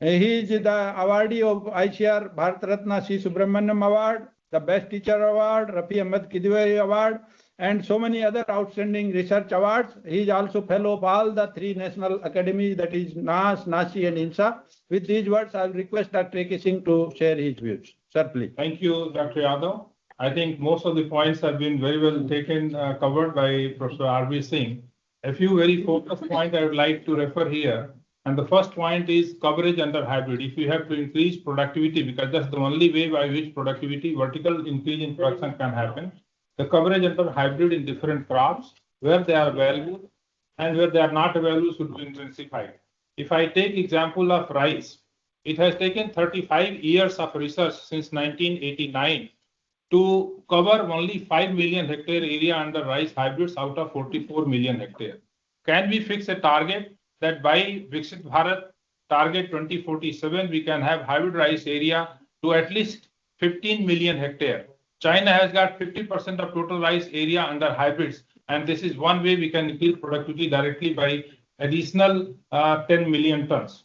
He is the awardee of ICR Bharat Ratna C. Subramaniam Award, the Best Teacher Award, Rafi Ahmed Kidwai Award, and so many other outstanding research awards. He is also fellow of all the 3 national academies, that is NAS, NASI and INSA. With these words, I will request Dr. A.K. Singh to share his views. Sir, please. Thank you, Dr. Yadav. I think most of the points have been very well taken, covered by Professor R.V. Singh. a few very focused points I would like to refer here. And the first point is coverage under hybrid. If you have to increase productivity, because that's the only way by which productivity, vertical increase in production can happen, the coverage under hybrid in different crops, where they are available and where they are not available, should be intensified. If I take example of rice, it has taken 35 years of research since 1989 to cover only 5 million hectare area under rice hybrids out of 44 million hectare. Can we fix a target that by Viksit Bharat target 2047, we can have hybrid rice area to at least 15 million hectare? China has got 50% of total rice area under hybrids, and this is one way we can increase productivity directly by additional 10 million tons.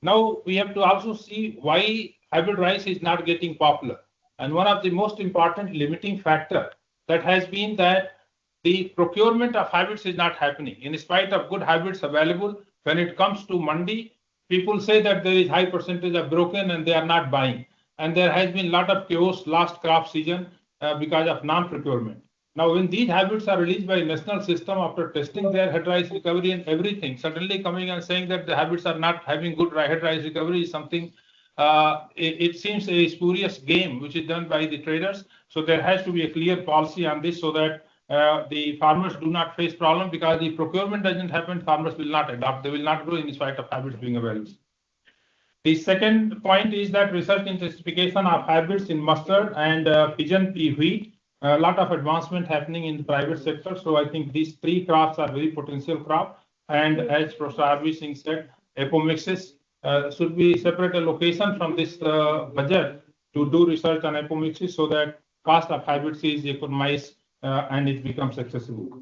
Now we have to also see why hybrid rice is not getting popular. And one of the most important limiting factor that has been that the procurement of hybrids is not happening. In spite of good hybrids available, when it comes to mandi, people say that there is high percentage of broken and they are not buying. And there has been a lot of chaos last crop season because of non-procurement. Now, when these hybrids are released by national system after testing their head rice recovery and everything, suddenly coming and saying that the hybrids are not having good head rice recovery is something, it seems a spurious game which is done by the traders. So there has to be a clear policy on this so that the farmers do not face problem, because the procurement doesn't happen, farmers will not adopt, they will not grow in spite of hybrids being available. The second point is that research intensification of hybrids in mustard and pigeon pea wheat. A lot of advancement happening in the private sector. So I think these three crops are very potential crop. And as Professor R.V. Singh said, apomixis should be separate allocation from this budget to do research on apomixis so that cost of hybrids is economized and it becomes accessible.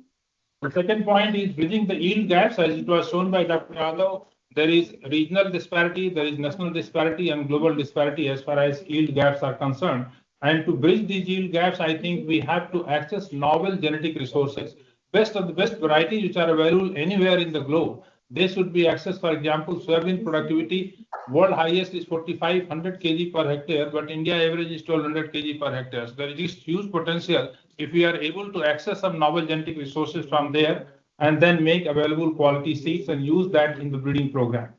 The second point is bridging the yield gaps, as it was shown by Dr. Yadav. There is regional disparity, there is national disparity and global disparity as far as yield gaps are concerned. And to bridge these yield gaps, I think we have to access novel genetic resources. Best of the best varieties which are available anywhere in the globe, they should be accessed. For example, soybean productivity, world highest is 4,500 kg per hectare, but India average is 1,200 kg per hectare. So there is huge potential if we are able to access some novel genetic resources from there and then make available quality seeds and use that in the breeding program.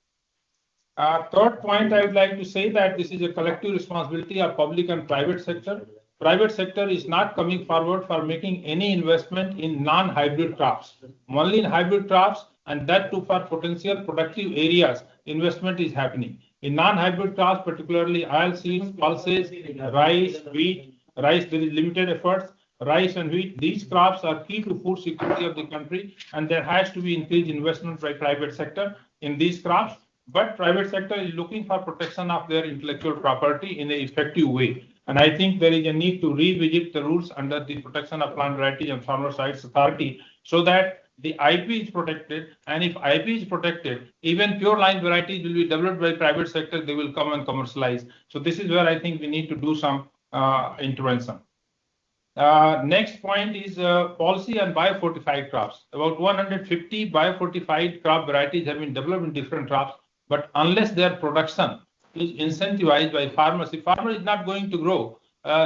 Third point, I would like to say that this is a collective responsibility of public and private sector. Private sector is not coming forward for making any investment in non-hybrid crops. Only in hybrid crops, and that too for potential productive areas, investment is happening. In non-hybrid crops, particularly oilseeds, pulses, rice, wheat, rice, there is limited efforts. Rice and wheat, these crops are key to food security of the country, and there has to be increased investment by private sector in these crops. But private sector is looking for protection of their intellectual property in an effective way. And I think there is a need to revisit the rules under the Protection of Plant Varieties and Farmer Rights Authority so that the IP is protected. And if IP is protected, even pure line varieties will be developed by private sector, they will come and commercialize. So this is where I think we need to do some intervention. Next point is policy on biofortified crops. About 150 biofortified crop varieties have been developed in different crops, but unless their production is incentivized by farmers, the farmer is not going to grow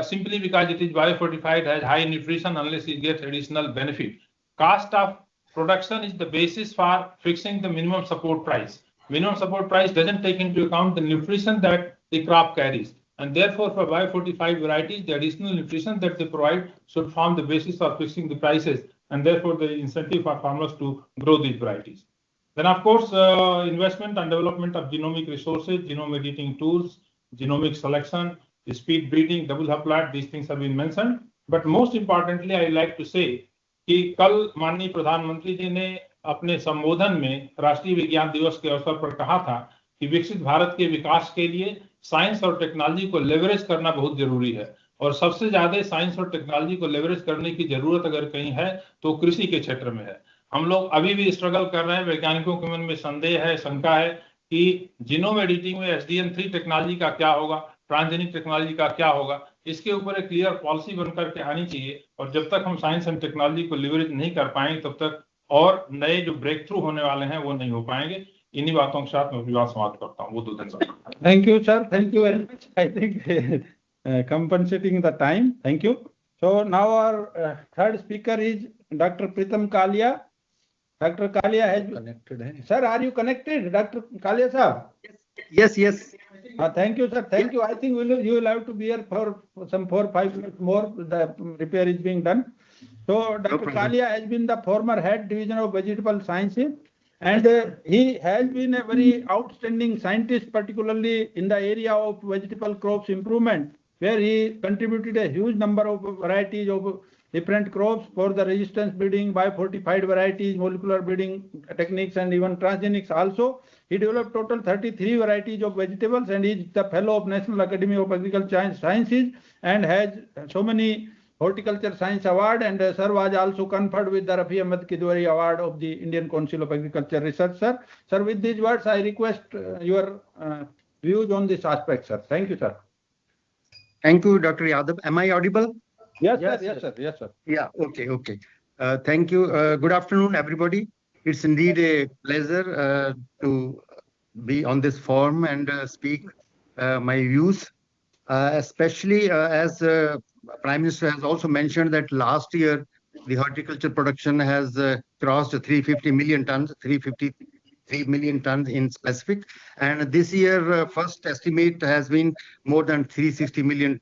simply because it is biofortified, has high nutrition, unless he gets additional benefit. Cost of production is the basis for fixing the minimum support price. Minimum support price doesn't take into account the nutrition that the crop carries. And therefore, for biofortified varieties, the additional nutrition that they provide should form the basis for fixing the prices. And therefore, there is incentive for farmers to grow these varieties. Then, of course, investment and development of genomic resources, genome editing tools, genomic selection, speed breeding, double haploid, these things have been mentioned. But most importantly, I like to say कि कल माननीय प्रधानमंत्री जी ने अपने संबोधन में राष्ट्रीय विज्ञान दिवस के अवसर पर कहा था कि विकसित भारत के विकास के लिए साइंस और टेक्नोलॉजी को लेवरेज करना बहुत जरूरी है। और सबसे ज्यादा साइंस और टेक्नोलॉजी को लेवरेज करने की जरूरत अगर कहीं है तो कृषि के क्षेत्र में है। हम लोग अभी भी स्ट्रगल कर रहे हैं, वैज्ञानिकों के मन में संदेह है, शंका है कि जीनोम एडिटिंग में SDN3 टेक्नोलॉजी का क्या होगा, ट्रांसजेनिक टेक्नोलॉजी का क्या होगा, इसके ऊपर एक क्लियर पॉलिसी बनकर के आनी चाहिए। और जब तक हम साइंस एंड टेक्नोलॉजी को लेवरेज नहीं कर पाएंगे तब तक और नए जो ब्रेक थ्रू होने वाले हैं वो नहीं हो पाएंगे। इन्हीं बातों के साथ मैं अपनी बात समाप्त करता हूँ। वो दो धन्यवाद। Thank you, sir. Thank you very much. I think compensating the time. Thank you. So now our third speaker is Dr. Pritam Kalia. Dr. Kalia has connected. Sir, are you connected, Dr. Kalia sir? Yes, yes. Thank you, sir. Thank you. I think you will have to be here for some 4 or 5 minutes more. The repair is being done. So Dr. Kalia has been the former head division of vegetable sciences, and he has been a very outstanding scientist, particularly in the area of vegetable crops improvement, where he contributed a huge number of varieties of different crops for the resistance breeding, biofortified varieties, molecular breeding techniques, and even transgenics also. He developed total 33 varieties of vegetables and is the fellow of National Academy of Agricultural Sciences and has so many Horticulture Science Award, and sir was also conferred with the Rafi Ahmed Kidwari Award of the Indian Council of Agriculture Research, sir. Sir, with these words, I request your views on this aspect, sir. Thank you, sir. Thank you, Dr. Yadav. Am I audible? Yes, sir. Yes, sir. Yes, sir. Yeah, okay. Thank you. Good afternoon, everybody. It's indeed a pleasure to be on this forum and speak my views, especially as Prime Minister has also mentioned that last year the horticulture production has crossed 350 million tons, 353 million tons in specific, and this year first estimate has been more than 360 million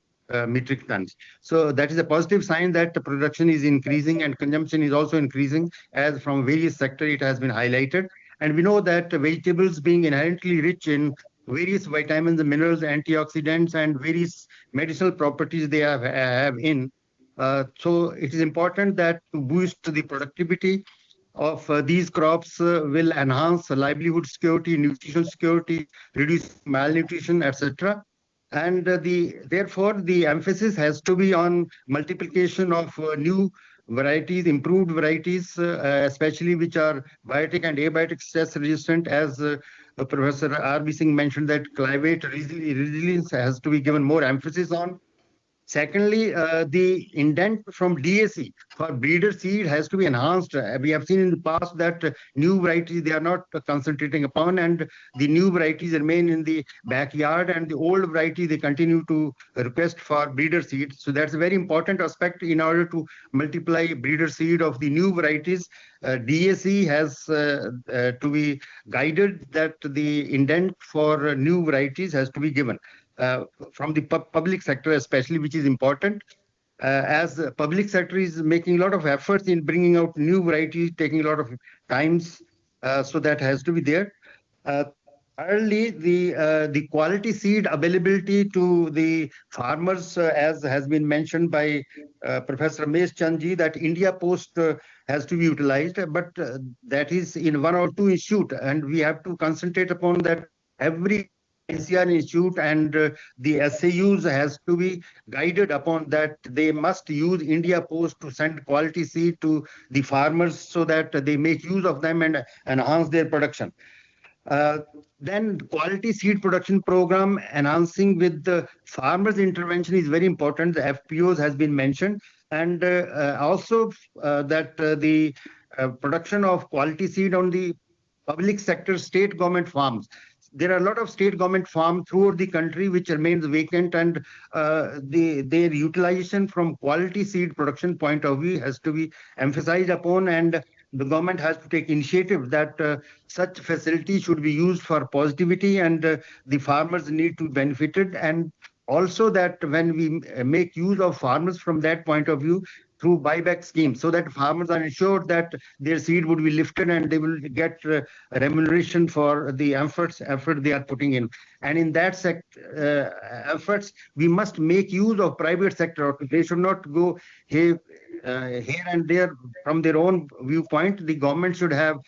metric tons. So that is a positive sign that the production is increasing and consumption is also increasing, as from various sectors it has been highlighted. And we know that vegetables, being inherently rich in various vitamins and minerals, antioxidants, and various medicinal properties they have in. So it is important that to boost the productivity of these crops will enhance livelihood security, nutritional security, reduce malnutrition, etc. And therefore the emphasis has to be on multiplication of new varieties, improved varieties, especially which are biotic and abiotic stress resistant, as Professor R.B. Singh mentioned that climate resilience has to be given more emphasis on. Secondly, the indent from DAC for breeder seed has to be enhanced. We have seen in the past that new varieties they are not concentrating upon, and the new varieties remain in the backyard, and the old variety they continue to request for breeder seed. So that's a very important aspect in order to multiply breeder seed of the new varieties. DAC has to be guided that the indent for new varieties has to be given. From the public sector especially, which is important, as the public sector is making a lot of efforts in bringing out new varieties, taking a lot of times, so that has to be there. Thirdly, the quality seed availability to the farmers, as has been mentioned by Professor Ramesh Chandji, that India Post has to be utilized, but that is in 1 or 2 institutes, and we have to concentrate upon that. Every ICR institute and the SAUs has to be guided upon that they must use India Post to send quality seed to the farmers so that they make use of them and enhance their production. Then quality seed production program enhancing with the farmers intervention is very important. The FPOs has been mentioned, and also that the production of quality seed on the public sector state government farms. There are a lot of state government farms throughout the country which remains vacant, and their utilization from quality seed production point of view has to be emphasized upon, and the government has to take initiative that such facilities should be used for positivity, and the farmers need to be benefited, and also that when we make use of farmers from that point of view through buyback schemes, so that farmers are ensured that their seed would be lifted and they will get remuneration for the effort they are putting in. And in that efforts, we must make use of private sector. They should not go here and there from their own viewpoint. The government should have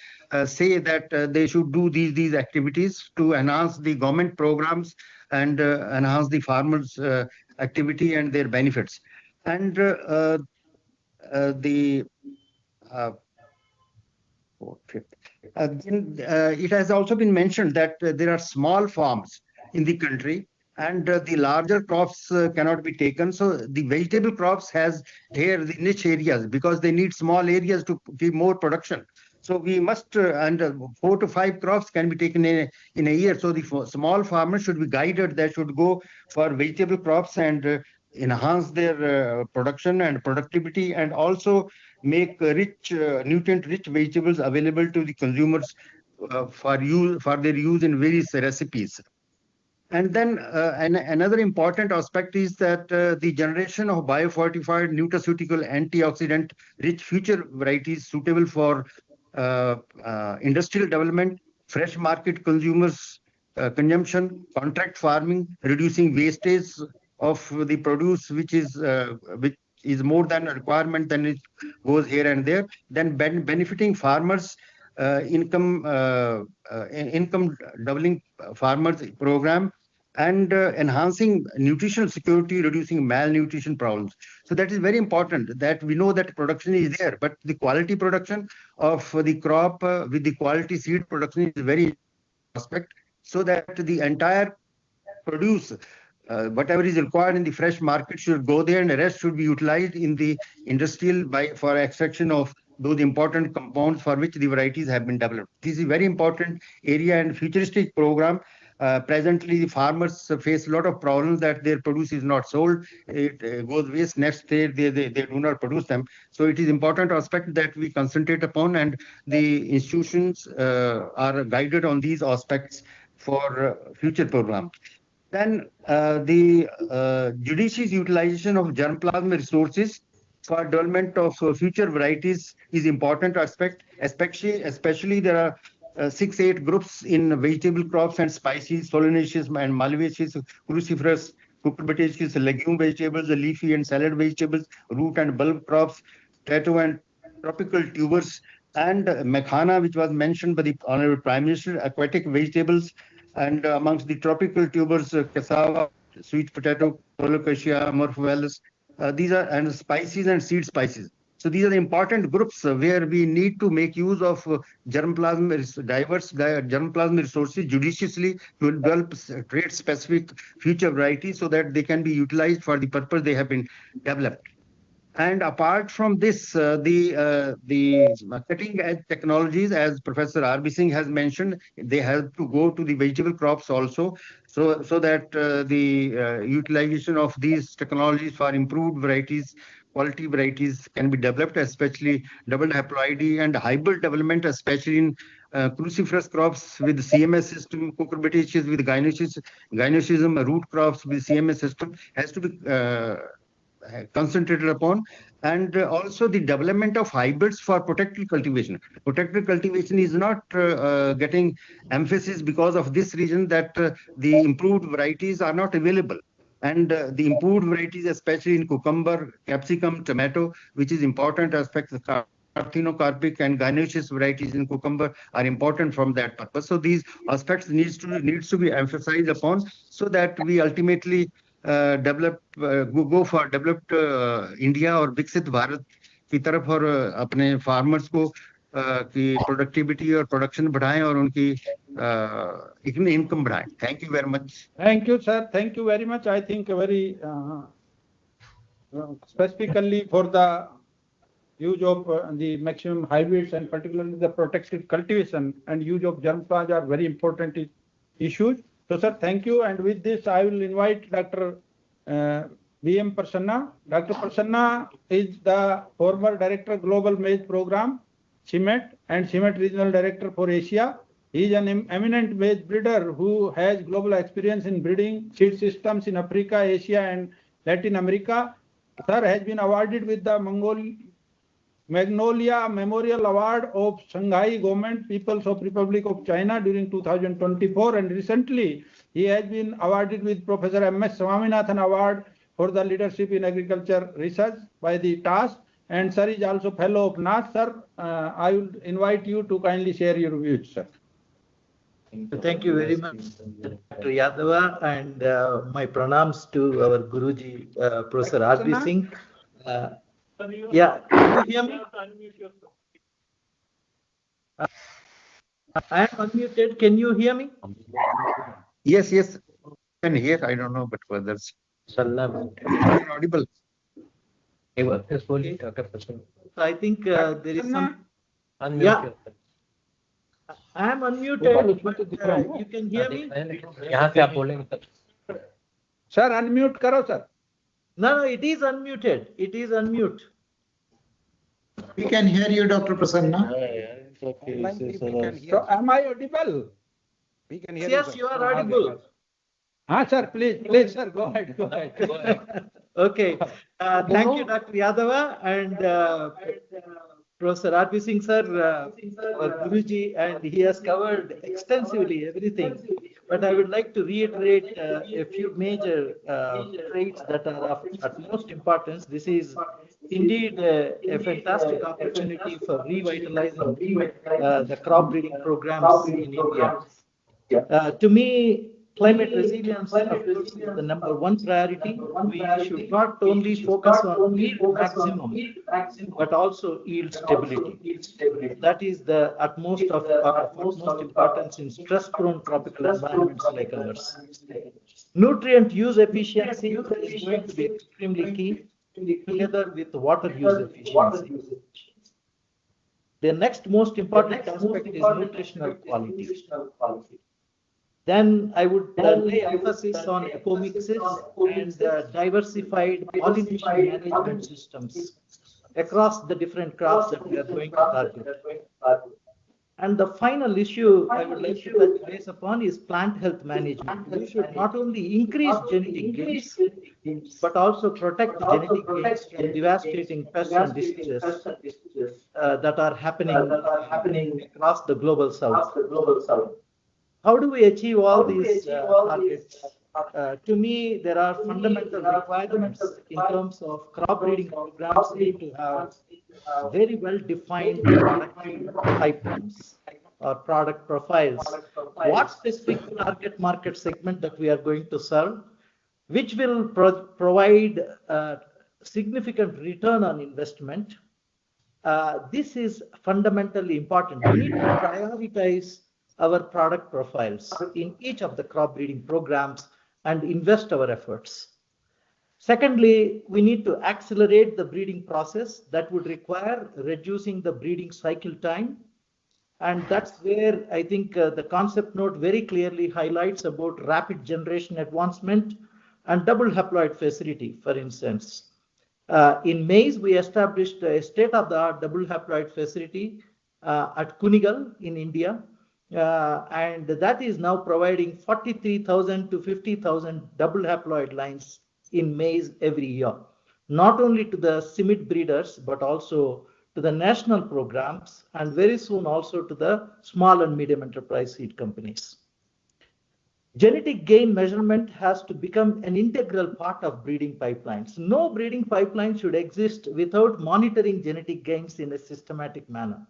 say that they should do these activities to enhance the government programs and enhance the farmers' activity and their benefits. And it has also been mentioned that there are small farms in the country, and the larger crops cannot be taken. So the vegetable crops has here the niche areas because they need small areas to give more production. So we must, and 4 to 5 crops can be taken in a year. So the small farmers should be guided. They should go for vegetable crops, and enhance their production and productivity, and also make rich, nutrient-rich vegetables available to the consumers for their use in various recipes. And then another important aspect is that the generation of biofortified nutraceutical antioxidant-rich future varieties suitable for industrial development, fresh market consumers consumption, contract farming, reducing wastage of the produce, which is more than a requirement than it goes here and there, then benefiting farmers, income doubling farmers program, and enhancing nutritional security, reducing malnutrition problems. So that is very important, that we know that production is there, but the quality production of the crop with the quality seed production is very aspect, so that the entire produce, whatever is required in the fresh market should go there, and the rest should be utilized in the industrial for extraction of those important compounds for which the varieties have been developed. This is a very important area and futuristic program. Presently, the farmers face a lot of problems that their produce is not sold. It goes waste. Next day, they do not produce them. So it is important aspect that we concentrate upon, and the institutions are guided on these aspects for future programs. Then the judicious utilization of germplasm resources for development of future varieties is important aspect. Especially there are 6-8 groups in vegetable crops and spices, solanaceous and malvaceous, cruciferous, cucurbitaceous, legume vegetables, leafy and salad vegetables, root and bulb crops, potato and tropical tubers, and mekana, which was mentioned by the Honorable Prime Minister, aquatic vegetables, and amongst the tropical tubers, cassava, sweet potato, colocasia, morphovalis, these are, and spices and seed spices. So these are the important groups where we need to make use of diverse germplasm resources judiciously to develop trait-specific future varieties so that they can be utilized for the purpose they have been developed. And apart from this, the cutting-edge technologies, as Professor R.B. Singh has mentioned, they have to go to the vegetable crops also, so that the utilization of these technologies for improved varieties, quality varieties can be developed, especially double haploidy and hybrid development, especially in cruciferous crops with CMS system, cucurbitaceous with gynocism, root crops with CMS system has to be concentrated upon, and also the development of hybrids for protected cultivation. Protected cultivation is not getting emphasis because of this reason that the improved varieties are not available. And the improved varieties, especially in cucumber, capsicum, tomato, which is important aspects of parthenocarpic and gynoecious varieties in cucumber are important from that purpose. So these aspects needs to be emphasized upon, so that we ultimately go for developed India और विकसित भारत की तरफ, और अपने farmers को की productivity और production बढ़ाएं और उनकी income बढ़ाएं. Thank you very much. Thank you, sir. Thank you very much. I think very specifically for the use of the maximum hybrids and particularly the protected cultivation and use of germplasm are very important issues. So, sir, thank you. And with this, I will invite Dr. V.M. Prasanna. Dr. Prasanna is the former Director Global Maize Program, CIMET, and CIMET Regional Director for Asia. He is an eminent maize breeder who has global experience in breeding seed systems in Africa, Asia, and Latin America. Sir has been awarded with the Magnolia Memorial Award of Shanghai Government People's of Republic of China during 2024, and recently he has been awarded with Professor M.S. Swaminathan Award for the leadership in agriculture research by the TAS, and sir is also fellow of NAS. Sir, I will invite you to kindly share your views, sir. Thank you very much, Dr. Yadava, and my pranams to our Guruji, Professor R.B. Singh. Yeah, can you hear me? I am unmuted. Can you hear me? Yes, yes. I can hear. I don't know, but others. Audible. I think there is some. Yeah. I am unmuted. You can hear me? Sir, unmute karo, sir. No, it is unmuted. It is unmute. We can hear you, Dr. Prasanna. So am I audible? We can hear Yes, you are audible. Sir, please, sir, go ahead. Okay. Thank you, Dr. Yadava and Professor R.P. Singh, sir, our Guruji, and he has covered extensively everything. But I would like to reiterate a few major traits that are of utmost importance. This is indeed a fantastic opportunity for revitalizing the crop breeding programs in India. To me, climate resilience, of course, is the #1 priority. We should not only focus on yield maximum, but also yield stability. That is the utmost of utmost importance in stress-prone tropical environments like ours. Nutrient use efficiency is going to be extremely key, together with water use efficiency. The next most important aspect is nutritional quality. Then I would lay emphasis on ecomixes and diversified pollination management systems across the different crops that we are going to target. And the final issue I would like to touch base upon is plant health management. We should not only increase genetic gains, but also protect genetic gains from devastating pests and diseases that are happening across the global south. How do we achieve all these targets? To me, there are fundamental requirements in terms of crop breeding programs need to have very well-defined product pipelines or product profiles. What specific target market segment that we are going to serve, which will provide significant return on investment. This is fundamentally important. We need to prioritize our product profiles in each of the crop breeding programs and invest our efforts. Secondly, we need to accelerate the breeding process. That would require reducing the breeding cycle time. And that's where I think the concept note very clearly highlights about rapid generation advancement and double haploid facility, for instance. In maize, we established a state-of-the-art double haploid facility at Kunigal in India. And that is now providing 43,000 to 50,000 double haploid lines in maize every year, not only to the CIMID breeders, but also to the national programs, and very soon also to the small and medium enterprise seed companies. Genetic gain measurement has to become an integral part of breeding pipelines. No breeding pipeline should exist without monitoring genetic gains in a systematic manner.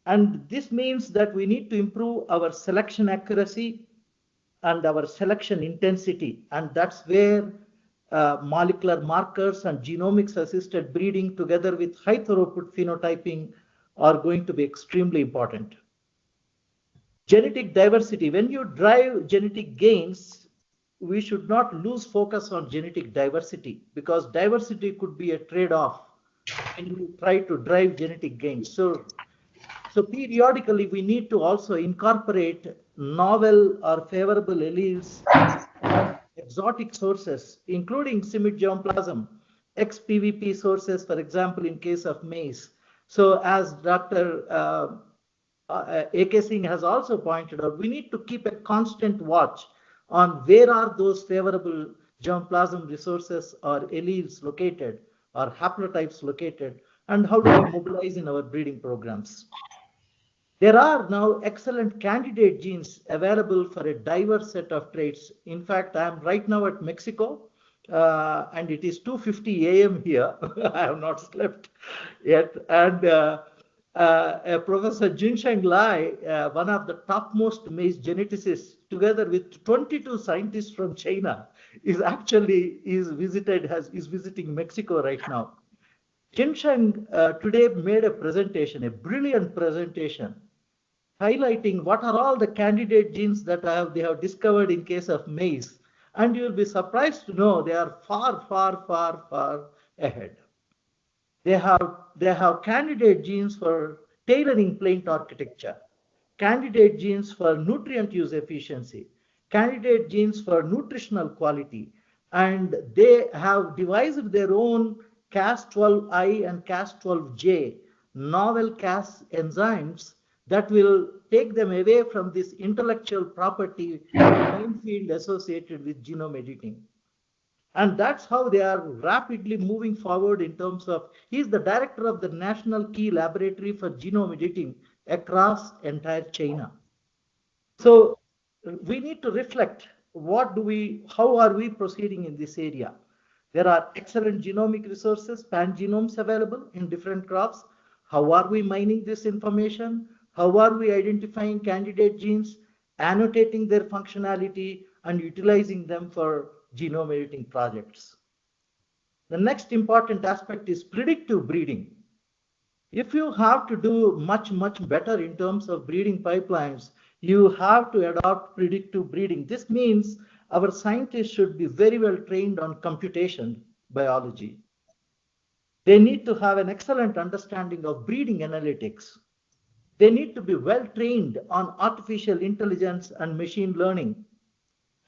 And this means that we need to improve our selection accuracy and our selection intensity. And that's where molecular markers and genomics assisted breeding together with high throughput phenotyping are going to be extremely important. Genetic diversity. When you drive genetic gains, we should not lose focus on genetic diversity, because diversity could be a trade-off when you try to drive genetic gains. So periodically, we need to also incorporate novel or favorable alleles, exotic sources, including CIMID germplasm, XPVP sources, for example, in case of maize. So as Dr. A.K. Singh has also pointed out, we need to keep a constant watch on where are those favorable germplasm resources or alleles located or haplotypes located, and how do we mobilize in our breeding programs. There are now excellent candidate genes available for a diverse set of traits. In fact, I am right now at Mexico, and it is 2:50 a.m. here. I have not slept yet. And Professor Jinsheng Lai, one of the topmost maize geneticists, together with 22 scientists from China, is visiting Mexico right now. Jinsheng today made a presentation, a brilliant presentation, highlighting what are all the candidate genes that they have discovered in case of maize. And you'll be surprised to know they are far, far, far, far ahead. They have candidate genes for tailoring plant architecture, candidate genes for nutrient use efficiency, candidate genes for nutritional quality, And they have devised their own Cas12i and Cas12j novel Cas enzymes that will take them away from this intellectual property minefield associated with genome editing. And that's how they are rapidly moving forward in terms of, he's the director of the National Key Laboratory for Genome Editing across entire China. So we need to reflect, how are we proceeding in this area? There are excellent genomic resources, pan-genomes available in different crops. How are we mining this information? How are we identifying candidate genes, annotating their functionality, and utilizing them for genome editing projects? The next important aspect is predictive breeding. If you have to do much better in terms of breeding pipelines, you have to adopt predictive breeding. This means our scientists should be very well trained on computation biology. They need to have an excellent understanding of breeding analytics. They need to be well trained on artificial intelligence and machine learning.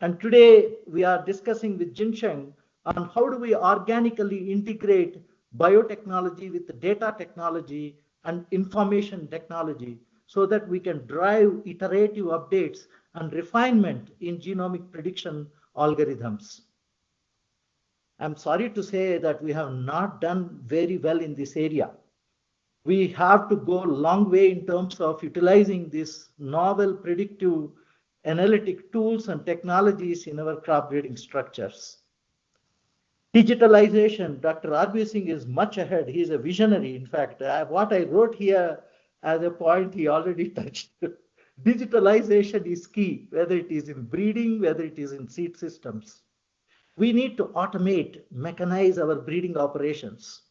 And today we are discussing with Jinsheng on how do we organically integrate biotechnology with data technology and information technology so that we can drive iterative updates and refinement in genomic prediction algorithms. I'm sorry to say that we have not done very well in this area. We have to go a long way in terms of utilizing these novel predictive analytic tools and technologies in our crop breeding structures. Digitalization, Dr. R.B. Singh is much ahead. He is a visionary. In fact, what I wrote here as a point, he already touched. Digitalization is key, whether it is in breeding, whether it is in seed systems. We need to automate, mechanize our breeding operations.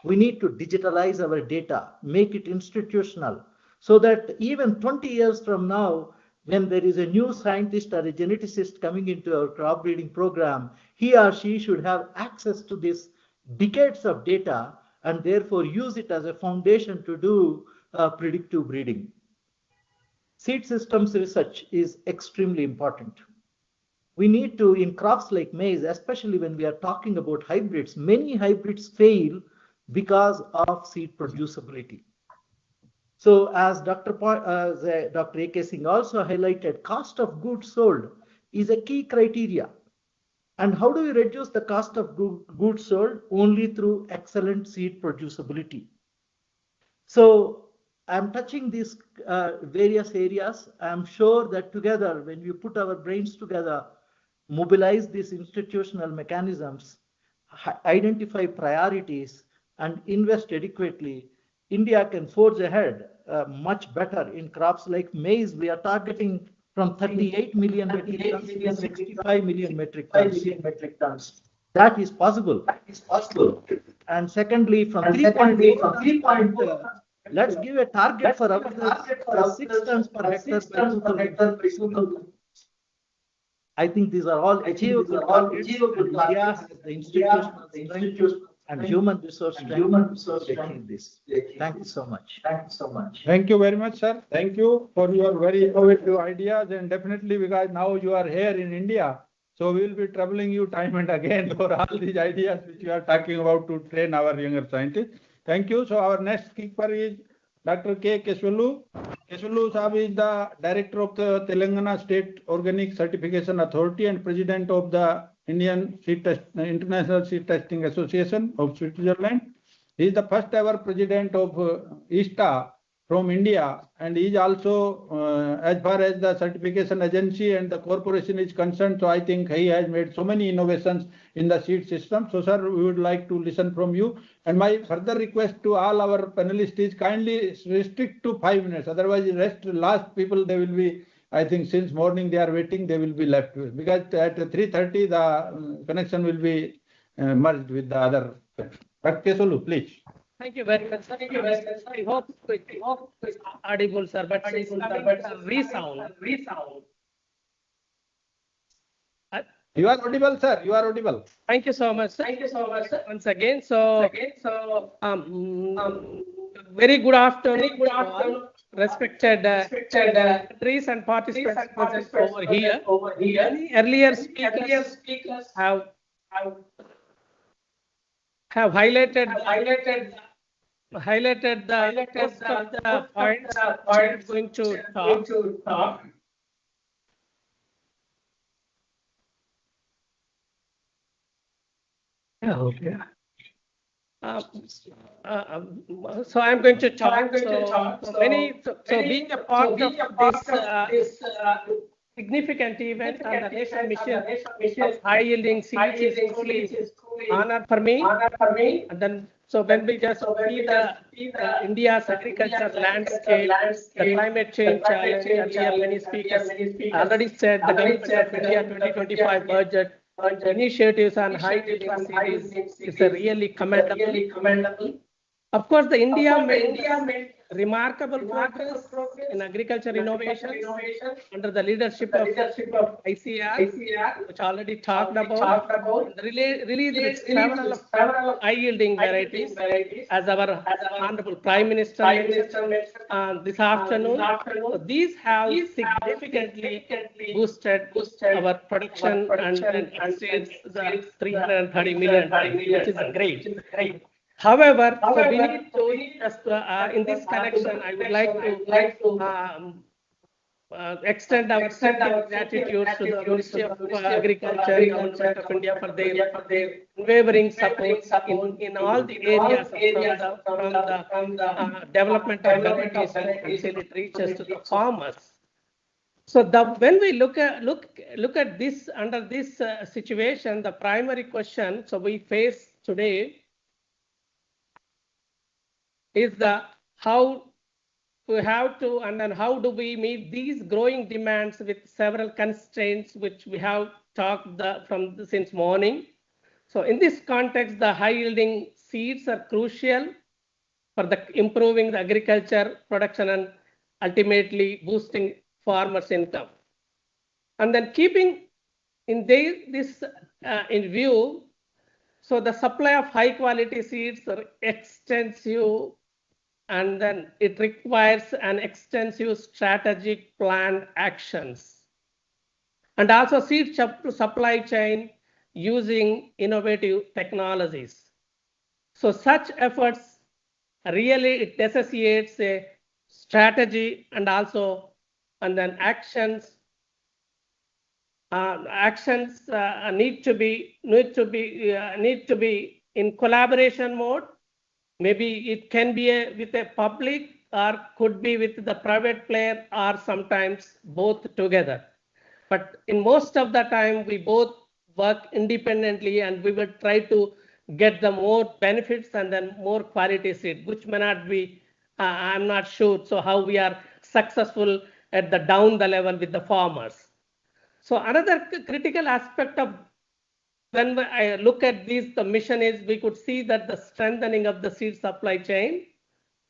We need to digitalize our data, make it institutional, so that even 20 years from now, when there is a new scientist or a geneticist coming into our crop breeding program, he or she should have access to this decades of data and therefore use it as a foundation to do predictive breeding. Seed systems research is extremely important. We need to, in crops like maize, especially when we are talking about hybrids, many hybrids fail because of seed producibility. So as Dr. A.K. Singh also highlighted, cost of goods sold is a key criteria. And how do we reduce the cost of goods sold? Only through excellent seed producibility. So I'm touching these various areas. I'm sure that together, when we put our brains together, mobilize these institutional mechanisms, identify priorities, and invest adequately, India can forge ahead much better in crops like maize. We are targeting from 38 million metric tons to 65 million metric tons. That is possible. And secondly, from 3.4, let's give a target for ourselves 6 tons per hectare by 2030. I think these are all achievable targets. India has the institutional strength and human resource strength to achieve this. Thank you so much. Thank you very much, sir. Thank you for your very innovative ideas, and definitely because now you are here in India, so we will be troubling you time and again for all these ideas which you are talking about to train our younger scientists. Thank you. So our next speaker is Dr. K. Keswalu. Keswalu Sahab is the director of the Telangana State Organic Certification Authority and president of the International Seed Testing Association of Switzerland. He is the first ever president of ISTA from India, and he is also, as far as the certification agency and the corporation is concerned, so I think he has made so many innovations in the seed system. So, sir, we would like to listen from you. And my further request to all our panelists is kindly restrict to 5 minutes. Otherwise, the last people, they will be, I think since morning they are waiting, they will be left with, because at 3:30 the connection will be merged with the other. Dr. Keswalu, please. Thank you very much, sir. I hope it's audible, sir, but it's resound. You are audible, sir. You are audible. Thank you so much, sir. Once again, so very good afternoon, respected countries and participants present over here. Many earlier speakers have have highlighted the most of the points I'm going to talk. Okay. So I'm going to talk. So being a part of this significant event on the national mission of high yielding seeds is truly honor for me. And then, so when we just see the India's agriculture landscape, the climate change challenge, earlier many speakers already said the government of India 2025 budget initiatives on high yielding seeds is a really commendable. Of course, the India made remarkable progress in agriculture innovation under the leadership of ICR, which already talked about, and released with several high yielding varieties, as our Honorable Prime Minister mentioned this afternoon. So these have significantly boosted our production and exceeds the 330 million, which is great. However, so we need to just in this connection, I would like to extend our sincere gratitude to the Ministry of Agriculture, Government of India for their unwavering support in all the areas from the development of varieties until it reaches to the farmers. So when we look at this under this situation, the primary question so we face today is how we have to, and then how do we meet these growing demands with several constraints which we have talked since morning. So in this context, the high yielding seeds are crucial for improving the agriculture production and ultimately boosting farmers' income. And then keeping in this in view, so the supply of high quality seeds are extensive, and then it requires an extensive strategic planned actions. And also seed supply chain using innovative technologies. So such efforts really it necessitates a strategy and then actions. Need to be in collaboration mode. Maybe it can be with a public or could be with the private player or sometimes both together. But in most of the time, we both work independently and we will try to get the more benefits and then more quality seed, which may not be, I'm not sure. So how we are successful at the down the level with the farmers. So another critical aspect of when I look at this, the mission is we could see that the strengthening of the seed supply chain,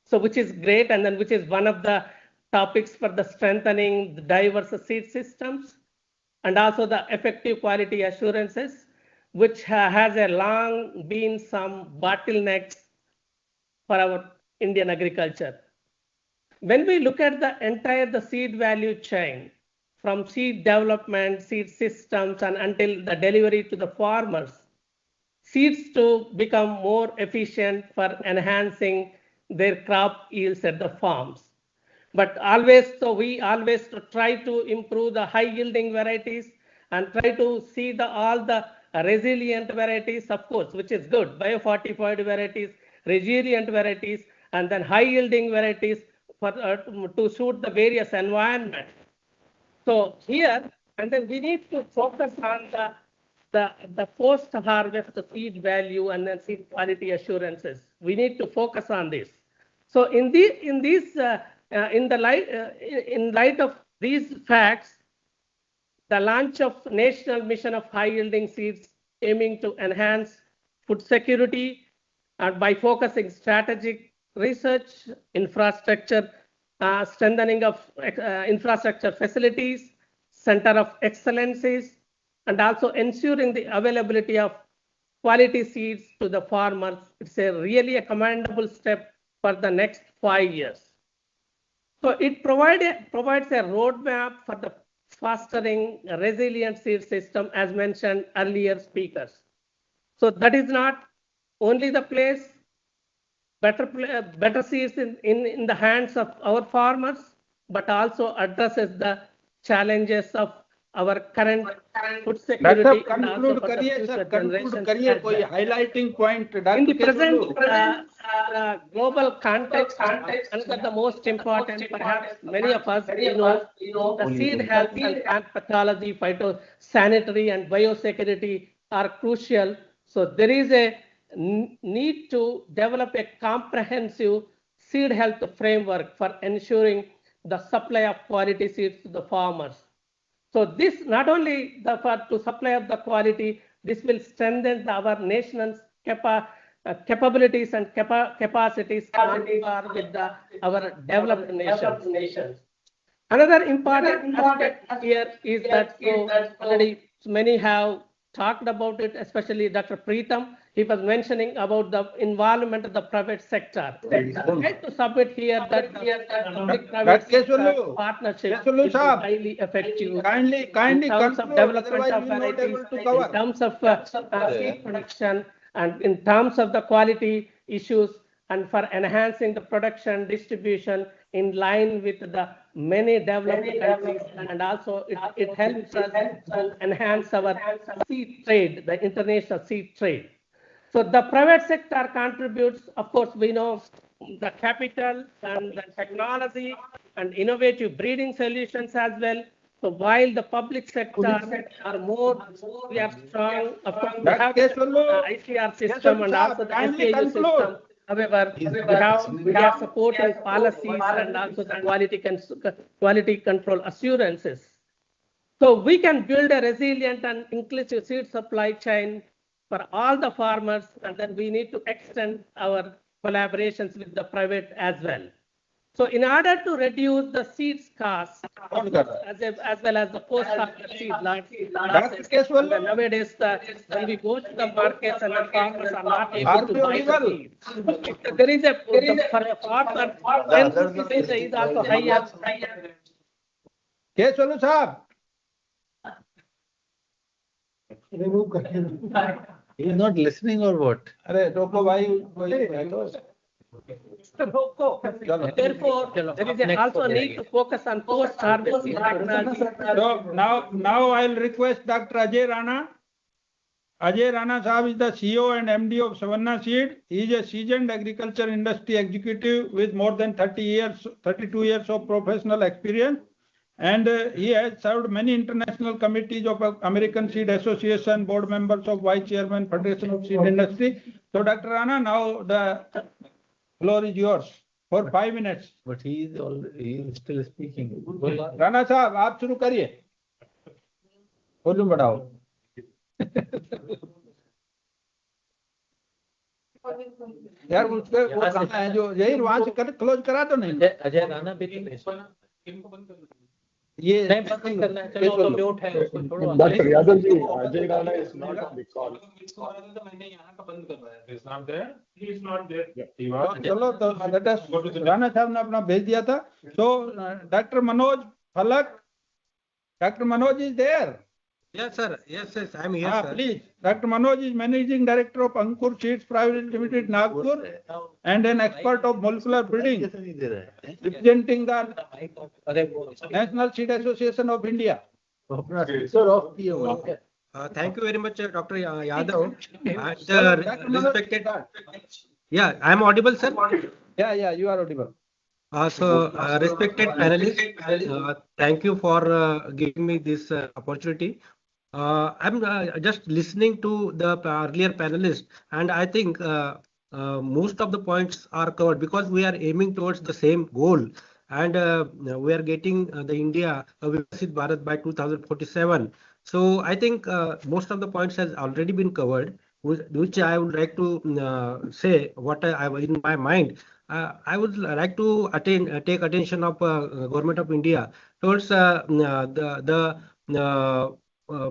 so which is great, and then which is one of the topics for the strengthening the diverse seed systems, and also the effective quality assurances, which has a long been some bottlenecks for our Indian agriculture. When we look at the entire seed value chain, from seed development, seed systems, and until the delivery to the farmers, seeds to become more efficient for enhancing their crop yields at the farms. But we always try to improve the high yielding varieties and try to see all the resilient varieties, of course, which is good, biofortified varieties, resilient varieties, and then high yielding varieties to suit the various environments. So here, and then we need to focus on the post-harvest seed value and then seed quality assurances. We need to focus on this. So in light of these facts, the launch of National Mission of High Yielding Seeds aiming to enhance food security and by focusing strategic research, infrastructure, strengthening of infrastructure facilities, center of excellencies, and also ensuring the availability of quality seeds to the farmers. It's really a commendable step for the next 5 years. So it provides a roadmap for the fostering a resilient seed system, as mentioned earlier speakers. So that is not only the place better seeds in the hands of our farmers, but also addresses the challenges of our current food security. Dr. and also conclude for the करिए future sir, conclude generations करिए as कोई well. highlighting point In Dr. the present Kesulu. global context, another the most important, perhaps many of us know, the seed health and plant pathology, phytosanitary and biosecurity are crucial. So there is a need to develop a comprehensive seed health framework for ensuring the supply of quality seeds to the farmers. So this not only to supply of the quality, this will strengthen our nation's capabilities and capacities on par with our developed nations. Another important aspect here is that already many have talked about it, especially Dr. Preetham. He was mentioning about the involvement of the private sector. I'd like to submit here that the public-private partnership is highly effective Kindly in terms of conclude, development of otherwise we will not varieties, able to in cover. terms of seed production, and in terms of the quality issues, and for enhancing the production distribution in line with the many developed countries, and also it helps us to enhance our seed trade, the international seed trade. So the private sector contributes, of course, we know the capital and the technology and innovative breeding solutions as well. So while the public sector are more, we are strong. Of course, we have the ICR system and also the SAU system. However, we are supporting policies and also the quality control assurances. So we can build a resilient and inclusive seed supply chain for all the farmers, and then we need to extend our collaborations with the private as well. So in order to reduce the seeds cost, as well as the post-harvest seed losses, and nowadays when we go to the markets and the farmers are not able to buy the seeds, there is for a farmer, 10 rupees is also higher. Kesulu sahab. He is not listening or what? अरे रोको भाई Therefore, there is also a need to focus on post-harvest technology. So now I'll request Dr. Ajay Rana. Ajay Rana Sahab is the CEO and MD of Savanna Seed. He is a seasoned agriculture industry executive with more than 32 years of professional experience. And he has served many international committees of American Seed Association, board members of Vice Chairman, Federation of Seed Industry. So Dr. Rana, now the floor is yours for 5 minutes. But he is still speaking. Rana Sahab, आप शुरू करिए. Volume बढ़ाओ. यार उसके वो कहाँ है जो यही वहां से क्लोज करा दो नहीं. अजय राणा भी ये नहीं बंद करना है. चलो तो म्यूट है उसको छोड़ो. Doctor Yadav ji, Ajay Rana is not on the call. मैंने यहाँ का बंद करवाया. He is not there. He is not there. चलो तो राणा साहब ने अपना भेज दिया था. So Dr. Manoj Falak, Dr. Manoj is there. Yes, sir. Yes, I am here, sir. Please. Dr. Manoj is Managing Director of Ankur Seeds Private Limited, Nagpur, and an expert of molecular breeding, representing the National Seed Association of India. Thank you very much, Dr. Yadav. Respected. Yeah, I am audible, sir. Yeah, you are audible. Respected panelists, thank you for giving me this opportunity. I'm just listening to the earlier panelists, and I think most of the points are covered because we are aiming towards the same goal, and we are getting the India Viksit Bharat by 2047. So I think most of the points has already been covered, which I would like to say what I in my mind. I would like to take attention of Government of India towards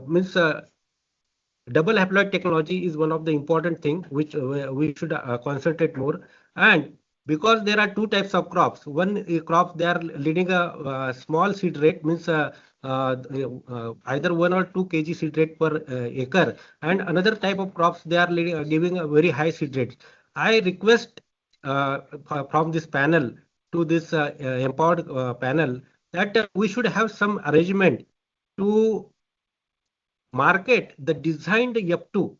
means double haploid technology is one of the important thing which we should concentrate more. And because there are two types of crops, one crop they are leading a small seed rate, means either 1 or 2 kg seed rate per acre, and another type of crops they are giving a very high seed rate. I request from this panel to this empowered panel that we should have some arrangement to market the designed YEP2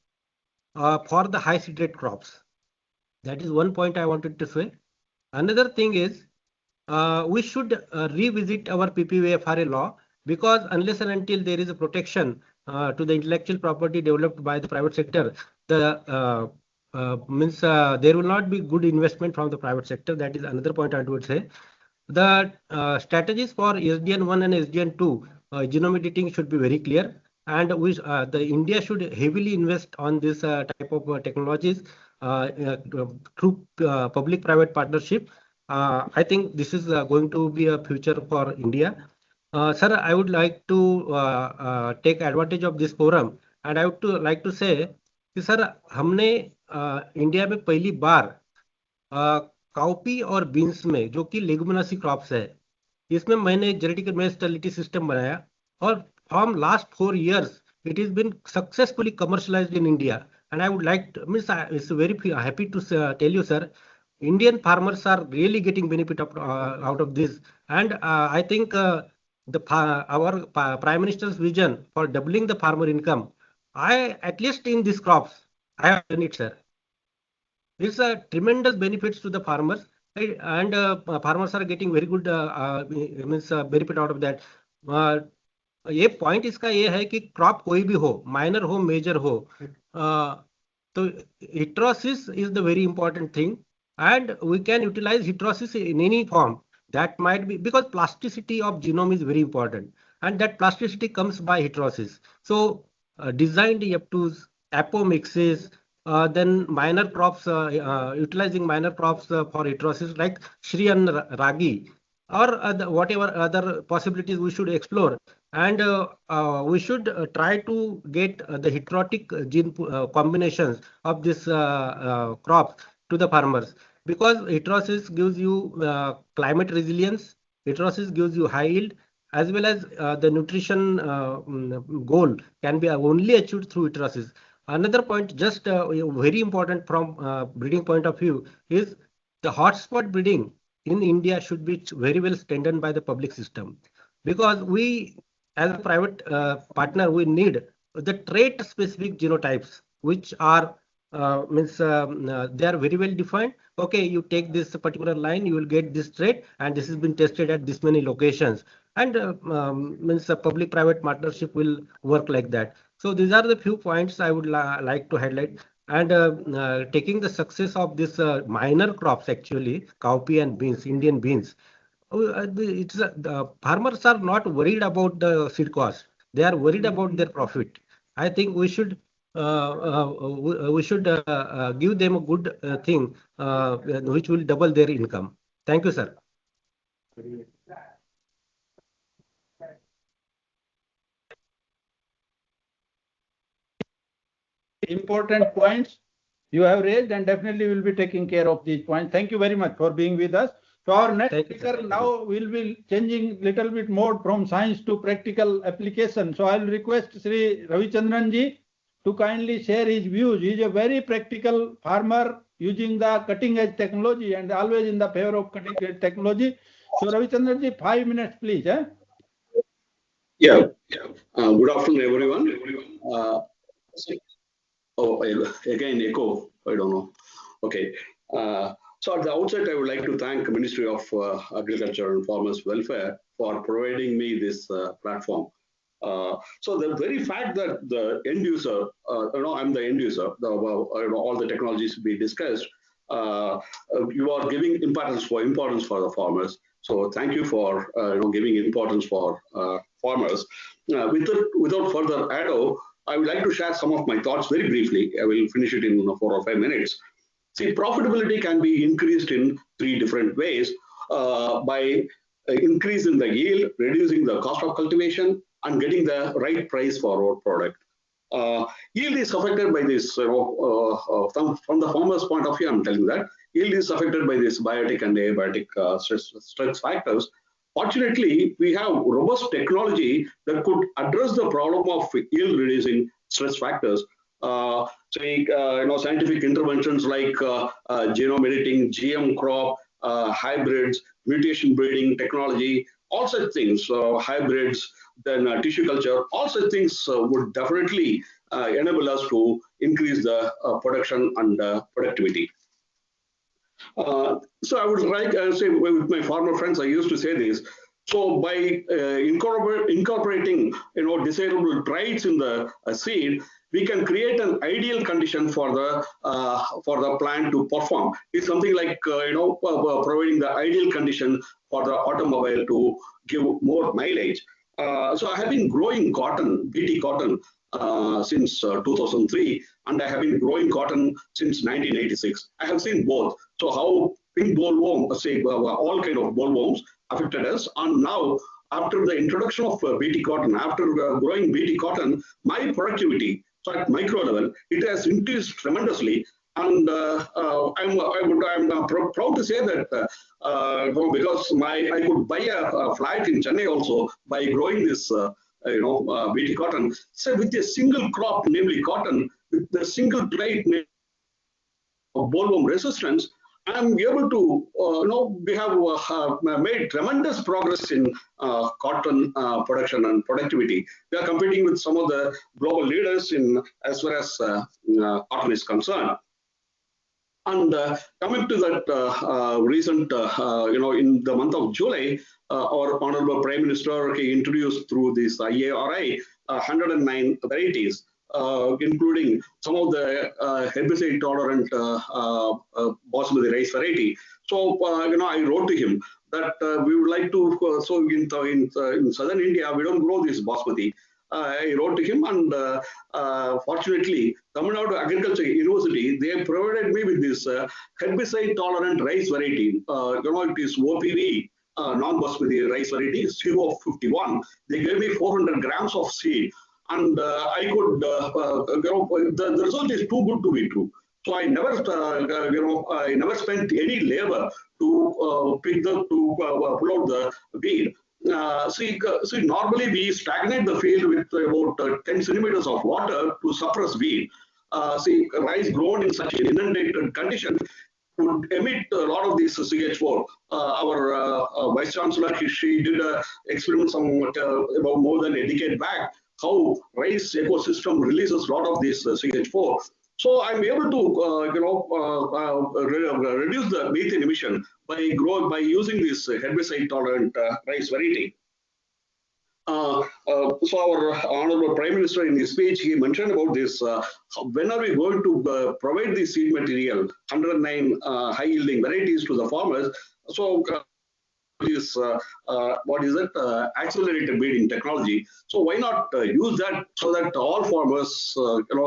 for the high seed rate crops. That is one point I wanted to say. Another thing is we should revisit our PPVFRA law, because unless and until there is a protection to the intellectual property developed by the private sector, the there will not be good investment from the private sector. That is another point I would say. The strategies for SDN1 and SDN2 genome editing should be very clear, and the India should heavily invest on this type of technologies through public-private partnership. I think this is going to be a future for India. Sir, I would like to take advantage of this forum, and I would like to say कि sir हमने India में पहली बार cowpea और beans में, जो कि लेगुमिनसी crops है, इसमें मैंने जेनेटिक मेस्टेलिटी सिस्टम बनाया, और from last 4 years it has been successfully commercialized in India. And I would like to, it's very happy to tell you, sir, Indian farmers are really getting benefit out of this. And I think our Prime Minister's vision for doubling the farmer income, at least in these crops, I have done it, sir. It's a tremendous benefits to the farmers, right? And farmers are getting very good benefit out of that. ये point इसका ये है कि crop कोई भी हो, minor हो, major हो, तो heterosis is the very important thing, and we can utilize heterosis in any form. That might be because plasticity of genome is very important, and that plasticity comes by heterosis. So designed YEP2s, apomixes, then minor crops, utilizing minor crops for heterosis like Shri and Ragi, or whatever other possibilities we should explore. And we should try to get the heterotic gene combinations of this crops to the farmers, because heterosis gives you climate resilience, heterosis gives you high yield, as well as the nutrition goal can be only achieved through heterosis. Another point, just very important from breeding point of view, is the hotspot breeding in India should be very well strengthened by the public system, because we, as a private partner, we need the trait specific genotypes, which are they are very well defined. Okay, you take this particular line, you will get this trait, and this has been tested at this many locations, and a public private partnership will work like that. So these are the few points I would like to highlight. And taking the success of this minor crops, actually cowpea and beans, Indian beans, the farmers are not worried about the seed cost. They are worried about their profit. I think we should give them a good thing which will double their income. Thank you, sir. Important points you have raised, and definitely will be taking care of these points. Thank you very much for being with us. So our next speaker now will be changing little bit more from science to practical application. So I will request Sri Ravichandran ji to kindly share his views. He is a very practical farmer using the cutting edge technology and always in the favor of cutting edge technology. So Ravichandran ji, 5 minutes, please. Yeah. Good afternoon, everyone. Oh, again, echo. I don't know. Okay. So at the outset, I would like to thank the Ministry of Agriculture and Farmers Welfare for providing me this platform. So the very fact that the end user, I'm the end user, all the technologies we discussed, you are giving importance for the farmers. So thank you for giving importance for farmers. Without further ado, I would like to share some of my thoughts very briefly. I will finish it in 4 or 5 minutes. See, profitability can be increased in 3 different ways: by increasing the yield, reducing the cost of cultivation, and getting the right price for our product. Yield is affected by this, from the farmer's point of view, I'm telling that. Yield is affected by this biotic and abiotic stress factors. Fortunately, we have robust technology that could address the problem of yield reducing stress factors. Scientific interventions like genome editing, GM crop, hybrids, mutation breeding technology, all such things, hybrids, then tissue culture, all such things would definitely enable us to increase the production and productivity. So I would like to say with my farmer friends, I used to say this. So by incorporating desirable traits in the seed, we can create an ideal condition for the plant to perform. It's something like providing the ideal condition for the automobile to give more mileage. So I have been growing cotton, BT cotton, since 2003, and I have been growing cotton since 1986. I have seen both. So how pink bollworm, all kind of bollworms affected us, and now after the introduction of BT cotton, after growing BT cotton, my productivity, so at micro level, it has increased tremendously. And I'm proud to say that because I could buy a flat in Chennai also by growing this BT cotton. So with a single crop, namely cotton, with the single trait of bollworm resistance, I'm able to, we have made tremendous progress in cotton production and productivity. We are competing with some of the global leaders in as far as cotton is concerned. And coming to that recent, in the month of July, our Honorable Prime Minister, he introduced through this IARI 109 varieties, including some of the herbicide-tolerant basmati rice variety. So, I wrote to him that we would like to, in southern India, we don't grow this basmati. I wrote to him, and fortunately, Tamil Nadu Agriculture University, they provided me with this herbicide-tolerant rice variety. It is OPV, non-basmati rice variety, CO51. They gave me 400 grams of seed, and I could, the result is too good to be true. So I never, I never spent any labor to pull out the weed. See, normally we stagnate the field with about 10 centimeters of water to suppress weed. Rice grown in such an inundated condition would emit a lot of this CH4. Our Vice Chancellor, she did an experiment about more than a decade back, how rice ecosystem releases a lot of this CH4. So I'm able to, reduce the methane emission by using this herbicide-tolerant rice variety. So our Honorable Prime Minister in his speech, he mentioned about this, when are we going to provide the seed material, 109 high-yielding varieties to the farmers? So what is it, accelerated breeding technology. So why not use that so that all farmers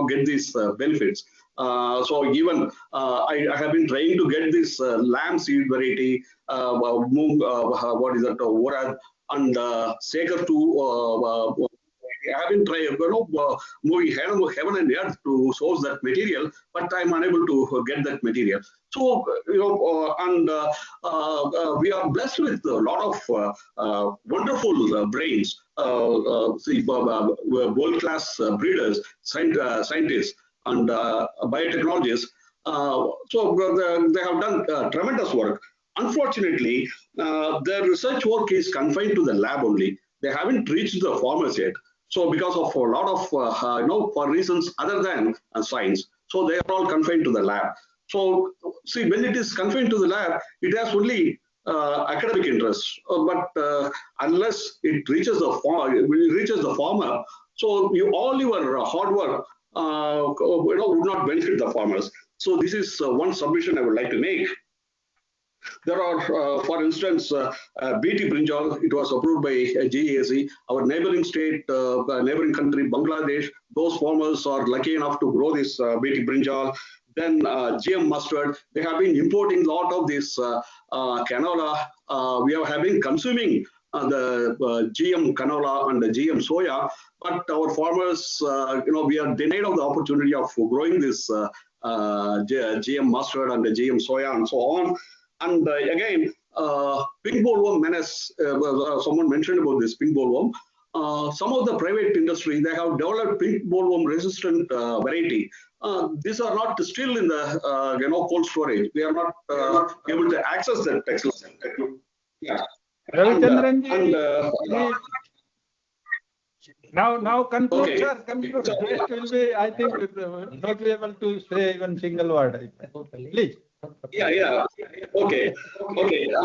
get these benefits. So even I have been trying to get this lamb seed variety, what is that, Orad, and Saker to I have been trying, moving heaven and earth to source that material, but I'm unable to get that material. So, we are blessed with a lot of wonderful brains, world-class breeders, scientists, and biotechnologists. So they have done tremendous work. Unfortunately, their research work is confined to the lab only. They haven't reached the farmers yet. So because of a lot of, for reasons other than science. So they are all confined to the lab. So see, when it is confined to the lab, it has only academic interest. But unless it reaches the farmer, so all your hard work would not benefit the farmers. So this is one submission I would like to make. There are, for instance, BT brinjal. It was approved by GEAC. Our neighboring state, neighboring country, Bangladesh, those farmers are lucky enough to grow this BT brinjal. Then GM mustard. They have been importing a lot of this canola. We have been consuming the GM canola and the GM soya, but our farmers, we are denied of the opportunity of growing this GM mustard and the GM soya and so on. And again, pink bollworm menace. Someone mentioned about this pink bollworm. Some of the private industry, they have developed pink bollworm resistant variety. These are not still in the cold storage. We are not able to access that technology. Yeah. Ravichandran ji, now conclude, Okay. sir. Conclude. Rest will be, I think, not be able to say even single word. Please. Yeah. Okay.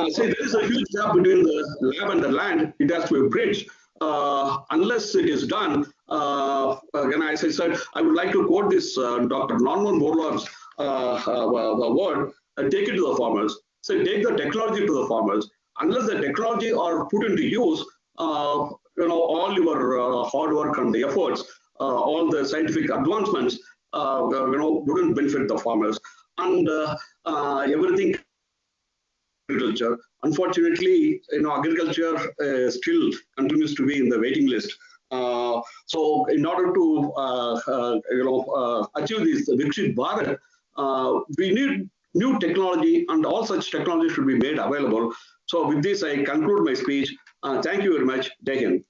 See, there is a huge gap between the lab and the land. It has to be bridged. Unless it is done, again, as I said, I would like to quote this Dr. Norman Borlaug's word, take it to the farmers. So take the technology to the farmers. Unless the technology are put into use, all your hard work and the efforts, all the scientific advancements, wouldn't benefit the farmers. And everything agriculture. Unfortunately, agriculture still continues to be in the waiting list. So, in order to achieve this Viksit Bharat, we need new technology, and all such technology should be made available. So, with this, I conclude my speech. Thank you very much. Jai Hind.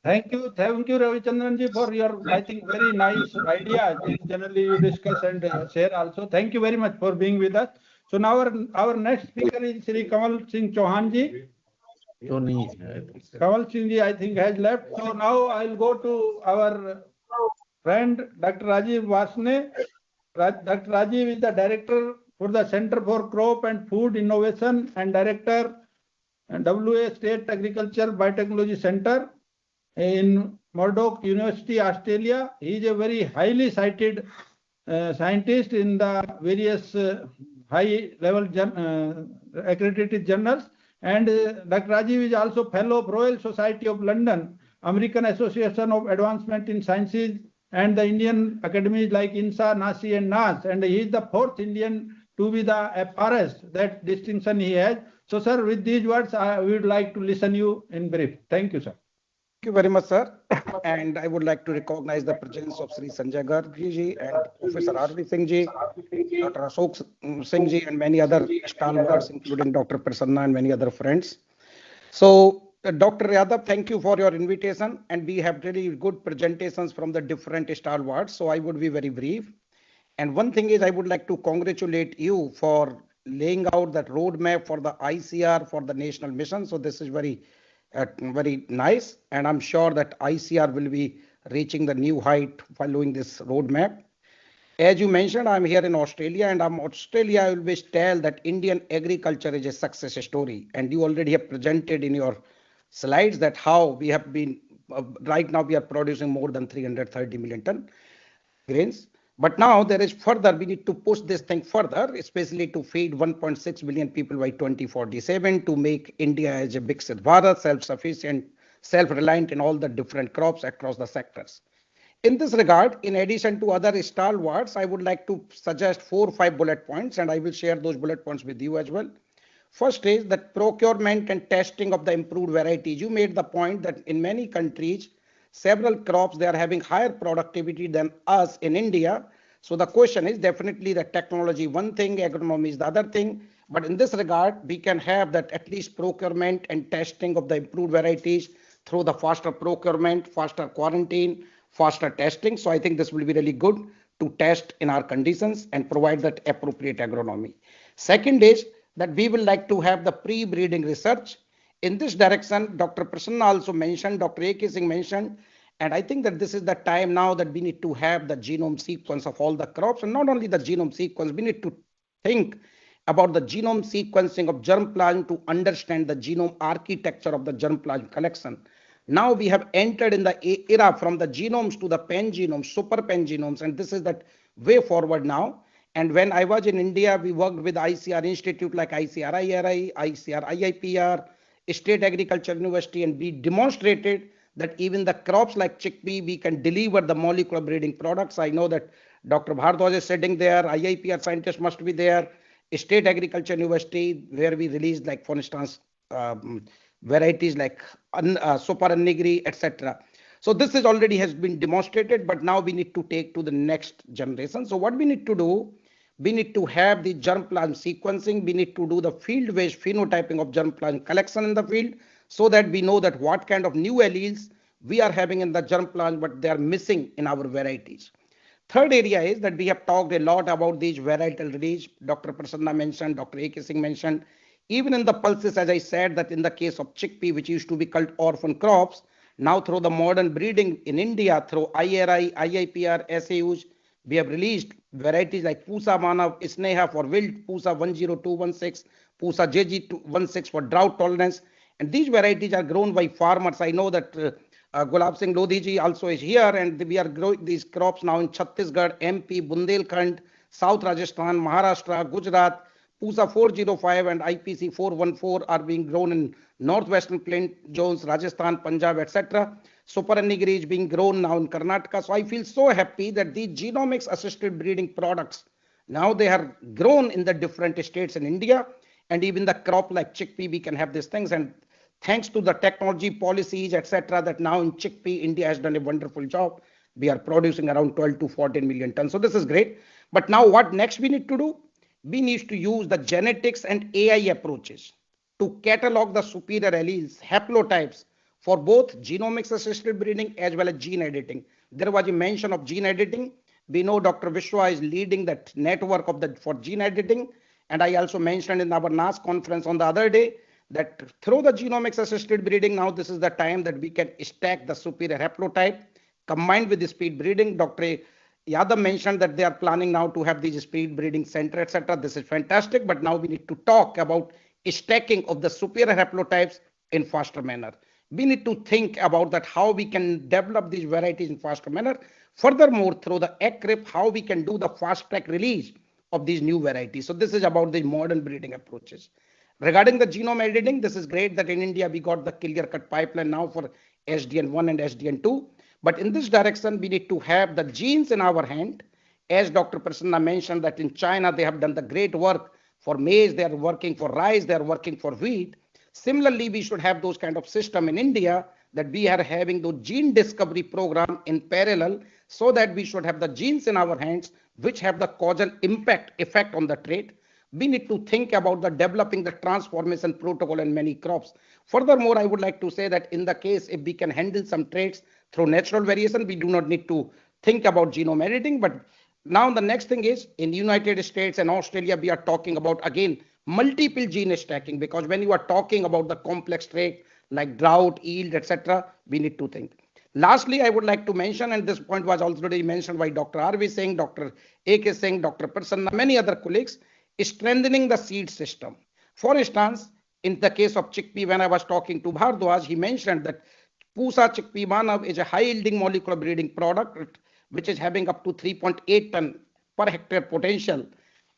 Thank you, Ravichandran ji, for your, I think, very nice ideas. Generally, you discuss and share also. Thank you very much for being with us. So now our next speaker is Shri Kamal Singh Chauhan ji. Kamal Singh ji, I think, has left. So now I'll go to our friend Dr. Rajiv Vasne. Dr. Rajiv is the director for the Center for Crop and Food Innovation and director and WA State Agriculture Biotechnology Center in Murdoch University, Australia. He is a very highly cited scientist in the various high-level accredited journals. And Dr. Rajiv is also fellow of Royal Society of London, American Association of Advancement in Sciences, and the Indian academies like INSA, NASI, and NAS. And he is the fourth Indian to be the FRS. That distinction he has. So, sir, with these words, we would like to listen you in brief. Thank you, sir. Thank you very much, sir. And I would like to recognize the presence of Sri Sanjay Gargi ji and Professor R.V. Singh ji, Dr. Ashok Singh ji, and many other stalwarts, including Dr. Prasanna and many other friends. So, Dr. Yadav, thank you for your invitation. And we have really good presentations from the different stalwarts. So, I would be very brief. And one thing is, I would like to congratulate you for laying out that roadmap for the ICR for the national mission. So, this is very nice, and I'm sure that ICR will be reaching the new height following this roadmap. As you mentioned, I'm here in Australia, and Australia, I always tell that Indian agriculture is a success story, and you already have presented in your slides that how we have been, right now we are producing more than 330 million ton grains. But now there is further, we need to push this thing further, especially to feed 1.6 billion people by 2047, to make India as a Viksit Bharat, self-sufficient, self-reliant in all the different crops across the sectors. In this regard, in addition to other stalwarts, I would like to suggest 4 or 5 bullet points, and I will share those bullet points with you as well. First is that procurement and testing of the improved varieties. You made the point that in many countries, several crops, they are having higher productivity than us in India. So the question is definitely the technology, one thing, agronomy is the other thing. But in this regard, we can have that at least procurement and testing of the improved varieties through the faster procurement, faster quarantine, faster testing. So I think this will be really good to test in our conditions and provide that appropriate agronomy. Second is that we will like to have the pre-breeding research. In this direction, Dr. Prasanna also mentioned, Dr. A.K. Singh mentioned, and I think that this is the time now that we need to have the genome sequence of all the crops, and not only the genome sequence, we need to think about the genome sequencing of germplasm to understand the genome architecture of the germplasm collection. Now we have entered in the era from the genomes to the pangenomes, super pangenomes, and this is that way forward now. And when I was in India, we worked with ICR Institute like ICR-IRI, ICR-IIPR, State Agriculture University, and we demonstrated that even the crops like chickpea, we can deliver the molecular breeding products. I know that Dr. Bhardwaj is sitting there, IIPR scientists must be there, State Agriculture University, where we released, like, for instance, varieties like Super Annigri, etc. So this is already has been demonstrated, but now we need to take to the next generation. So what we need to do, We need to have the germplasm sequencing. We need to do the field-based phenotyping of germplasm collection in the field so that we know that what kind of new alleles we are having in the germplasm, but they are missing in our varieties. Third area is that we have talked a lot about these varietal release. Dr. Prasanna mentioned, Dr. A.K. Singh mentioned, even in the pulses, as I said, that in the case of chickpea, which used to be called orphan crops, now through the modern breeding in India, through IRI, IIPR, SAUs, we have released varieties like Pusa Manav, Sneha for wilt, Pusa 10216, Pusa JG16 for drought tolerance. And these varieties are grown by farmers. I know that Gulab Singh Lodhi ji also is here, and we are growing these crops now in Chhattisgarh, MP, Bundelkhand, South Rajasthan, Maharashtra, Gujarat. Pusa 405 and IPC 414 are being grown in northwestern plain zones, Rajasthan, Punjab, etc. Super Nigri is being grown now in Karnataka. So I feel so happy that these genomics assisted breeding products, now they are grown in the different states in India, and even the crop like chickpea, we can have these things. And thanks to the technology policies, etc., that now in chickpea, India has done a wonderful job. We are producing around 12 to 14 million tons. So this is great. But now what next we need to do? We need to use the genetics and AI approaches to catalog the superior alleles, haplotypes for both genomics assisted breeding as well as gene editing. There was a mention of gene editing. We know Dr. Vishwa is leading that network for gene editing. And I also mentioned in our NAS conference on the other day that through the genomics assisted breeding, now this is the time that we can stack the superior haplotype combined with the speed breeding. Dr. Yadav mentioned that they are planning now to have these speed breeding center, etc. This is fantastic, but now we need to talk about stacking of the superior haplotypes in faster manner. We need to think about that how we can develop these varieties in faster manner. Furthermore, through the ECRIP, how we can do the fast track release of these new varieties. So this is about the modern breeding approaches. Regarding the genome editing, this is great that in India we got the clear-cut pipeline now for SDN1 and SDN2. But in this direction, we need to have the genes in our hand. As Dr. Prasanna mentioned that in China, they have done the great work for maize, they are working for rice, they are working for wheat. Similarly, we should have those kind of system in India that we are having those gene discovery program in parallel so that we should have the genes in our hands which have the causal effect on the trait. We need to think about the developing the transformation protocol in many crops. Furthermore, I would like to say that in the case if we can handle some traits through natural variation, we do not need to think about genome editing. But now the next thing is in United States and Australia, we are talking about again multiple gene stacking, because when you are talking about the complex trait like drought, yield, etc., we need to think. Lastly, I would like to mention, and this point was already mentioned by Dr. R.V. Singh, Dr. A.K. Singh, Dr. Prasanna, many other colleagues, strengthening the seed system. For instance, in the case of chickpea, when I was talking to Bhardwaj, he mentioned that Pusa chickpea Manav is a high-yielding molecular breeding product, which is having up to 3.8 ton per hectare potential.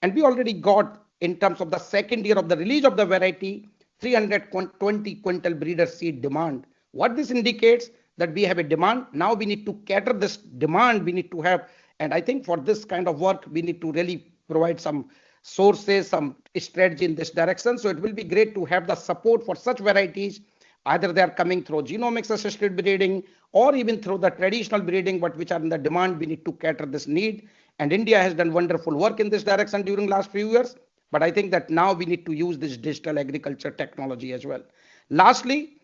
And we already got, in terms of the second year of the release of the variety, 320 quintal breeder seed demand. What this indicates that we have a demand. Now we need to cater this demand. We need to have, and I think for this kind of work, we need to really provide some sources, some strategy in this direction. So it will be great to have the support for such varieties. Either they are coming through genomics assisted breeding or even through the traditional breeding, but which are in the demand. We need to cater this need. And India has done wonderful work in this direction during last few years. But I think that now we need to use this digital agriculture technology as well. Lastly,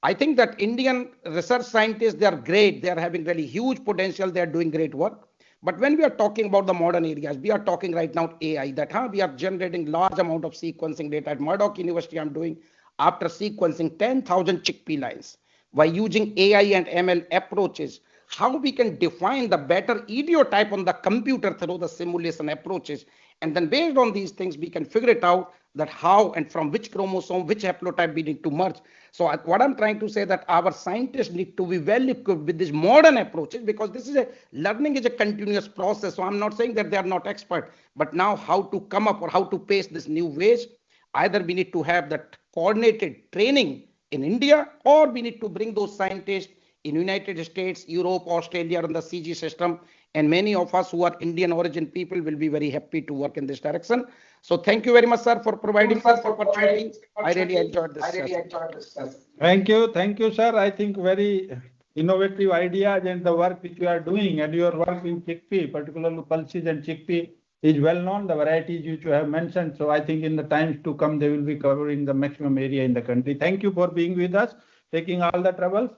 I think that Indian research scientists, they are great. They are having really huge potential. They are doing great work. But when we are talking about the modern areas, we are talking right now AI, that we are generating large amount of sequencing data. At Murdoch University, I'm doing after sequencing 10,000 chickpea lines by using AI and ML approaches, how we can define the better idiotype on the computer through the simulation approaches. And then based on these things, we can figure it out that how and from which chromosome, which haplotype we need to merge. So what I'm trying to say that our scientists need to be well equipped with these modern approaches, because this is learning is a continuous process. So I'm not saying that they are not expert, but now how to come up or how to pace this new ways. Either we need to have that coordinated training in India, or we need to bring those scientists in United States, Europe, Australia on the CG system. And many of us who are Indian origin people will be very happy to work in this direction. So thank you very much, sir, for providing this opportunity. I really enjoyed this. Thank you, sir. I think very innovative ideas and the work which you are doing, and your work in chickpea, particularly pulses and chickpea, is well known, the varieties which you have mentioned. So I think in the times to come, they will be covering the maximum area in the country. Thank you for being with us, taking all the troubles.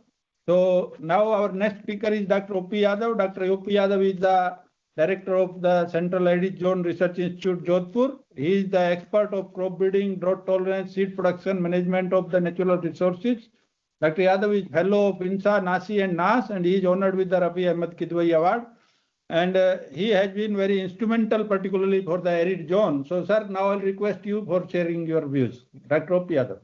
So now our next speaker is Dr. O.P. Yadav. Dr. O.P. Yadav is the Director of the Central Arid Zone Research Institute, Jodhpur. He is the expert of crop breeding, drought tolerance, seed production, management of the natural resources. Dr. Yadav is Fellow of INSA, NASI and NAS, and he is honored with the Rafi Ahmed Kidwai Award. And he has been very instrumental, particularly for the arid zone. So, sir, now I'll request you for sharing your views. Dr. O.P. Yadav.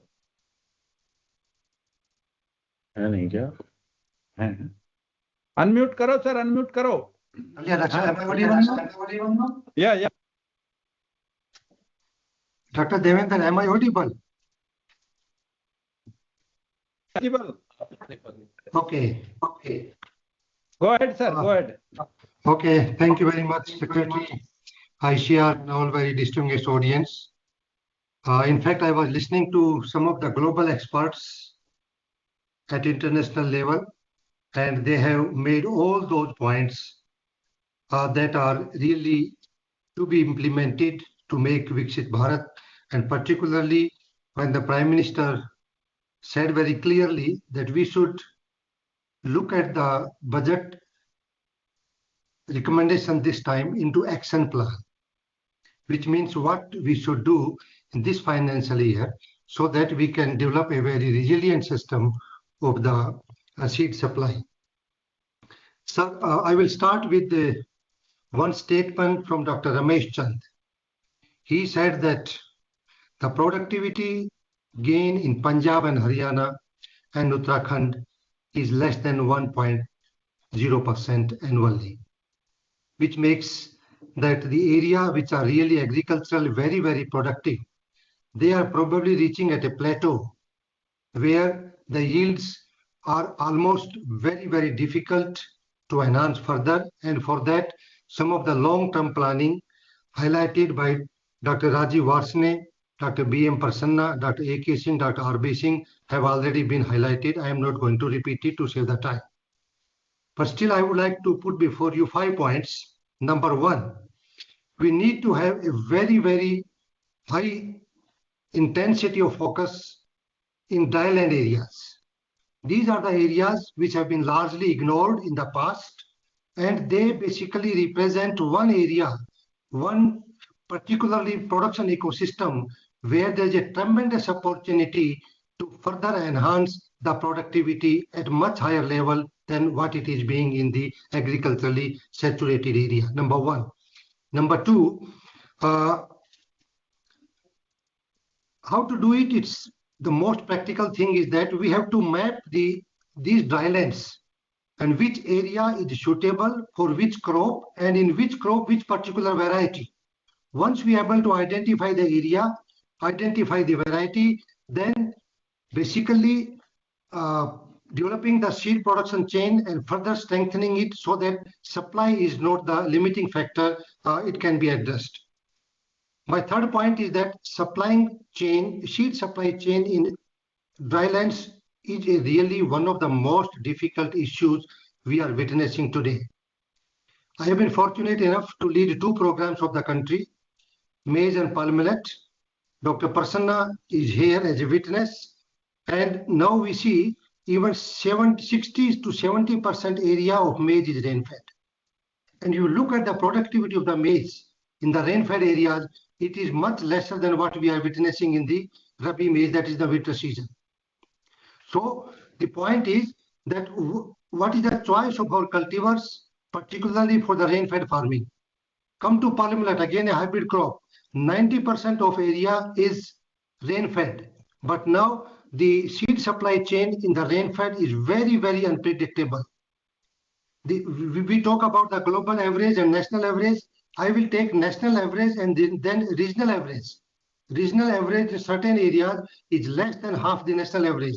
Unmute karo, sir, unmute karo. Yeah, Dr. Am I audible now? Yeah, yeah. Dr. Devendra, am I audible? Audible. Okay. Go ahead, sir, go ahead. Okay, thank you very much, Secretary, ICR, and all very distinguished audience. In fact, I was listening to some of the global experts at international level, and they have made all those points that are really to be implemented to make Viksit Bharat, and particularly when the Prime Minister said very clearly that we should look at the budget recommendation this time into action plan, which means what we should do in this financial year so that we can develop a very resilient system of the seed supply. Sir, I will start with one statement from Dr. Ramesh Chand. He said that the productivity gain in Punjab and Haryana and Uttarakhand is less than 1.0% annually, which makes that the area which are really agricultural very, very productive, they are probably reaching at a plateau where the yields are almost very, very difficult to enhance further. And for that, some of the long-term planning highlighted by Dr. Rajiv Varsne, Dr. B.M. Prasanna, Dr. A.K. Singh, Dr. R.B. Singh have already been highlighted. I am not going to repeat it to save the time. But still, I would like to put before you 5 points. Number one, we need to have a very, very high intensity of focus in dryland areas. These are the areas which have been largely ignored in the past, and they basically represent one area, one particularly production ecosystem where there's a tremendous opportunity to further enhance the productivity at much higher level than what it is being in the agriculturally saturated area, number one. Number two, how to do it? It's the most practical thing is that we have to map these drylands and which area is suitable for which crop, and in which crop, which particular variety. Once we are able to identify the area, identify the variety, then basically developing the seed production chain and further strengthening it so that supply is not the limiting factor, it can be addressed. My third point is that seed supply chain in drylands is really one of the most difficult issues we are witnessing today. I have been fortunate enough to lead 2 programs of the country, maize and palm millet. Dr. Prasanna is here as a witness, and now we see even 60 to 70% area of maize is rain-fed. And you look at the productivity of the maize in the rain-fed areas, it is much lesser than what we are witnessing in the Rabi maize, that is the winter season. So the point is that what is the choice of our cultivars, particularly for the rain-fed farming? Come to palm millet, again a hybrid crop. 90% of area is rain-fed, but now the seed supply chain in the rain-fed is very, very unpredictable. We talk about the global average and national average. I will take national average and then regional average. Regional average in certain areas is less than half the national average.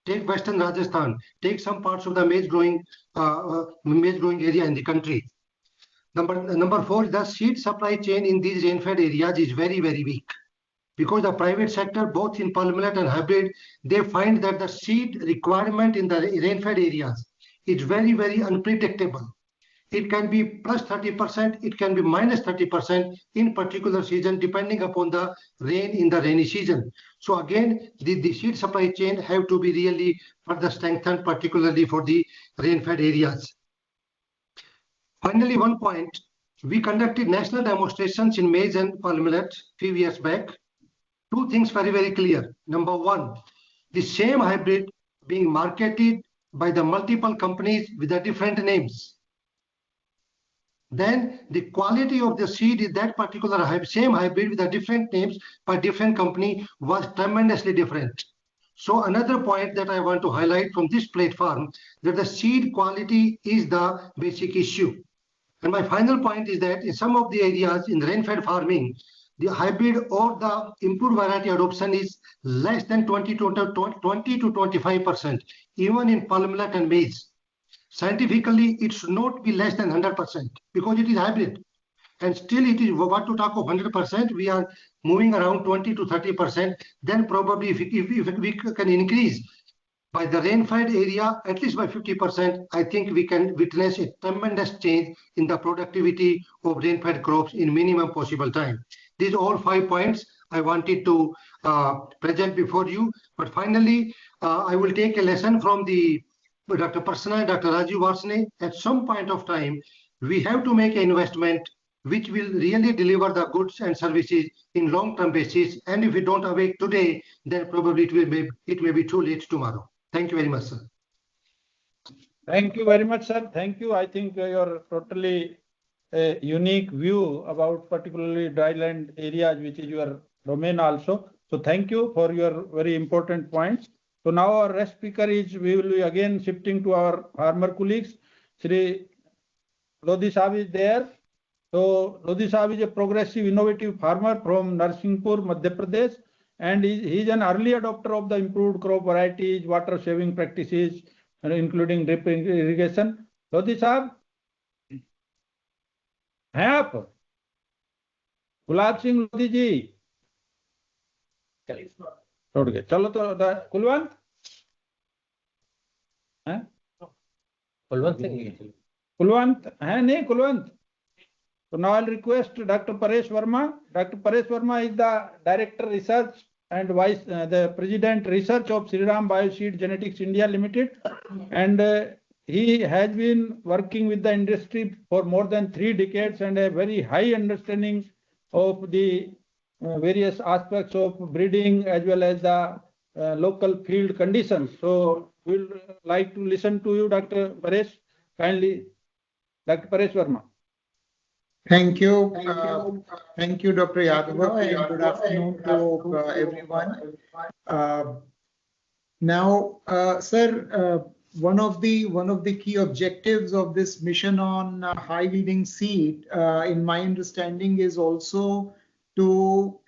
Take Western Rajasthan, take some parts of the maize growing area in the country. Number 4, the seed supply chain in these rain-fed areas is very, very weak. Because the private sector, both in palm millet and hybrid, they find that the seed requirement in the rain-fed areas is very, very unpredictable. It can be plus 30%, it can be minus 30% in particular season, depending upon the rain in the rainy season. So again, the seed supply chain have to be really further strengthened, particularly for the rain-fed areas. Finally, one point, we conducted national demonstrations in maize and palm millet few years back. Two things very, very clear. Number one, the same hybrid being marketed by the multiple companies with the different names. Then the quality of the seed in that particular same hybrid with the different names by different company was tremendously different. So another point that I want to highlight from this platform, that the seed quality is the basic issue. And my final point is that in some of the areas in rain-fed farming, the hybrid or the improved variety adoption is less than 20 to 25%, even in palm millet and maize. Scientifically, it should not be less than 100% because it is hybrid. And still it is, what to talk of 100%, we are moving around 20 to 30%. Then probably if we can increase by the rain-fed area, at least by 50%, I think we can witness a tremendous change in the productivity of rain-fed crops in minimum possible time. These are all 5 points I wanted to present before you. But finally, I will take a lesson from the Dr. Prasanna, Dr. Rajiv Varsne. At some point of time, we have to make an investment which will really deliver the goods and services in long-term basis. And if we don't awake today, then probably it may be too late tomorrow. Thank you very much, sir. Thank you very much, sir. Thank you. I think you're totally a unique view about particularly dryland areas, which is your domain also. So thank you for your very important points. So now our next speaker is, we will be again shifting to our farmer colleagues. Shri Lodhi Saab is there. So Lodhi Saab is a progressive, innovative farmer from Narsinghpur, Madhya Pradesh. And he is an early adopter of the improved crop varieties, water saving practices, including drip irrigation. Lodhi Saab, हैं आप? गुलाब सिंह लोधी जी छोड़ गए, चलो तो कुलवंत है, कुलवंत है नहीं Kulwant. So now I'll request Dr. Paresh Verma. Dr. Paresh Verma is the Director Research and the President Research of Shriram Bioseed Genetics India Limited, and he has been working with the industry for more than 3 decades and a very high understanding of the various aspects of breeding as well as the local field conditions. So we'll like to listen to you, Dr. Paresh. Kindly, Dr. Paresh Verma. Thank you. Thank you, Dr. Yadava, and good afternoon to everyone. Now, sir, one of the key objectives of this mission on high-yielding seed, in my understanding, is also to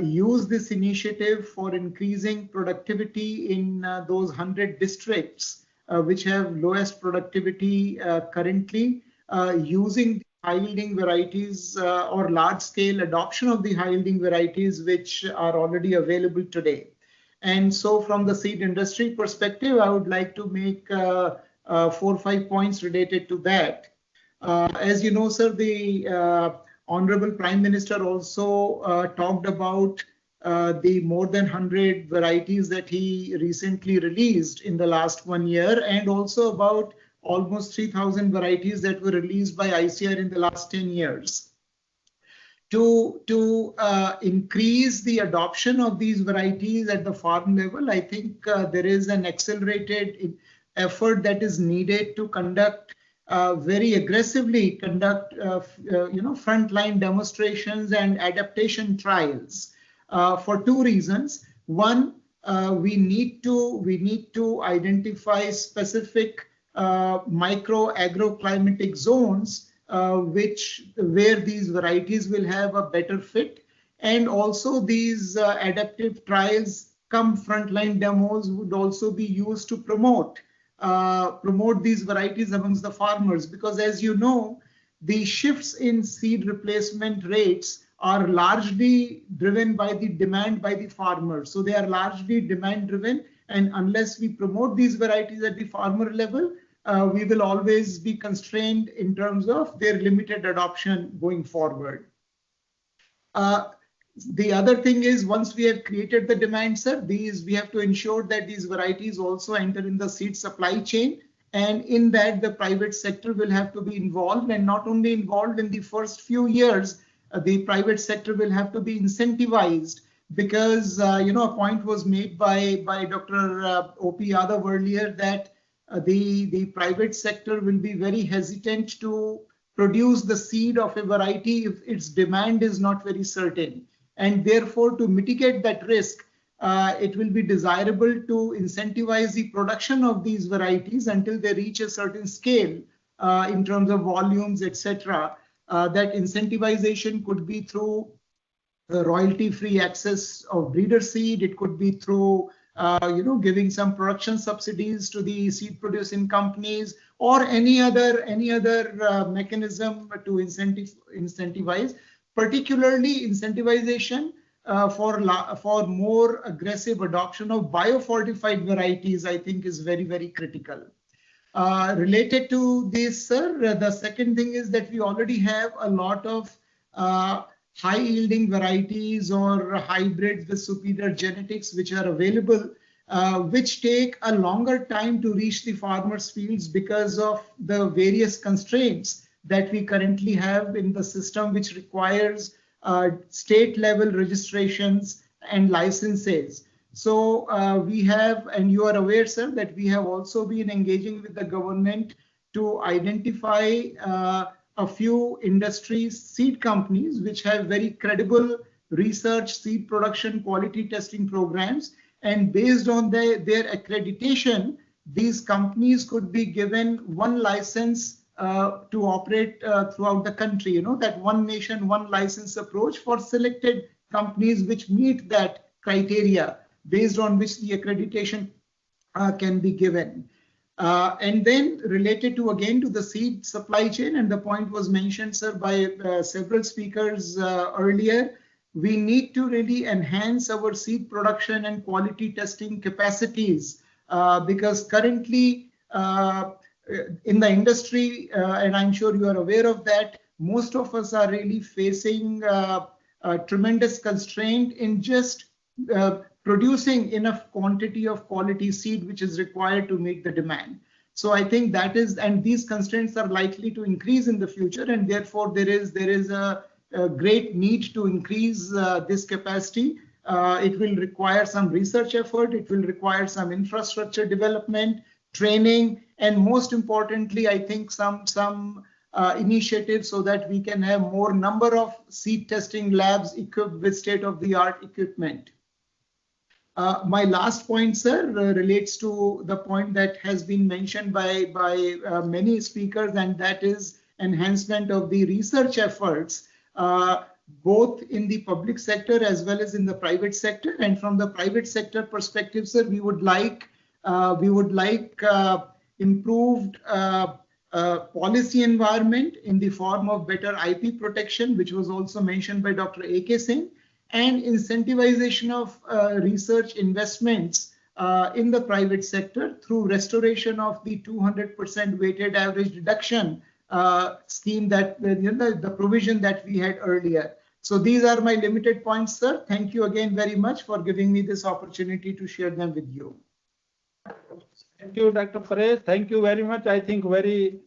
use this initiative for increasing productivity in those 100 districts which have lowest productivity currently, using high-yielding varieties or large-scale adoption of the high-yielding varieties which are already available today. And so from the seed industry perspective, I would like to make 4 or 5 points related to that. As you know, sir, the Honorable Prime Minister also talked about the more than 100 varieties that he recently released in the last 1 year, and also about almost 3,000 varieties that were released by ICR in the last 10 years. To increase the adoption of these varieties at the farm level, I think there is an accelerated effort that is needed to conduct very aggressively frontline demonstrations and adaptation trials for 2 reasons. One, we need to identify specific micro agroclimatic zones where these varieties will have a better fit, and also these adaptive trials come frontline demos would also be used to promote these varieties amongst the farmers, because as you know, the shifts in seed replacement rates are largely driven by the demand by the farmers. So they are largely demand driven, and unless we promote these varieties at the farmer level, we will always be constrained in terms of their limited adoption going forward. The other thing is, once we have created the demand, sir, we have to ensure that these varieties also enter in the seed supply chain. And in that, the private sector will have to be involved, and not only involved in the first few years, the private sector will have to be incentivized, because a point was made by Dr. O.P. Yadav earlier that the private sector will be very hesitant to produce the seed of a variety if its demand is not very certain. And therefore, to mitigate that risk, it will be desirable to incentivize the production of these varieties until they reach a certain scale in terms of volumes, etc. That incentivization could be through royalty-free access of breeder seed. It could be through giving some production subsidies to the seed producing companies, or any other mechanism to incentivize. Particularly incentivization for more aggressive adoption of biofortified varieties, I think, is very, very critical. Related to this, sir, the second thing is that we already have a lot of high yielding varieties or hybrids with superior genetics which are available, which take a longer time to reach the farmers' fields because of the various constraints that we currently have in the system, which requires state level registrations and licenses. So we have, and you are aware, sir, that we have also been engaging with the government to identify a few industries, seed companies, which have very credible research, seed production, quality testing programs. And based on their accreditation, these companies could be given one license to operate throughout the country, that one nation, one license approach for selected companies which meet that criteria, based on which the accreditation can be given. And then related to, again, to the seed supply chain, and the point was mentioned, sir, by several speakers earlier, we need to really enhance our seed production and quality testing capacities, because currently in the industry, and I'm sure you are aware of that, most of us are really facing a tremendous constraint in just producing enough quantity of quality seed which is required to meet the demand. So I think that is, and these constraints are likely to increase in the future, and therefore there is a great need to increase this capacity. It will require some research effort, it will require some infrastructure development, training, and most importantly, I think some initiatives so that we can have more number of seed testing labs equipped with state-of-the-art equipment. My last point, sir, relates to the point that has been mentioned by many speakers, and that is enhancement of the research efforts, both in the public sector as well as in the private sector. And from the private sector perspective, sir, we would like improved policy environment in the form of better IP protection, which was also mentioned by Dr. A.K. Singh, and incentivization of research investments in the private sector through restoration of the 200% weighted average deduction scheme, that the provision that we had earlier. So these are my limited points, sir. Thank you again very much for giving me this opportunity to share them with you. Thank you, Dr. Paresh. Thank you very much. I think very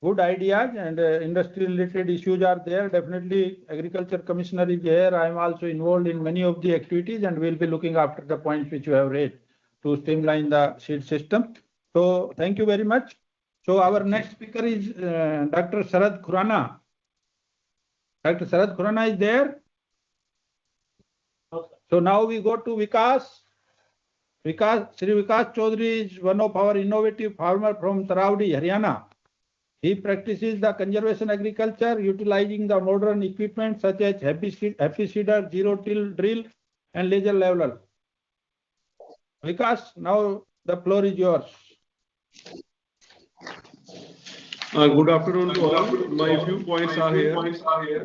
good ideas, and industry related issues are there. Definitely Agriculture Commissioner is here. I am also involved in many of the activities, and we'll be looking after the points which you have raised to streamline the seed system. So thank you very much. So our next speaker is Dr. Sharad Khurana. Dr. Sharad Khurana is there. So now we go to Vikas. Sri Vikas Chaudhary is one of our innovative farmers from Taraudi, Haryana. He practices the conservation agriculture, utilizing the modern equipment such as happy seeder, zero-till drill, and laser leveler. Vikas, now the floor is yours. Good afternoon to all. My few points are here.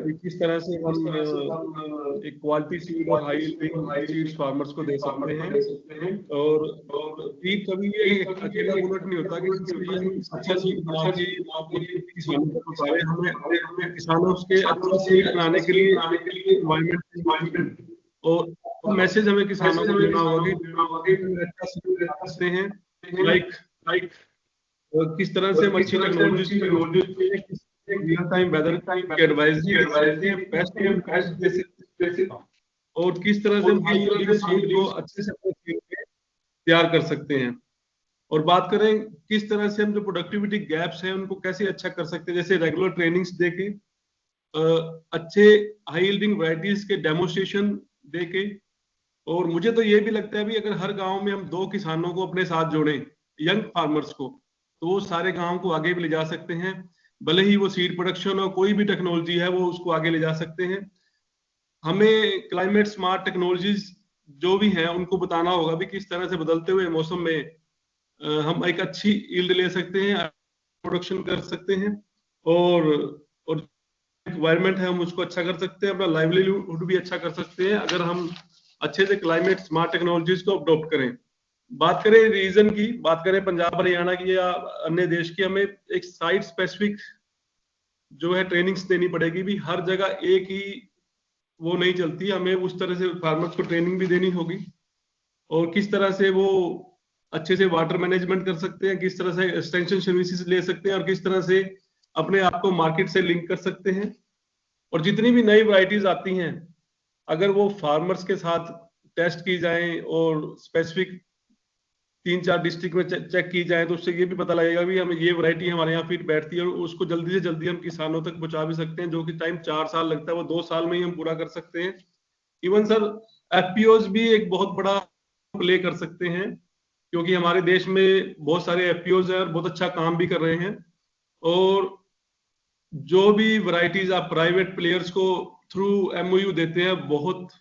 कि किस तरह से हम एक quality seed और high yielding seeds farmers को दे सकते हैं और सीड कभी ये अकेला बुलेट नहीं होता कि किसी हम अच्छा सीड बना के किसानों को पहुंचाए। हमें किसानों के अच्छा सीड बनाने के लिए एनवायरमेंट और मैसेज हमें किसानों को देना होगा कि अच्छा सीड दे सकते हैं लाइक किस तरह से हम अच्छी टेक्नोलॉजी रियल टाइम वेदर की एडवाइजरी और किस तरह से हम हाई यील्डिंग सीड को अच्छे से तैयार कर सकते हैं। और बात करें किस तरह से हम जो प्रोडक्टिविटी गैप्स हैं उनको कैसे अच्छा कर सकते हैं, जैसे रेगुलर ट्रेनिंग्स देके अच्छे हाई यील्डिंग वैरायटीज के डेमोस्ट्रेशन देके। और मुझे तो ये भी लगता है भी अगर हर गांव में हम 2 किसानों को अपने साथ जोड़ें, यंग फार्मर्स को, तो वो सारे गांव को आगे भी ले जा सकते हैं। भले ही वो सीड प्रोडक्शन और कोई भी टेक्नोलॉजी है वो उसको आगे ले जा सकते हैं। हमें क्लाइमेट स्मार्ट टेक्नोलॉजीज जो भी हैं उनको बताना होगा भी किस तरह से बदलते हुए मौसम में हम एक अच्छी यील्ड ले सकते हैं, प्रोडक्शन कर सकते हैं और एनवायरमेंट है हम उसको अच्छा कर सकते हैं, अपना लाइवलीहुड भी अच्छा कर सकते हैं अगर हम अच्छे से क्लाइमेट स्मार्ट टेक्नोलॉजीज को अडॉप्ट करें। बात करें रीजन की, बात करें पंजाब हरियाणा की या अन्य देश की, हमें एक साइट स्पेसिफिक जो है ट्रेनिंग्स देनी पड़ेगी भी। हर जगह एक ही वो नहीं चलती, हमें उस तरह से फार्मर्स को ट्रेनिंग भी देनी होगी और किस तरह से वो अच्छे से वाटर मैनेजमेंट कर सकते हैं, किस तरह से एक्सटेंशन सर्विसेज ले सकते हैं और किस तरह से अपने आप को मार्केट से लिंक कर सकते हैं। और जितनी भी नई वैरायटीज आती हैं अगर वो फार्मर्स के साथ टेस्ट की जाएं और स्पेसिफिक 3-4 डिस्ट्रिक्ट में चेक की जाए तो उससे ये भी पता लगेगा भी हमें ये वैरायटी हमारे यहाँ फिट बैठती है और उसको जल्दी से जल्दी हम किसानों तक पहुंचा भी सकते हैं। जो कि टाइम 4 साल लगता है वो 2 साल में ही हम पूरा कर सकते हैं। इवन सर एफपीओज भी एक बहुत बड़ा प्ले कर सकते हैं क्योंकि हमारे देश में बहुत सारे एफपीओज हैं और बहुत अच्छा काम भी कर रहे हैं। और जो भी वैरायटीज आप प्राइवेट प्लेयर्स को थ्रू एमओयू देते हैं बहुत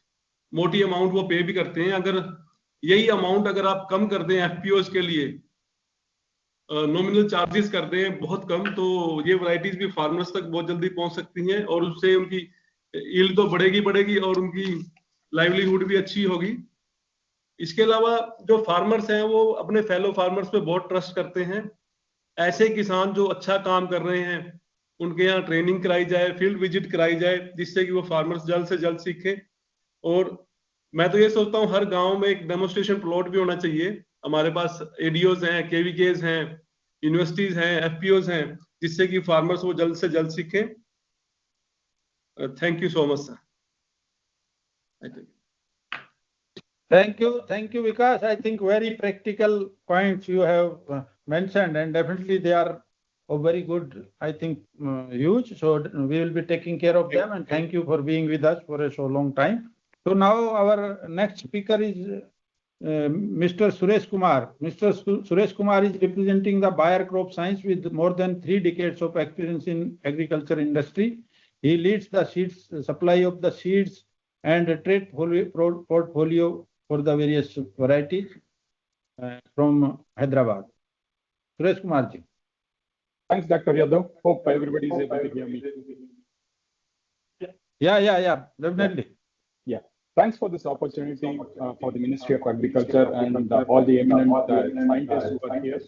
मोटी अमाउंट वो पे भी करते हैं। अगर यही अमाउंट अगर आप कम कर दें एफपीओज के लिए, नॉमिनल चार्जेस कर दें बहुत कम, तो ये वैरायटीज भी फार्मर्स तक बहुत जल्दी पहुंच सकती हैं और उससे उनकी यील्ड तो बढ़ेगी और उनकी लाइवलीहुड भी अच्छी होगी। इसके अलावा जो फार्मर्स हैं वो अपने फेलो फार्मर्स पे बहुत ट्रस्ट करते हैं। ऐसे किसान जो अच्छा काम कर रहे हैं उनके यहाँ ट्रेनिंग कराई जाए, फील्ड विजिट कराई जाए जिससे कि वो फार्मर्स जल्द से जल्द सीखें। और मैं तो ये सोचता हूँ हर गांव में एक डेमोस्ट्रेशन प्लॉट भी होना चाहिए। हमारे पास एडीओज हैं, केवीकेज हैं, यूनिवर्सिटीज हैं, एफपीओज हैं, जिससे कि फार्मर्स वो जल्द से जल्द सीखें। Thank you so much sir. Thank you, Vikas. I think very practical points you have mentioned, and definitely they are very good. I think huge. So we will be taking care of them. And thank you for being with us for so long time. So now our next speaker is Mr. Suresh Kumar. Mr. Suresh Kumar is representing the Bayer Crop Science with more than 3 decades of experience in agriculture industry. He leads the seeds supply of the seeds and trade portfolio for the various varieties from Hyderabad. Suresh Kumar ji. Thanks, Dr. Yadav. Hope everybody is able to hear me. Yeah, definitely. Yeah. Thanks for this opportunity for the Ministry of Agriculture and all the eminent scientists who are here.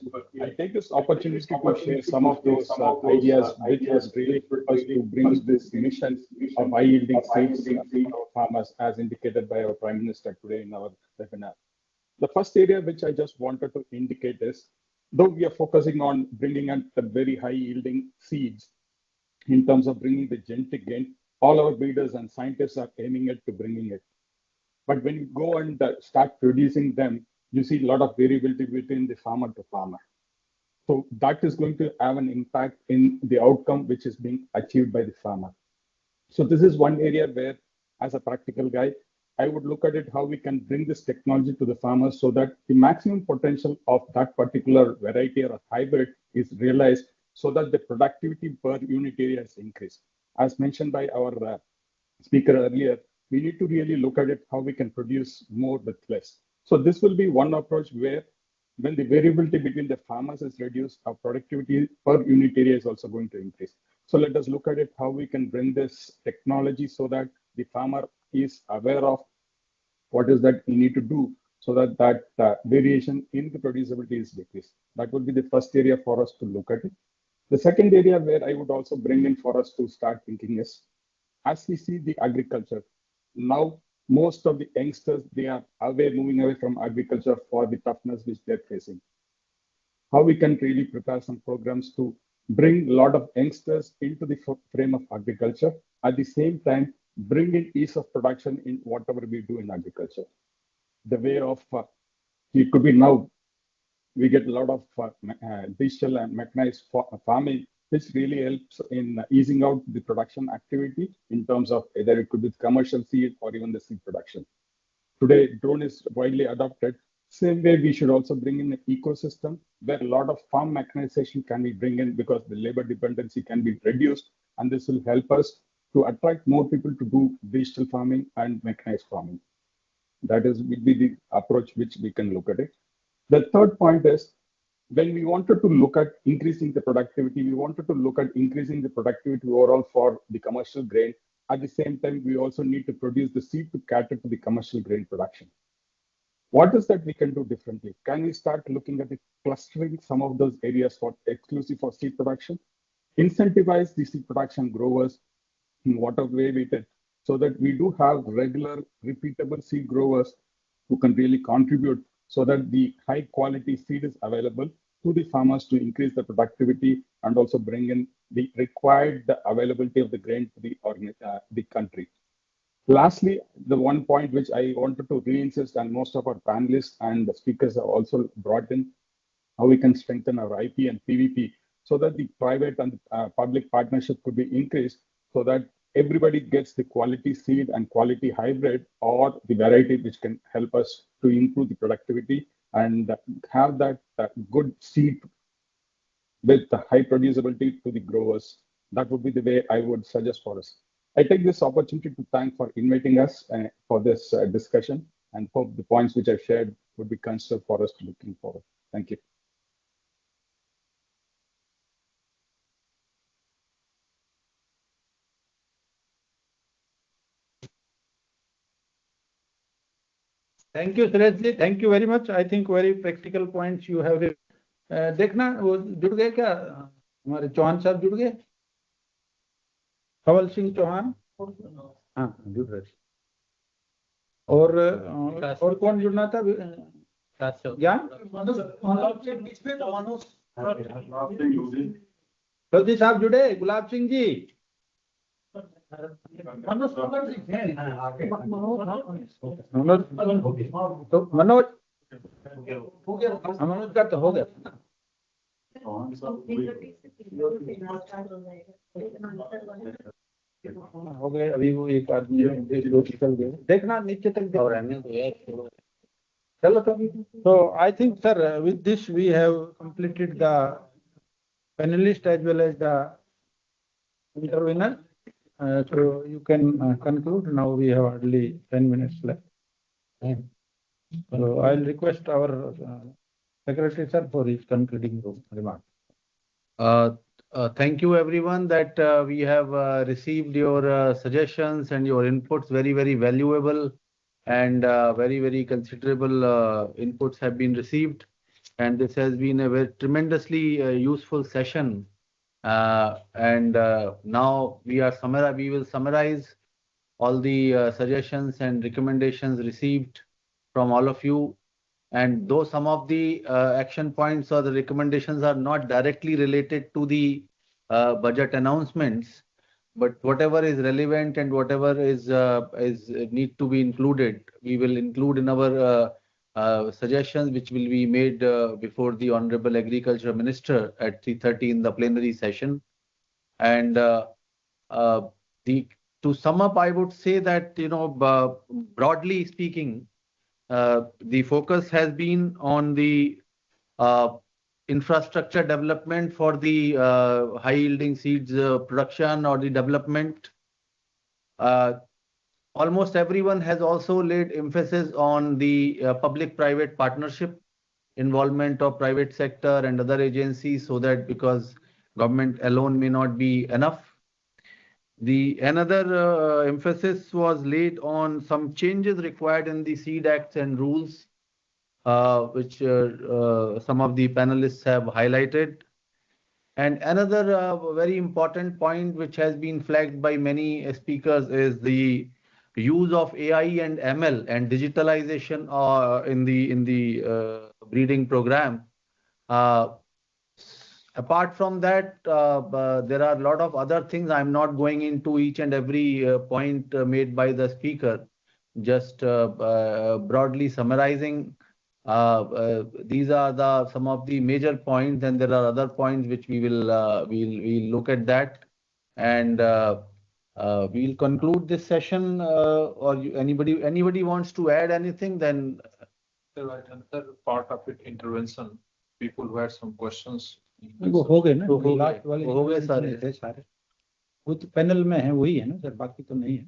I take this opportunity to share some of those ideas which was really for us to bring this mission of high yielding seeds to farmers as indicated by our Prime Minister today in our webinar. The first area which I just wanted to indicate is, though we are focusing on bringing out the very high yielding seeds in terms of bringing the genetic gain, all our breeders and scientists are aiming at to bringing it. But when you go and start producing them, you see a lot of variability between the farmer to farmer. So that is going to have an impact in the outcome which is being achieved by the farmer. So this is one area where, as a practical guy, I would look at it how we can bring this technology to the farmers so that the maximum potential of that particular variety or hybrid is realized so that the productivity per unit area is increased. As mentioned by our speaker earlier, we need to really look at it how we can produce more with less. So this will be one approach where When the variability between the farmers is reduced, our productivity per unit area is also going to increase. So let us look at it, how we can bring this technology so that the farmer is aware of what is that we need to do so that variation in the producibility is decreased. That would be the first area for us to look at it. The second area where I would also bring in for us to start thinking is, as we see the agriculture, now most of the youngsters, they are moving away from agriculture for the toughness which they're facing. How we can really prepare some programs to bring a lot of youngsters into the frame of agriculture, at the same time, bring in ease of production in whatever we do in agriculture. The way of, it could be now, we get a lot of digital and mechanized farming, which really helps in easing out the production activity in terms of either it could be commercial seed or even the seed production. Today, drone is widely adopted. Same way, we should also bring in an ecosystem where a lot of farm mechanization can be bring in because the labor dependency can be reduced, and this will help us to attract more people to do digital farming and mechanized farming. That is will be the approach which we can look at it. The third point is, when we wanted to look at increasing the productivity, we wanted to look at increasing the productivity overall for the commercial grain. At the same time, we also need to produce the seed to cater to the commercial grain production. What is that we can do differently? Can we start looking at the clustering some of those areas for exclusive for seed production? Incentivize the seed production growers in whatever way we did, so that we do have regular, repeatable seed growers who can really contribute so that the high quality seed is available to the farmers to increase the productivity and also bring in the required availability of the grain to the country. Lastly, the one point which I wanted to re-insist, and most of our panelists and the speakers have also brought in, how we can strengthen our IP and PVP so that the private and public partnership could be increased so that everybody gets the quality seed and quality hybrid or the variety which can help us to improve the productivity and have that good seed with the high producibility to the growers. That would be the way I would suggest for us. I take this opportunity to thank for inviting us for this discussion, and hope the points which I shared would be considered for us looking forward. Thank you. Thank you, Surajji. Thank you very much. I think very practical points you have. देखना वो जुड़ गए क्या हमारे चौहान साहब जुड़ गए कंवल सिंह चौहान हाँ जुड़ रहे और कौन जुड़ना था ज्ञान फौजी साहब जुड़े गुलाब सिंह जी तो मनोज मनोज का तो हो गया हो गए अभी वो एक आदमी निकल गए देखना नीचे तक चलो तो I think sir with this we have completed the panelist as well as the intervener. So you can conclude. Now we have hardly 10 minutes left. So I'll request our Secretary sir for his concluding remark. Thank you everyone that we have received your suggestions and your inputs, very, very valuable and very, very considerable inputs have been received. And this has been a very tremendously useful session. And now we will summarize all the suggestions and recommendations received from all of you. And though some of the action points or the recommendations are not directly related to the budget announcements, but whatever is relevant and whatever is need to be included, we will include in our suggestions, which will be made before the Honorable Agriculture Minister at 3:30 in the plenary session. And to sum up, I would say that, broadly speaking, the focus has been on the infrastructure development for the high-yielding seeds production or the development. Almost everyone has also laid emphasis on the public-private partnership involvement of private sector and other agencies, so that because government alone may not be enough. The another emphasis was laid on some changes required in the seed acts and rules, which some of the panelists have highlighted. And another very important point which has been flagged by many speakers is the use of AI and ML and digitalization in the breeding program. Apart from that, there are a lot of other things. I'm not going into each and every point made by the speaker, just broadly summarizing. These are some of the major points, and there are other points which we'll look at that, and we'll conclude this session. Or anybody wants to add anything? Then another part of it, intervention. People who had some questions. वो हो गए ना, last वाले हो गए सारे वो तो पैनल में है, वही है ना सर, बाकी तो नहीं है.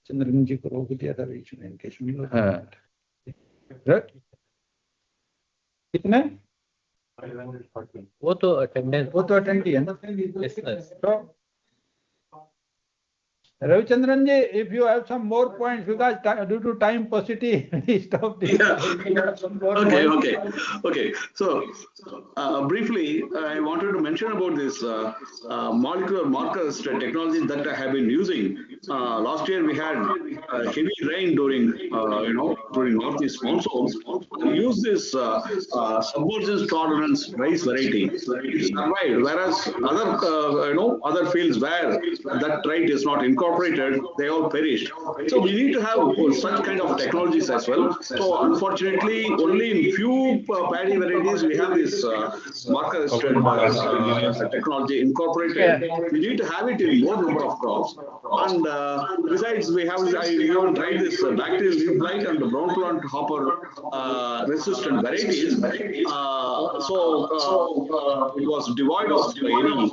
चंद्रन जी को रोक दिया था बीच में, इनके कितने वो तो अटेंड ही है ना. तो Ravichandran ji, if you have some more points, because due to time paucity, we stop this. Okay. So, briefly, I wanted to mention about this molecular markers technology that I have been using. Last year we had heavy rain during during northeast monsoons. We used this submergence tolerance rice variety. It survived, whereas other fields where that trait is not incorporated, they all perished. So we need to have such kind of technologies as well. So unfortunately, only in few paddy varieties we have this marker technology incorporated. We need to have it in more number of crops. And besides, I even tried this bacterial leaf blight and brown plant hopper resistant varieties. So it was devoid of any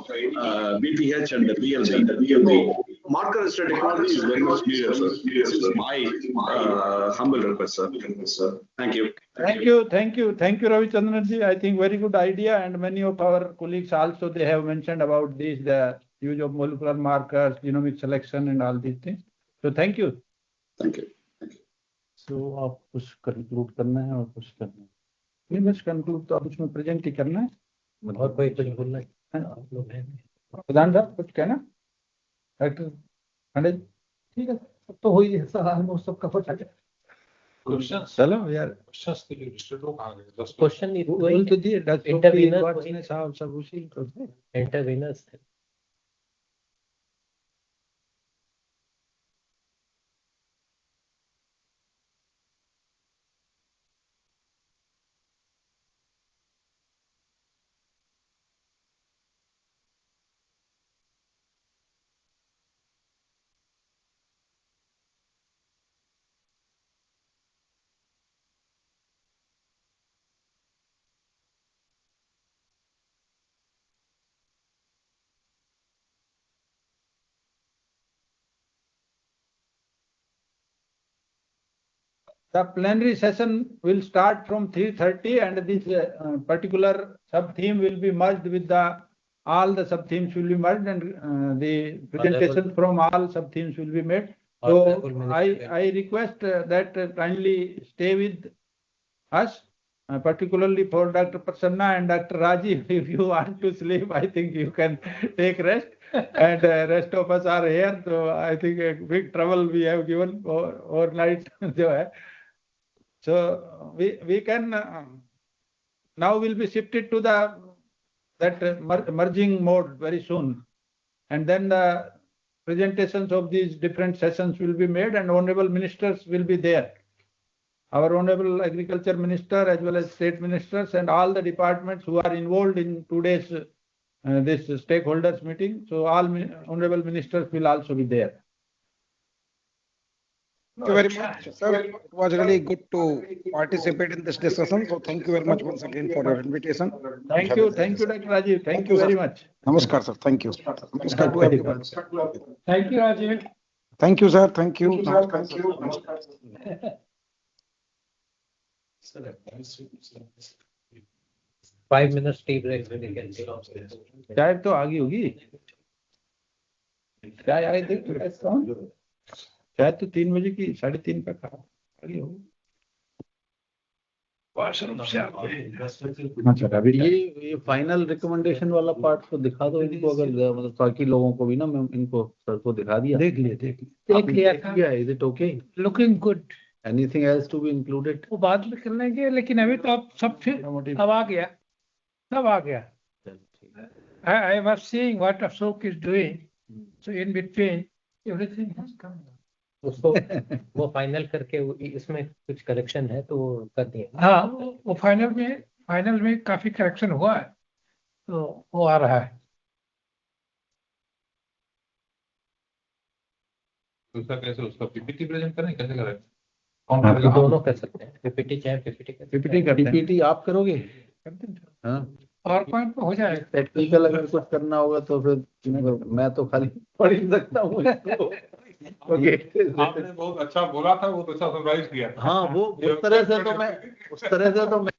BPH and the BLB. Marker technology is very much needed, sir. This is my humble request, sir. Thank you. Thank you, Ravichandran ji. I think very good idea, and many of our colleagues also they have mentioned about this, the use of molecular markers, genomic selection, and all these things. So thank you. Thank you. So आप कुछ conclude करना है और कुछ करना है? नहीं, बस conclude तो आप उसमें present ही करना है. और कोई कुछ बोलना है? आप लोग हैं. प्रधान साहब कुछ कहना? डॉक्टर खंडे ठीक है, सब तो हो ही है, सवाल में सब कवर कर क्वेश्चन. चलो यार, क्वेश्चंस के लिए लिस्टेड लोग आ गए. 10 क्वेश्चन बोल तो दिए, इंटरवीनर साहब सब उसी इंटरवीनर्स थे. The plenary session will start from 3:30, and this particular sub-theme will be merged with all the sub-themes will be merged, and the presentation from all sub-themes will be made. So I request that kindly stay with us, particularly for Dr. Prasanna and Dr. Rajiv. If you want to sleep, I think you can take rest. And rest of us are here, so I think a big trouble we have given overnight. So we can now will be shifted to that merging mode very soon, and then the presentations of these different sessions will be made, and honorable ministers will be there. Our honorable agriculture minister as well as state ministers and all the departments who are involved in today's this stakeholders meeting. So all honorable ministers will also be there. Thank you very much, sir. It was really good to participate in this discussion. So thank you very much once again for your invitation. Thank you, Dr. Rajiv. Thank you very much. Namaskar, sir. Thank you. Namaskar to everyone. Thank you, Rajiv. Thank you, sir. Thank you. 5 minutes tea break when you can take. चाय तो आ गई होगी, चाय आई देख चाय तो 3 बजे की 3:30 का खा आ गई होगी। अच्छा अभी ये फाइनल रिकमेंडेशन वाला पार्ट तो दिखा दो इनको, अगर मतलब बाकी लोगों को भी ना, मैं इनको सर को दिखा दिया, देख लिया क्या is it okay, looking good. Anything else to be included? वो बाद में कर लेंगे, लेकिन अभी तो अब सब फिर अब आ गया, सब आ गया। I was seeing what Ashok is doing, so in between everything has come. उसको वो फाइनल करके इसमें कुछ करेक्शन है तो कर दिए। हाँ, वो फाइनल में काफी करेक्शन हुआ है, तो वो आ रहा है। उसका कैसे, उसका पीपीटी प्रेजेंट करें, कैसे करें? दोनों कर सकते हैं, पीपीटी चाहे पीपीटी आप करोगे? हाँ, पावर पॉइंट पे हो जाएगा। टेक्निकल अगर कुछ करना होगा तो फिर मैं तो खाली पढ़ ही सकता हूँ इसको। ओके, आपने बहुत अच्छा बोला था, बहुत अच्छा समराइज किया था। हाँ, वो उस तरह से तो मैं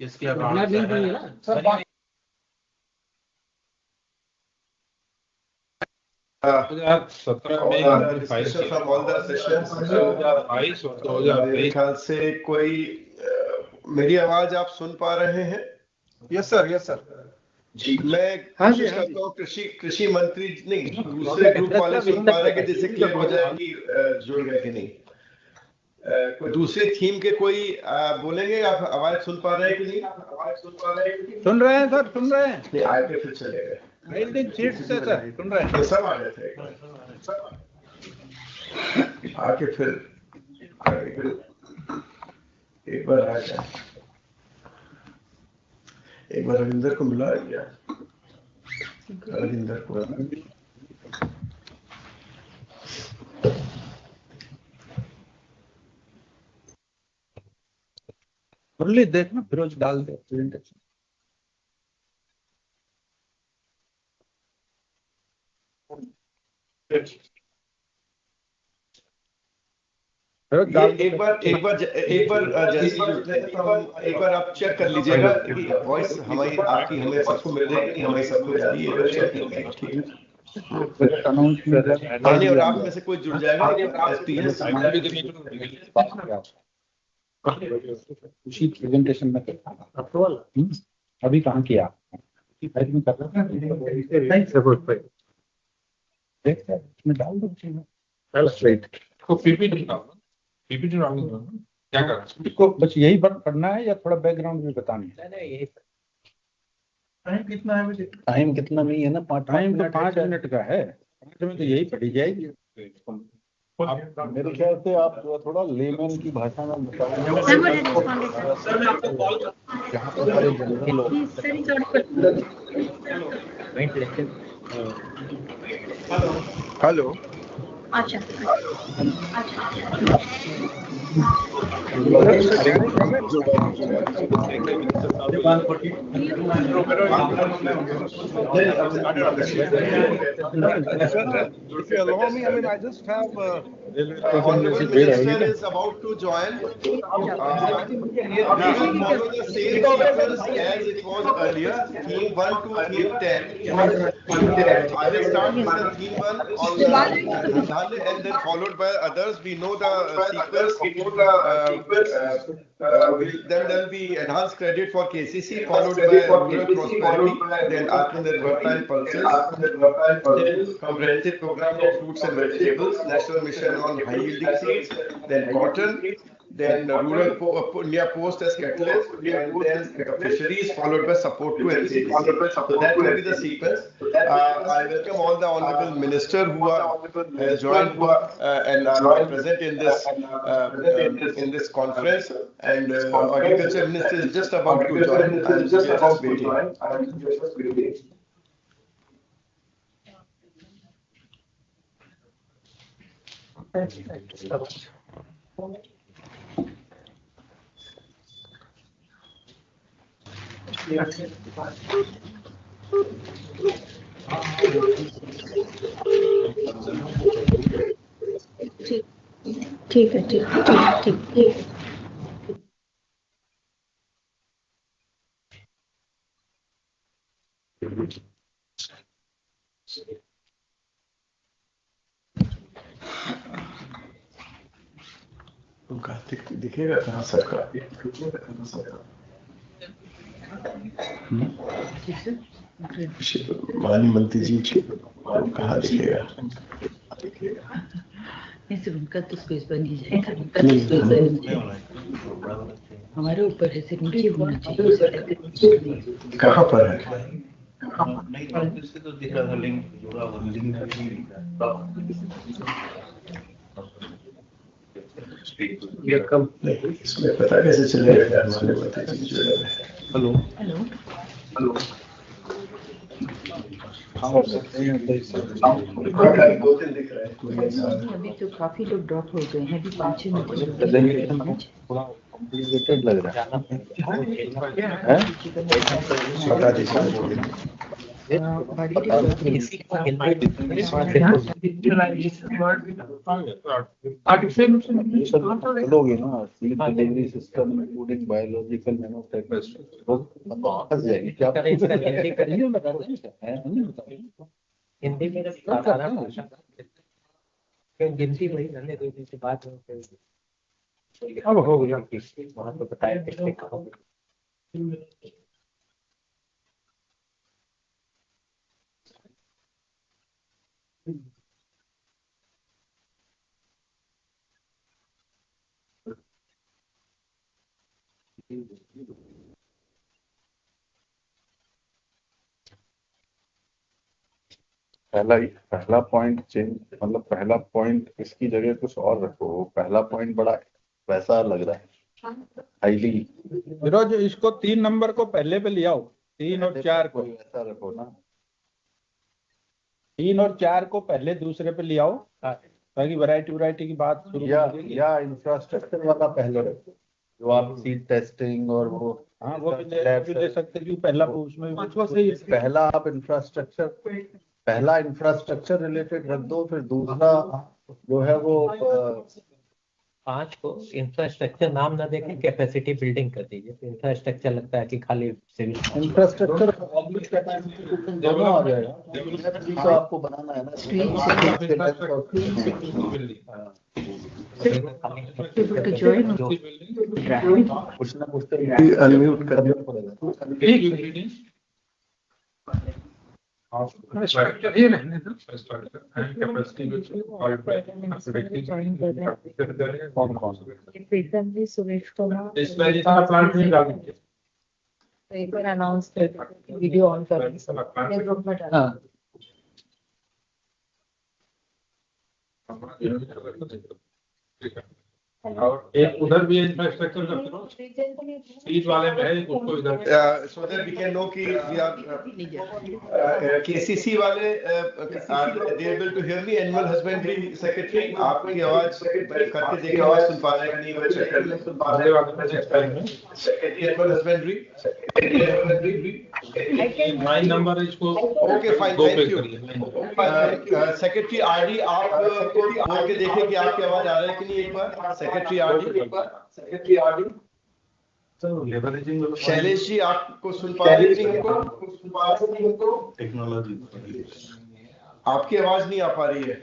Discussion from all the sessions. मेरे ख्याल से कोई मेरी आवाज आप सुन पा रहे हैं? यस सर जी मैं कोशिश करता हूँ कृषि मंत्री नहीं दूसरे ग्रुप वाले सुन पा रहे हैं कि जिससे क्लियर हो जाए कि जुड़ गए कि नहीं। कोई दूसरे थीम के कोई बोलेंगे आप आवाज सुन पा रहे हैं कि नहीं? सुन रहे हैं सर, सुन रहे हैं। नहीं आए पे फिर चले गए। बिल्डिंग सीट से सर सुन रहे हैं। सब आ गए थे आके फिर एक बार आ जाए। एक बार रविंदर को मिला दिया। रविंदर को मुरली देखना फिरोज डाल दे प्रेजेंटेशन। एक बार जैसे एक बार आप चेक कर लीजिएगा कि वॉइस हमारी आपकी हमें सबको मिल रही है कि हमारी सबको जा रही है। चेक कीजिएगा ठीक है। और आप में से कोई जुड़ जाएगा एसपीएस उसी प्रेजेंटेशन में अप्रूवल अभी कहाँ किया में कर रहा था इसमें डाल दो पीपीटी क्या कर इसको बस यही पढ़ना है या थोड़ा बैकग्राउंड भी बताना है? टाइम कितना है? टाइम कितना नहीं है ना, टाइम तो 5 मिनट का है, 5 में तो यही पढ़ी जाएगी। मेरे ख्याल से आप थोड़ा लेमन की भाषा में बताओ। हेलो अच्छा If you allow me, I mean, I just have Honorable Minister is about to join. We will follow the same sequence as it was earlier, theme 1 to theme 10. I will start with the theme 1 on Dhan and then followed by others. We know the sequence. Then there will be enhanced credit for KCC, followed by rural prosperity, then Atmanirbharta and pulses, then comprehensive program for fruits and vegetables, national mission on high yielding seeds, then cotton, then rural India Post as catalyst, and then fisheries, followed by support to NCDC. So that will be the sequence. I welcome all the honourable minister who has joined and are present in this conference, and agriculture minister is just about to join. We are just waiting. ठीक है। दिखेगा कहाँ सरकार? माननीय मंत्री जी कहाँ दिखेगा? ऐसे उनका तो स्पेस बन ही जाएगा। हमारे ऊपर है, सिर्फ नीचे होना चाहिए। कहाँ पर है? तो दिख रहा था लिंक जुड़ा हुआ लिंक इसमें पता कैसे चलेगा? हेलो अभी तो काफी लोग ड्रॉप हो गए हैं, अभी 5-6 मिनट थोड़ा कॉम्प्लिकेटेड लग रहा है। बता दीजिए। लोग ना seed delivery system including biological nanotechnology क्या हिंदी में गिनती वही रहने दो से बात अब हो गया वहां तो बताया पहला पॉइंट चेंज, मतलब पहला पॉइंट इसकी जगह कुछ और रखो। पहला पॉइंट बड़ा वैसा लग रहा है हाईली। फिरोज इसको 3 नंबर को पहले पे ले आओ, 3 और 4 को वैसा रखो ना, 3 और 4 को पहले दूसरे पे ले आओ ताकि वैरायटी की बात शुरू या इंफ्रास्ट्रक्चर वाला पहले रखो, जो आप सीड टेस्टिंग और वो वो भी ले सकते हैं। पहला उसमें पहला आप पहला इंफ्रास्ट्रक्चर रिलेटेड रख दो, फिर दूसरा जो है वो 5 को इंफ्रास्ट्रक्चर नाम ना देके कैपेसिटी बिल्डिंग कर दीजिए। तो इंफ्रास्ट्रक्चर लगता है कि खाली सिविल इंफ्रास्ट्रक्चर दोनों आ जाएगा। तो आपको बनाना है ना कुछ ना कुछ अनम्यूट करना पड़ेगा। स्ट्रक्चर ही रहने दो प्रीतम जी, सुरेश कुमार एक बार अनाउंस कर वीडियो ऑन कर ग्रुप में डाल। और एक उधर भी इंफ्रास्ट्रक्चर का सीट वाले में है उसको इधर so that we can know कि we are KCC वाले they able to hear me। Animal husbandry secretary आपकी आवाज करके देखिए, आवाज सुन पा रहे हैं कि नहीं, वो चेक कर लें। सेक्रेटरी एनिमल हस्बेंड्री 9 नंबर इसको okay fine, thank you. Secretary RD आप बोल के देखें कि आपकी आवाज आ रहा है कि नहीं एक बार। सेक्रेटरी आरडी शैलेश जी आपको सुन पा रहे हैं हमको? टेक्नोलॉजी आपकी आवाज नहीं आ पा रही है।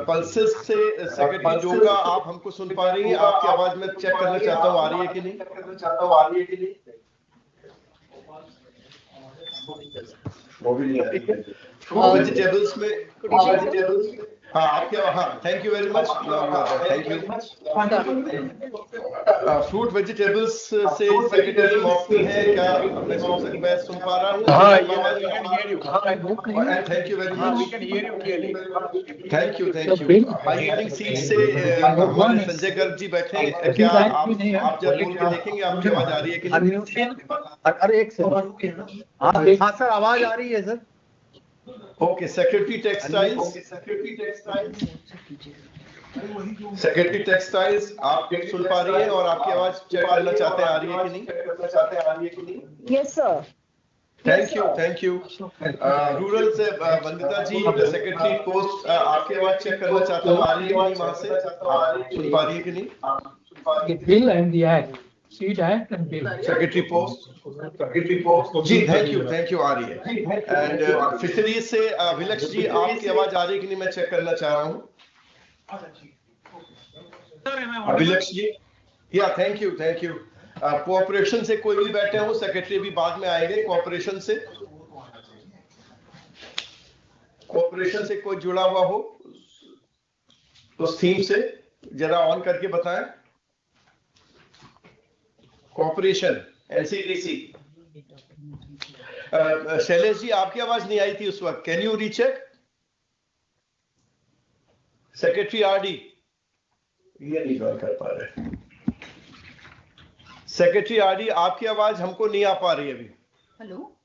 पल्सेस से सेक्रेटरी जोगा आप हमको सुन पा रही हैं? आपकी आवाज मैं चेक करना चाहता हूँ आ रही है कि नहीं। वो भी नहीं आ रही है। वेजिटेबल्स में हाँ आपके thank you very much, thank you. Fruit vegetables से सेक्रेटरी मौकी है क्या? मैं सुन पा रहा हूँ। Thank you very much, thank you. High yielding seed से हमारे संजय गर्ग जी बैठे हैं क्या? आप जब बोल के देखेंगे आपकी आवाज आ रही है कि नहीं? अरे एक सेकंड, हाँ सर आवाज आ रही है सर। ओके, सेक्रेटरी टेक्सटाइल्स आप सुन पा रही हैं और आपकी आवाज चेक करना चाहते हैं आ रही है कि नहीं? Yes sir, thank you. Rural से वंदिता जी सेक्रेटरी पोस्ट आपकी आवाज चेक करना चाहता हूँ आ रही है कि नहीं, वहां से सुन पा रही है कि नहीं? Bill and the act, seed act and bill. Secretary post जी थैंक यू आ रही है। एंड फिशरीज से विलक्ष जी आपकी आवाज आ रही है कि नहीं, मैं चेक करना चाह रहा हूँ। विलक्ष जी या थैंक यू। कोऑपरेशन से कोई भी बैठे हो, सेक्रेटरी भी बाद में आएंगे। कोऑपरेशन से कोई जुड़ा हुआ हो तो थीम से जरा ऑन करके बताएं। Cooperation NCDC. शैलेश जी आपकी आवाज नहीं आई थी उस वक्त, can you recheck? Secretary RD ये नहीं ज्वाइन कर पा रहे। सेक्रेटरी आरडी आपकी आवाज हमको नहीं आ पा रही अभी। हेलो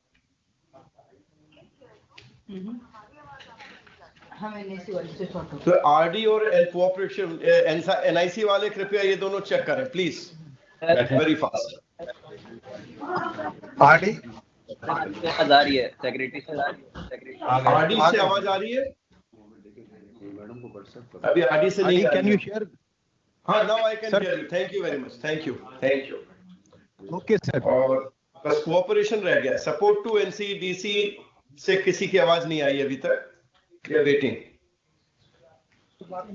तो आरडी और कोऑपरेशन एनआईसी वाले कृपया ये दोनों चेक करें प्लीज, वेरी फास्ट। आरडी आवाज आ रही है, सेक्रेटरी से आरडी से आवाज आ रही है? अभी आरडी से नहीं। Can you share? हाँ, now I can hear you. Thank you very much. Thank you. Okay sir. और बस कोऑपरेशन रह गया। सपोर्ट टू एनसीडीसी से किसी की आवाज नहीं आई अभी तक। We are waiting.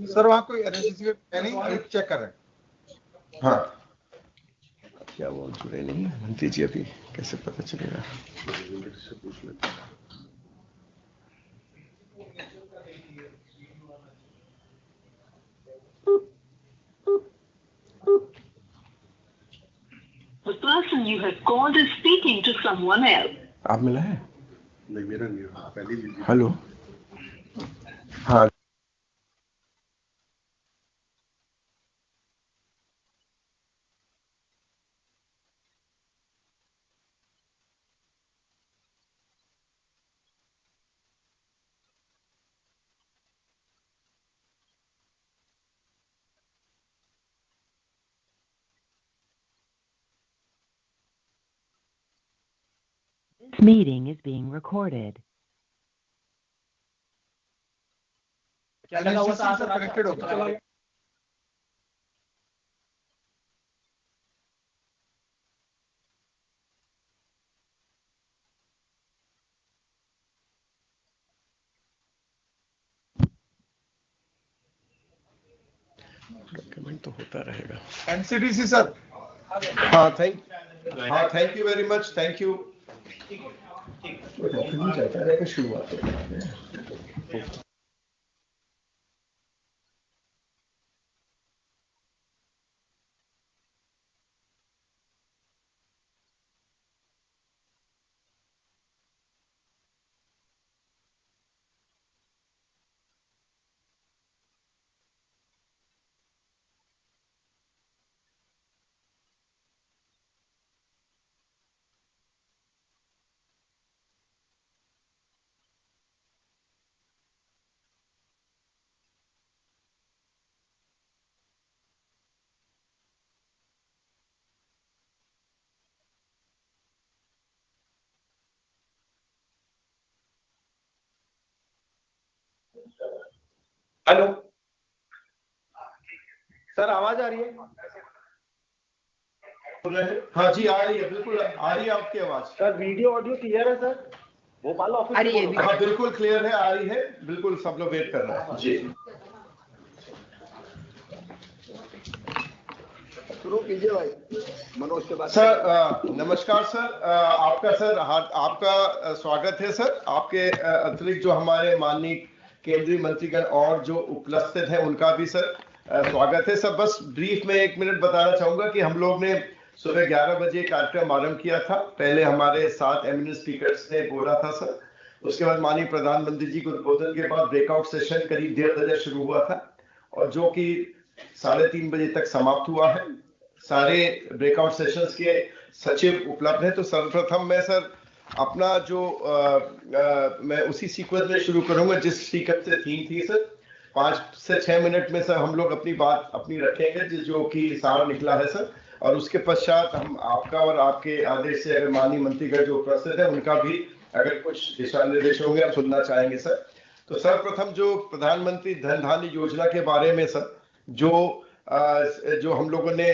सर वहाँ कोई एनसीसी नहीं, चेक कर रहे हैं। हाँ, क्या वो जुड़े नहीं मंत्री जी? अभी कैसे पता चलेगा? The person you have called is speaking to someone else. आप मिला है? नहीं, मेरा नहीं। पहले हेलो। हाँ, This meeting is being recorded. क्या लगा हुआ था? कनेक्टेड हो गया। डॉक्यूमेंट तो होता रहेगा। NCDC sir. हाँ, thank you very much. Thank you. शुरुआत हेलो सर, आवाज आ रही है? हाँ जी, आ रही है, बिल्कुल आ रही है आपकी आवाज। सर वीडियो ऑडियो क्लियर है सर? भोपाल ऑफिस हाँ, बिल्कुल क्लियर है, आ रही है, बिल्कुल सब लोग वेट कर रहे हैं जी। शुरू कीजिए भाई, मनोज के बाद। सर नमस्कार सर, आपका स्वागत है सर। आपके अतिरिक्त जो हमारे माननीय केंद्रीय मंत्रीगण और जो उपस्थित हैं उनका भी सर स्वागत है। सर बस ब्रीफ में 1 मिनट बताना चाहूंगा कि हम लोग ने सुबह 11 बजे कार्यक्रम आरंभ किया था। पहले हमारे 7 एमिनेंट स्पीकर्स ने बोला था सर। उसके बाद माननीय प्रधानमंत्री जी के उद्बोधन के बाद ब्रेकआउट सेशन करीब 1:30 बजे शुरू हुआ था और जो कि 3:30 बजे तक समाप्त हुआ है। सारे ब्रेकआउट सेशंस के सचिव उपलब्ध हैं। तो सर्वप्रथम मैं सर अपना जो मैं उसी सीक्वेंस में शुरू करूंगा जिस सीक्वेंस से थीम थी सर। 5 से 6 मिनट में सर हम लोग अपनी बात रखेंगे जो कि सार निकला है सर। और उसके पश्चात हम आपका और आपके आदेश से अगर माननीय मंत्रीगण जो उपस्थित है उनका भी अगर कुछ दिशा निर्देश होंगे हम सुनना चाहेंगे सर। तो सर्वप्रथम जो प्रधानमंत्री धन धान्य योजना के बारे में सर जो हम लोगों ने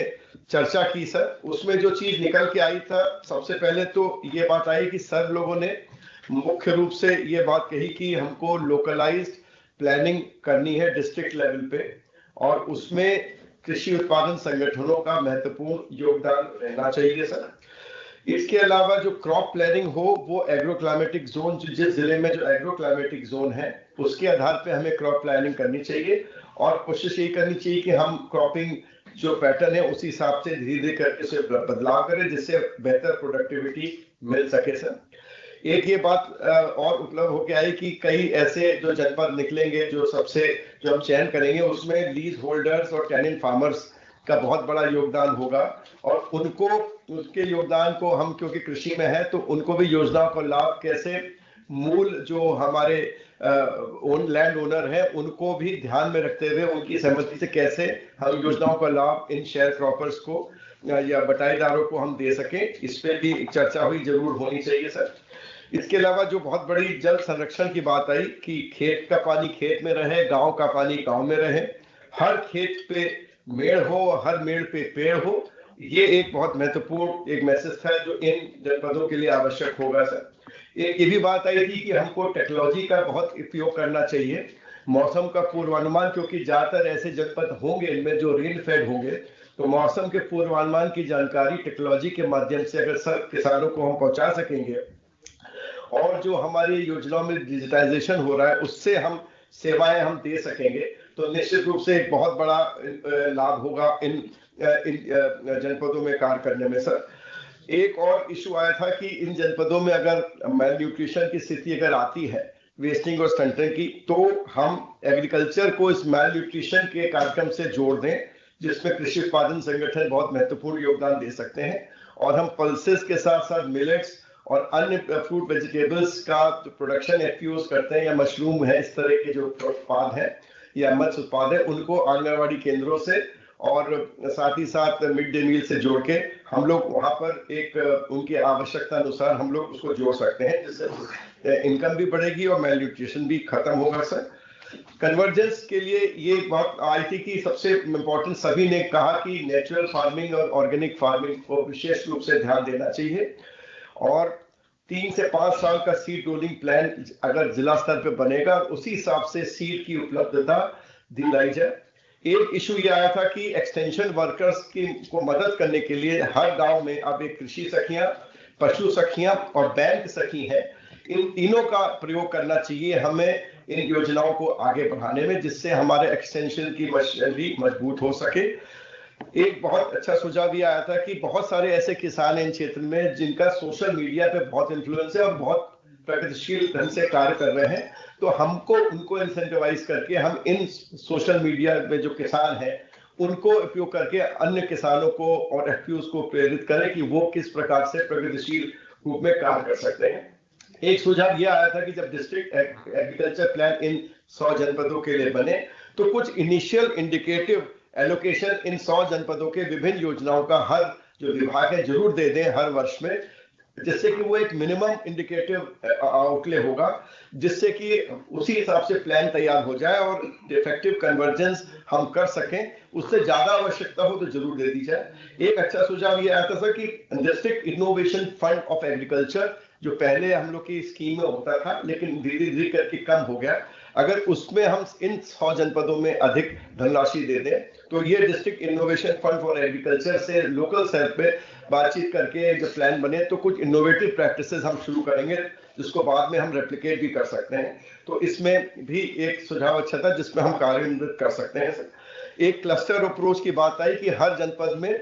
चर्चा की सर, उसमें जो चीज निकल के आई था, सबसे पहले तो ये बात आई कि सब लोगों ने मुख्य रूप से ये बात कही कि हमको लोकलाइज्ड प्लानिंग करनी है डिस्ट्रिक्ट लेवल पे और उसमें कृषि उत्पादन संगठनों का महत्वपूर्ण योगदान रहना चाहिए सर। इसके अलावा जो क्रॉप प्लानिंग हो वो एग्रो क्लाइमेटिक जोन, जिस जिले में जो एग्रो क्लाइमेटिक जोन है उसके आधार पे हमें क्रॉप प्लानिंग करनी चाहिए और कोशिश ये करनी चाहिए कि हम क्रॉपिंग जो पैटर्न है उसी हिसाब से धीरे धीरे करके उसे बदलाव करें जिससे बेहतर प्रोडक्टिविटी मिल सके सर। एक ये बात और उपलब्ध होकर आई कि कई ऐसे जो जनपद निकलेंगे जो हम चयन करेंगे उसमें लीज होल्डर्स और टेनेंट फार्मर्स का बहुत बड़ा योगदान होगा और उनके योगदान को हम क्योंकि कृषि में है तो उनको भी योजनाओं का लाभ कैसे मूल जो हमारे लैंड ओनर है उनको भी ध्यान में रखते हुए उनकी सहमति से कैसे हम योजनाओं का लाभ इन शेयर क्रॉपर्स को या बटाईदारों को हम दे सकें, इस पे भी चर्चा हुई, जरूर होनी चाहिए सर। इसके अलावा जो बहुत बड़ी जल संरक्षण की बात आई कि खेत का पानी खेत में रहे, गांव का पानी गांव में रहे, हर खेत पे मेड़ हो, हर मेड़ पे पेड़ हो, ये एक बहुत महत्वपूर्ण एक मैसेज था जो इन जनपदों के लिए आवश्यक होगा सर। एक ये भी बात आई थी कि हमको टेक्नोलॉजी का बहुत उपयोग करना चाहिए, मौसम का पूर्वानुमान, क्योंकि ज्यादातर ऐसे जनपद होंगे इनमें जो रेन फेड होंगे, तो मौसम के पूर्वानुमान की जानकारी टेक्नोलॉजी के माध्यम से अगर सब किसानों को हम पहुंचा सकेंगे और जो हमारी योजनाओं में डिजिटाइजेशन हो रहा है उससे हम सेवाएं हम दे सकेंगे, तो निश्चित रूप से एक बहुत बड़ा लाभ होगा इन जनपदों में कार्य करने में सर। एक और इशू आया था कि इन जनपदों में अगर मेल न्यूट्रिशन की स्थिति अगर आती है, वेस्टिंग और स्टंटिंग की, तो हम एग्रीकल्चर को इस मेल न्यूट्रिशन के कार्यक्रम से जोड़ दें, जिसमें कृषि उत्पादन संगठन बहुत महत्वपूर्ण योगदान दे सकते हैं, और हम पल्सेस के साथ साथ मिलेट्स और अन्य फ्रूट वेजिटेबल्स का जो प्रोडक्शन एफपीओस करते हैं या मशरूम है, इस तरह के जो उत्पाद है या मत्स्य उत्पाद है, उनको आंगनबाड़ी केंद्रों से और साथ ही साथ मिड डे मील से जोड़ के हम लोग वहां पर एक उनकी आवश्यकता अनुसार हम लोग उसको जोड़ सकते हैं, जिससे इनकम भी बढ़ेगी और मेल न्यूट्रिशन भी खत्म होगा सर। कन्वर्जेंस के लिए ये बात आई थी कि सबसे इम्पोर्टेंट, सभी ने कहा कि नेचुरल फार्मिंग और ऑर्गेनिक फार्मिंग को विशेष रूप से ध्यान देना चाहिए, और 3 से 5 साल का सीड रोलिंग प्लान अगर जिला स्तर पे बनेगा, उसी हिसाब से सीड की उपलब्धता दिलाई जाए। एक इशू ये आया था कि एक्सटेंशन वर्कर्स की को मदद करने के लिए हर गांव में अब एक कृषि सखियां, पशु सखियां और बैंक सखी है, इन तीनों का प्रयोग करना चाहिए हमें इन योजनाओं को आगे बढ़ाने में, जिससे हमारे एक्सटेंशन की मशीनरी मजबूत हो सके। एक बहुत अच्छा सुझाव ये आया था कि बहुत सारे ऐसे किसान हैं इन क्षेत्र में जिनका सोशल मीडिया पे बहुत इन्फ्लुएंस है और बहुत प्रगतिशील ढंग से कार्य कर रहे हैं, तो हमको उनको इंसेंटिवाइज करके हम इन सोशल मीडिया में जो किसान हैं उनको उपयोग करके अन्य किसानों को और एफपीओस को प्रेरित करें कि वो किस प्रकार से प्रगतिशील रूप में कार्य कर सकते हैं। एक सुझाव यह आया था कि जब डिस्ट्रिक्ट एग्रीकल्चर प्लान इन 100 जनपदों के लिए बने, तो कुछ इनिशियल इंडिकेटिव एलोकेशन इन 100 जनपदों के विभिन्न योजनाओं का हर जो विभाग है जरूर दे दें हर वर्ष में, जिससे कि वो एक मिनिमम इंडिकेटिव आउटले होगा, जिससे कि उसी हिसाब से प्लान तैयार हो जाए और इफेक्टिव कन्वर्जेंस हम कर सकें। उससे ज्यादा आवश्यकता हो तो जरूर दे दी जाए। एक अच्छा सुझाव ये आया था सर कि district innovation fund of agriculture, जो पहले हम लोग की स्कीम में होता था लेकिन धीरे धीरे करके कम हो गया, अगर उसमें हम इन 100 जनपदों में अधिक धनराशि दे दें, तो ये district innovation fund for agriculture से लोकल सेल पे बातचीत करके जो प्लान बने, तो कुछ इनोवेटिव प्रैक्टिसेस हम शुरू करेंगे जिसको बाद में हम रेप्लिकेट भी कर सकते हैं। तो इसमें भी एक सुझाव अच्छा था जिसमें हम कार्यान्वित कर सकते हैं। एक क्लस्टर अप्रोच की बात आई कि हर जनपद में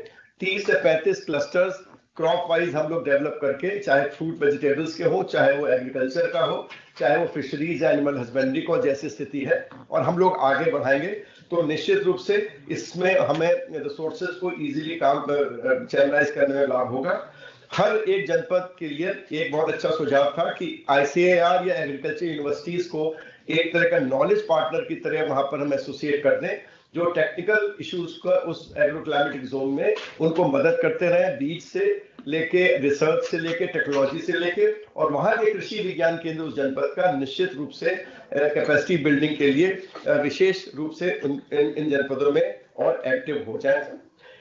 30 से 35 क्लस्टर्स क्रॉप वाइज हम लोग डेवलप करके, चाहे फ्रूट वेजिटेबल्स के हो, चाहे वो एग्रीकल्चर का हो, चाहे वो फिशरीज या एनिमल हस्बेंड्री को जैसी स्थिति है, और हम लोग आगे बढ़ाएंगे तो निश्चित रूप से इसमें हमें रिसोर्सेज को इजीली काम चैनलाइज करने में लाभ होगा। हर एक जनपद के लिए एक बहुत अच्छा सुझाव था कि ICAR या एग्रीकल्चर यूनिवर्सिटीज को एक तरह का नॉलेज पार्टनर की तरह वहां पर हम एसोसिएट कर दें, जो टेक्निकल इश्यूज को उस एग्रोक्लाइमेटिक जोन में उनको मदद करते रहे, बीज से लेके रिसर्च से लेके टेक्नोलॉजी से लेके, और वहां के कृषि विज्ञान केंद्र उस जनपद का निश्चित रूप से कैपेसिटी बिल्डिंग के लिए विशेष रूप से इन जनपदों में और एक्टिव हो जाए।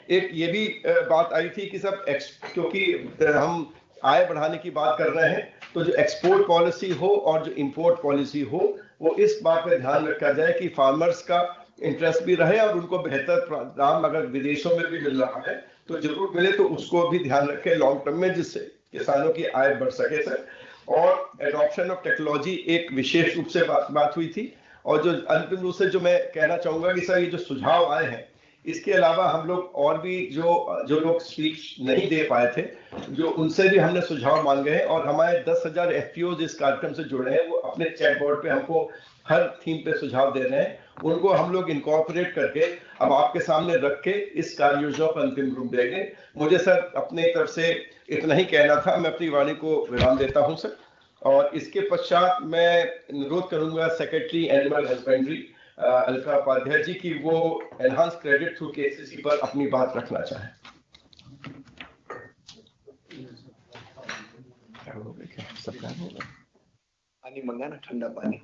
एक ये भी बात आई थी कि सब क्योंकि हम आय बढ़ाने की बात कर रहे हैं, तो जो एक्सपोर्ट पॉलिसी हो और जो इंपोर्ट पॉलिसी हो, वो इस बात पे ध्यान रखा जाए कि फार्मर्स का इंटरेस्ट भी रहे और उनको बेहतर दाम अगर विदेशों में भी मिल रहा है तो जरूर मिले, तो उसको भी ध्यान रखें लॉन्ग टर्म में, जिससे किसानों की आय बढ़ सके सर। और एडॉप्शन ऑफ टेक्नोलॉजी एक विशेष रूप से बात हुई थी, और जो अंतिम रूप से जो मैं कहना चाहूंगा कि सर ये जो सुझाव आए हैं, इसके अलावा हम लोग और भी जो लोग स्पीच नहीं दे पाए थे, जो उनसे भी हमने सुझाव मांगे हैं, और हमारे 10,000 FPOs इस कार्यक्रम से जुड़े हैं, वो अपने चैट बोर्ड पे हमको हर थीम पे सुझाव दे रहे हैं, उनको हम लोग इनकॉर्पोरेट करके अब आपके सामने रख के इस कार्य योजना को अंतिम रूप देंगे। मुझे सर अपने तरफ से इतना ही कहना था, मैं अपनी वाणी को विराम देता हूं सर, और इसके पश्चात मैं अनुरोध करूंगा secretary animal husbandry Alka Upadhyay ji की वो एनहांस क्रेडिट थ्रू KCC पर अपनी बात रखना चाहें। पानी मंगाना, ठंडा पानी।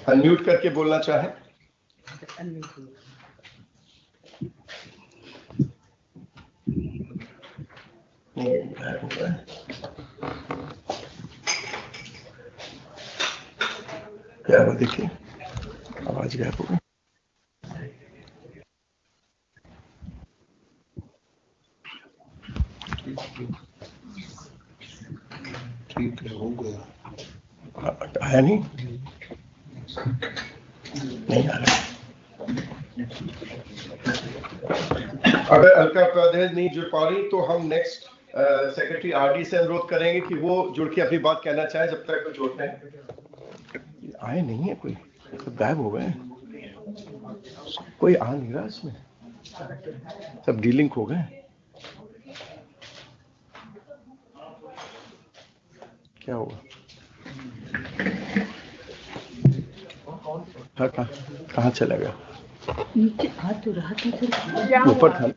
अनम्यूट करके बोलना चाहे। क्या हुआ देखिए, आवाज गायब हो गई। ठीक है, हो गया। आया नहीं आ रहा। अगर अलका प्रदेश नहीं जुड़ पा रही तो हम नेक्स्ट सेक्रेटरी आरडी से अनुरोध करेंगे कि वो जुड़ के अपनी बात कहना चाहे जब तक वो जोड़ते हैं। आए नहीं है कोई, सब गायब हो गए, कोई आ नहीं रहा इसमें, सब डीलिंग हो गए। क्या होगा? हाँ, कहाँ चला गया? नीचे आ तो रहा था सर, ऊपर था।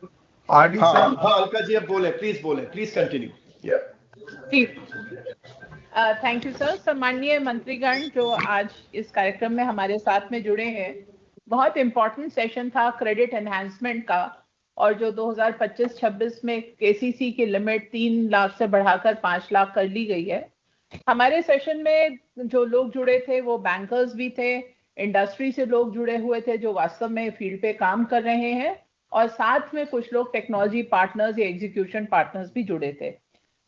आरडी हाँ, अलका जी अब बोले, please continue. Thank you sir. सम्माननीय मंत्रीगण जो आज इस कार्यक्रम में हमारे साथ में जुड़े हैं, बहुत इम्पोर्टेंट सेशन था क्रेडिट एनहांसमेंट का, और जो 2025-26 में केसीसी की लिमिट 3 लाख से बढ़ाकर 5 लाख कर ली गई है। हमारे सेशन में जो लोग जुड़े थे वो बैंकर्स भी थे, इंडस्ट्री से लोग जुड़े हुए थे जो वास्तव में फील्ड पे काम कर रहे हैं, और साथ में कुछ लोग टेक्नोलॉजी पार्टनर्स या एग्जीक्यूशन पार्टनर्स भी जुड़े थे।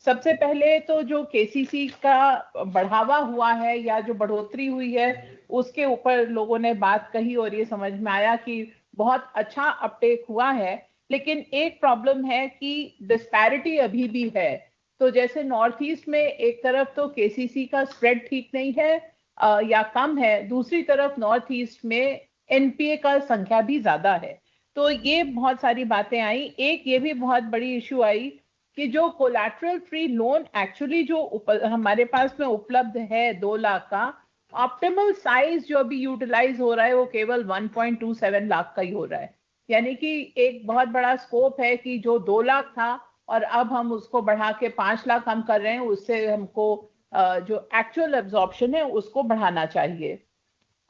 सबसे पहले तो जो केसीसी का बढ़ावा हुआ है या जो बढ़ोतरी हुई है उसके ऊपर लोगों ने बात कही और ये समझ में आया कि बहुत अच्छा अपटेक हुआ है, लेकिन एक प्रॉब्लम है कि डिस्पैरिटी अभी भी है। तो जैसे नॉर्थ ईस्ट में एक तरफ तो केसीसी का स्प्रेड ठीक नहीं है या कम है, दूसरी तरफ नॉर्थ ईस्ट में एनपीए का संख्या भी ज्यादा है। तो ये बहुत सारी बातें आई। एक ये भी बहुत बड़ी इशू आई कि जो कोलैटरल फ्री लोन एक्चुअली जो हमारे पास में उपलब्ध है 2 लाख का, ऑप्टिमल साइज जो अभी यूटिलाइज हो रहा है वो केवल 1.27 लाख का ही हो रहा है। यानी कि एक बहुत बड़ा स्कोप है कि जो 2 लाख था और अब हम उसको बढ़ा के 5 लाख हम कर रहे हैं, उससे हमको जो एक्चुअल एब्जॉर्प्शन है उसको बढ़ाना चाहिए।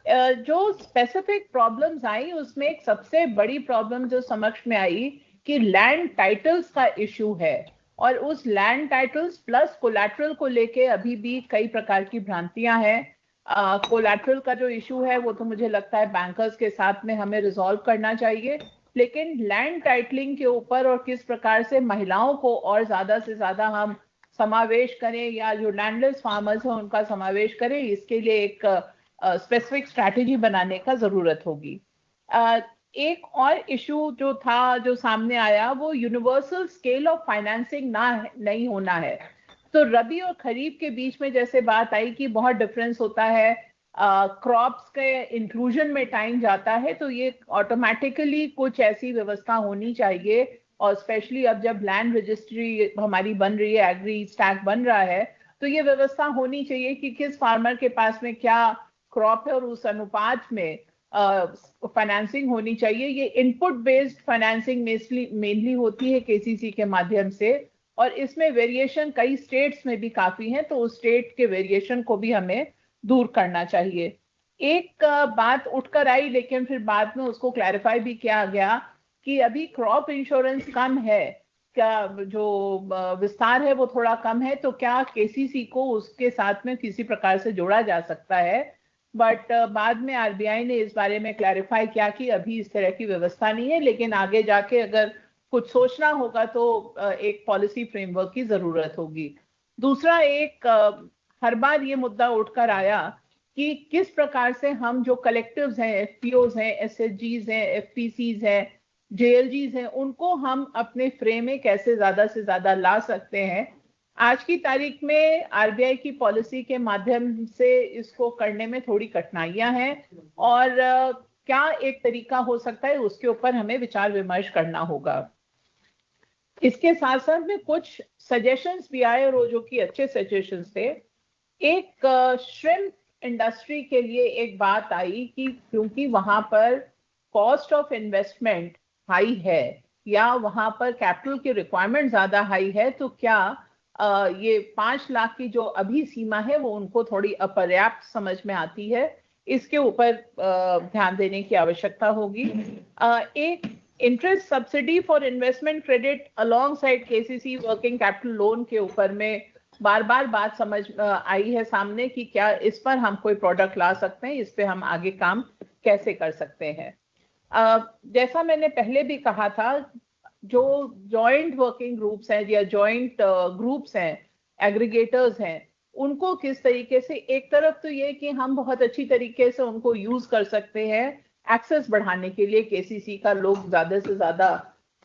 जो स्पेसिफिक प्रॉब्लम्स आई उसमें एक सबसे बड़ी प्रॉब्लम जो समक्ष में आई कि लैंड टाइटल्स का इशू है, और उस लैंड टाइटल्स प्लस कोलैटरल को लेके अभी भी कई प्रकार की भ्रांतियां हैं। कोलैटरल का जो इशू है वो तो मुझे लगता है बैंकर्स के साथ में हमें रिजॉल्व करना चाहिए, लेकिन लैंड टाइटलिंग के ऊपर और किस प्रकार से महिलाओं को और ज्यादा से ज्यादा हम समावेश करें या जो लैंडलेस फार्मर्स हैं उनका समावेश करें, इसके लिए एक स्पेसिफिक स्ट्रैटेजी बनाने का जरूरत होगी। एक और इशू जो था जो सामने आया वो यूनिवर्सल स्केल ऑफ फाइनेंसिंग नहीं होना है। तो रबी और खरीफ के बीच में जैसे बात आई कि बहुत डिफरेंस होता है, क्रॉप्स के इंक्लूजन में टाइम जाता है, तो ये ऑटोमेटिकली कुछ ऐसी व्यवस्था होनी चाहिए, और स्पेशली अब जब लैंड रजिस्ट्री हमारी बन रही है, एग्री स्टैक बन रहा है, तो ये व्यवस्था होनी चाहिए कि किस फार्मर के पास में क्या क्रॉप है और उस अनुपात में फाइनेंसिंग होनी चाहिए। ये इनपुट बेस्ड फाइनेंसिंग मेनली होती है केसीसी के माध्यम से, और इसमें वेरिएशन कई स्टेट्स में भी काफी है, तो उस स्टेट के वेरिएशन को भी हमें दूर करना चाहिए। एक बात उठकर आई लेकिन फिर बाद में उसको क्लैरिफाई भी किया गया कि अभी क्रॉप इंश्योरेंस कम है, क्या जो विस्तार है वो थोड़ा कम है, तो क्या केसीसी को उसके साथ में किसी प्रकार से जोड़ा जा सकता है। बट बाद में आरबीआई ने इस बारे में क्लैरिफाई किया कि अभी इस तरह की व्यवस्था नहीं है, लेकिन आगे जाके अगर कुछ सोचना होगा तो एक पॉलिसी फ्रेमवर्क की जरूरत होगी। दूसरा एक हर बार ये मुद्दा उठकर आया कि किस प्रकार से हम जो कलेक्टिव्स हैं, एफपीओज हैं, एसएचजीज हैं, एफपीसीज हैं, जेएलजीज हैं, उनको हम अपने फ्रेम में कैसे ज्यादा से ज्यादा ला सकते हैं। आज की तारीख में आरबीआई की पॉलिसी के माध्यम से इसको करने में थोड़ी कठिनाइयां हैं, और क्या एक तरीका हो सकता है उसके ऊपर हमें विचार विमर्श करना होगा। इसके साथ साथ में कुछ सजेशंस भी आए और जो कि अच्छे सजेशंस थे। एक श्रिम्प इंडस्ट्री के लिए एक बात आई कि क्योंकि वहां पर कॉस्ट ऑफ इन्वेस्टमेंट हाई है, या वहां पर कैपिटल की रिक्वायरमेंट ज्यादा हाई है, तो क्या ये 5 लाख की जो अभी सीमा है वो उनको थोड़ी अपर्याप्त समझ में आती है, इसके ऊपर ध्यान देने की आवश्यकता होगी। एक interest subsidy for investment credit along side KCC working capital loan के ऊपर में बार बार बात समझ आई है सामने कि क्या इस पर हम कोई प्रोडक्ट ला सकते हैं, इस पे हम आगे काम कैसे कर सकते हैं। जैसा मैंने पहले भी कहा था, जो जॉइंट वर्किंग ग्रुप्स हैं या जॉइंट ग्रुप्स हैं, एग्रीगेटर्स हैं, उनको किस तरीके से, एक तरफ तो ये कि हम बहुत अच्छी तरीके से उनको यूज कर सकते हैं एक्सेस बढ़ाने के लिए, केसीसी का लोग ज्यादा से ज्यादा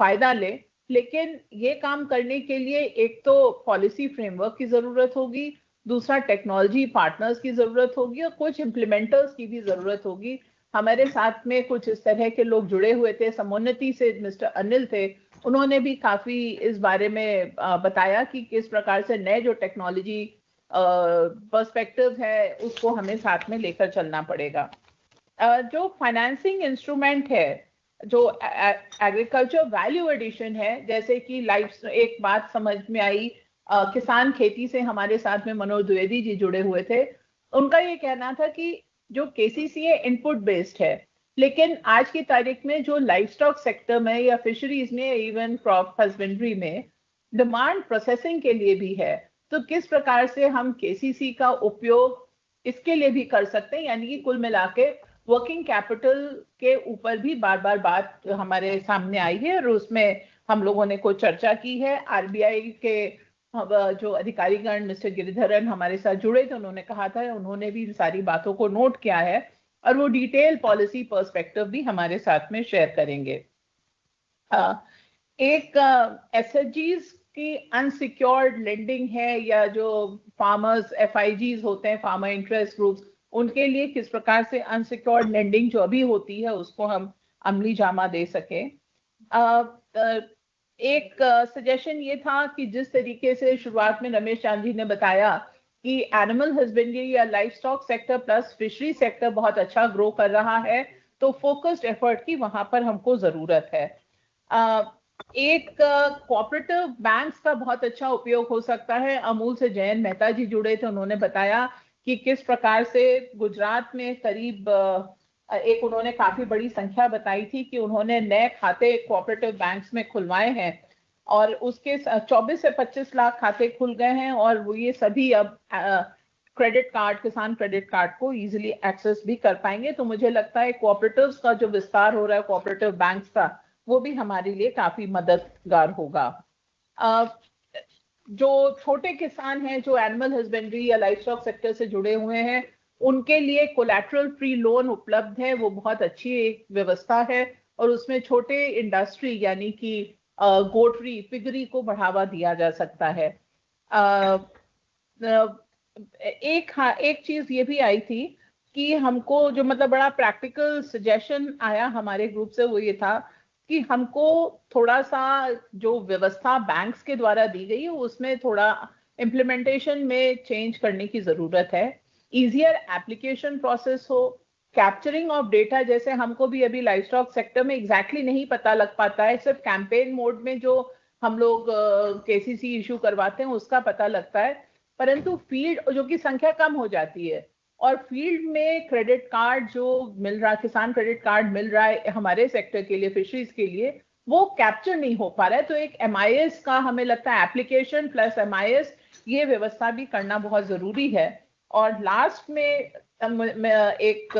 फायदा ले, लेकिन ये काम करने के लिए एक तो पॉलिसी फ्रेमवर्क की जरूरत होगी, दूसरा टेक्नोलॉजी पार्टनर्स की जरूरत होगी और कुछ इम्प्लीमेंटर्स की भी जरूरत होगी। हमारे साथ में कुछ इस तरह के लोग जुड़े हुए थे, समुन्नति से मिस्टर अनिल थे, उन्होंने भी काफी इस बारे में बताया कि किस प्रकार से नए जो टेक्नोलॉजी पर्सपेक्टिव है उसको हमें साथ में लेकर चलना पड़ेगा। जो फाइनेंसिंग इंस्ट्रूमेंट है, जो एग्रीकल्चर वैल्यू एडिशन है, जैसे कि लाइफ, एक बात समझ में आई, किसान खेती से हमारे साथ में मनोज द्विवेदी जी जुड़े हुए थे, उनका ये कहना था कि जो केसीसी है इनपुट बेस्ड है, लेकिन आज की तारीख में जो लाइफ स्टॉक सेक्टर में या फिशरीज में, इवन क्रॉप हस्बेंड्री में डिमांड प्रोसेसिंग के लिए भी है, तो किस प्रकार से हम केसीसी का उपयोग इसके लिए भी कर सकते हैं। यानी कि कुल मिला के वर्किंग कैपिटल के ऊपर भी बार बार बात हमारे सामने आई है और उसमें हम लोगों ने कुछ चर्चा की है। आरबीआई के जो अधिकारीगण मिस्टर गिरिधरन हमारे साथ जुड़े थे, उन्होंने कहा था, उन्होंने भी सारी बातों को नोट किया है और वो डिटेल पॉलिसी पर्सपेक्टिव भी हमारे साथ में शेयर करेंगे। एक एसएचजीज की अनसिक्योर्ड लेंडिंग है, या जो फार्मर्स एफआईजीज होते हैं, फार्मर इंटरेस्ट ग्रुप्स, उनके लिए किस प्रकार से अनसिक्योर्ड लेंडिंग जो अभी होती है उसको हम अमली जामा दे सके। एक सजेशन ये था कि जिस तरीके से शुरुआत में रमेश चांद जी ने बताया कि एनिमल हस्बेंड्री या life stock sector plus fishery sector बहुत अच्छा ग्रो कर रहा है, तो फोकस्ड एफर्ट की वहां पर हमको जरूरत है। एक कोऑपरेटिव बैंक्स का बहुत अच्छा उपयोग हो सकता है। अमूल से जयंत मेहता जी जुड़े थे, उन्होंने बताया कि किस प्रकार से गुजरात में करीब एक उन्होंने काफी बड़ी संख्या बताई थी कि उन्होंने नए खाते कोऑपरेटिव बैंक्स में खुलवाए हैं और उसके 24 से 25 लाख खाते खुल गए हैं और वो ये सभी अब क्रेडिट कार्ड, किसान क्रेडिट कार्ड को इजीली एक्सेस भी कर पाएंगे। तो मुझे लगता है कोऑपरेटिव्स का जो विस्तार हो रहा है कोऑपरेटिव बैंक्स का, वो भी हमारे लिए काफी मददगार होगा। जो छोटे किसान हैं जो एनिमल हस्बेंड्री या लाइफ स्टॉक सेक्टर से जुड़े हुए हैं, उनके लिए कोलैटरल फ्री लोन उपलब्ध है, वो बहुत अच्छी एक व्यवस्था है और उसमें छोटे इंडस्ट्री यानी कि गोटरी, पिगरी को बढ़ावा दिया जा सकता है। एक चीज ये भी आई थी कि हमको जो मतलब बड़ा प्रैक्टिकल सजेशन आया हमारे ग्रुप से, वो ये था कि हमको थोड़ा सा जो व्यवस्था बैंक्स के द्वारा दी गई है उसमें थोड़ा इम्प्लीमेंटेशन में चेंज करने की जरूरत है। इजियर एप्लीकेशन प्रोसेस हो, कैप्चरिंग ऑफ डेटा, जैसे हमको भी अभी लाइफ स्टॉक सेक्टर में एग्जैक्टली नहीं पता लग पाता है, सिर्फ कैंपेन मोड में जो हम लोग केसीसी इशू करवाते हैं उसका पता लगता है, परंतु फील्ड जो की संख्या कम हो जाती है और फील्ड में क्रेडिट कार्ड जो मिल रहा, किसान क्रेडिट कार्ड मिल रहा है हमारे सेक्टर के लिए, फिशरीज के लिए, वो कैप्चर नहीं हो पा रहा है। तो एक एमआईएस का हमें लगता है एप्लीकेशन प्लस एमआईएस ये व्यवस्था भी करना बहुत जरूरी है। और लास्ट में एक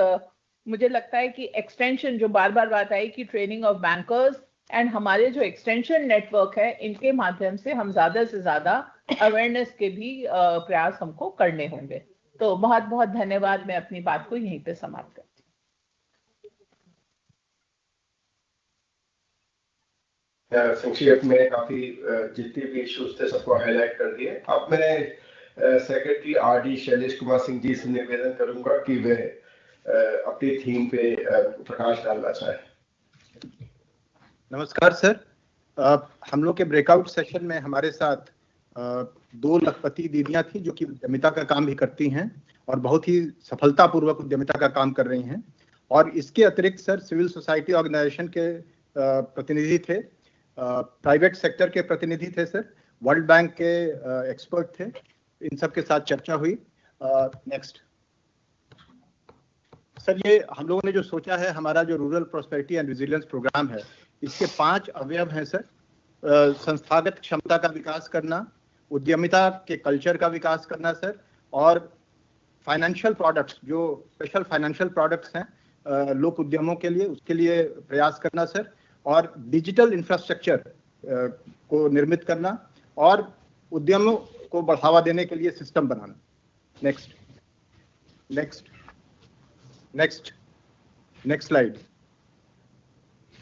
मुझे लगता है कि एक्सटेंशन, जो बार बार बात आई कि ट्रेनिंग ऑफ बैंकर्स एंड हमारे जो एक्सटेंशन नेटवर्क है, इनके माध्यम से हम ज्यादा से ज्यादा अवेयरनेस के भी प्रयास हमको करने होंगे। तो बहुत बहुत धन्यवाद। मैं अपनी बात को यहीं पे समाप्त करती हूँ। संक्षेप में काफी जितने भी इश्यूज थे सबको हाईलाइट कर दिए। अब मैं सेक्रेटरी आरडी शैलेश कुमार सिंह जी से निवेदन करूंगा कि वे अपनी थीम पे प्रकाश डालना चाहें। नमस्कार सर। हम लोग के ब्रेकआउट सेशन में हमारे साथ 2 लखपति दीदियां थी जो कि उद्यमिता का काम भी करती हैं और बहुत ही सफलतापूर्वक उद्यमिता का काम कर रही हैं। और इसके अतिरिक्त सर सिविल सोसाइटी ऑर्गेनाइजेशन के प्रतिनिधि थे प्राइवेट सेक्टर के प्रतिनिधि थे सर, वर्ल्ड बैंक के एक्सपर्ट थे, इन सब के साथ चर्चा हुई। नेक्स्ट सर, ये हम लोगों ने जो सोचा है, हमारा जो rural prosperity and resilience program है, इसके 5 अवयव हैं सर। संस्थागत क्षमता का विकास करना, उद्यमिता के कल्चर का विकास करना सर, और फाइनेंशियल प्रोडक्ट्स, जो स्पेशल फाइनेंशियल प्रोडक्ट्स हैं लोक उद्यमों के लिए, उसके लिए प्रयास करना सर, और डिजिटल इंफ्रास्ट्रक्चर को निर्मित करना, और उद्यमों को बढ़ावा देने के लिए सिस्टम बनाना। Next next next next slide,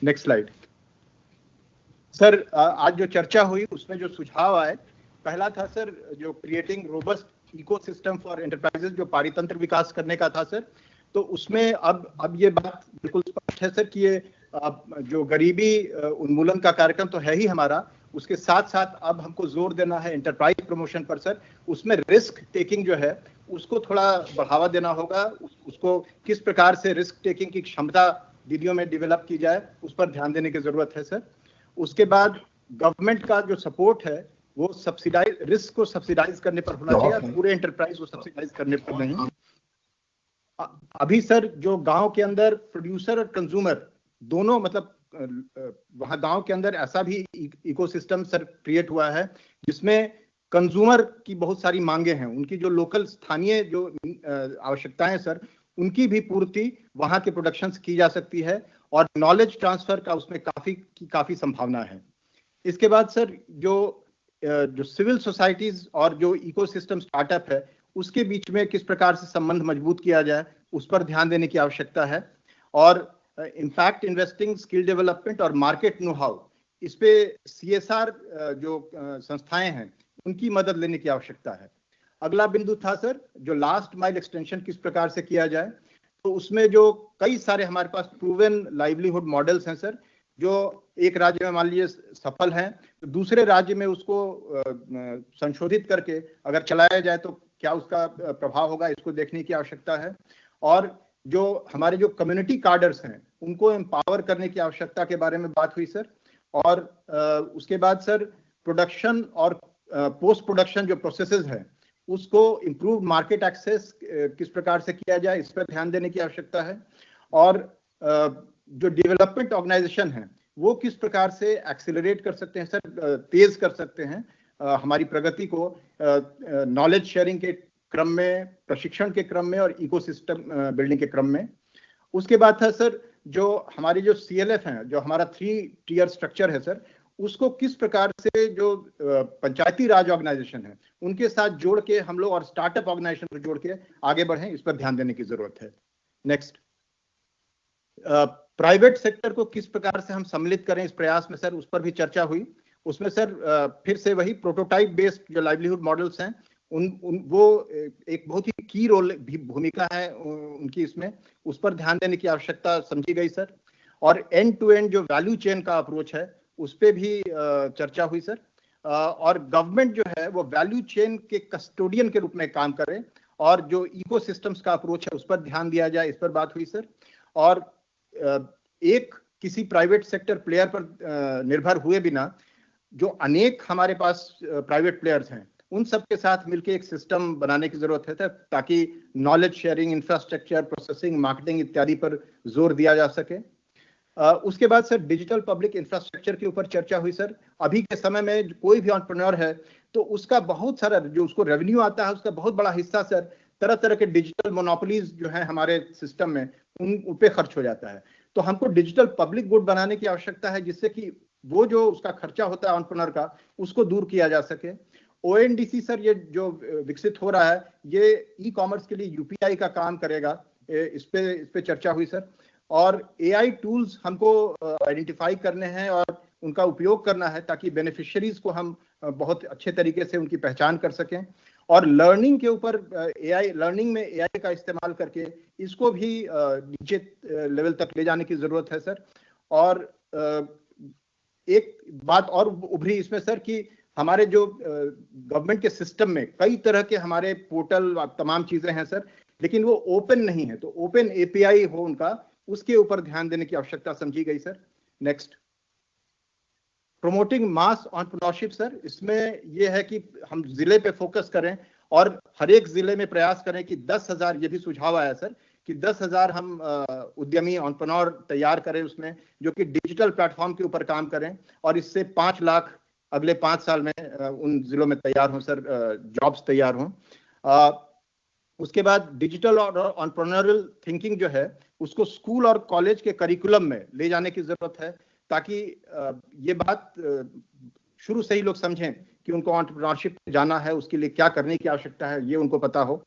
next slide sir. आज जो चर्चा हुई उसमें जो सुझाव आए, पहला था सर जो creating robust ecosystem for enterprises, जो पारितंत्र विकास करने का था सर। तो उसमें अब ये बात बिल्कुल स्पष्ट है सर कि ये जो गरीबी उन्मूलन का कार्यक्रम तो है ही हमारा, उसके साथ साथ अब हमको जोर देना है एंटरप्राइज प्रमोशन पर सर। उसमें रिस्क टेकिंग जो है उसको थोड़ा बढ़ावा देना होगा, उसको किस प्रकार से रिस्क टेकिंग की क्षमता दीदियों में डेवलप की जाए, उस पर ध्यान देने की जरूरत है सर। उसके बाद गवर्नमेंट का जो सपोर्ट है वो सब्सिडाइज, रिस्क को सब्सिडाइज करने पर होना चाहिए, पूरे एंटरप्राइज को सब्सिडाइज करने पर नहीं। अभी सर जो गांव के अंदर प्रोड्यूसर और कंज्यूमर दोनों, मतलब वहां गांव के अंदर ऐसा भी इकोसिस्टम सर क्रिएट हुआ है जिसमें कंज्यूमर की बहुत सारी मांगे हैं, उनकी जो लोकल स्थानीय जो आवश्यकताएं सर, उनकी भी पूर्ति वहां के प्रोडक्शन से की जा सकती है, और नॉलेज ट्रांसफर का उसमें काफी संभावना है। इसके बाद सर जो सिविल सोसाइटीज और जो इकोसिस्टम स्टार्टअप है उसके बीच में किस प्रकार से संबंध मजबूत किया जाए, उस पर ध्यान देने की आवश्यकता है। और इम्पैक्ट इन्वेस्टिंग, स्किल डेवलपमेंट और मार्केट नो हाउ, इस पे CSR जो संस्थाएं हैं उनकी मदद लेने की आवश्यकता है। अगला बिंदु था सर जो लास्ट माइल एक्सटेंशन किस प्रकार से किया जाए। तो उसमें जो कई सारे हमारे पास प्रूवन लाइवलीहुड मॉडल्स हैं सर, जो एक राज्य में मान लीजिए सफल हैं, तो दूसरे राज्य में उसको संशोधित करके अगर चलाया जाए तो क्या उसका प्रभाव होगा, इसको देखने की आवश्यकता है। और जो हमारे जो कम्युनिटी कार्डर्स हैं उनको एम्पावर करने की आवश्यकता के बारे में बात हुई सर। और उसके बाद सर प्रोडक्शन और पोस्ट प्रोडक्शन जो प्रोसेसेस हैं उसको इम्प्रूव मार्केट एक्सेस किस प्रकार से किया जाए, इस पर ध्यान देने की आवश्यकता है। और जो डेवलपमेंट ऑर्गेनाइजेशन है वो किस प्रकार से एक्सेलरेट कर सकते हैं सर, तेज कर सकते हैं हमारी प्रगति को नॉलेज शेयरिंग के क्रम में, प्रशिक्षण के क्रम में और इकोसिस्टम बिल्डिंग के क्रम में। उसके बाद था सर जो हमारी जो CLF हैं, जो हमारा 3 टियर स्ट्रक्चर है सर, उसको किस प्रकार से जो पंचायती राज ऑर्गेनाइजेशन है उनके साथ जोड़ के हम लोग, और स्टार्टअप ऑर्गेनाइजेशन को जोड़ के आगे बढ़ें, इस पर ध्यान देने की जरूरत है। नेक्स्ट, प्राइवेट सेक्टर को किस प्रकार से हम सम्मिलित करें इस प्रयास में सर, उस पर भी चर्चा हुई। उसमें सर फिर से वही प्रोटोटाइप बेस्ड जो लाइवलीहुड मॉडल्स हैं वो एक बहुत ही की रोल भी भूमिका है उनकी इसमें, उस पर ध्यान देने की आवश्यकता समझी गई सर। और एंड टू एंड जो वैल्यू चेन का अप्रोच है उस पर भी चर्चा हुई सर। और गवर्नमेंट जो है वो वैल्यू चेन के कस्टोडियन के रूप में काम करे, और जो इकोसिस्टम्स का अप्रोच है उस पर ध्यान दिया जाए, इस पर बात हुई सर। और एक किसी प्राइवेट सेक्टर प्लेयर पर निर्भर हुए बिना जो अनेक हमारे पास प्राइवेट प्लेयर्स हैं उन सब के साथ मिलकर एक सिस्टम बनाने की जरूरत है ताकि knowledge sharing, infrastructure, processing, marketing इत्यादि पर जोर दिया जा सके। उसके बाद सर डिजिटल पब्लिक इंफ्रास्ट्रक्चर के ऊपर चर्चा हुई सर। अभी के समय में कोई भी एंटरप्रेन्योर है तो उसका बहुत सारा जो उसको रेवेन्यू आता है उसका बहुत बड़ा हिस्सा सर तरह तरह के डिजिटल मोनोपोलीज जो है हमारे सिस्टम में उन पे खर्च हो जाता है। तो हमको डिजिटल पब्लिक गुड बनाने की आवश्यकता है जिससे कि वो जो उसका खर्चा होता है एंटरप्रेन्योर का उसको दूर किया जा सके। ONDC सर ये जो विकसित हो रहा है ये ई-कॉमर्स के लिए UPI का काम करेगा, इस पे चर्चा हुई सर। और AI टूल्स हमको आइडेंटिफाई करने हैं और उनका उपयोग करना है ताकि बेनिफिशियरीज को हम बहुत अच्छे तरीके से उनकी पहचान कर सकें। और लर्निंग के ऊपर लर्निंग में AI का इस्तेमाल करके इसको भी नीचे लेवल तक ले जाने की जरूरत है सर। और एक बात और उभरी इसमें सर कि हमारे जो गवर्नमेंट के सिस्टम में कई तरह के हमारे पोर्टल तमाम चीजें हैं सर, लेकिन वो ओपन नहीं है, तो ओपन API हो उनका, उसके ऊपर ध्यान देने की आवश्यकता समझी गई सर। नेक्स्ट, प्रमोटिंग मास एंटरप्रेन्योरशिप सर, इसमें ये है कि हम जिले पे फोकस करें और हर एक जिले में प्रयास करें कि 10,000, ये भी सुझाव आया सर कि 10,000 हम उद्यमी एंटरप्रेन्योर तैयार करें उसमें, जो कि डिजिटल प्लेटफॉर्म के ऊपर काम करें और इससे 5 लाख अगले 5 साल में उन जिलों में तैयार हों सर, जॉब्स तैयार हों। उसके बाद डिजिटल और एंटरप्रेन्योरियल थिंकिंग जो है उसको स्कूल और कॉलेज के करिकुलम में ले जाने की जरूरत है, ताकि ये बात शुरू से ही लोग समझें कि उनको एंटरप्रेन्योरशिप जाना है, उसके लिए क्या करने की आवश्यकता है ये उनको पता हो।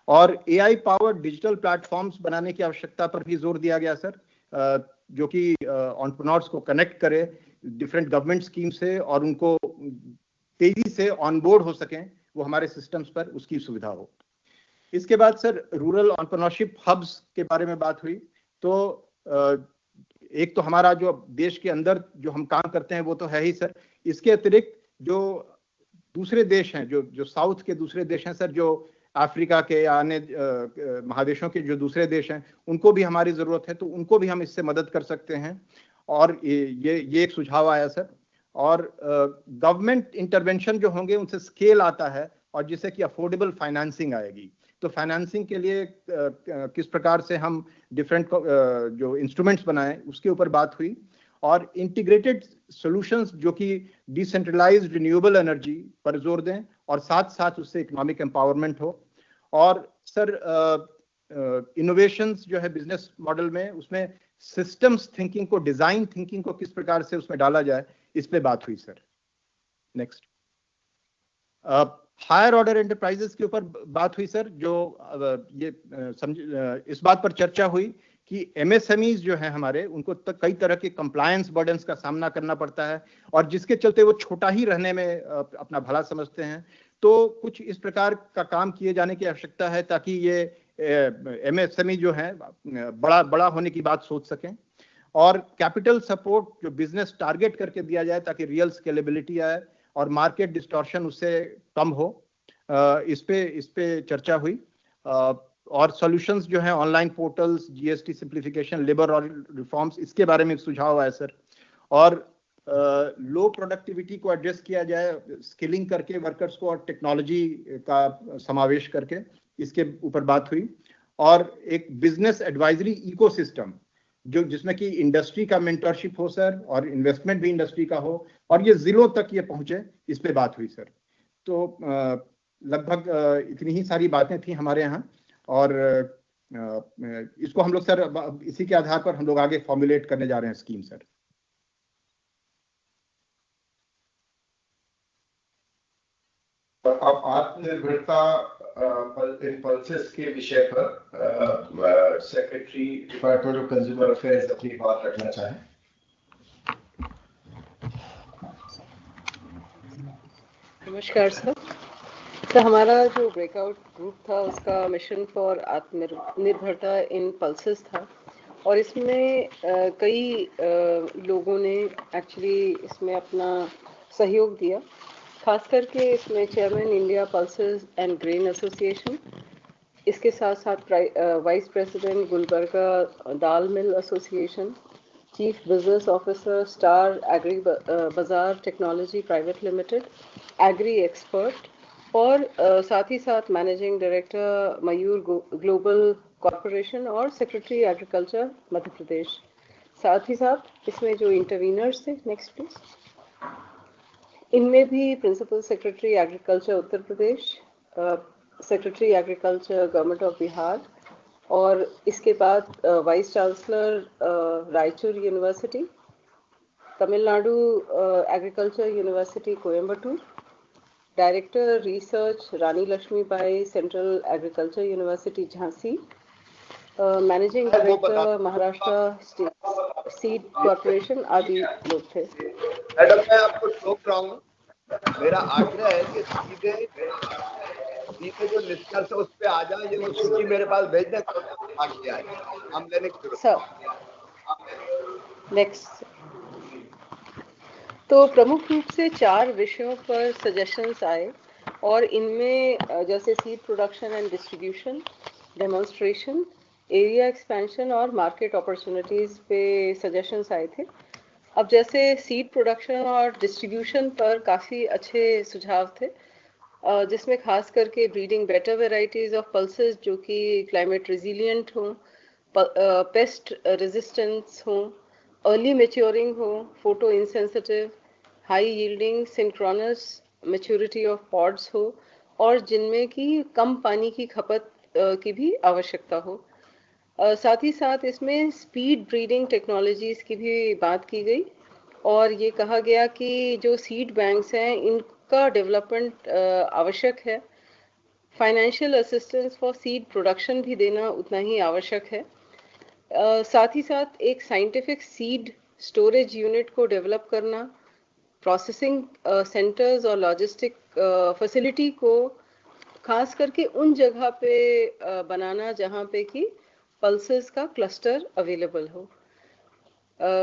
और एआई पावर्ड डिजिटल प्लेटफॉर्म्स बनाने की आवश्यकता पर भी जोर दिया गया सर, जो कि एंटरप्रेन्योर्स को कनेक्ट करे डिफरेंट गवर्नमेंट स्कीम से और उनको तेजी से ऑनबोर्ड हो सकें वो हमारे सिस्टम्स पर, उसकी सुविधा हो। इसके बाद सर रूरल एंटरप्रेन्योरशिप हब्स के बारे में बात हुई, तो एक तो हमारा जो देश के अंदर जो हम काम करते हैं वो तो है ही सर, इसके अतिरिक्त जो दूसरे देश हैं, जो साउथ के दूसरे देश हैं सर, जो अफ्रीका के या अन्य महादेशों के जो दूसरे देश हैं, उनको भी हमारी जरूरत है, तो उनको भी हम इससे मदद कर सकते हैं। और ये एक सुझाव आया सर। और गवर्नमेंट इंटरवेंशन जो होंगे उनसे स्केल आता है और जिससे कि अफोर्डेबल फाइनेंसिंग आएगी, तो फाइनेंसिंग के लिए किस प्रकार से हम डिफरेंट जो इंस्ट्रूमेंट्स बनाएं उसके ऊपर बात हुई। और इंटीग्रेटेड सॉल्यूशंस जो कि डिसेंट्रलाइज्ड रिन्यूएबल एनर्जी पर जोर दें और साथ साथ उससे इकोनॉमिक एम्पावरमेंट हो। और सर इनोवेशंस जो है बिजनेस मॉडल में, उसमें सिस्टम्स थिंकिंग को, डिजाइन थिंकिंग को किस प्रकार से उसमें डाला जाए, इस पे बात हुई sir. Next higher order enterprises के ऊपर बात हुई सर, जो ये इस बात पर चर्चा हुई कि एमएसएमईज जो हैं हमारे, उनको कई तरह के कंप्लायंस बर्डन्स का सामना करना पड़ता है और जिसके चलते वो छोटा ही रहने में अपना भला समझते हैं। तो कुछ इस प्रकार का काम किए जाने की आवश्यकता है ताकि ये एमएसएमई जो है बड़ा होने की बात सोच सकें। और कैपिटल सपोर्ट जो बिजनेस टारगेट करके दिया जाए ताकि रियल स्केलेबिलिटी आए और मार्केट डिस्टॉर्शन उससे कम हो, इस पे चर्चा हुई। और सॉल्यूशंस जो हैं online portals, GST simplification, labour और रिफॉर्म्स, इसके बारे में सुझाव आया सर। और लो प्रोडक्टिविटी को एड्रेस किया जाए स्किलिंग करके वर्कर्स को और टेक्नोलॉजी का समावेश करके, इसके ऊपर बात हुई। और एक बिजनेस एडवाइजरी इकोसिस्टम जो जिसमें कि इंडस्ट्री का मेंटरशिप हो सर और इन्वेस्टमेंट भी इंडस्ट्री का हो और ये जिलों तक ये पहुंचे, इस पे बात हुई सर। तो लगभग इतनी ही सारी बातें थी हमारे यहाँ और इसको हम लोग सर इसी के आधार पर हम लोग आगे फॉर्मुलेट करने जा रहे हैं स्कीम सर। अब आत्मनिर्भरता पल्सेस के विषय पर secretary department of consumer affairs अपनी बात रखना चाहें। नमस्कार सर। तो हमारा जो ब्रेकआउट ग्रुप था उसका मिशन फॉर आत्मनिर्भरता इन पल्सेस था और इसमें कई लोगों ने एक्चुअली इसमें अपना सहयोग दिया, खास करके इसमें chairman India pulses and grain association, इसके साथ साथ vice president Gulbarga dal mill association, chief business officer star agri bazaar technology private limited, agri expert और साथ ही साथ managing director Mayur global corporation और सेक्रेटरी एग्रीकल्चर मध्य प्रदेश। साथ ही साथ इसमें जो इंटरवीनर्स थे, नेक्स्ट प्लीज, इनमें भी principal secretary agriculture Uttar Pradesh, secretary agriculture government of Bihar और इसके बाद vice chancellor Raichur university, Tamil Nadu agriculture university Coimbatore, director research Rani Lakshmibai central agriculture university Jhansi, managing director Maharashtra seed corporation आदि लोग थे। मैडम मैं आपको टोक रहा हूँ, मेरा आग्रह है कि सीधे जो निष्कर्ष है उस पर आ जाए, ये सूची मेरे पास भेज दें, हम लेने की जरूरत। नेक्स्ट। तो प्रमुख रूप से 4 विषयों पर सजेशंस आए और इनमें जैसे seed production and distribution, demonstration, area expansion और मार्केट अपॉर्चुनिटीज पे सजेशंस आए थे। अब जैसे सीड प्रोडक्शन और डिस्ट्रीब्यूशन पर काफ़ी अच्छे सुझाव थे, जिसमें खास करके breeding better varieties of pulses जो कि क्लाइमेट रेजिलिएंट हों, पेस्ट रेजिस्टेंस हों, अर्ली मैच्योरिंग हो, photo insensitive, high yielding synchronous maturity of pods हो और जिनमें की कम पानी की खपत की भी आवश्यकता हो। साथ ही साथ इसमें स्पीड ब्रीडिंग टेक्नोलॉजीज की भी बात की गई और ये कहा गया कि जो सीड बैंक्स हैं इनका डेवलपमेंट आवश्यक है। Financial assistance for seed production भी देना उतना ही आवश्यक है। साथ ही साथ एक साइंटिफिक सीड स्टोरेज यूनिट को डेवलप करना, प्रोसेसिंग सेंटर्स और लॉजिस्टिक फैसिलिटी को खास करके उन जगह पे बनाना जहाँ पे कि पल्सेस का क्लस्टर अवेलेबल हो।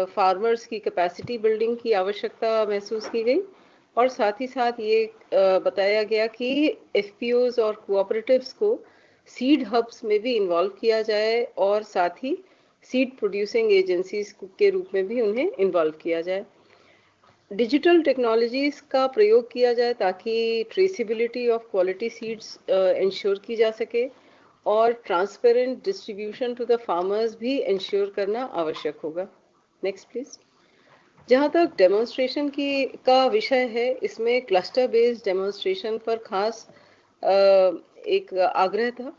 फार्मर्स की कैपेसिटी बिल्डिंग की आवश्यकता महसूस की गई और साथ ही साथ ये बताया गया कि एफपीओज और कोऑपरेटिव्स को सीड हब्स में भी इन्वॉल्व किया जाए और साथ ही सीड प्रोड्यूसिंग एजेंसीज के रूप में भी उन्हें इन्वॉल्व किया जाए। डिजिटल टेक्नोलॉजीज का प्रयोग किया जाए ताकि traceability of quality seeds ensure की जा सके और transparent distribution to the farmers भी इंश्योर करना आवश्यक होगा। Next please. जहाँ तक डेमोन्स्ट्रेशन का विषय है, इसमें क्लस्टर बेस्ड डेमोन्स्ट्रेशन पर खास एक आग्रह था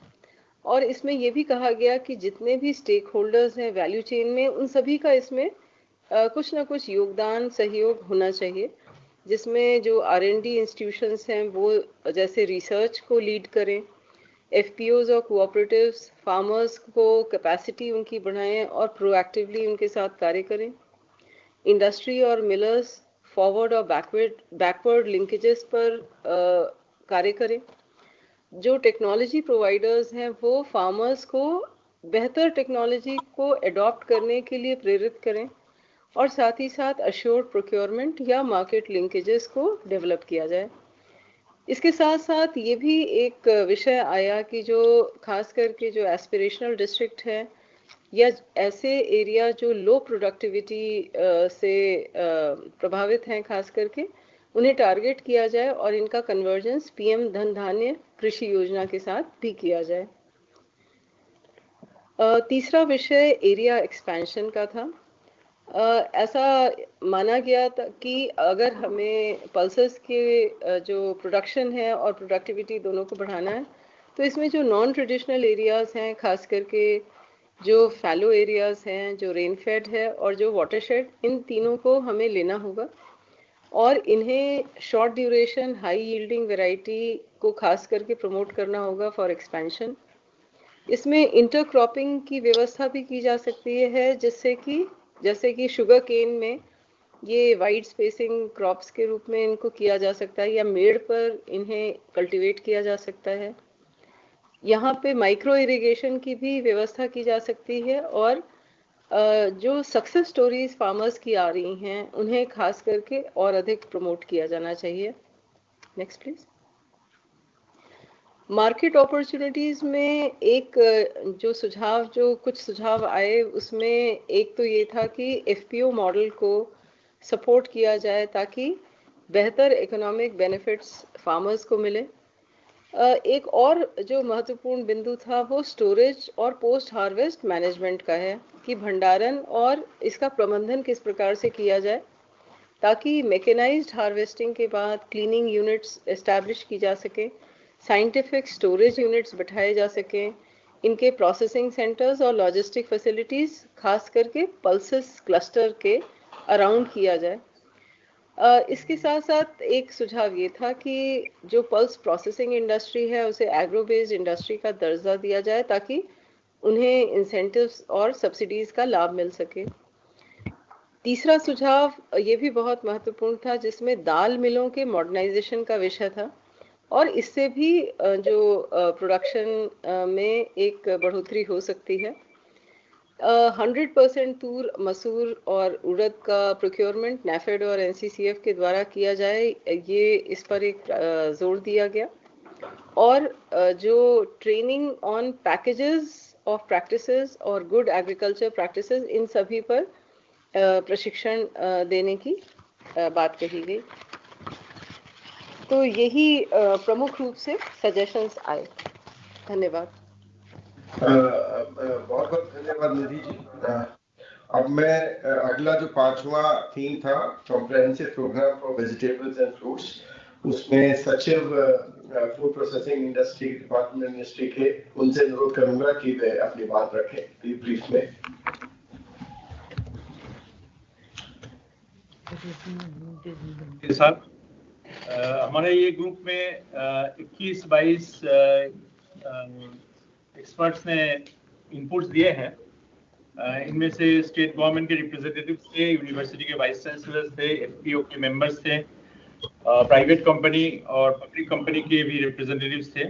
और इसमें यह भी कहा गया कि जितने भी स्टेक होल्डर्स हैं वैल्यू चेन में, उन सभी का इसमें कुछ ना कुछ योगदान सहयोग होना चाहिए, जिसमें जो R&D इंस्टीट्यूशंस हैं वो जैसे रिसर्च को लीड करें, एफपीओज और कोऑपरेटिव्स फार्मर्स को कैपेसिटी उनकी बढ़ाएं और प्रोएक्टिवली उनके साथ कार्य करें। इंडस्ट्री और मिलर्स फॉरवर्ड और बैकवर्ड लिंकेजेस पर कार्य करें। जो टेक्नोलॉजी प्रोवाइडर्स हैं वो फार्मर्स को बेहतर टेक्नोलॉजी को अडॉप्ट करने के लिए प्रेरित करें और साथ ही साथ अश्योर्ड प्रोक्योरमेंट या मार्केट लिंकेजेस को डेवलप किया जाए। इसके साथ साथ ये भी एक विषय आया कि जो खास करके जो एस्पिरेशनल डिस्ट्रिक्ट है या ऐसे एरिया जो लो प्रोडक्टिविटी से प्रभावित हैं, खास करके उन्हें टारगेट किया जाए और इनका कन्वर्जेंस पीएम धन धान्य कृषि योजना के साथ भी किया जाए। तीसरा विषय एरिया एक्सपेंशन का था। ऐसा माना गया था कि अगर हमें पल्सेस के जो प्रोडक्शन है और प्रोडक्टिविटी दोनों को बढ़ाना है तो इसमें जो नॉन ट्रेडिशनल एरियाज हैं, खास करके जो फैलो एरियाज हैं, जो रेनफेड है और जो वाटरशेड, इन तीनों को हमें लेना होगा और इन्हें short duration high yielding variety को खास करके प्रमोट करना होगा फॉर एक्सपेंशन। इसमें इंटरक्रॉपिंग की व्यवस्था भी की जा सकती है, जिससे कि जैसे कि शुगर केन में ये वाइड स्पेसिंग क्रॉप्स के रूप में इनको किया जा सकता है या मेड़ पर इन्हें कल्टीवेट किया जा सकता है। यहाँ पे माइक्रो इरिगेशन की भी व्यवस्था की जा सकती है और जो सक्सेस स्टोरीज फार्मर्स की आ रही हैं उन्हें खास करके और अधिक प्रमोट किया जाना चाहिए। Next please. मार्केट अपॉर्चुनिटीज में एक जो कुछ सुझाव आए उसमें एक तो ये था कि एफपीओ मॉडल को सपोर्ट किया जाए ताकि बेहतर इकोनॉमिक बेनिफिट्स फार्मर्स को मिले। एक और जो महत्वपूर्ण बिंदु था वो स्टोरेज और पोस्ट हार्वेस्ट मैनेजमेंट का है कि भंडारण और इसका प्रबंधन किस प्रकार से किया जाए ताकि मैकेनाइज्ड हार्वेस्टिंग के बाद क्लीनिंग यूनिट्स एस्टैब्लिश की जा सके, साइंटिफिक स्टोरेज यूनिट्स बैठाए जा सकें, इनके प्रोसेसिंग सेंटर्स और लॉजिस्टिक फैसिलिटीज खास करके पल्सेस क्लस्टर के अराउंड किया जाए। इसके साथ साथ एक सुझाव ये था कि जो पल्स प्रोसेसिंग इंडस्ट्री है उसे एग्रो बेस्ड इंडस्ट्री का दर्जा दिया जाए ताकि उन्हें इंसेंटिव्स और सब्सिडीज का लाभ मिल सके। तीसरा सुझाव ये भी बहुत महत्वपूर्ण था जिसमें दाल मिलों के मॉडर्नाइजेशन का विषय था और इससे भी जो प्रोडक्शन में एक बढ़ोतरी हो सकती है। 100% तूर, मसूर और उड़द का प्रोक्योरमेंट नैफेड और एनसीसीएफ के द्वारा किया जाए, ये इस पर एक जोर दिया गया और जो training on packages of practices और गुड एग्रीकल्चर प्रैक्टिसेस, इन सभी पर प्रशिक्षण देने की बात कही गई। तो यही प्रमुख रूप से सजेशंस आए। धन्यवाद। बहुत बहुत धन्यवाद निधि जी। अब मैं अगला जो 5वां थीम था comprehensive program for vegetables and fruits, उसमें सचिव food processing industry department ministry के उनसे अनुरोध करूंगा कि वे अपनी बात रखें ब्रीफ में। साहब, हमारे ये ग्रुप में 21-22 एक्सपर्ट्स ने इनपुट्स दिए हैं। इनमें से स्टेट गवर्नमेंट के रिप्रेजेंटेटिव्स थे, यूनिवर्सिटी के वाइस चांसलर्स थे, एफपीओ के मेंबर्स थे, प्राइवेट कंपनी और पब्लिक कंपनी के भी रिप्रेजेंटेटिव्स थे।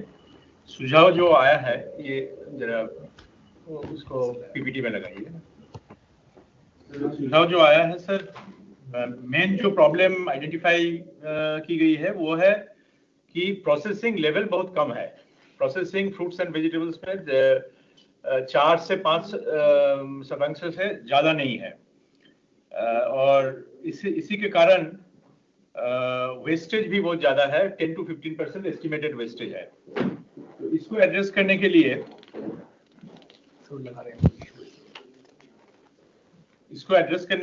सुझाव जो आया है ये जरा उसको पीपीटी में लगाइए। सुझाव जो आया है सर, मेन जो प्रॉब्लम आइडेंटिफाई की गई है वो है कि प्रोसेसिंग लेवल बहुत कम है। प्रोसेसिंग फ्रूट्स एंड वेजिटेबल्स में 4 से 5 शतांश से ज़्यादा नहीं है, और इसी के कारण वेस्टेज भी बहुत ज़्यादा है। 10 to 15% एस्टिमेटेड वेस्टेज है। तो इसको एड्रेस करने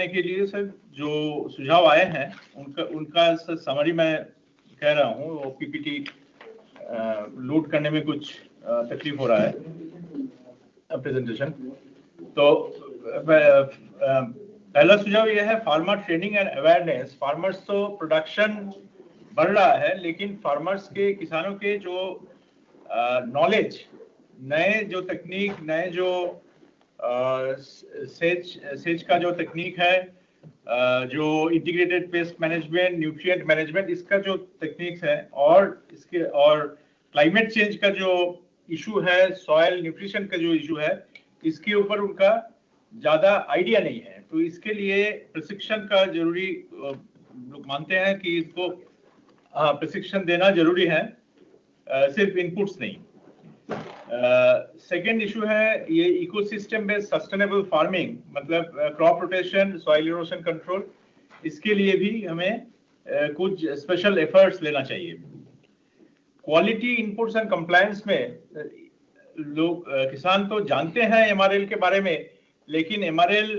के लिए सर जो सुझाव आए हैं उनका समरी मैं कह रहा हूँ। वो पीपीटी लोड करने में कुछ तकलीफ हो रहा है प्रेजेंटेशन। तो पहला सुझाव यह है farmer training and awareness. Farmers तो प्रोडक्शन बढ़ रहा है, लेकिन फार्मर्स के किसानों के जो नॉलेज, नए जो तकनीक, नए जो सेच का जो तकनीक है, जो integrated pest management, nutrient management, इसका जो तकनीक है, और क्लाइमेट चेंज का जो इशू है, सॉयल न्यूट्रिशन का जो इशू है, इसके ऊपर उनका ज्यादा आइडिया नहीं है। तो इसके लिए प्रशिक्षण का जरूरी, लोग मानते हैं कि इसको प्रशिक्षण देना जरूरी है, सिर्फ इनपुट्स नहीं। सेकेंड इशू है ये इकोसिस्टम बेस्ड सस्टेनेबल फार्मिंग, मतलब crop rotation, soil erosion control. इसके लिए भी हमें कुछ स्पेशल एफर्ट्स लेना चाहिए। क्वालिटी इनपुट्स एंड कंप्लायंस में लोग, किसान तो जानते हैं एमआरएल के बारे में, लेकिन एमआरएल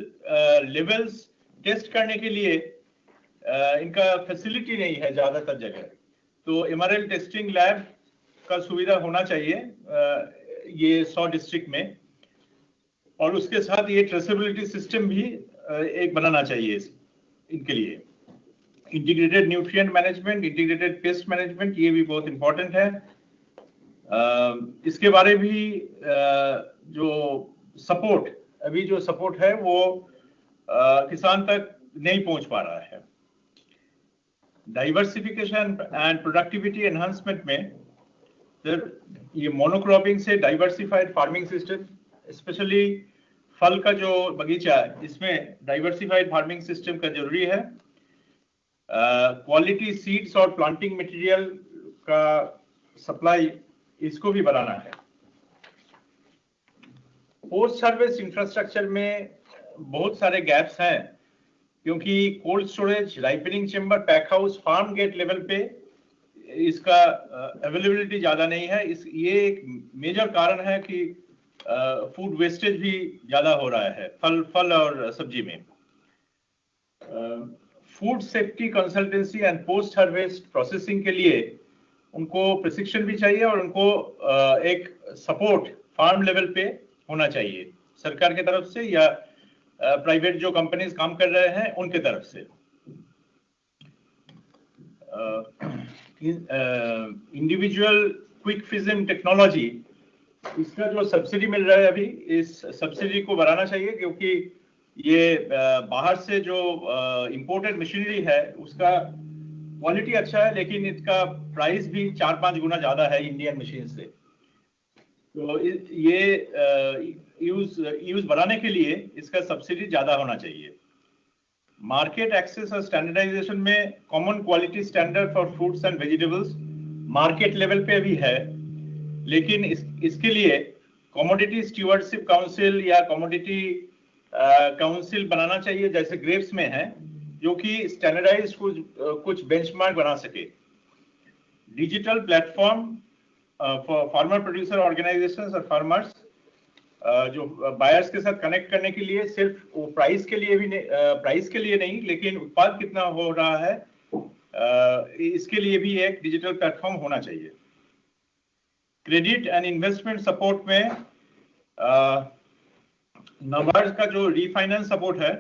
लेवल्स टेस्ट करने के लिए इनका फैसिलिटी नहीं है ज्यादातर जगह। तो एमआरएल टेस्टिंग लैब का सुविधा होना चाहिए ये 100 डिस्ट्रिक्ट में, और उसके साथ ये ट्रेसेबिलिटी सिस्टम भी एक बनाना चाहिए इनके लिए। Integrated nutrient management, integrated pest management, ये भी बहुत इंपॉर्टेंट है। इसके बारे भी जो सपोर्ट है वो किसान तक नहीं पहुंच पा रहा है। डाइवर्सिफिकेशन एंड प्रोडक्टिविटी एनहांसमेंट में ये मोनोक्रॉपिंग से डाइवर्सिफाइड फार्मिंग सिस्टम, स्पेशली फल का जो बगीचा है, इसमें डाइवर्सिफाइड फार्मिंग सिस्टम का जरूरी है। क्वालिटी सीड्स और प्लांटिंग मटेरियल का सप्लाई, इसको भी बढ़ाना है। पोस्ट हार्वेस्ट इंफ्रास्ट्रक्चर में बहुत सारे गैप्स हैं, क्योंकि cold storage, ripening chamber, pack house, farm gate level पे इसका अवेलेबिलिटी ज्यादा नहीं है। ये एक मेजर कारण है कि फूड वेस्टेज भी ज्यादा हो रहा है फल और सब्जी में। Food safety consultancy and post harvest processing के लिए उनको प्रशिक्षण भी चाहिए, और उनको एक सपोर्ट फार्म लेवल पे होना चाहिए, सरकार की तरफ से या प्राइवेट जो कंपनीज काम कर रहे हैं उनके तरफ से। इंडिविजुअल क्विक फिजिंग टेक्नोलॉजी, इसका जो सब्सिडी मिल रहा है अभी, इस सब्सिडी को बढ़ाना चाहिए, क्योंकि ये बाहर से जो इंपोर्टेड मशीनरी है उसका क्वालिटी अच्छा है, लेकिन इसका प्राइस भी 4-5 गुना ज्यादा है इंडियन मशीन से। तो ये यूज बढ़ाने के लिए इसका सब्सिडी ज्यादा होना चाहिए। मार्केट एक्सेस और स्टैंडर्डाइजेशन में common quality standard for fruits and vegetables market level पे भी है, लेकिन इसके लिए कमोडिटी स्टीवर्डशिप काउंसिल या कमोडिटी काउंसिल बनाना चाहिए जैसे ग्रेप्स में है, जो कि स्टैंडर्डाइज कुछ बेंचमार्क बना सके। Digital platform for farmer producer organisations और फार्मर्स, जो बायर्स के साथ कनेक्ट करने के लिए, सिर्फ वो प्राइस के लिए नहीं लेकिन उत्पाद कितना हो रहा है इसके लिए भी एक डिजिटल प्लेटफॉर्म होना चाहिए। क्रेडिट एंड इन्वेस्टमेंट सपोर्ट में नाबार्ड का जो रीफाइनेंस सपोर्ट है,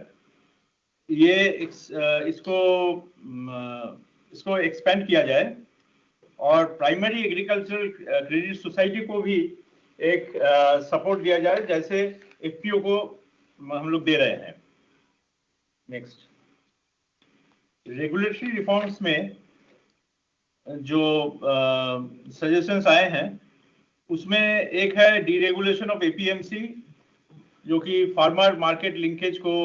ये इसको एक्सपेंड किया जाए और प्राइमरी एग्रीकल्चरल क्रेडिट सोसाइटी को भी एक सपोर्ट दिया जाए जैसे एफपीओ को हम लोग दे रहे हैं। नेक्स्ट, रेगुलेटरी रिफॉर्म्स में जो सजेशंस आए हैं उसमें एक है डीरेगुलेशन ऑफ एपीएमसी, जो कि फार्मर मार्केट लिंकेज को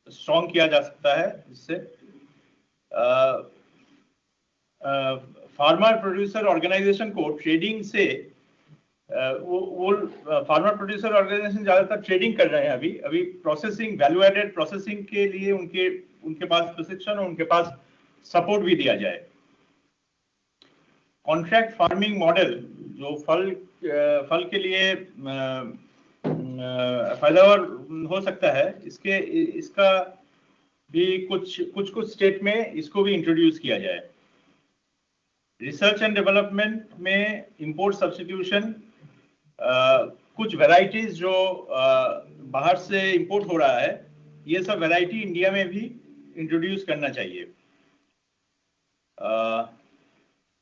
स्ट्रॉन्ग किया जा सकता है। इससे फार्मर प्रोड्यूसर ऑर्गेनाइजेशन को ट्रेडिंग से वो फार्मर प्रोड्यूसर ऑर्गेनाइजेशन ज्यादातर ट्रेडिंग कर रहे हैं अभी प्रोसेसिंग, वैल्यू एडेड प्रोसेसिंग के लिए उनके पास प्रशिक्षण और उनके पास सपोर्ट भी दिया जाए। कॉन्ट्रैक्ट फार्मिंग मॉडल जो फल के लिए फायदेमंद हो सकता है, इसका भी कुछ स्टेट में इसको भी इंट्रोड्यूस किया जाए। रिसर्च एंड डेवलपमेंट में इंपोर्ट सब्स्टिट्यूशन, कुछ वैरायटीज जो बाहर से इंपोर्ट हो रहा है, ये सब वैरायटी इंडिया में भी इंट्रोड्यूस करना चाहिए।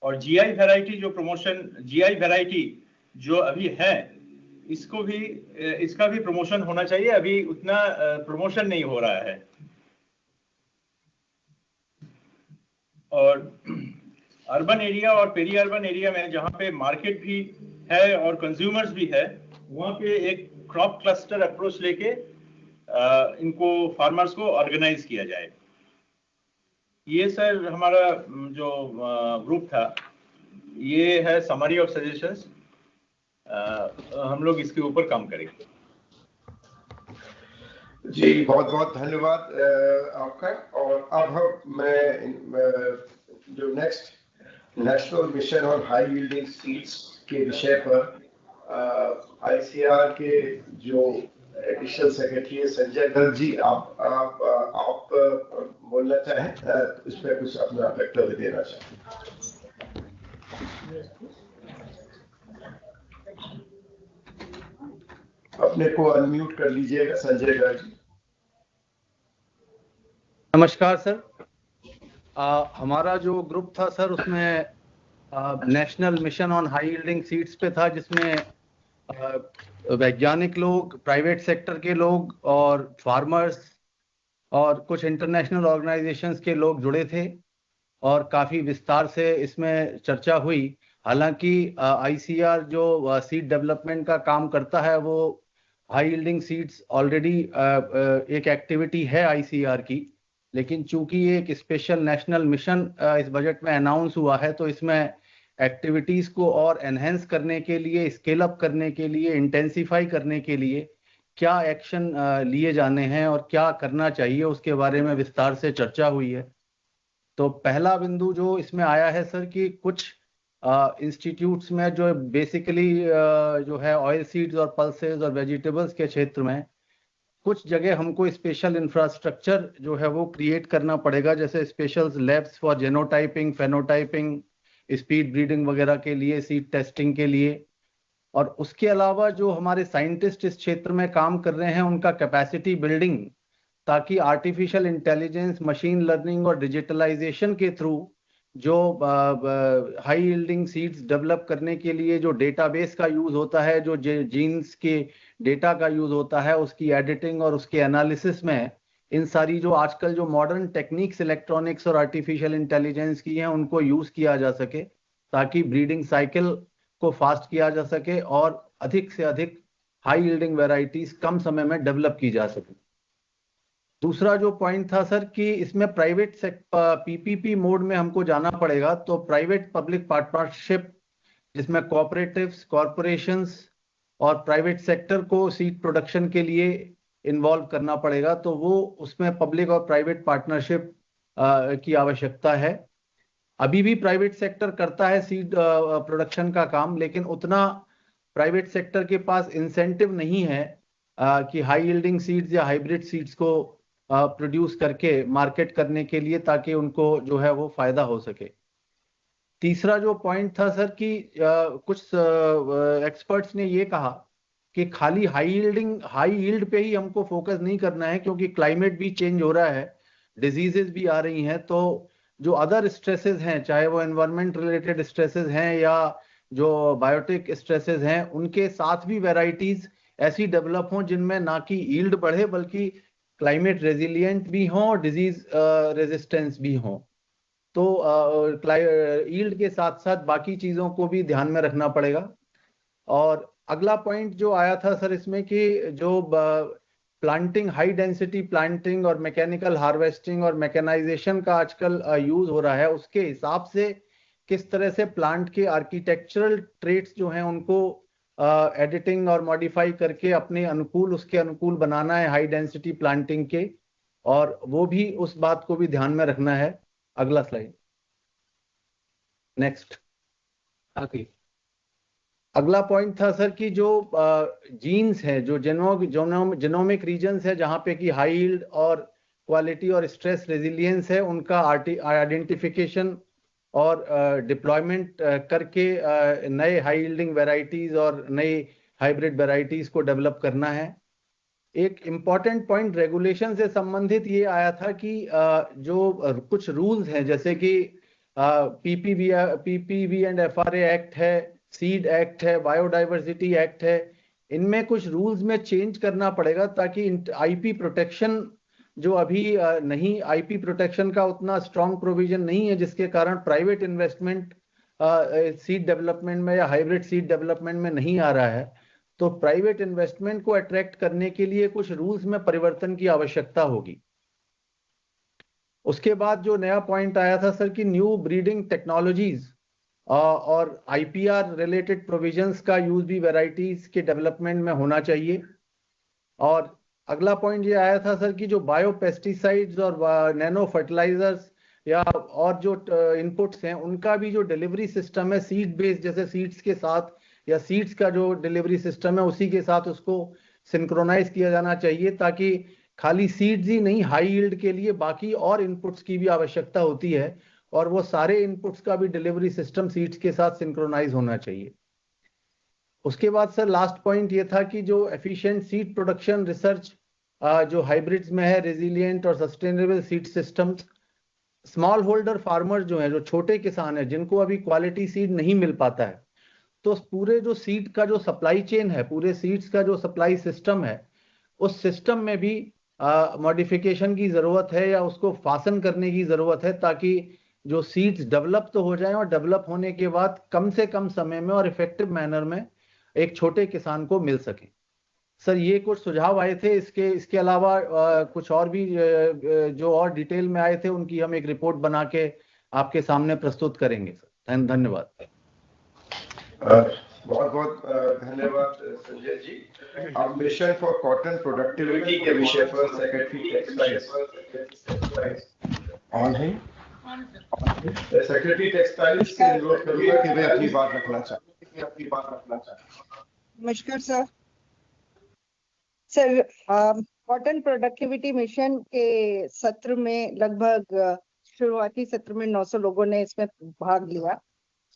और जीआई वैरायटी जो अभी है, इसका भी प्रमोशन होना चाहिए। अभी उतना प्रमोशन नहीं हो रहा है। और अर्बन एरिया और पेरी अर्बन एरिया में जहाँ पे मार्केट भी है और कंज्यूमर्स भी है, वहाँ पे एक क्रॉप क्लस्टर अप्रोच लेके इनको फार्मर्स को ऑर्गेनाइज किया जाए। ये सर हमारा जो ग्रुप था, ये है समरी ऑफ सजेशंस। हम लोग इसके ऊपर काम करेंगे। जी बहुत बहुत धन्यवाद आपका। और अब मैं जो next national mission on high yielding seeds के विषय पर आईसीआर के जो एडिशनल सेक्रेटरी संजय गर्ग जी, आप बोलना चाहें, इस पर कुछ अपना वक्तव्य देना चाहें? अपने को अनम्यूट कर लीजिएगा संजय गर्ग जी। नमस्कार सर। हमारा जो ग्रुप था सर, उसमें national mission on high yielding seeds पे था, जिसमें वैज्ञानिक लोग, प्राइवेट सेक्टर के लोग और फार्मर्स और कुछ इंटरनेशनल ऑर्गेनाइजेशंस के लोग जुड़े थे और काफ़ी विस्तार से इसमें चर्चा हुई। हालांकि आईसीआर जो सीड डेवलपमेंट का काम करता है, वो हाई यील्डिंग सीड्स ऑलरेडी एक एक्टिविटी है आईसीआर की, लेकिन चूंकि एक स्पेशल नेशनल मिशन इस बजट में अनाउंस हुआ है, तो इसमें एक्टिविटीज़ को और एनहेंस करने के लिए, स्केल अप करने के लिए, इंटेंसिफाई करने के लिए क्या एक्शन लिए जाने हैं और क्या करना चाहिए, उसके बारे में विस्तार से चर्चा हुई है। तो पहला बिंदु जो इसमें आया है सर, कि कुछ इंस्टीट्यूट्स में जो बेसिकली जो है ऑयल सीड्स और पल्सेस और वेजिटेबल्स के क्षेत्र में कुछ जगह हमको स्पेशल इंफ्रास्ट्रक्चर जो है वो क्रिएट करना पड़ेगा, जैसे special labs for genotyping, phenotyping, speed breeding वगैरह के लिए, सीड टेस्टिंग के लिए। और उसके अलावा जो हमारे साइंटिस्ट इस क्षेत्र में काम कर रहे हैं, उनका कैपेसिटी बिल्डिंग, ताकि आर्टिफिशियल इंटेलिजेंस, मशीन लर्निंग और डिजिटलाइजेशन के थ्रू जो हाई यील्डिंग सीड्स डेवलप करने के लिए जो डेटाबेस का यूज होता है, जो जीन्स के डेटा का यूज होता है, उसकी एडिटिंग और उसके एनालिसिस में इन सारी जो आजकल जो मॉडर्न टेक्निक्स इलेक्ट्रॉनिक्स और आर्टिफिशियल इंटेलिजेंस की हैं, उनको यूज किया जा सके, ताकि ब्रीडिंग साइकिल को फास्ट किया जा सके और अधिक से अधिक हाई यील्डिंग वैरायटीज कम समय में डेवलप की जा सके। दूसरा जो पॉइंट था सर, कि इसमें प्राइवेट पीपीपी मोड में हमको जाना पड़ेगा। तो प्राइवेट पब्लिक पार्टनरशिप, जिसमें कोऑपरेटिव्स, कॉरपोरेशंस और प्राइवेट सेक्टर को सीड प्रोडक्शन के लिए इन्वॉल्व करना पड़ेगा, तो वो उसमें पब्लिक और प्राइवेट पार्टनरशिप की आवश्यकता है। अभी भी प्राइवेट सेक्टर करता है सीड प्रोडक्शन का काम, लेकिन उतना प्राइवेट सेक्टर के पास इंसेंटिव नहीं है कि हाई यील्डिंग सीड्स या हाइब्रिड सीड्स को प्रोड्यूस करके मार्केट करने के लिए, ताकि उनको जो है वो फायदा हो सके। तीसरा जो पॉइंट था सर कि कुछ एक्सपर्ट्स ने ये कहा कि खाली हाई यील्ड पे ही हमको फोकस नहीं करना है, क्योंकि क्लाइमेट भी चेंज हो रहा है, डिजीजेस भी आ रही हैं, तो जो अदर स्ट्रेसेस हैं, चाहे वो एनवायरमेंट रिलेटेड स्ट्रेसेस हैं या जो बायोटिक स्ट्रेसेस हैं, उनके साथ भी वैरायटीज ऐसी डेवलप हों जिनमें ना कि यील्ड बढ़े बल्कि क्लाइमेट रेजिलिएंट भी हों और डिजीज रेजिस्टेंस भी हों। तो यील्ड के साथ साथ बाकी चीजों को भी ध्यान में रखना पड़ेगा। और अगला पॉइंट जो आया था सर इसमें कि जो प्लांटिंग, हाई डेंसिटी प्लांटिंग और मैकेनिकल हार्वेस्टिंग और मैकेनाइजेशन का आजकल यूज हो रहा है, उसके हिसाब से किस तरह से प्लांट के आर्किटेक्चरल ट्रेट्स जो हैं उनको एडिटिंग और मॉडिफाई करके अपने अनुकूल, उसके अनुकूल बनाना है हाई डेंसिटी प्लांटिंग के, और वो भी उस बात को भी ध्यान में रखना है। अगला स्लाइड, नेक्स्ट। अगला पॉइंट था सर कि जो जीन्स हैं, जो जेनोमिक रीजन्स है जहाँ पे कि हाई यील्ड और क्वालिटी और स्ट्रेस रेजिलियंस है, उनका आइडेंटिफिकेशन और डिप्लॉयमेंट करके नए हाई यील्डिंग वेराइटीज और नई हाइब्रिड वेराइटीज को डेवलप करना है। एक इम्पॉर्टेंट पॉइंट रेगुलेशन से संबंधित ये आया था कि जो कुछ रूल्स हैं, जैसे कि पीपीवी एंड एफआरए एक्ट है, सीड एक्ट है, बायोडाइवर्सिटी एक्ट है, इनमें कुछ रूल्स में चेंज करना पड़ेगा ताकि आईपी प्रोटेक्शन जो अभी नहीं, आईपी प्रोटेक्शन का उतना स्ट्रॉन्ग प्रोविजन नहीं है, जिसके कारण प्राइवेट इन्वेस्टमेंट सीड डेवलपमेंट में या हाइब्रिड सीड डेवलपमेंट में नहीं आ रहा है। तो प्राइवेट इन्वेस्टमेंट को अट्रैक्ट करने के लिए कुछ रूल्स में परिवर्तन की आवश्यकता होगी। उसके बाद जो नया पॉइंट आया था सर कि न्यू ब्रीडिंग टेक्नोलॉजीज और आईपीआर रिलेटेड प्रोविजंस का यूज भी वैरायटीज के डेवलपमेंट में होना चाहिए। और अगला पॉइंट ये आया था सर कि जो बायो पेस्टिसाइड्स और नैनो फर्टिलाइजर्स या और जो इनपुट्स हैं, उनका भी जो डिलीवरी सिस्टम है सीड बेस्ड, जैसे सीड्स के साथ या सीड्स का जो डिलीवरी सिस्टम है उसी के साथ उसको सिंक्रोनाइज किया जाना चाहिए, ताकि खाली सीड्स ही नहीं, हाई यील्ड के लिए बाकी और इनपुट्स की भी आवश्यकता होती है, और वो सारे इनपुट्स का भी डिलीवरी सिस्टम सीड्स के साथ सिंक्रोनाइज होना चाहिए। उसके बाद सर लास्ट पॉइंट ये था कि जो एफिशिएंट सीड प्रोडक्शन रिसर्च जो हाइब्रिड्स में है, रेजिलिएंट और sustainable seed systems, small holder farmer जो है, जो छोटे किसान है जिनको अभी क्वालिटी सीड नहीं मिल पाता है, तो पूरे जो सीड का जो सप्लाई चेन है, पूरे सीड्स का जो सप्लाई सिस्टम है, उस सिस्टम में भी मॉडिफिकेशन की जरूरत है या उसको फासन करने की जरूरत है, ताकि जो सीड्स डेवलप तो हो जाएं और डेवलप होने के बाद कम से कम समय में और इफेक्टिव मैनर में एक छोटे किसान को मिल सके। सर ये कुछ सुझाव आए थे, इसके अलावा कुछ और भी जो और डिटेल में आए थे उनकी हम एक रिपोर्ट बना के आपके सामने प्रस्तुत करेंगे सर। धन्यवाद। बहुत बहुत धन्यवाद संजय जी। अब मिशन फॉर कॉटन प्रोडक्टिविटी के विषय पर सेक्रेटरी टेक्सटाइल्स ऑन है। सेक्रेटरी टेक्सटाइल्स से अनुरोध करूंगा कि वे अपनी बात रखना चाहें। नमस्कार sir. Sir cotton productivity mission के सत्र में लगभग शुरुआती सत्र में 900 लोगों ने इसमें भाग लिया।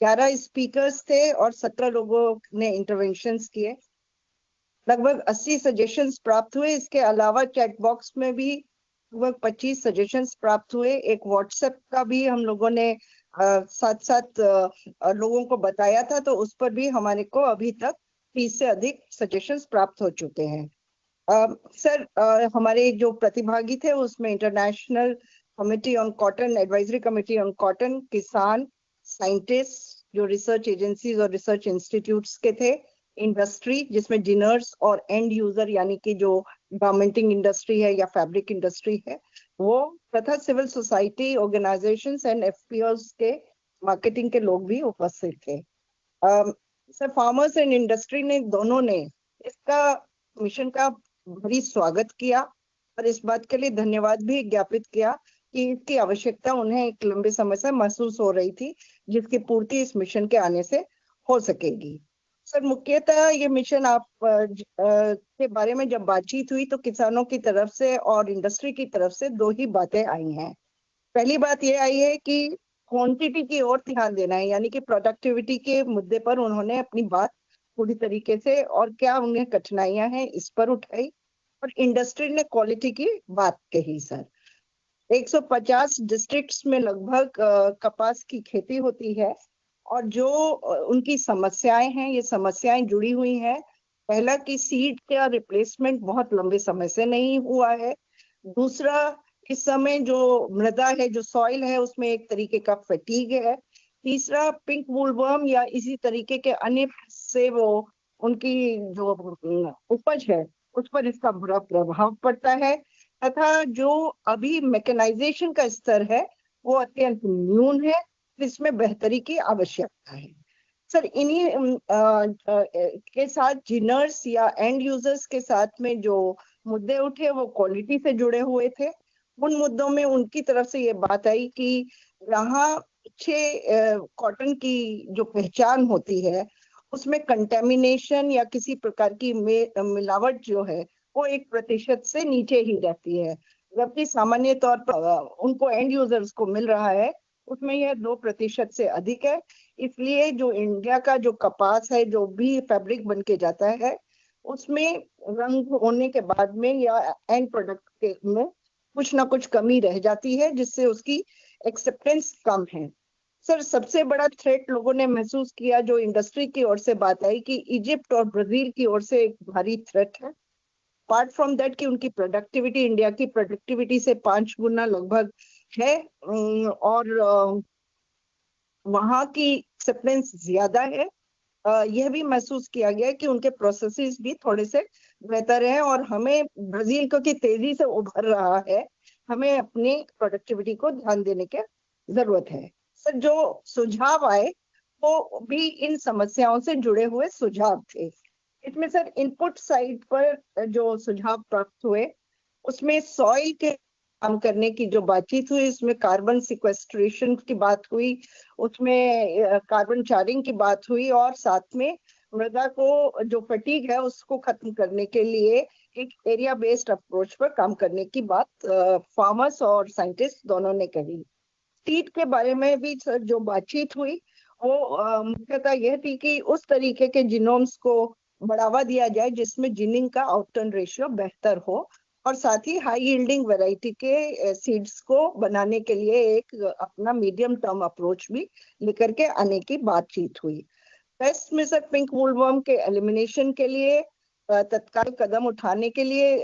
11 स्पीकर्स थे और 17 लोगों ने इंटरवेंशंस किए। लगभग 80 सजेशंस प्राप्त हुए। इसके अलावा चैट बॉक्स में भी लगभग 25 सजेशंस प्राप्त हुए। एक व्हाट्सएप का भी हम लोगों ने साथ लोगों को बताया था, तो उस पर भी हमारे को अभी तक 30 से अधिक सजेशंस प्राप्त हो चुके हैं। सर हमारे जो प्रतिभागी थे उसमें international committee on cotton, advisory committee on cotton, किसान, साइंटिस्ट जो रिसर्च एजेंसीज और रिसर्च इंस्टीट्यूट्स के थे, इंडस्ट्री जिसमें जिनर्स और एंड यूजर यानी कि जो गारमेंटिंग इंडस्ट्री है या फैब्रिक इंडस्ट्री है वो, तथा सिविल सोसाइटी ऑर्गेनाइजेशंस एंड एफपीओस के मार्केटिंग के लोग भी उपस्थित थे। सर फार्मर्स एंड इंडस्ट्री ने दोनों ने इसका मिशन का भारी स्वागत किया और इस बात के लिए धन्यवाद भी ज्ञापित किया कि इसकी आवश्यकता उन्हें एक लंबे समय से महसूस हो रही थी, जिसकी पूर्ति इस मिशन के आने से हो सकेगी। सर मुख्यतः ये मिशन के बारे में जब बातचीत हुई तो किसानों की तरफ से और इंडस्ट्री की तरफ से दो ही बातें आई हैं। पहली बात ये आई है कि क्वांटिटी की ओर ध्यान देना है, यानी कि प्रोडक्टिविटी के मुद्दे पर उन्होंने अपनी बात पूरी तरीके से और क्या उन्हें कठिनाइयां हैं इस पर उठाई, और इंडस्ट्री ने क्वालिटी की बात कही। सर 150 डिस्ट्रिक्ट्स में लगभग कपास की खेती होती है और जो उनकी समस्याएं हैं, ये समस्याएं जुड़ी हुई हैं। पहला कि सीड का रिप्लेसमेंट बहुत लंबे समय से नहीं हुआ है। दूसरा, इस समय जो मृदा है, जो सॉइल है, उसमें एक तरीके का फटीग है। तीसरा, पिंक वुलवर्म या इसी तरीके के अन्य से वो उनकी जो उपज है उस पर इसका बुरा प्रभाव पड़ता है, तथा जो अभी मैकेनाइजेशन का स्तर है वो अत्यंत न्यून है, इसमें बेहतरी की आवश्यकता है। सर इन्हीं के साथ जिनर्स या एंड यूजर्स के साथ में जो मुद्दे उठे वो क्वालिटी से जुड़े हुए थे। उन मुद्दों में उनकी तरफ से ये बात आई कि यहाँ अच्छे कॉटन की जो पहचान होती है उसमें कंटेमिनेशन या किसी प्रकार की मिलावट जो है वो 1% से नीचे ही रहती है, जबकि सामान्य तौर पर उनको एंड यूजर्स को मिल रहा है उसमें यह 2% से अधिक है। इसलिए जो इंडिया का जो कपास है, जो भी फैब्रिक बन के जाता है, उसमें रंग होने के बाद में या एंड प्रोडक्ट में कुछ ना कुछ कमी रह जाती है, जिससे उसकी एक्सेप्टेंस कम है। सर सबसे बड़ा थ्रेट लोगों ने महसूस किया, जो इंडस्ट्री की ओर से बात आई, कि इजिप्ट और ब्राजील की ओर से एक भारी थ्रेट है। अपार्ट फ्रॉम दैट कि उनकी प्रोडक्टिविटी इंडिया की प्रोडक्टिविटी से 5 गुना लगभग है और वहां की एक्सेप्टेंस ज्यादा है। यह भी महसूस किया गया कि उनके प्रोसेसेस भी थोड़े से बेहतर हैं और हमें ब्राजील को की तेजी से उभर रहा है, हमें अपनी प्रोडक्टिविटी को ध्यान देने की जरूरत है। सर जो सुझाव आए वो भी इन समस्याओं से जुड़े हुए सुझाव थे। इसमें सर इनपुट साइड पर जो सुझाव प्राप्त हुए उसमें सॉइल के काम करने की जो बातचीत हुई, उसमें कार्बन सिक्वेस्ट्रेशन की बात हुई, उसमें कार्बन चारिंग की बात हुई और साथ में मृदा को जो फटीग है उसको खत्म करने के लिए एक एरिया बेस्ड अप्रोच पर काम करने की बात फार्मर्स और साइंटिस्ट दोनों ने कही। सीड के बारे में भी सर जो बातचीत हुई वो मुख्यतः यह थी कि उस तरीके के जीनोम्स को बढ़ावा दिया जाए जिसमें जिनिंग का आउटटर्न रेशियो बेहतर हो, और साथ ही हाई यील्डिंग वैरायटी के सीड्स को बनाने के लिए एक अपना मीडियम टर्म अप्रोच भी लेकर के आने की बातचीत हुई। पेस्ट में सर पिंक वुलवर्म के एलिमिनेशन के लिए तत्काल कदम उठाने के लिए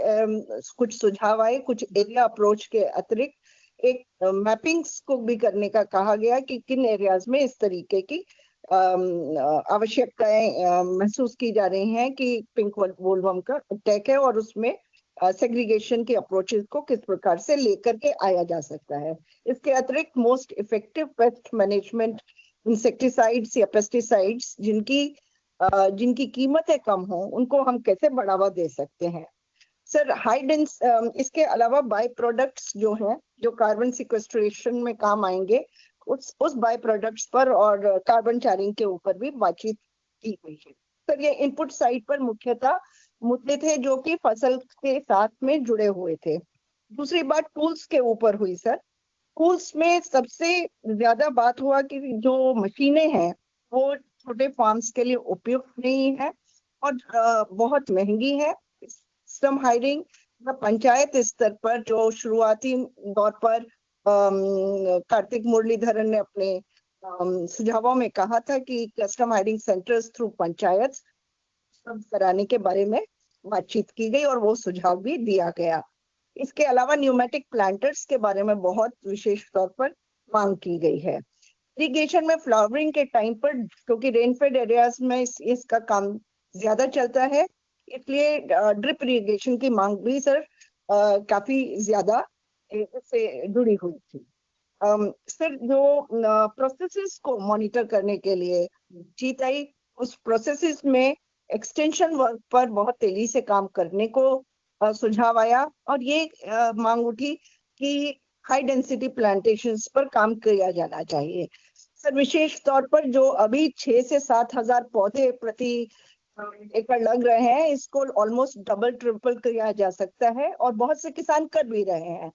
कुछ सुझाव आए। कुछ एरिया अप्रोच के अतिरिक्त एक मैपिंग्स को भी करने का कहा गया कि किन एरियाज में इस तरीके की आवश्यकताएं महसूस की जा रही हैं कि पिंक वुलवर्म का अटैक है और उसमें सेग्रीगेशन के अप्रोचेस को किस प्रकार से लेकर के आया जा सकता है। इसके अतिरिक्त most effective pest management insecticides या पेस्टिसाइड्स जिनकी कीमतें कम हो उनको हम कैसे बढ़ावा दे सकते हैं। सर इसके अलावा बाय प्रोडक्ट्स जो हैं जो कार्बन सिक्वेस्ट्रेशन में काम आएंगे उस बाय प्रोडक्ट्स पर और कार्बन चारिंग के ऊपर भी बातचीत की गई है। सर ये इनपुट साइड पर मुख्यतः मुद्दे थे जो कि फसल के साथ में जुड़े हुए थे। दूसरी बात टूल्स के ऊपर हुई। सर टूल्स में सबसे ज्यादा बात हुआ कि जो मशीनें हैं वो छोटे फार्म्स के लिए उपयुक्त नहीं है और बहुत महंगी है। सिस्टम हायरिंग पंचायत स्तर पर जो शुरुआती दौर पर कार्तिक मुरलीधरन ने अपने सुझावों में कहा था कि custom hiring centres through panchayat कराने के बारे में बातचीत की गई और वो सुझाव भी दिया गया। इसके अलावा न्यूमेटिक प्लांटर्स के बारे में बहुत विशेष तौर पर मांग की गई है। इरिगेशन में फ्लावरिंग के टाइम पर क्योंकि रेनफेड एरियाज में इसका काम ज्यादा चलता है, इसलिए ड्रिप इरिगेशन की मांग भी सर काफी ज्यादा इससे जुड़ी हुई थी। सर जो प्रोसेसेस को मॉनिटर करने के लिए जीत आई उस प्रोसेसेस में एक्सटेंशन वर्क पर बहुत तेजी से काम करने को सुझाव आया और ये मांग उठी कि हाई डेंसिटी प्लांटेशंस पर काम किया जाना चाहिए। सर विशेष तौर पर जो अभी 6 से 7 हजार पौधे प्रति एकड़ लग रहे हैं, इसको ऑलमोस्ट डबल ट्रिपल किया जा सकता है और बहुत से किसान कर भी रहे हैं।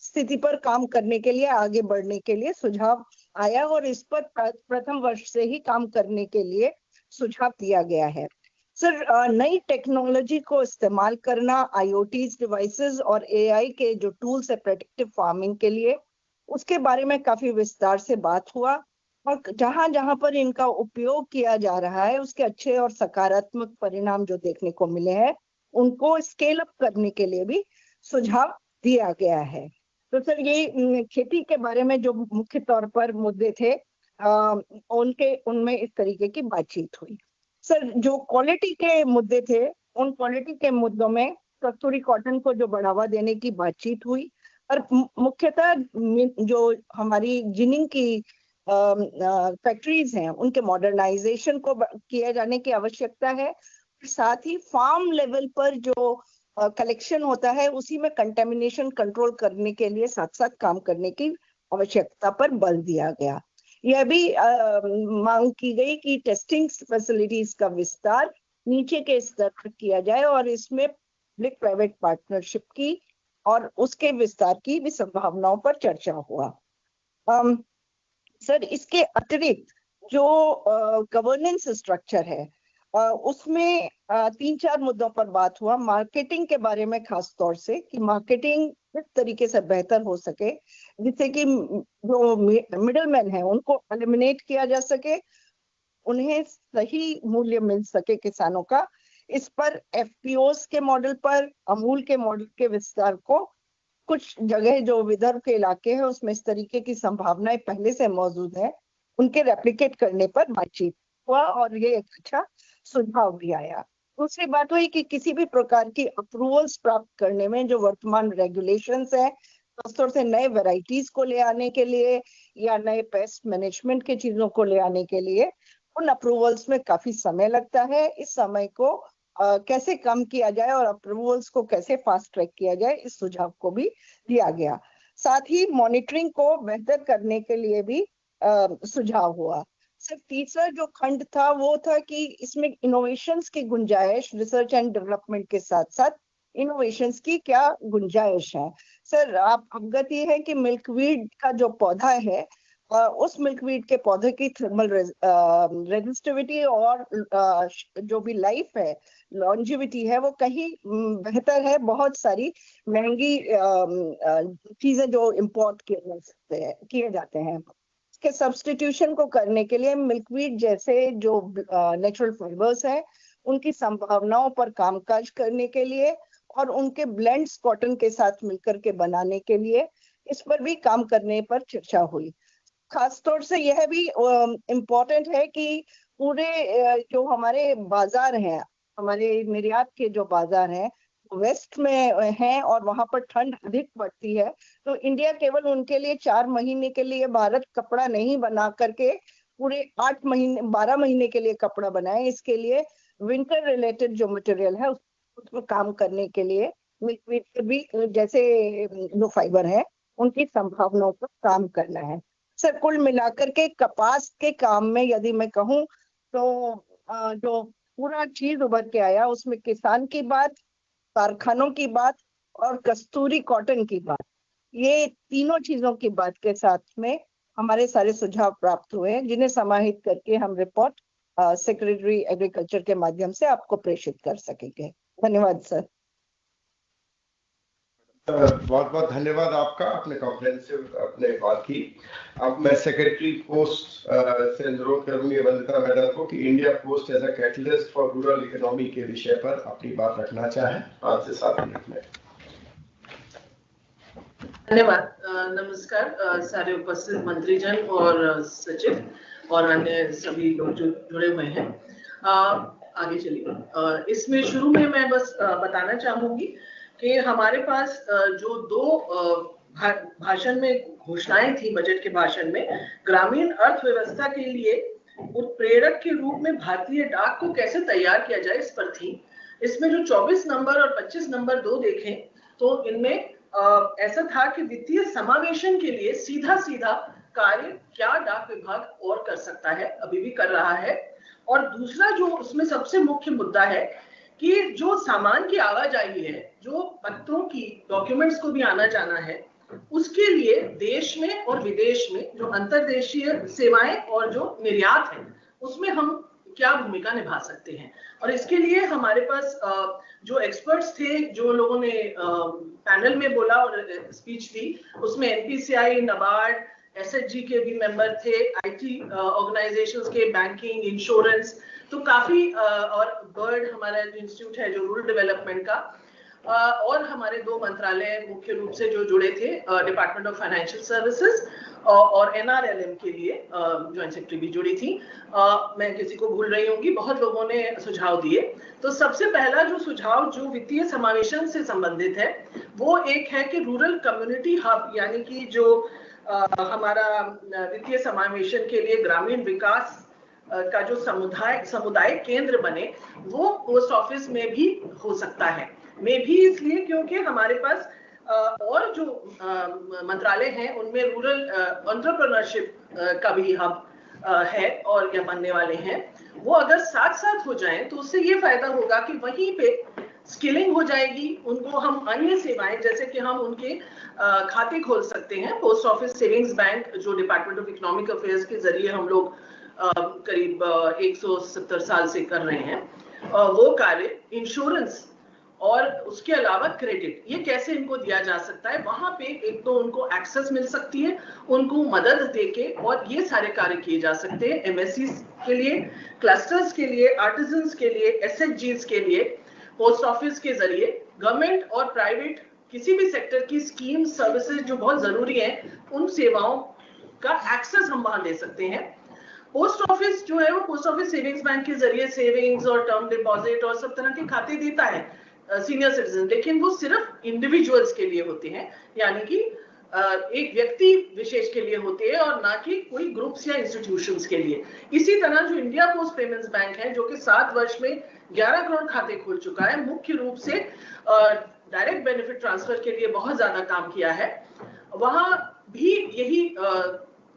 स्थिति पर काम करने के लिए, आगे बढ़ने के लिए सुझाव आया और इस पर प्रथम वर्ष से ही काम करने के लिए सुझाव दिया गया है। सर नई टेक्नोलॉजी को इस्तेमाल करना, IoT डिवाइसेस और AI के जो टूल्स है प्रेडिक्टिव फार्मिंग के लिए, उसके बारे में काफी विस्तार से बात हुआ और जहां जहां पर इनका उपयोग किया जा रहा है उसके अच्छे और सकारात्मक परिणाम जो देखने को मिले हैं उनको स्केल अप करने के लिए भी सुझाव दिया गया है। तो सर ये खेती के बारे में जो मुख्य तौर पर मुद्दे थे उनमें इस तरीके की बातचीत हुई। सर जो क्वालिटी के मुद्दे थे, उन क्वालिटी के मुद्दों में कस्तूरी कॉटन को जो बढ़ावा देने की बातचीत हुई और मुख्यतः जो हमारी जिनिंग की फैक्ट्रीज हैं उनके मॉडर्नाइजेशन को किया जाने की आवश्यकता है। साथ ही फार्म लेवल पर जो कलेक्शन होता है उसी में कंटेमिनेशन कंट्रोल करने के लिए साथ साथ काम करने की आवश्यकता पर बल दिया गया। यह भी मांग की गई कि टेस्टिंग फैसिलिटीज का विस्तार नीचे के स्तर पर किया जाए और इसमें पब्लिक प्राइवेट पार्टनरशिप की और उसके विस्तार की भी संभावनाओं पर चर्चा हुआ। सर इसके अतिरिक्त जो गवर्नेंस स्ट्रक्चर है उसमें 3-4 मुद्दों पर बात हुआ। मार्केटिंग के बारे में खास तौर से कि मार्केटिंग किस तरीके से बेहतर हो सके जिससे कि जो मिडलमैन है उनको एलिमिनेट किया जा सके, उन्हें सही मूल्य मिल सके किसानों का। इस पर FPOs के मॉडल पर, अमूल के मॉडल के विस्तार को कुछ जगह जो विदर्भ के इलाके हैं उसमें इस तरीके की संभावनाएं पहले से मौजूद है, उनके रेप्लिकेट करने पर बातचीत हुआ और ये एक अच्छा सुझाव भी आया। दूसरी बात हुई कि किसी भी प्रकार की अप्रूवल्स प्राप्त करने में जो वर्तमान रेगुलेशंस है, खासतौर से नए वैरायटीज को ले आने के लिए या नए पेस्ट मैनेजमेंट के चीजों को ले आने के लिए उन अप्रूवल्स में काफी समय लगता है। इस समय को कैसे कम किया जाए और अप्रूवल्स को कैसे फास्ट ट्रैक किया जाए, इस सुझाव को भी दिया गया। साथ ही मॉनिटरिंग को बेहतर करने के लिए भी सुझाव हुआ। सिर्फ तीसरा जो खंड था वो था कि इसमें इनोवेशंस की गुंजाइश, रिसर्च एंड डेवलपमेंट के साथ साथ इनोवेशंस की क्या गुंजाइश है। सर आप अवगत ही है कि मिल्कवीड का जो पौधा है उस मिल्कवीड के पौधे की थर्मल रेजिस्टिविटी और जो भी लाइफ है, लॉन्जिविटी है, वो कहीं बेहतर है। बहुत सारी महंगी चीजें जो इंपोर्ट किए जाते हैं, इसके सब्स्टिट्यूशन को करने के लिए मिल्कवीड जैसे जो नेचुरल फाइबर्स हैं उनकी संभावनाओं पर कामकाज करने के लिए और उनके ब्लेंड्स कॉटन के साथ मिलकर के बनाने के लिए इस पर भी काम करने पर चर्चा हुई। खासतौर से यह भी इम्पोर्टेंट है कि पूरे जो हमारे बाजार हैं, हमारे निर्यात के जो बाजार हैं वेस्ट में हैं और वहां पर ठंड अधिक पड़ती है, तो इंडिया केवल उनके लिए 4 महीने के लिए भारत कपड़ा नहीं बना करके पूरे 12 महीने के लिए कपड़ा बनाए। इसके लिए विंटर रिलेटेड जो मटेरियल है उसमें काम करने के लिए मिल्कवीड भी जैसे जो फाइबर है उनकी संभावनाओं पर काम करना है। सर कुल मिलाकर के कपास के काम में यदि मैं कहूँ तो जो पूरा चीज उभर के आया उसमें किसान की बात, कारखानों की बात और कस्तूरी कॉटन की बात, ये तीनों चीजों की बात के साथ में हमारे सारे सुझाव प्राप्त हुए हैं जिन्हें समाहित करके हम रिपोर्ट सेक्रेटरी एग्रीकल्चर के माध्यम से आपको प्रेषित कर सकेंगे। धन्यवाद सर। बहुत बहुत धन्यवाद आपका, आपने कॉम्प्रिहेंसिव अपने बात की। अब मैं सेक्रेटरी पोस्ट से अनुरोध करूंगी वंदिता मैडम को कि India post as a catalyst for rural economy के विषय पर अपनी बात रखना चाहें 5 से 7 मिनट में। धन्यवाद। नमस्कार सारे उपस्थित मंत्रीजन और सचिव और अन्य सभी लोग जो जुड़े हुए हैं। आगे चलिए। इसमें शुरू में मैं बस बताना चाहूंगी कि हमारे पास जो 2 भाषण में घोषणाएं थी बजट के भाषण में, ग्रामीण अर्थव्यवस्था के लिए उत्प्रेरक के रूप में भारतीय डाक को कैसे तैयार किया जाए इस पर थी। इसमें जो 24 नंबर और 25 नंबर 2 देखें तो इनमें ऐसा था कि वित्तीय समावेशन के लिए सीधा सीधा कार्य क्या डाक विभाग और कर सकता है, अभी भी कर रहा है। और दूसरा जो उसमें सबसे मुख्य मुद्दा है कि जो सामान की आवाजाही है, जो पत्रों की डॉक्यूमेंट्स को भी आना जाना है, उसके लिए देश में और विदेश में जो अंतर्देशीय सेवाएं और जो निर्यात है उसमें हम क्या भूमिका निभा सकते हैं। और इसके लिए हमारे पास जो एक्सपर्ट्स थे, जो लोगों ने पैनल में बोला और स्पीच दी, उसमें एनपीसीआई, नाबार्ड, एसएचजी के भी मेंबर थे, आईटी ऑर्गेनाइजेशंस के, बैंकिंग, इंश्योरेंस, तो काफी और बर्ड हमारा इंस्टीट्यूट है जो रूरल डेवलपमेंट का, और हमारे 2 मंत्रालय मुख्य रूप से जो जुड़े थे, डिपार्टमेंट ऑफ फाइनेंशियल सर्विसेज और एनआरएलएम के लिए जॉइंट सेक्रेटरी भी जुड़ी थी। मैं किसी को भूल रही होंगी, बहुत लोगों ने सुझाव दिए। तो सबसे पहला जो सुझाव जो वित्तीय समावेशन से संबंधित है वो एक है कि रूरल कम्युनिटी हब, यानी कि जो हमारा वित्तीय समावेशन के लिए ग्रामीण विकास का जो समुदाय केंद्र बने, वो पोस्ट ऑफिस में भी हो सकता है। में भी इसलिए क्योंकि हमारे पास और जो मंत्रालय हैं उनमें रूरल एंटरप्रेन्योरशिप का भी हब है और या बनने वाले हैं। वो अगर साथ साथ हो जाएं तो उससे ये फायदा होगा कि वहीं पे स्किलिंग हो जाएगी, उनको हम अन्य सेवाएं जैसे कि हम उनके खाते खोल सकते हैं। पोस्ट ऑफिस सेविंग्स बैंक जो डिपार्टमेंट ऑफ इकोनॉमिक अफेयर्स के जरिए हम लोग करीब 170 साल से कर रहे हैं, वो कार्य, इंश्योरेंस और उसके अलावा क्रेडिट, ये कैसे इनको दिया जा सकता है। वहां पे एक तो उनको एक्सेस मिल सकती है, उनको मदद देके, और ये सारे कार्य किए जा सकते हैं एमएससी के लिए, क्लस्टर्स के लिए, आर्टिजन्स के लिए, एसएचजीज के लिए। पोस्ट ऑफिस के जरिए गवर्नमेंट और प्राइवेट किसी भी सेक्टर की स्कीम, सर्विसेज जो बहुत जरूरी है, उन सेवाओं का एक्सेस हम वहां दे सकते हैं। पोस्ट ऑफिस जो है वो पोस्ट ऑफिस सेविंग्स बैंक के जरिए सेविंग्स और टर्म डिपॉजिट और सब तरह के खाते देता है सीनियर सिटीजन, लेकिन वो सिर्फ इंडिविजुअल्स के लिए होते हैं, यानी कि एक व्यक्ति विशेष के लिए होते हैं और ना कि कोई ग्रुप्स या इंस्टीट्यूशंस के लिए। इसी तरह जो इंडिया पोस्ट पेमेंट्स बैंक है, जो कि 7 वर्ष में 11 करोड़ खाते खोल चुका है, मुख्य रूप से डायरेक्ट बेनिफिट ट्रांसफर के लिए बहुत ज्यादा काम किया है, वहां भी यही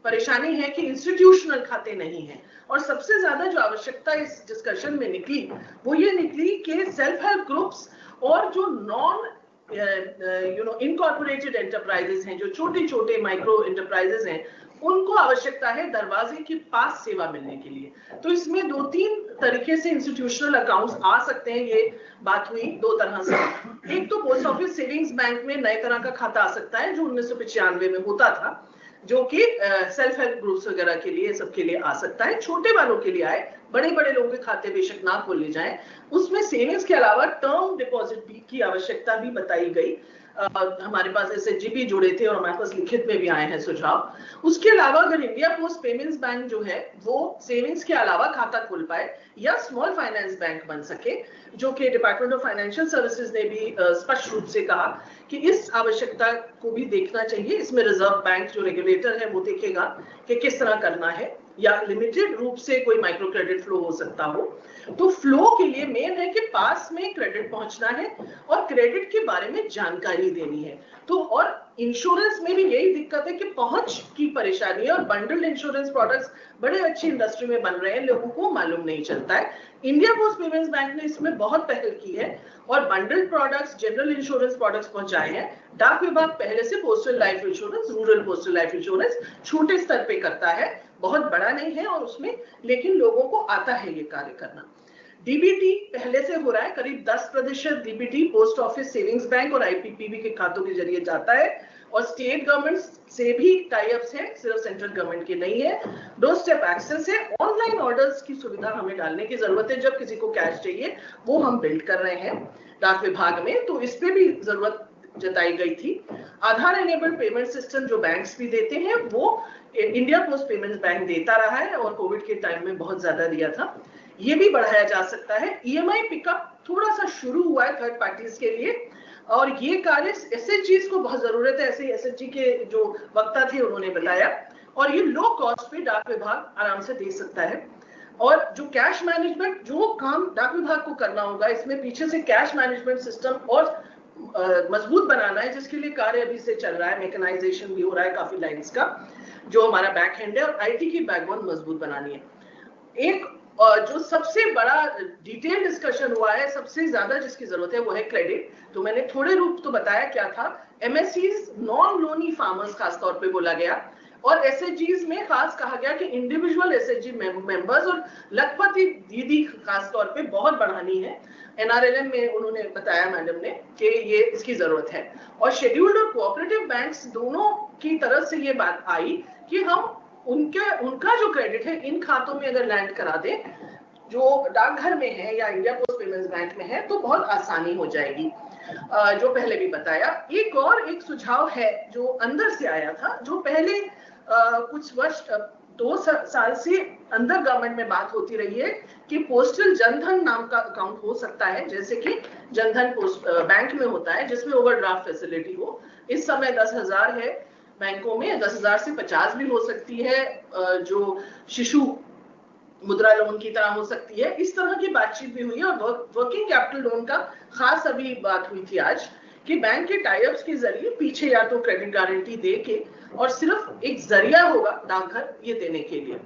परेशानी है कि इंस्टीट्यूशनल खाते नहीं है। और सबसे ज्यादा जो आवश्यकता इस डिस्कशन में निकली वो ये निकली कि सेल्फ हेल्प ग्रुप्स और जो नॉन इनकॉर्पोरेटेड एंटरप्राइजेस हैं, जो छोटे छोटे माइक्रो एंटरप्राइजेस हैं, उनको आवश्यकता है दरवाजे के पास सेवा मिलने के लिए। तो इसमें 2-3 तरीके से इंस्टीट्यूशनल अकाउंट्स आ सकते हैं। ये बात हुई 2 तरह से। एक तो पोस्ट ऑफिस सेविंग्स बैंक में नए तरह का खाता आ सकता है जो 1995 में होता था, जो कि सेल्फ हेल्प ग्रुप्स वगैरह के लिए, सबके लिए आ सकता है। छोटे वालों के लिए आए, बड़े बड़े लोगों के खाते बेशक ना खोले जाएं। उसमें सेविंग्स के अलावा टर्म डिपॉजिट की आवश्यकता भी बताई गई। हमारे पास एसएचजी भी जुड़े थे और हमारे पास लिखित में भी आए हैं सुझाव। उसके अलावा अगर इंडिया पोस्ट पेमेंट्स बैंक जो है वो सेविंग्स के अलावा खाता खोल पाए या स्मॉल फाइनेंस बैंक बन सके, जो कि डिपार्टमेंट ऑफ फाइनेंशियल सर्विसेज ने भी स्पष्ट रूप से कहा कि इस आवश्यकता को भी देखना चाहिए। इसमें रिजर्व बैंक जो रेगुलेटर है वो देखेगा कि किस तरह करना है, या लिमिटेड रूप से कोई माइक्रो क्रेडिट फ्लो हो सकता हो। तो फ्लो के लिए मेन है कि पास में क्रेडिट पहुंचना है और क्रेडिट के बारे में जानकारी देनी है। तो और इंश्योरेंस में भी यही दिक्कत है कि पहुंच की परेशानी है, और बंडल्ड इंश्योरेंस प्रोडक्ट्स बड़े अच्छी इंडस्ट्री में बन रहे हैं, लोगों को मालूम नहीं चलता है। इंडिया पोस्ट पेमेंट्स बैंक ने इसमें बहुत पहल की है और bundled products, general insurance products पहुंचाए हैं। डाक विभाग पहले से postal life insurance, rural postal life insurance छोटे स्तर पे करता है, बहुत बड़ा नहीं है और उसमें, लेकिन लोगों को आता है ये कार्य करना। डीबीटी पहले से हो रहा है, करीब 10% DBT post office savings bank और आईपीपीबी के खातों के जरिए जाता है, और स्टेट गवर्नमेंट से भी टाई अप्स है, सिर्फ सेंट्रल गवर्नमेंट के नहीं है। डोर स्टेप एक्सेस है, ऑनलाइन ऑर्डर्स की सुविधा हमें डालने की जरूरत है। जब किसी को कैश चाहिए वो हम बिल्ड कर रहे हैं डाक विभाग में, तो इस पे भी जरूरत जताई गई थी। आधार एनेबल्ड पेमेंट सिस्टम जो बैंक्स भी देते हैं वो इंडिया पोस्ट पेमेंट्स बैंक देता रहा है और कोविड के टाइम में बहुत ज्यादा दिया था, ये भी बढ़ाया जा सकता है। ईएमआई पिकअप थोड़ा सा शुरू हुआ है थर्ड पार्टीज के लिए, और ये कार्य एसएचजीज को बहुत जरूरत है, ऐसे एसएचजी के जो वक्ता थे उन्होंने बताया। और ये लो कॉस्ट पे डाक विभाग आराम से दे सकता है। और जो कैश मैनेजमेंट जो काम डाक विभाग को करना होगा, इसमें पीछे से कैश मैनेजमेंट सिस्टम और मजबूत बनाना है, जिसके लिए कार्य अभी से चल रहा है, मैकेनाइजेशन भी हो रहा है काफी लाइंस का, जो हमारा बैक हैंड है, और आईटी की बैकबोन मजबूत बनानी है। एक जो सबसे बड़ा डिटेल डिस्कशन हुआ है, सबसे ज्यादा जिसकी जरूरत है वो है क्रेडिट। तो मैंने थोड़े रूप तो बताया क्या था, एमएससीज नॉन लोनी फार्मर्स खासतौर पे बोला गया, और एसएचजीज में खास कहा गया कि इंडिविजुअल एसएचजी मेंबर्स और लखपति दीदी खासतौर पे बहुत बढ़ानी है। एनआरएलएम में उन्होंने बताया मैडम ने कि ये इसकी जरूरत है, और शेड्यूल्ड और कोऑपरेटिव बैंक्स दोनों की तरफ से ये बात आई कि हम उनका जो क्रेडिट है इन खातों में अगर लैंड करा दे जो डाकघर में है या इंडिया पोस्ट पेमेंट्स बैंक में है, तो बहुत आसानी हो जाएगी, जो पहले भी बताया। एक सुझाव है जो अंदर से आया था, जो पहले कुछ वर्ष 2 साल से अंदर गवर्नमेंट में बात होती रही है कि पोस्टल जनधन नाम का अकाउंट हो सकता है, जैसे कि जनधन पोस्ट बैंक में होता है, जिसमें ओवरड्राफ्ट फैसिलिटी हो। इस समय 10,000 है बैंकों में, 10,000 से 50 भी हो सकती है, जो शिशु मुद्रा लोन की तरह हो सकती है। इस तरह की बातचीत भी हुई है, और वर्किंग कैपिटल लोन का खास अभी बात हुई थी आज कि बैंक के टाइप्स के जरिए पीछे या तो क्रेडिट गारंटी दे के, और सिर्फ एक जरिया होगा डाकघर ये देने के लिए।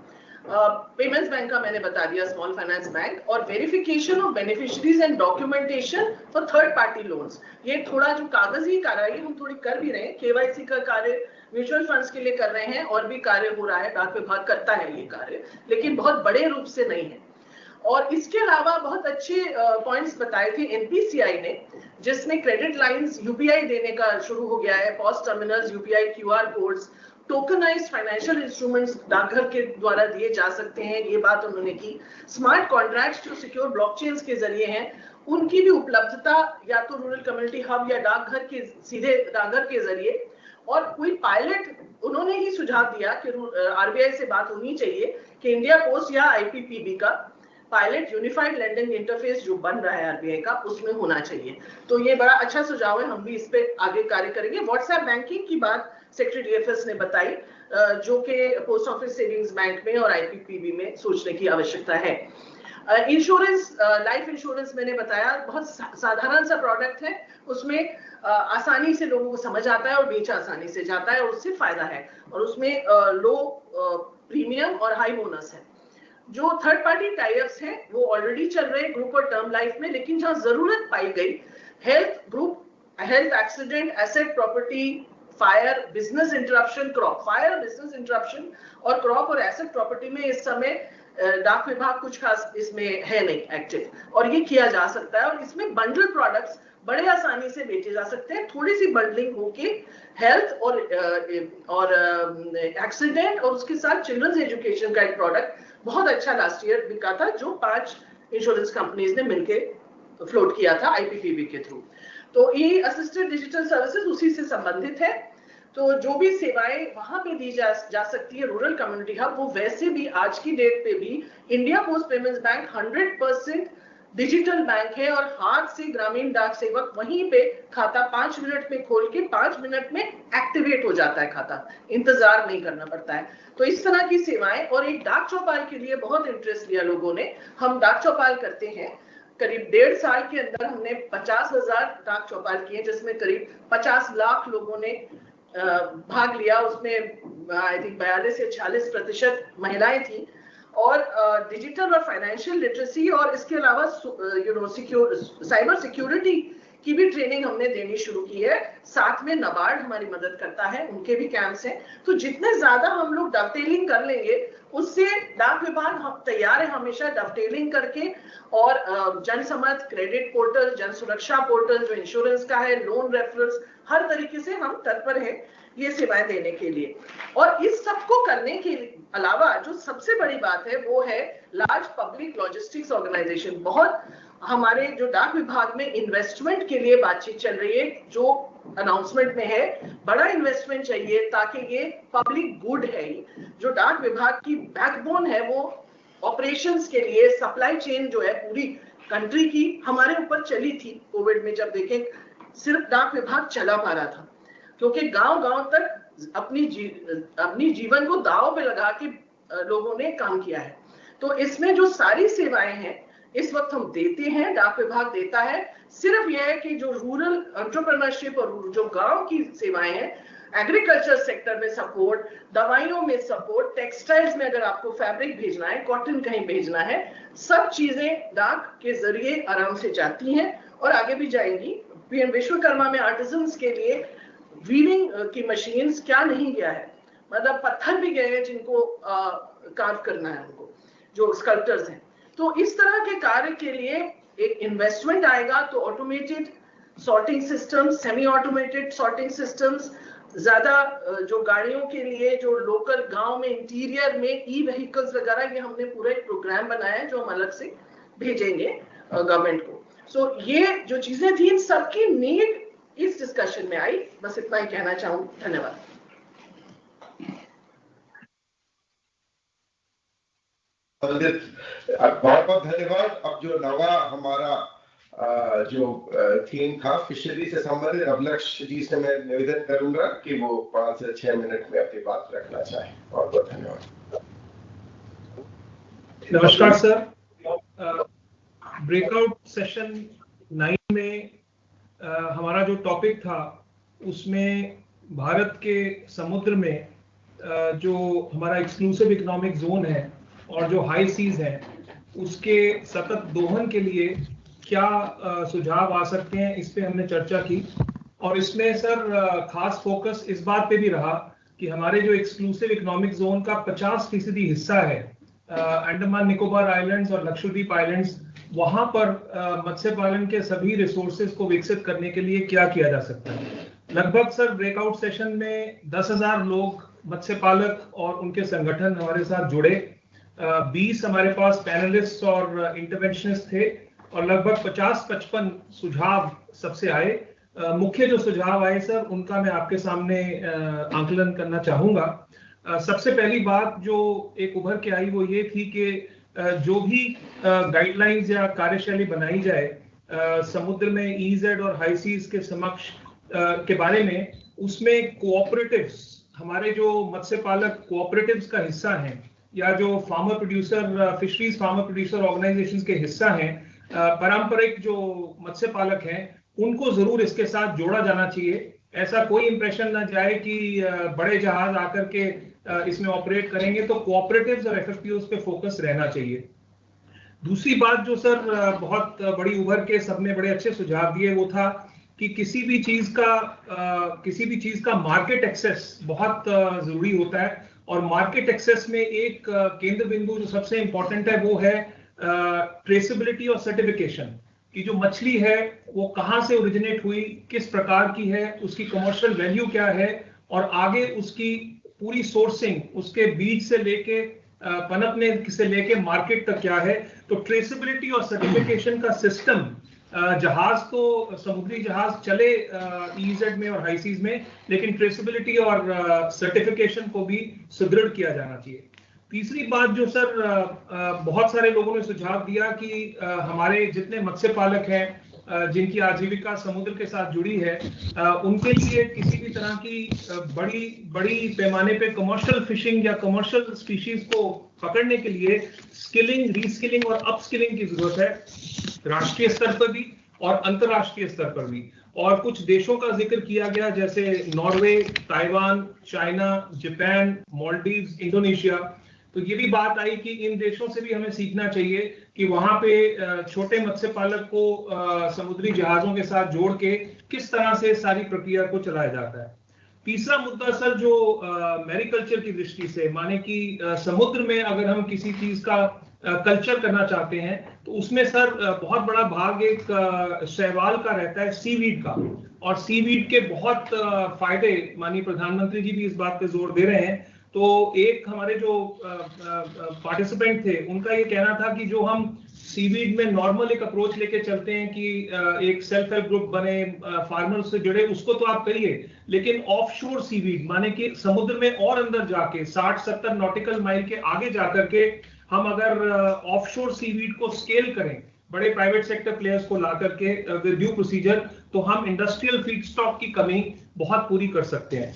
पेमेंट्स बैंक का मैंने बता दिया, स्मॉल फाइनेंस बैंक, और verification of beneficiaries and documentation for third party loans. ये थोड़ा जो कागजी कार्रवाई हम थोड़ी कर भी रहे हैं, केवाईसी का कार्य म्यूचुअल फंड्स के लिए कर रहे हैं, और भी कार्य हो रहा है, डाक विभाग करता है ये कार्य, लेकिन बहुत बड़े रूप से नहीं है। और इसके अलावा बहुत अच्छे पॉइंट्स बताए थे एनपीसीआई ने, जिसमें क्रेडिट लाइंस यूपीआई देने का शुरू हो गया है, POS terminals, UPI QR codes, tokenized financial instruments डाकघर के द्वारा दिए जा सकते हैं, ये बात उन्होंने की। स्मार्ट कॉन्ट्रैक्ट्स जो सिक्योर ब्लॉकचेन्स के जरिए हैं, उनकी भी उपलब्धता या तो रूरल कम्युनिटी हब या डाकघर के सीधे डाकघर के जरिए, और कोई पायलट उन्होंने ही सुझाव दिया कि आरबीआई से बात होनी चाहिए कि इंडिया पोस्ट या आईपीपीबी का पायलट यूनिफाइड लेंडिंग इंटरफेस जो बन रहा है आरबीआई का, उसमें होना चाहिए। तो ये बड़ा अच्छा सुझाव है, हम भी इस पे आगे कार्य करेंगे। व्हाट्सएप बैंकिंग की बात सेक्रेटरी डीएफएस ने बताई, जो कि पोस्ट ऑफिस सेविंग्स बैंक में और आईपीपीबी में सोचने की आवश्यकता है। इंश्योरेंस, लाइफ इंश्योरेंस मैंने बताया, बहुत साधारण सा प्रोडक्ट है, उसमें आसानी से लोगों को समझ आता है और बेच आसानी से जाता है, और उससे फायदा है, और उसमें लो प्रीमियम और हाई बोनस है। जो थर्ड पार्टी टाइप्स हैं वो ऑलरेडी चल रहे हैं ग्रुप और टर्म लाइफ में, लेकिन जहां जरूरत पाई गई, health group, health accident, asset property, fire, business interruption, crop, fire, business interruption और क्रॉप और एसेट प्रॉपर्टी में इस समय डाक विभाग कुछ खास इसमें है नहीं एक्टिव, और ये किया जा सकता है, और इसमें बंडल प्रोडक्ट्स बड़े आसानी से बेचे जा सकते हैं। थोड़ी सी बंडलिंग होके हेल्थ और एक्सीडेंट और उसके साथ चिल्ड्रंस एजुकेशन का एक प्रोडक्ट बहुत अच्छा लास्ट ईयर बिका था, जो 5 इंश्योरेंस कंपनीज ने मिलकर फ्लोट किया था आईपीपीबी के थ्रू। तो ये असिस्टेड डिजिटल सर्विसेज उसी से संबंधित है। तो जो भी सेवाएं वहां पे दी जा सकती है रूरल कम्युनिटी हब, वो वैसे भी आज की डेट पे भी India post payments bank 100% digital bank है, और हाथ से ग्रामीण डाक सेवक वहीं पे खाता 5 मिनट में खोल के 5 मिनट में एक्टिवेट हो जाता है खाता, इंतजार नहीं करना पड़ता है। तो इस तरह की सेवाएं, और एक डाक चौपाल के लिए बहुत इंटरेस्ट लिया लोगों ने। हम डाक चौपाल करते हैं, करीब 1.5 साल के अंदर हमने 50,000 डाक चौपाल किए, जिसमें करीब 50 लाख लोगों ने भाग लिया। उसमें आई थिंक 42 से 46% महिलाएं थी, और डिजिटल और फाइनेंशियल लिटरेसी और इसके अलावा साइबर सिक्योरिटी की भी ट्रेनिंग हमने देनी शुरू की है। साथ में नाबार्ड हमारी मदद करता है, उनके भी कैंप्स हैं। तो जितने ज्यादा हम लोग डवटेलिंग कर लेंगे, उससे डाक विभाग हम तैयार है हमेशा डवटेलिंग करके, और जनसमर्थ, क्रेडिट पोर्टल, जन सुरक्षा पोर्टल जो इंश्योरेंस का है, लोन रेफरल्स, हर तरीके से हम तत्पर हैं ये सेवाएं देने के लिए। और इस सबको करने के अलावा जो सबसे बड़ी बात है वो है लार्ज पब्लिक लॉजिस्टिक्स ऑर्गेनाइजेशन। बहुत हमारे जो डाक विभाग में इन्वेस्टमेंट के लिए बातचीत चल रही है, जो अनाउंसमेंट में है, बड़ा इन्वेस्टमेंट चाहिए ताकि ये पब्लिक गुड है, जो डाक विभाग की बैकबोन है, वो ऑपरेशंस के लिए सप्लाई चेन जो है पूरी कंट्री की हमारे ऊपर चली थी। कोविड में जब देखें सिर्फ डाक विभाग चला पा रहा था, क्योंकि गांव-गांव तक अपनी जीवन को दांव पे लगा के लोगों ने काम किया है। तो इसमें जो सारी सेवाएं हैं इस वक्त हम देते हैं, डाक विभाग देता है। सिर्फ यह है कि जो रूरल एंटरप्रेन्योरशिप और जो गांव की सेवाएं हैं, एग्रीकल्चर सेक्टर में सपोर्ट, दवाइयों में सपोर्ट, टेक्सटाइल्स में अगर आपको फैब्रिक भेजना है, कॉटन कहीं भेजना है, सब चीजें डाक के जरिए आराम से जाती हैं और आगे भी जाएंगी। पीएम विश्वकर्मा में आर्टिजन्स के लिए वीविंग की मशीन्स क्या नहीं गया है, मतलब पत्थर भी गए हैं जिनको कार्व करना है उनको, जो स्कल्प्टर्स हैं। तो इस तरह के कार्य के लिए एक इन्वेस्टमेंट आएगा तो automated sorting systems, semi automated sorting systems, ज्यादा जो गाड़ियों के लिए जो लोकल गांव में इंटीरियर में ई व्हीकल्स वगैरह, ये हमने पूरा एक प्रोग्राम बनाया है जो हम अलग से भेजेंगे गवर्नमेंट को। सो ये जो चीजें थी इन सबकी नीड इस डिस्कशन में आई, बस इतना ही कहना चाहूँ। धन्यवाद। बहुत बहुत धन्यवाद। अब जो नवा हमारा जो थीम था फिशरी से संबंधित, अभिलक्ष्य जी से मैं निवेदन करूंगा कि वो 5 से 6 मिनट में अपनी बात रखना चाहे। बहुत बहुत धन्यवाद। नमस्कार सर। ब्रेकआउट सेशन 9 में हमारा जो टॉपिक था उसमें भारत के समुद्र में जो हमारा एक्सक्लूसिव इकोनॉमिक जोन है और जो हाई सीज है उसके सतत दोहन के लिए क्या सुझाव आ सकते हैं, इस पे हमने चर्चा की। और इसमें सर खास फोकस इस बात पे भी रहा कि हमारे जो एक्सक्लूसिव इकोनॉमिक जोन का 50% हिस्सा है अंडमान निकोबार आइलैंड्स और लक्षद्वीप आइलैंड्स, वहां पर मत्स्य पालन के सभी रिसोर्सेज को विकसित करने के लिए क्या किया जा सकता है। लगभग सर ब्रेकआउट सेशन में 10,000 लोग मत्स्य पालक और उनके संगठन हमारे साथ जुड़े। 20 हमारे पास पैनलिस्ट और इंटरवेंशनिस्ट थे और लगभग 50-55 सुझाव सबसे आए। मुख्य जो सुझाव आए सर उनका मैं आपके सामने आकलन करना चाहूंगा। सबसे पहली बात जो एक उभर के आई वो ये थी कि जो भी गाइडलाइंस या कार्यशैली बनाई जाए समुद्र में ईजेड और हाई सीज के समक्ष के बारे में, उसमें कोऑपरेटिव्स, हमारे जो मत्स्य पालक कोऑपरेटिव्स का हिस्सा हैं या जो farmer producer fisheries farmer producer organisations के हिस्सा हैं, पारंपरिक जो मत्स्य पालक हैं, उनको जरूर इसके साथ जोड़ा जाना चाहिए। ऐसा कोई इंप्रेशन ना जाए कि बड़े जहाज आकर के इसमें ऑपरेट करेंगे, तो कोऑपरेटिव्स और एफएफपीओस पे फोकस रहना चाहिए। दूसरी बात जो सर बहुत बड़ी उभर के सबने बड़े अच्छे सुझाव दिए वो था कि किसी भी चीज का मार्केट एक्सेस बहुत जरूरी होता है और मार्केट एक्सेस में एक केंद्र बिंदु जो सबसे इंपॉर्टेंट है वो है ट्रेसेबिलिटी और सर्टिफिकेशन कि जो मछली है वो कहाँ से ओरिजिनेट हुई, किस प्रकार की है, उसकी कमर्शियल वैल्यू क्या है और आगे उसकी पूरी सोर्सिंग, उसके बीज से लेके पनपने से लेके मार्केट तक क्या है। तो ट्रेसेबिलिटी और सर्टिफिकेशन का सिस्टम, जहाज तो समुद्री जहाज चले ईजेड में और हाई सीज में, लेकिन ट्रेसेबिलिटी और सर्टिफिकेशन को भी सुदृढ़ किया जाना चाहिए। तीसरी बात जो सर बहुत सारे लोगों ने सुझाव दिया कि हमारे जितने मत्स्य पालक हैं जिनकी आजीविका समुद्र के साथ जुड़ी है, उनके लिए किसी भी तरह की बड़ी पैमाने पे कमर्शियल फिशिंग या कमर्शियल स्पीशीज को पकड़ने के लिए स्किलिंग, रीस्किलिंग और अपस्किलिंग की जरूरत है, राष्ट्रीय स्तर पर भी और अंतर्राष्ट्रीय स्तर पर भी। और कुछ देशों का जिक्र किया गया जैसे Norway, Taiwan, China, Japan, Maldives, Indonesia. तो ये भी बात आई कि इन देशों से भी हमें सीखना चाहिए कि वहां पे छोटे मत्स्य पालक को समुद्री जहाजों के साथ जोड़ के किस तरह से सारी प्रक्रिया को चलाया जाता है। तीसरा मुद्दा सर जो मैरीकल्चर की दृष्टि से, माने कि समुद्र में अगर हम किसी चीज का कल्चर करना चाहते हैं तो उसमें सर बहुत बड़ा भाग एक शैवाल का रहता है, सीवीड का, और सीवीड के बहुत फायदे माननीय प्रधानमंत्री जी भी इस बात पे जोर दे रहे हैं। तो एक हमारे जो पार्टिसिपेंट थे उनका ये कहना था कि जो हम सीवीड में नॉर्मल एक अप्रोच लेके चलते हैं कि एक सेल्फ हेल्प ग्रुप बने, फार्मर्स से जुड़े, उसको तो आप करिए, लेकिन ऑफशोर सीवीड माने कि समुद्र में और अंदर जाके 60-70 नॉटिकल माइल के आगे जाकर के हम अगर ऑफशोर सीवीड को स्केल करें बड़े प्राइवेट सेक्टर प्लेयर्स को ला करके विद ड्यू प्रोसीजर, तो हम इंडस्ट्रियल फीडस्टॉक की कमी बहुत पूरी कर सकते हैं।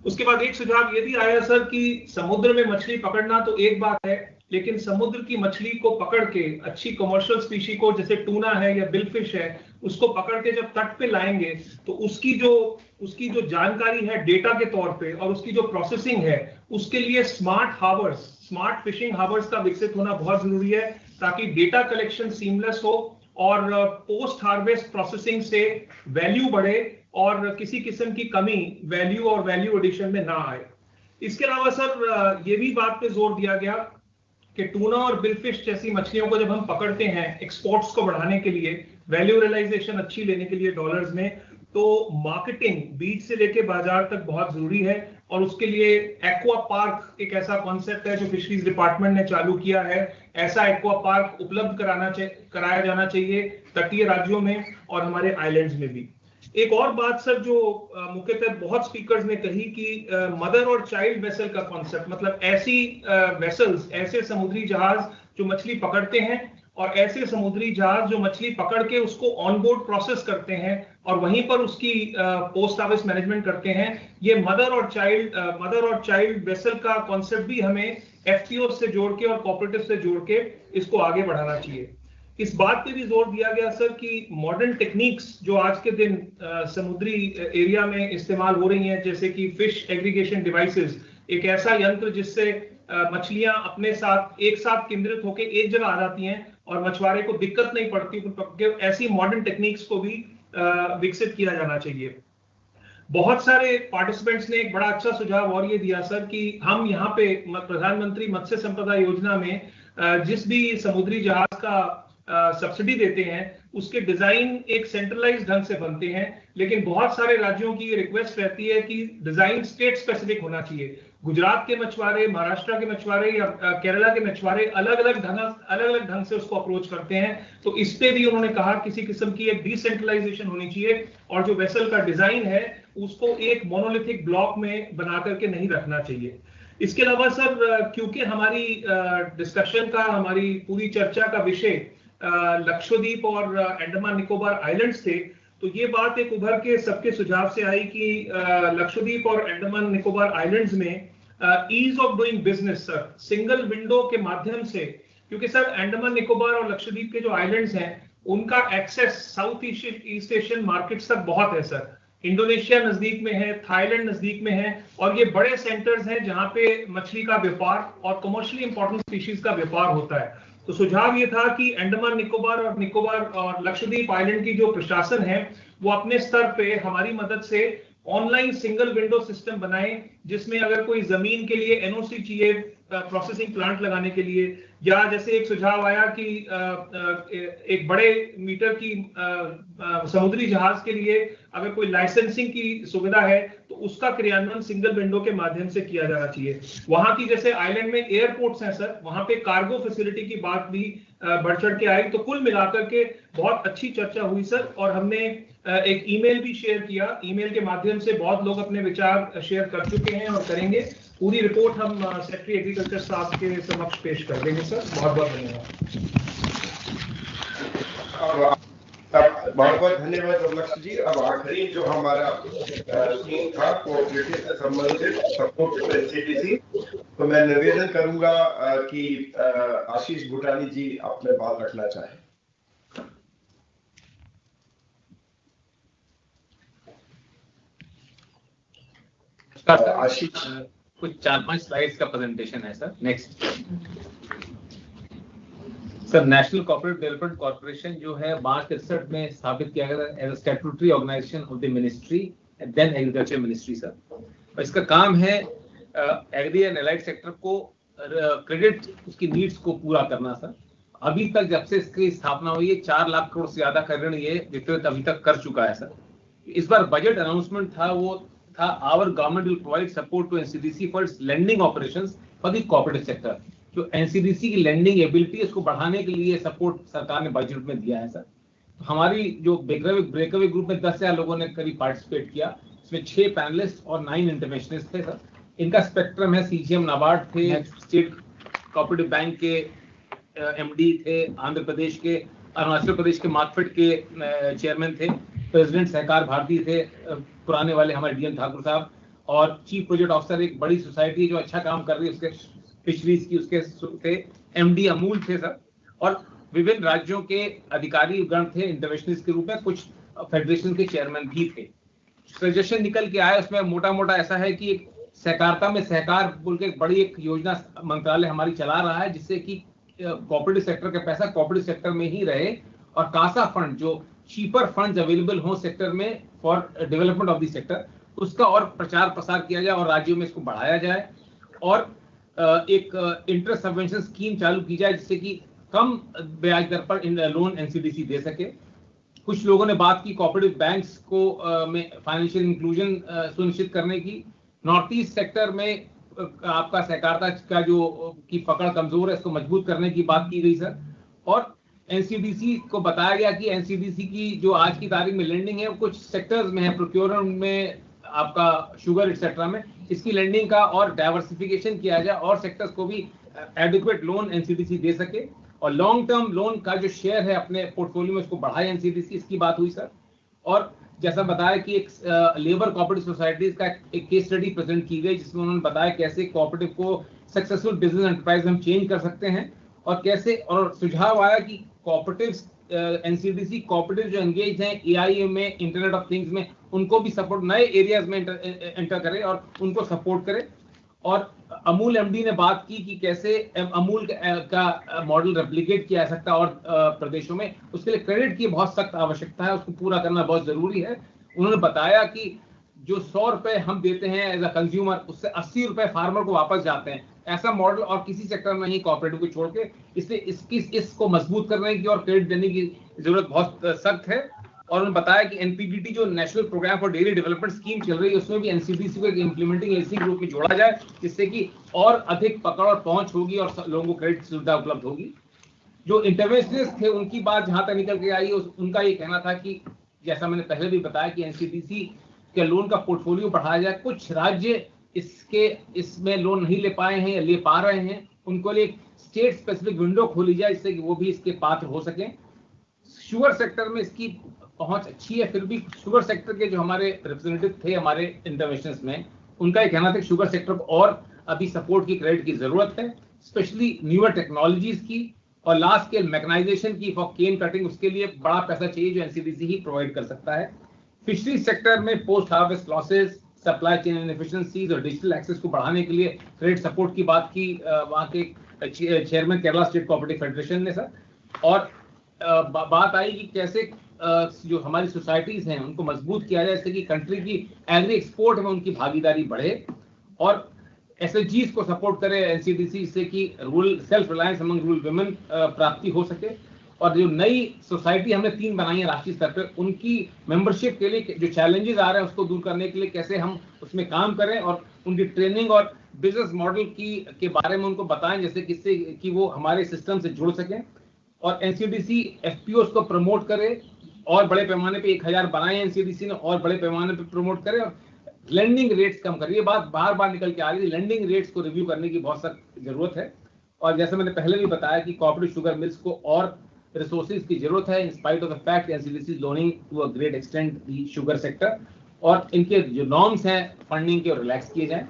उसके बाद एक सुझाव ये भी आया सर कि समुद्र में मछली पकड़ना तो एक बात है, लेकिन समुद्र की मछली को पकड़ के अच्छी कमर्शियल स्पीशी को, जैसे टूना है या बिलफिश है, उसको पकड़ के जब तट पे लाएंगे तो उसकी जो जानकारी है डेटा के तौर पे और उसकी जो प्रोसेसिंग है, उसके लिए स्मार्ट फिशिंग हार्बर्स का विकसित होना बहुत जरूरी है, ताकि डेटा कलेक्शन सीमलेस हो और पोस्ट हार्वेस्ट प्रोसेसिंग से वैल्यू बढ़े और किसी किस्म की कमी वैल्यू और वैल्यू एडिशन में ना आए। इसके अलावा सर ये भी बात पे जोर दिया गया कि टूना और बिलफिश जैसी मछलियों को जब हम पकड़ते हैं एक्सपोर्ट्स को बढ़ाने के लिए, वैल्यू रियलाइजेशन अच्छी लेने के लिए डॉलर्स में, तो मार्केटिंग बीज से लेके बाजार तक बहुत जरूरी है। और उसके लिए एक्वा पार्क एक ऐसा कॉन्सेप्ट है जो फिशरीज डिपार्टमेंट ने चालू किया है। ऐसा एक्वा पार्क उपलब्ध कराया जाना चाहिए तटीय राज्यों में और हमारे आइलैंड्स में भी। एक और बात सर जो मुख्यतः बहुत स्पीकर्स ने कही कि मदर और चाइल्ड वेसल का कॉन्सेप्ट, मतलब ऐसी वेसल्स, ऐसे समुद्री जहाज जो मछली पकड़ते हैं और ऐसे समुद्री जहाज जो मछली पकड़ के उसको ऑन बोर्ड प्रोसेस करते हैं और वहीं पर उसकी पोस्ट हार्वेस्ट मैनेजमेंट करते हैं। ये मदर और चाइल्ड वेसल का कॉन्सेप्ट भी हमें एफपीओ से जोड़ के और कोऑपरेटिव से जोड़ के इसको आगे बढ़ाना चाहिए। इस बात पे भी जोर दिया गया सर कि मॉडर्न टेक्निक्स जो आज के दिन समुद्री एरिया में इस्तेमाल हो रही हैं, जैसे कि फिश एग्रीगेशन डिवाइसेस, एक ऐसा यंत्र जिससे मछलियां अपने साथ एक साथ केंद्रित होकर एक जगह आ जाती हैं और मछुआरे को दिक्कत नहीं पड़ती, ऐसी मॉडर्न टेक्निक्स को भी विकसित किया जाना चाहिए। बहुत सारे पार्टिसिपेंट्स ने एक बड़ा अच्छा सुझाव और ये दिया सर कि हम यहाँ पे प्रधानमंत्री मत्स्य संपदा योजना में जिस भी समुद्री जहाज का सब्सिडी देते हैं उसके डिजाइन एक सेंट्रलाइज्ड ढंग से बनते हैं, लेकिन बहुत सारे राज्यों की ये रिक्वेस्ट रहती है कि डिजाइन स्टेट स्पेसिफिक होना चाहिए। गुजरात के मछुआरे, महाराष्ट्र के मछुआरे या केरला के मछुआरे अलग अलग ढंग से उसको अप्रोच करते हैं। तो इस पे भी उन्होंने कहा किसी किस्म की एक डिसेंट्रलाइजेशन होनी चाहिए और जो वेसल का डिजाइन है उसको एक मोनोलिथिक ब्लॉक में बना करके नहीं रखना चाहिए। इसके अलावा सर क्योंकि हमारी डिस्कशन का, हमारी पूरी चर्चा का विषय लक्षद्वीप और अंडमान निकोबार आइलैंड्स थे, तो ये बात एक उभर के सबके सुझाव से आई कि लक्षद्वीप और अंडमान निकोबार आइलैंड्स में ease of doing business sir, single window के माध्यम से, क्योंकि सर अंडमान निकोबार और लक्षद्वीप के जो आइलैंड्स हैं उनका access south east Asian markets तक बहुत है सर। इंडोनेशिया नजदीक में है, थाईलैंड नजदीक में है और ये बड़े सेंटर्स हैं जहां पे मछली का व्यापार और कमर्शियली इंपॉर्टेंट स्पीशीज का व्यापार होता है। तो सुझाव ये था कि अंडमान निकोबार और लक्षद्वीप आइलैंड की जो प्रशासन है वो अपने स्तर पे हमारी मदद से ऑनलाइन सिंगल विंडो सिस्टम बनाए, जिसमें अगर कोई जमीन के लिए एनओसी चाहिए प्रोसेसिंग प्लांट लगाने के लिए, या जैसे एक सुझाव आया कि एक बड़े मीटर की समुद्री जहाज के लिए अगर कोई लाइसेंसिंग की सुविधा है तो उसका क्रियान्वयन सिंगल विंडो के माध्यम से किया जाना चाहिए। वहां की जैसे आइलैंड में एयरपोर्ट्स हैं सर, वहां पे कार्गो फैसिलिटी की बात भी बढ़ चढ़ के आई। तो कुल मिलाकर के बहुत अच्छी चर्चा हुई सर और हमने एक ईमेल भी शेयर किया। ईमेल के माध्यम से बहुत लोग अपने विचार शेयर कर चुके हैं और करेंगे। पूरी रिपोर्ट हम सेक्रेटरी एग्रीकल्चर साहब के समक्ष पेश कर देंगे सर। बहुत बहुत धन्यवाद। बहुत बहुत धन्यवाद लक्ष्य जी। अब आखिरी जो हमारा सीन था कोऑपरेटिव से संबंधित सपोर्ट एनसीडीसी, तो मैं निवेदन करूंगा कि आशीष भूटानी जी अपने बात रखना चाहें। आशीष, कुछ 4-5 स्लाइड्स का प्रेजेंटेशन है sir. Next sir, national corporate development corporation जो है मार्च 63 में स्थापित किया गया as a statutory organization of the ministry then agriculture ministry sir. और इसका काम है एग्री एंड एलाइड सेक्टर को क्रेडिट उसकी नीड्स को पूरा करना सर। अभी तक जब से इसकी स्थापना हुई है 4 लाख करोड़ से ज्यादा का ऋण ये वितरित अभी तक कर चुका है सर। इस बार बजट अनाउंसमेंट था वो था our government will provide support to NCDC for its lending operations for the cooperative sector. जो एनसीडीसी की लेंडिंग एबिलिटी इसको बढ़ाने के लिए सपोर्ट सरकार ने बजट में दिया है सर। तो हमारी जो ब्रेकअवे ग्रुप में 10,000 लोगों ने करीब पार्टिसिपेट किया, इसमें 6 पैनलिस्ट और 9 इंटरनेशनलिस्ट थे सर। इनका स्पेक्ट्रम है सीजीएम नाबार्ड थे, स्टेट कोऑपरेटिव बैंक के एमडी थे, आंध्र प्रदेश के, अरुणाचल प्रदेश के मार्कफेड के चेयरमैन थे, प्रेसिडेंट सहकार भारती थे पुराने वाले हमारे डीएन ठाकुर साहब, और चीफ प्रोजेक्ट ऑफिसर एक बड़ी सोसाइटी जो अच्छा काम कर रही है उसके फिशरीज की, उसके एमडी अमूल थे सर, और विभिन्न राज्यों के अधिकारी गण थे इंटरवेशनलिस्ट के रूप में, कुछ फेडरेशन के चेयरमैन भी थे। सजेशन निकल के आया उसमें मोटा मोटा ऐसा है कि एक सहकारिता में सहकार बोल के एक बड़ी एक योजना मंत्रालय हमारी चला रहा है, जिससे कि कोऑपरेटिव सेक्टर का पैसा कोऑपरेटिव सेक्टर में ही रहे और कासा फंड जो चीपर फंड्स अवेलेबल हो सेक्टर में for development of the sector, उसका और प्रचार प्रसार किया जाए और राज्यों में इसको बढ़ाया जाए, और एक इंटरेस्ट सबवेंशन स्कीम चालू की जाए जिससे कि कम ब्याज दर पर लोन एनसीडीसी दे सके। कुछ लोगों ने बात की कोऑपरेटिव बैंक्स को में फाइनेंशियल इंक्लूजन सुनिश्चित करने की। नॉर्थ ईस्ट सेक्टर में आपका सहकारिता का जो की पकड़ कमजोर है, इसको मजबूत करने की बात की गई सर। और एनसीडीसी को बताया गया कि एनसीडीसी की जो आज की तारीख में लेंडिंग है वो कुछ सेक्टर्स में है, प्रोक्योरमेंट में, आपका शुगर एक्सेट्रा में, इसकी लेंडिंग का और डाइवर्सिफिकेशन किया जाए और सेक्टर्स को भी एडिक्वेट लोन एनसीडीसी दे सके, और लॉन्ग टर्म लोन का जो शेयर है अपने पोर्टफोलियो में उसको बढ़ाए एनसीडीसी, इसकी बात हुई सर। और जैसा बताया कि एक लेबर कोऑपरेटिव सोसाइटीज का एक केस स्टडी प्रेजेंट की गई जिसमें उन्होंने बताया कैसे कोऑपरेटिव को सक्सेसफुल बिजनेस एंटरप्राइज में हम चेंज कर सकते हैं, और कैसे, और सुझाव आया कि कोऑपरेटिव्स एनसीडीसी कोऑपरेटिव जो एंगेज हैं एआईएम में, इंटरनेट ऑफ थिंग्स में, उनको भी सपोर्ट, नए एरियाज में एंटर करे और उनको सपोर्ट करे। और अमूल एमडी ने बात की कि कैसे अमूल का मॉडल रेप्लिकेट किया जा सकता है और प्रदेशों में, उसके लिए क्रेडिट की बहुत सख्त आवश्यकता है, उसको पूरा करना बहुत जरूरी है। उन्होंने बताया कि जो 100 रुपए हम देते हैं एज अ कंज्यूमर, उससे 80 रुपए फार्मर को वापस जाते हैं। ऐसा मॉडल और किसी सेक्टर में नहीं कोऑपरेटिव को छोड़ के, इसलिए इसको मजबूत करने की और क्रेडिट देने की जरूरत बहुत सख्त है। और उन्होंने बताया कि एनपीडीटी जो national program for dairy development scheme चल रही है, उसमें भी एनसीडीसी को एक इंप्लीमेंटिंग एजेंसी के रूप में जोड़ा जाए, जिससे कि और अधिक पकड़ और पहुंच होगी और लोगों को क्रेडिट सुविधा उपलब्ध होगी। जो इंटरवेंशनिस्ट थे उनकी बात जहां तक निकल के आई, उनका ये कहना था कि जैसा मैंने पहले भी बताया कि एनसीडीसी के लोन का पोर्टफोलियो बढ़ाया जाए। कुछ राज्य इसमें लोन नहीं ले पाए हैं या ले पा रहे हैं, उनको लिए स्टेट स्पेसिफिक विंडो खोली जाए जिससे कि वो भी इसके पात्र हो सकें। शुगर सेक्टर में इसकी पहुंच अच्छी है, फिर भी शुगर सेक्टर के जो हमारे रिप्रेजेंटेटिव थे हमारे इंटरवेंशंस में, उनका ये कहना था कि शुगर सेक्टर को और अभी सपोर्ट की, क्रेडिट की जरूरत है, स्पेशली न्यूअर टेक्नोलॉजीज की और लार्ज स्केल मैकेनाइजेशन की फॉर केन कटिंग, उसके लिए बड़ा पैसा चाहिए जो एनसीडीसी ही प्रोवाइड कर सकता है। फिशरी सेक्टर में post harvest losses, supply chain inefficiencies और डिजिटल एक्सेस को बढ़ाने के लिए क्रेडिट सपोर्ट की बात की वहां के chairman Kerala state cooperative federation ने सर। और बात आई कि कैसे जो हमारी सोसाइटीज हैं उनको मजबूत किया जाए जिससे कि कंट्री की एग्री एक्सपोर्ट में उनकी भागीदारी बढ़े, और एसएचजीज को सपोर्ट करे एनसीडीसी, इससे कि rural self reliance among rural women प्राप्ति हो सके। और जो नई सोसाइटी हमने 3 बनाई है राष्ट्रीय स्तर पर, उनकी मेंबरशिप के लिए जो चैलेंजेस आ रहे हैं उसको दूर करने के लिए कैसे हम उसमें काम करें और उनकी ट्रेनिंग और बिजनेस मॉडल के बारे में उनको बताएं, जैसे किससे कि वो हमारे सिस्टम से जुड़ सकें। और एनसीडीसी एफपीओस को प्रमोट करे और बड़े पैमाने पे 1000 बनाए एनसीडीसी ने, और बड़े पैमाने पे प्रमोट करे और लेंडिंग रेट्स कम करे। ये बात बार बार निकल के आ रही है, लेंडिंग रेट्स को रिव्यू करने की बहुत सख्त जरूरत है। और जैसे मैंने पहले भी बताया कि कोऑपरेटिव शुगर मिल्स को और रिसोर्सेज की जरूरत है, in spite of the fact NCDC is loaning to a great extent the sugar sector, और इनके जो नॉर्म्स हैं फंडिंग के रिलैक्स किए जाएं।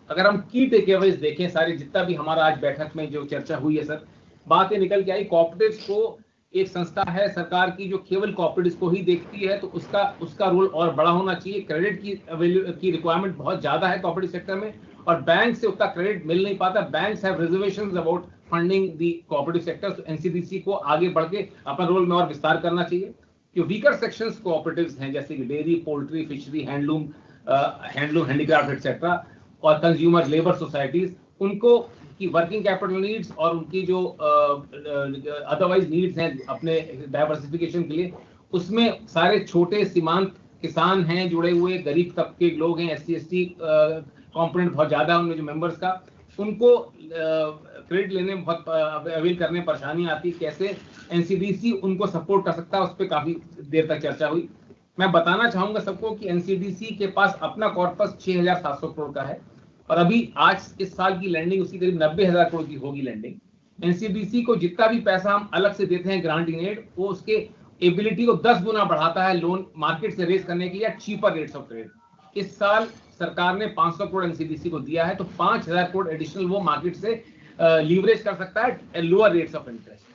अगर हम की टेकअवेज देखें, सारी जितना भी हमारा आज बैठक में जो चर्चा हुई है सर, बातें निकल के आई, कोऑपरेटिव्स को एक संस्था है सरकार की जो केवल कोऑपरेटिव्स को ही देखती है, तो उसका रोल और बड़ा होना चाहिए। क्रेडिट की रिक्वायरमेंट बहुत ज्यादा है कोऑपरेटिव सेक्टर में, और बैंक से उतना क्रेडिट मिल नहीं पाता। Banks have reservations about funding the cooperative sector, तो एनसीडीसी को आगे बढ़ के अपना रोल में और विस्तार करना चाहिए। जो वीकर सेक्शंस कोऑपरेटिव्स हैं जैसे कि dairy, poultry, fishery, handloom, handicraft etcetera, और कंज्यूमर लेबर सोसाइटीज, उनको की वर्किंग कैपिटल नीड्स और उनकी जो अदरवाइज नीड्स हैं अपने डाइवर्सिफिकेशन के लिए, उसमें सारे छोटे सीमांत किसान हैं जुड़े हुए, गरीब तबके के लोग हैं, एससी एसटी कंपोनेंट बहुत ज्यादा है उनमें जो मेंबर्स का, उनको क्रेडिट लेने में बहुत अवेल करने में परेशानी आती है। कैसे एनसीडीसी उनको सपोर्ट कर सकता है, उस पर काफी देर तक चर्चा हुई। मैं बताना चाहूंगा सबको कि एनसीडीसी के पास अपना कॉर्पस 6700 करोड़ का है, और अभी आज इस साल की लैंडिंग उसकी करीब 90,000 करोड़ की होगी लैंडिंग। एनसीडीसी को जितना भी पैसा हम अलग से देते हैं ग्रांट इन एड, वो उसके एबिलिटी को 10 गुना बढ़ाता है लोन मार्केट से रेज करने के लिए चीपर रेट्स ऑफ क्रेडिट। इस साल सरकार ने 500 करोड़ एनसीडीसी को दिया है, तो 5000 करोड़ एडिशनल वो मार्केट से लीवरेज कर सकता है लोअर रेट्स ऑफ इंटरेस्ट।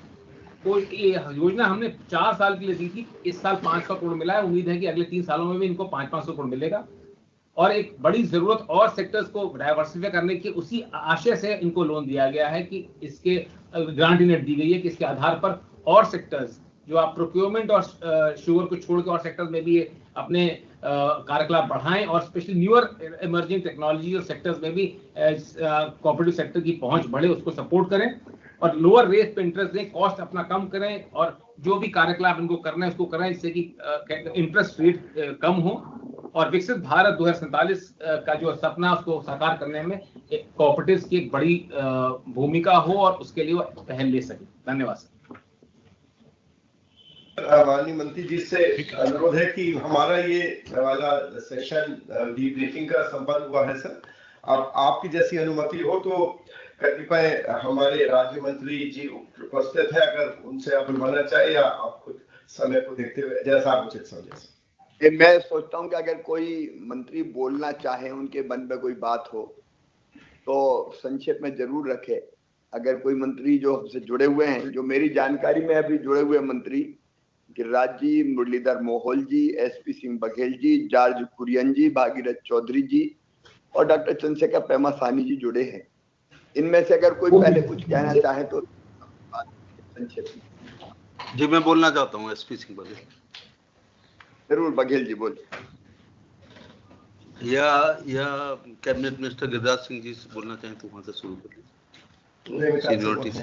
तो ये योजना हमने 4 साल के लिए दी थी, इस साल 500 करोड़ मिला है। उम्मीद है कि अगले 3 सालों में भी इनको 500 करोड़ मिलेगा। और एक बड़ी जरूरत और सेक्टर्स को डाइवर्सिफाई करने की, उसी आशय से इनको लोन दिया गया है कि इसके गारंटी नेट दी गई है कि इसके आधार पर और सेक्टर्स जो आप प्रोक्योरमेंट और शुगर को छोड़ के और सेक्टर्स में भी अपने कार्यकलाप बढ़ाएं, और स्पेशली न्यूअर इमर्जिंग टेक्नोलॉजी और सेक्टर्स में भी कोऑपरेटिव सेक्टर की पहुंच बढ़े, उसको सपोर्ट करें और लोअर रेट पे इंटरेस्ट दें, कॉस्ट अपना कम करें, और जो भी कार्यकलाप इनको करना है उसको करें जिससे कि इंटरेस्ट रेट कम हो और विकसित भारत 2047 का जो सपना उसको साकार करने में कोऑपरेटिव्स की एक बड़ी भूमिका हो और उसके लिए वो पहल ले सके। धन्यवाद सर। माननीय मंत्री जी से अनुरोध है कि हमारा ये वाला सेशन डीब्रीफिंग का संपन्न हुआ है सर। अब आपकी जैसी अनुमति हो तो कतिपय हमारे राज्य मंत्री जी उपस्थित है, अगर उनसे आप बुलवाना चाहे या आप खुद समय को देखते हुए जैसा आप उचित समझे। मैं सोचता हूँ कि अगर कोई मंत्री बोलना चाहे, उनके मन में कोई बात हो तो संक्षेप में जरूर रखे। अगर कोई मंत्री जो हमसे जुड़े हुए हैं, जो मेरी जानकारी में अभी जुड़े हुए मंत्री गिरिराज जी, मुरलीधर मोहोल जी, एसपी सिंह बघेल जी, जॉर्ज कुरियन जी, भागीरथ चौधरी जी और डॉक्टर चंद्रशेखर पेमा साहनी जी जुड़े हैं। इनमें से अगर कोई पहले कुछ कहना चाहे तो संक्षेप में। जी मैं बोलना चाहता हूँ, एसपी सिंह बघेल। जरूर बघेल जी बोलिए। या कैबिनेट मिनिस्टर गिरिराज सिंह जी से बोलना चाहें तो वहां से शुरू कर लीजिए। सीनियरिटी से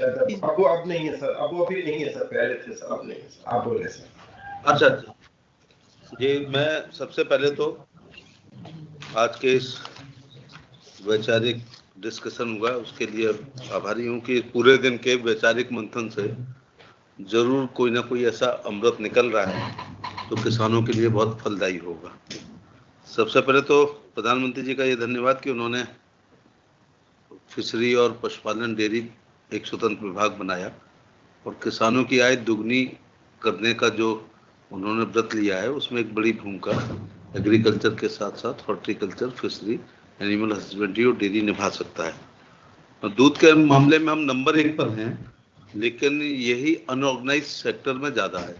अब नहीं है सर, अब अभी नहीं है सर, पहले थे सर, अब नहीं है सर, आप बोल रहे सर। अच्छा जी, मैं सबसे पहले तो आज के इस वैचारिक डिस्कशन हुआ उसके लिए आभारी हूँ कि पूरे दिन के वैचारिक मंथन से जरूर कोई ना कोई ऐसा अमृत निकल रहा है तो किसानों के लिए बहुत फलदायी होगा। सबसे पहले तो प्रधानमंत्री जी का ये धन्यवाद कि उन्होंने फिशरी और पशुपालन डेयरी एक स्वतंत्र विभाग बनाया और किसानों की आय दुगनी करने का जो उन्होंने व्रत लिया है उसमें एक बड़ी भूमिका एग्रीकल्चर के साथ साथ हॉर्टिकल्चर, फिशरी, एनिमल हस्बेंड्री और डेयरी निभा सकता है। और दूध के मामले में हम नंबर 1 पर हैं, लेकिन यही अनऑर्गेनाइज सेक्टर में ज़्यादा है।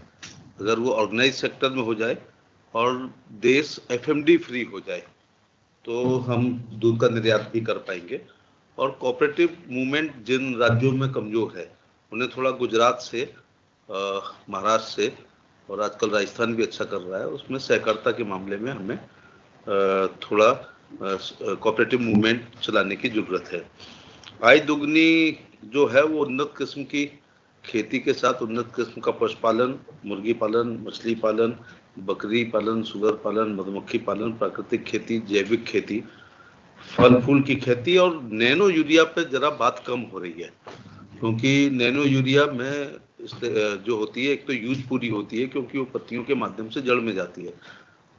अगर वो ऑर्गेनाइज सेक्टर में हो जाए और देश एफएमडी फ्री हो जाए तो हम दूध का निर्यात भी कर पाएंगे। और कोऑपरेटिव मूवमेंट जिन राज्यों में कमजोर है उन्हें थोड़ा गुजरात से, महाराष्ट्र से और आजकल राजस्थान भी अच्छा कर रहा है, उसमें सहकारिता के मामले में हमें थोड़ा कोऑपरेटिव मूवमेंट चलाने की जरूरत है। आय दुगनी जो है वो उन्नत किस्म की खेती के साथ उन्नत किस्म का पशुपालन, मुर्गी पालन, मछली पालन, बकरी पालन, सुगर पालन, मधुमक्खी पालन, प्राकृतिक खेती, जैविक खेती, फल फूल की खेती और नैनो यूरिया पे जरा बात कम हो रही है, क्योंकि नैनो यूरिया में जो होती है एक तो यूज पूरी होती है क्योंकि वो पत्तियों के माध्यम से जड़ में जाती है।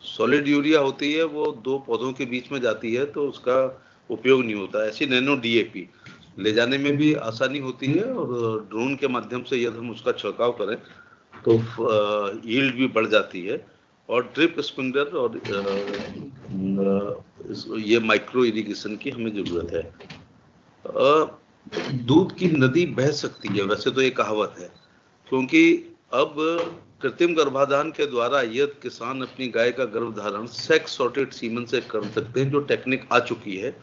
सॉलिड यूरिया होती है वो 2 पौधों के बीच में जाती है तो उसका उपयोग नहीं होता। ऐसी नैनो डीएपी ले जाने में भी आसानी होती है और ड्रोन के माध्यम से यदि हम उसका छिड़काव करें तो यील्ड भी बढ़ जाती है। और ड्रिप स्प्रिंकलर और ये माइक्रो इरिगेशन की हमें जरूरत है। दूध की नदी बह सकती है, वैसे तो ये कहावत है, क्योंकि अब कृत्रिम गर्भाधान के द्वारा यदि किसान अपनी गाय का गर्भधारण सेक्स सॉर्टेड सीमन से कर सकते हैं, जो टेक्निक आ चुकी है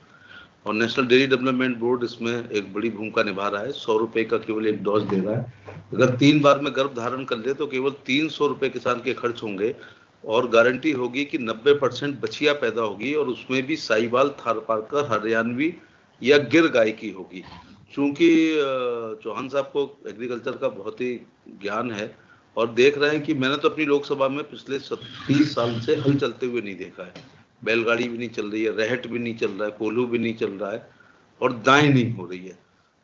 और नेशनल डेयरी डेवलपमेंट बोर्ड इसमें एक बड़ी भूमिका निभा रहा है। 100 रुपए का केवल एक डोज दे रहा है। अगर 3 बार में गर्भ धारण कर ले तो केवल 300 रुपए किसान के खर्च होंगे और गारंटी होगी कि 90% बछिया पैदा होगी और उसमें भी साहिवाल, थारपारकर, हरियाणवी या गिर गाय की होगी। चूंकि चौहान साहब को एग्रीकल्चर का बहुत ही ज्ञान है और देख रहे हैं कि मैंने तो अपनी लोकसभा में पिछले 30 साल से हल चलते हुए नहीं देखा है। बैलगाड़ी भी नहीं चल रही है, रहट भी नहीं चल रहा है, कोल्हू भी नहीं चल रहा है और दाएं नहीं हो रही है,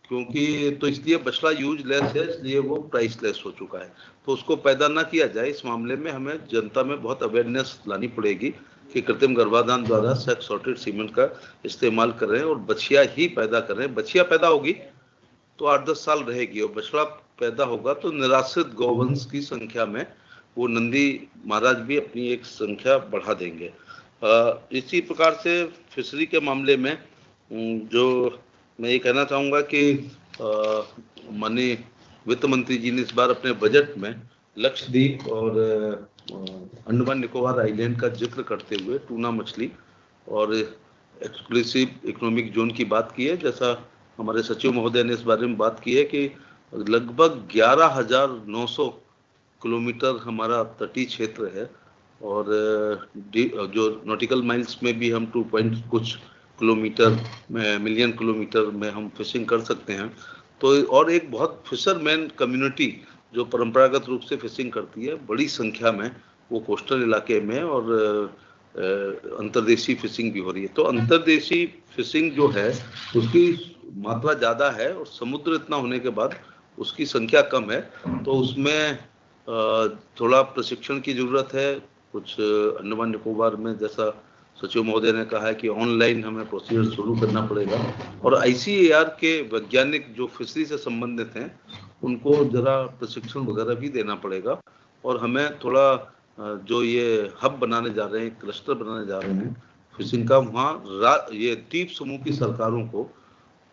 क्योंकि तो इसलिए बछड़ा यूज लेस है, इसलिए वो प्राइस लेस हो चुका है। तो उसको पैदा ना किया जाए, इस मामले में हमें जनता में बहुत अवेयरनेस लानी पड़ेगी कि कृत्रिम गर्भाधान द्वारा सेक्स सॉर्टेड सीमेंट का इस्तेमाल करें और बछिया ही पैदा करें। बछिया पैदा होगी तो 8-10 साल रहेगी और बछड़ा पैदा होगा तो निराश्रित गौवंश की संख्या में वो नंदी महाराज भी अपनी एक संख्या बढ़ा देंगे। इसी प्रकार से फिशरी के मामले में जो मैं ये कहना चाहूँगा कि माननीय वित्त मंत्री जी ने इस बार अपने बजट में लक्षद्वीप और अंडमान निकोबार आइलैंड का जिक्र करते हुए टूना मछली और एक्सक्लूसिव इकोनॉमिक जोन की बात की है। जैसा हमारे सचिव महोदय ने इस बारे में बात की है कि लगभग 11,900 किलोमीटर हमारा तटीय क्षेत्र है और जो नॉटिकल माइल्स में भी हम 2 पॉइंट कुछ किलोमीटर में मिलियन किलोमीटर में हम फिशिंग कर सकते हैं। तो और एक बहुत फिशरमैन कम्युनिटी जो परंपरागत रूप से फिशिंग करती है बड़ी संख्या में, वो कोस्टल इलाके में और अंतर्देशीय फिशिंग भी हो रही है। तो अंतर्देशीय फिशिंग जो है उसकी मात्रा ज़्यादा है और समुद्र इतना होने के बाद उसकी संख्या कम है, तो उसमें थोड़ा प्रशिक्षण की ज़रूरत है। कुछ अंडमान निकोबार में जैसा सचिव महोदय ने कहा है कि ऑनलाइन हमें प्रोसीजर शुरू करना पड़ेगा और ICAR के वैज्ञानिक जो फिशरी से संबंधित हैं उनको जरा प्रशिक्षण वगैरह भी देना पड़ेगा और हमें थोड़ा जो ये हब बनाने जा रहे हैं, क्लस्टर बनाने जा रहे हैं फिशिंग का, वहाँ ये द्वीप समूह की सरकारों को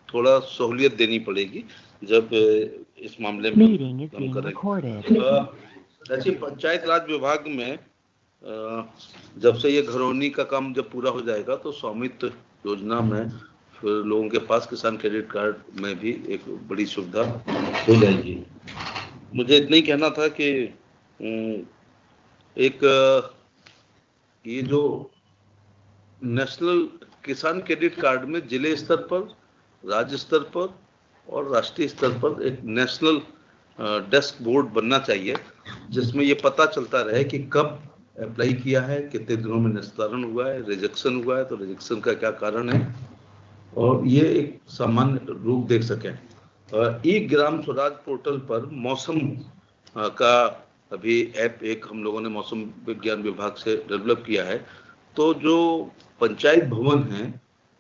थोड़ा सहूलियत देनी पड़ेगी जब इस मामले में हम करेंगे। ऐसे पंचायत राज विभाग में जब से ये घरौनी का काम जब पूरा हो जाएगा तो स्वामित्व योजना में फिर लोगों के पास किसान क्रेडिट कार्ड में भी एक बड़ी सुविधा हो जाएगी। मुझे इतना ही कहना था कि एक ये जो नेशनल किसान क्रेडिट कार्ड में जिले स्तर पर, राज्य स्तर पर और राष्ट्रीय स्तर पर एक नेशनल डेस्क बोर्ड बनना चाहिए जिसमें ये पता चलता रहे कि कब अप्लाई किया है, कितने दिनों में निस्तारण हुआ है, रिजेक्शन हुआ है तो रिजेक्शन का क्या कारण है और ये एक सामान्य रूप देख सकें। ई ग्राम स्वराज पोर्टल पर मौसम का अभी ऐप एक हम लोगों ने मौसम विज्ञान विभाग से डेवलप किया है। तो जो पंचायत भवन हैं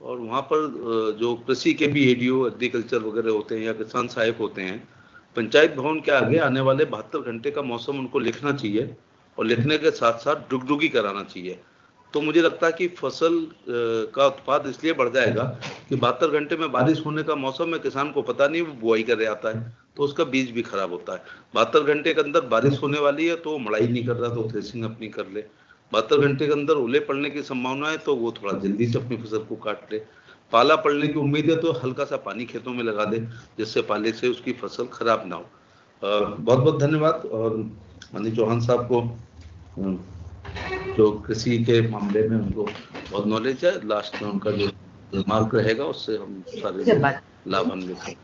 और वहाँ पर जो कृषि के भी ADO एग्रीकल्चर वगैरह होते हैं या किसान सहायक होते हैं, पंचायत भवन के आगे आने वाले 72 घंटे का मौसम उनको लिखना चाहिए और लिखने के साथ साथ डुगडुगी कराना चाहिए। तो मुझे लगता है कि फसल का उत्पाद इसलिए बढ़ जाएगा कि 72 घंटे में बारिश होने का मौसम है, किसान को पता नहीं, वो बुआई कर रहा आता है तो उसका बीज भी खराब होता है। 72 घंटे के अंदर बारिश होने वाली है तो मड़ाई नहीं कर रहा तो थ्रेसिंग अपनी कर ले। 72 घंटे के अंदर ओले पड़ने की संभावना है तो वो थोड़ा जल्दी से अपनी फसल को काट ले। पाला पड़ने की उम्मीद है तो हल्का सा पानी खेतों में लगा दे जिससे पाले से उसकी फसल खराब ना हो। बहुत बहुत धन्यवाद। और माननीय चौहान साहब को जो कृषि के मामले में उनको बहुत नॉलेज है, लास्ट में उनका जो रिमार्क रहेगा उससे हम सारे लाभान्वित हैं।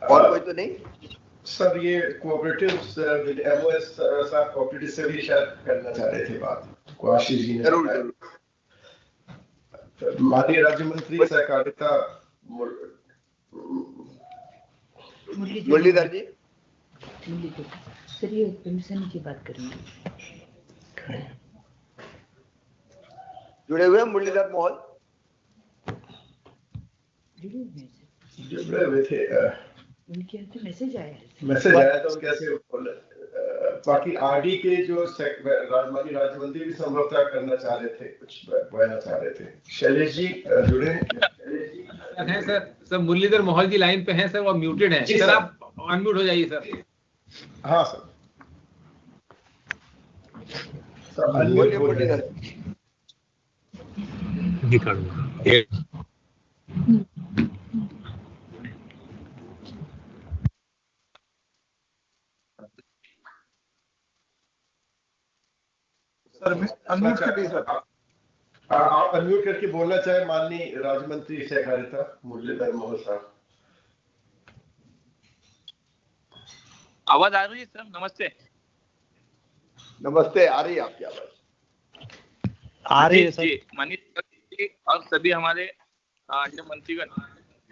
और कोई तो नहीं सर? ये कोऑपरेटिव्स MOS साहब कोऑपरेटिव से भी शायद करना चाह रहे थे बात, आशीष जी ने। जरूर। माननीय राज्य मंत्री सहकारिता मुरलीधर जी। सर ये परमिशन की बात करेंगे। जुड़े हुए मुरलीधर मोहन जुड़े हुए थे। उनके यहाँ से मैसेज आया तो कैसे बाकी RD के जो माननीय राज्य मंत्री भी संभवतः करना चाह रहे थे, कुछ कहना चाह रहे थे। शैलेश जी जुड़े हैं सर मुरलीधर मोहन जी लाइन पे हैं सर, वो म्यूटेड हैं सर, आप अनम्यूट हो जाइए सर। हाँ सर अनम्यूट हो जाइए। सर अनम्यूट करिए सर। आप अनम्यूट करके बोलना चाहे माननीय राज्य मंत्री सहकारिता मुरलीधर मोहन साहब। आवाज आ रही है सर? नमस्ते। नमस्ते, आ रही है आपकी आवाज? आ रही है सर। माननीय और सभी हमारे जो मंत्रीगण,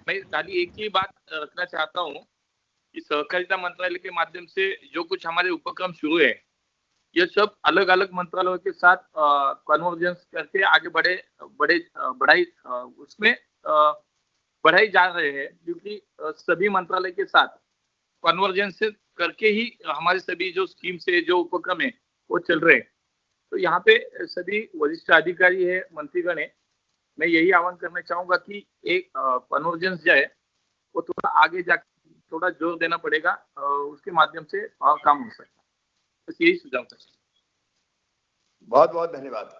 मैं खाली एक ही बात रखना चाहता हूँ कि सहकारिता मंत्रालय के माध्यम से जो कुछ हमारे उपक्रम शुरू है, ये सब अलग अलग मंत्रालयों के साथ कन्वर्जेंस करके आगे बढ़ाई जा रहे हैं, क्योंकि सभी मंत्रालय के साथ कन्वर्जेंस करके ही हमारे सभी जो स्कीम से जो उपक्रम है वो चल रहे हैं। तो यहाँ पे सभी वरिष्ठ अधिकारी है, मंत्रीगण है, मैं यही आह्वान करना चाहूंगा कि एक कन्वर्जेंस जो है वो थोड़ा आगे जाकर थोड़ा जोर देना पड़ेगा, उसके माध्यम से काम हो सकता है। बस यही सुझाव था। बहुत बहुत धन्यवाद।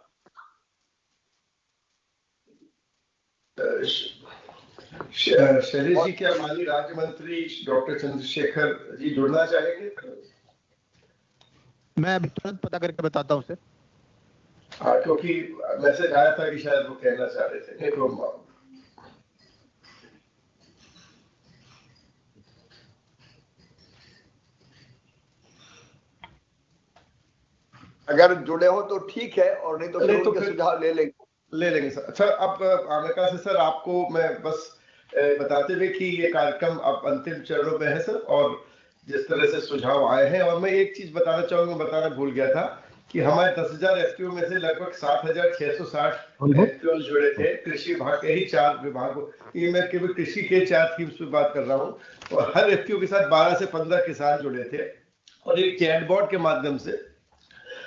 शैलेश जी, क्या माननीय राज्य मंत्री डॉक्टर चंद्रशेखर जी जुड़ना चाहेंगे? मैं अभी तुरंत पता करके बताता हूँ सर। हाँ, क्योंकि मैसेज आया था कि शायद वो कहना चाह रहे थे। तो अगर जुड़े हो तो ठीक है, और नहीं तो फिर उनके सुझाव ले लेंगे सर। अच्छा, अब अमेरिका से सर आपको मैं बस बताते हुए कि ये कार्यक्रम अब अंतिम चरणों में है सर, और जिस तरह से सुझाव आए हैं, और मैं एक चीज बताना चाहूंगा, बताना भूल गया था कि हमारे 10,000 एफपीओ में से लगभग 7,660 एफपीओ जुड़े थे कृषि विभाग के ही 4 विभागों। ये मैं केवल कृषि के 4 थीम्स पे बात कर रहा हूँ, और हर एफपीओ के साथ 12 से 15 किसान जुड़े थे, और एक चैटबॉट के माध्यम से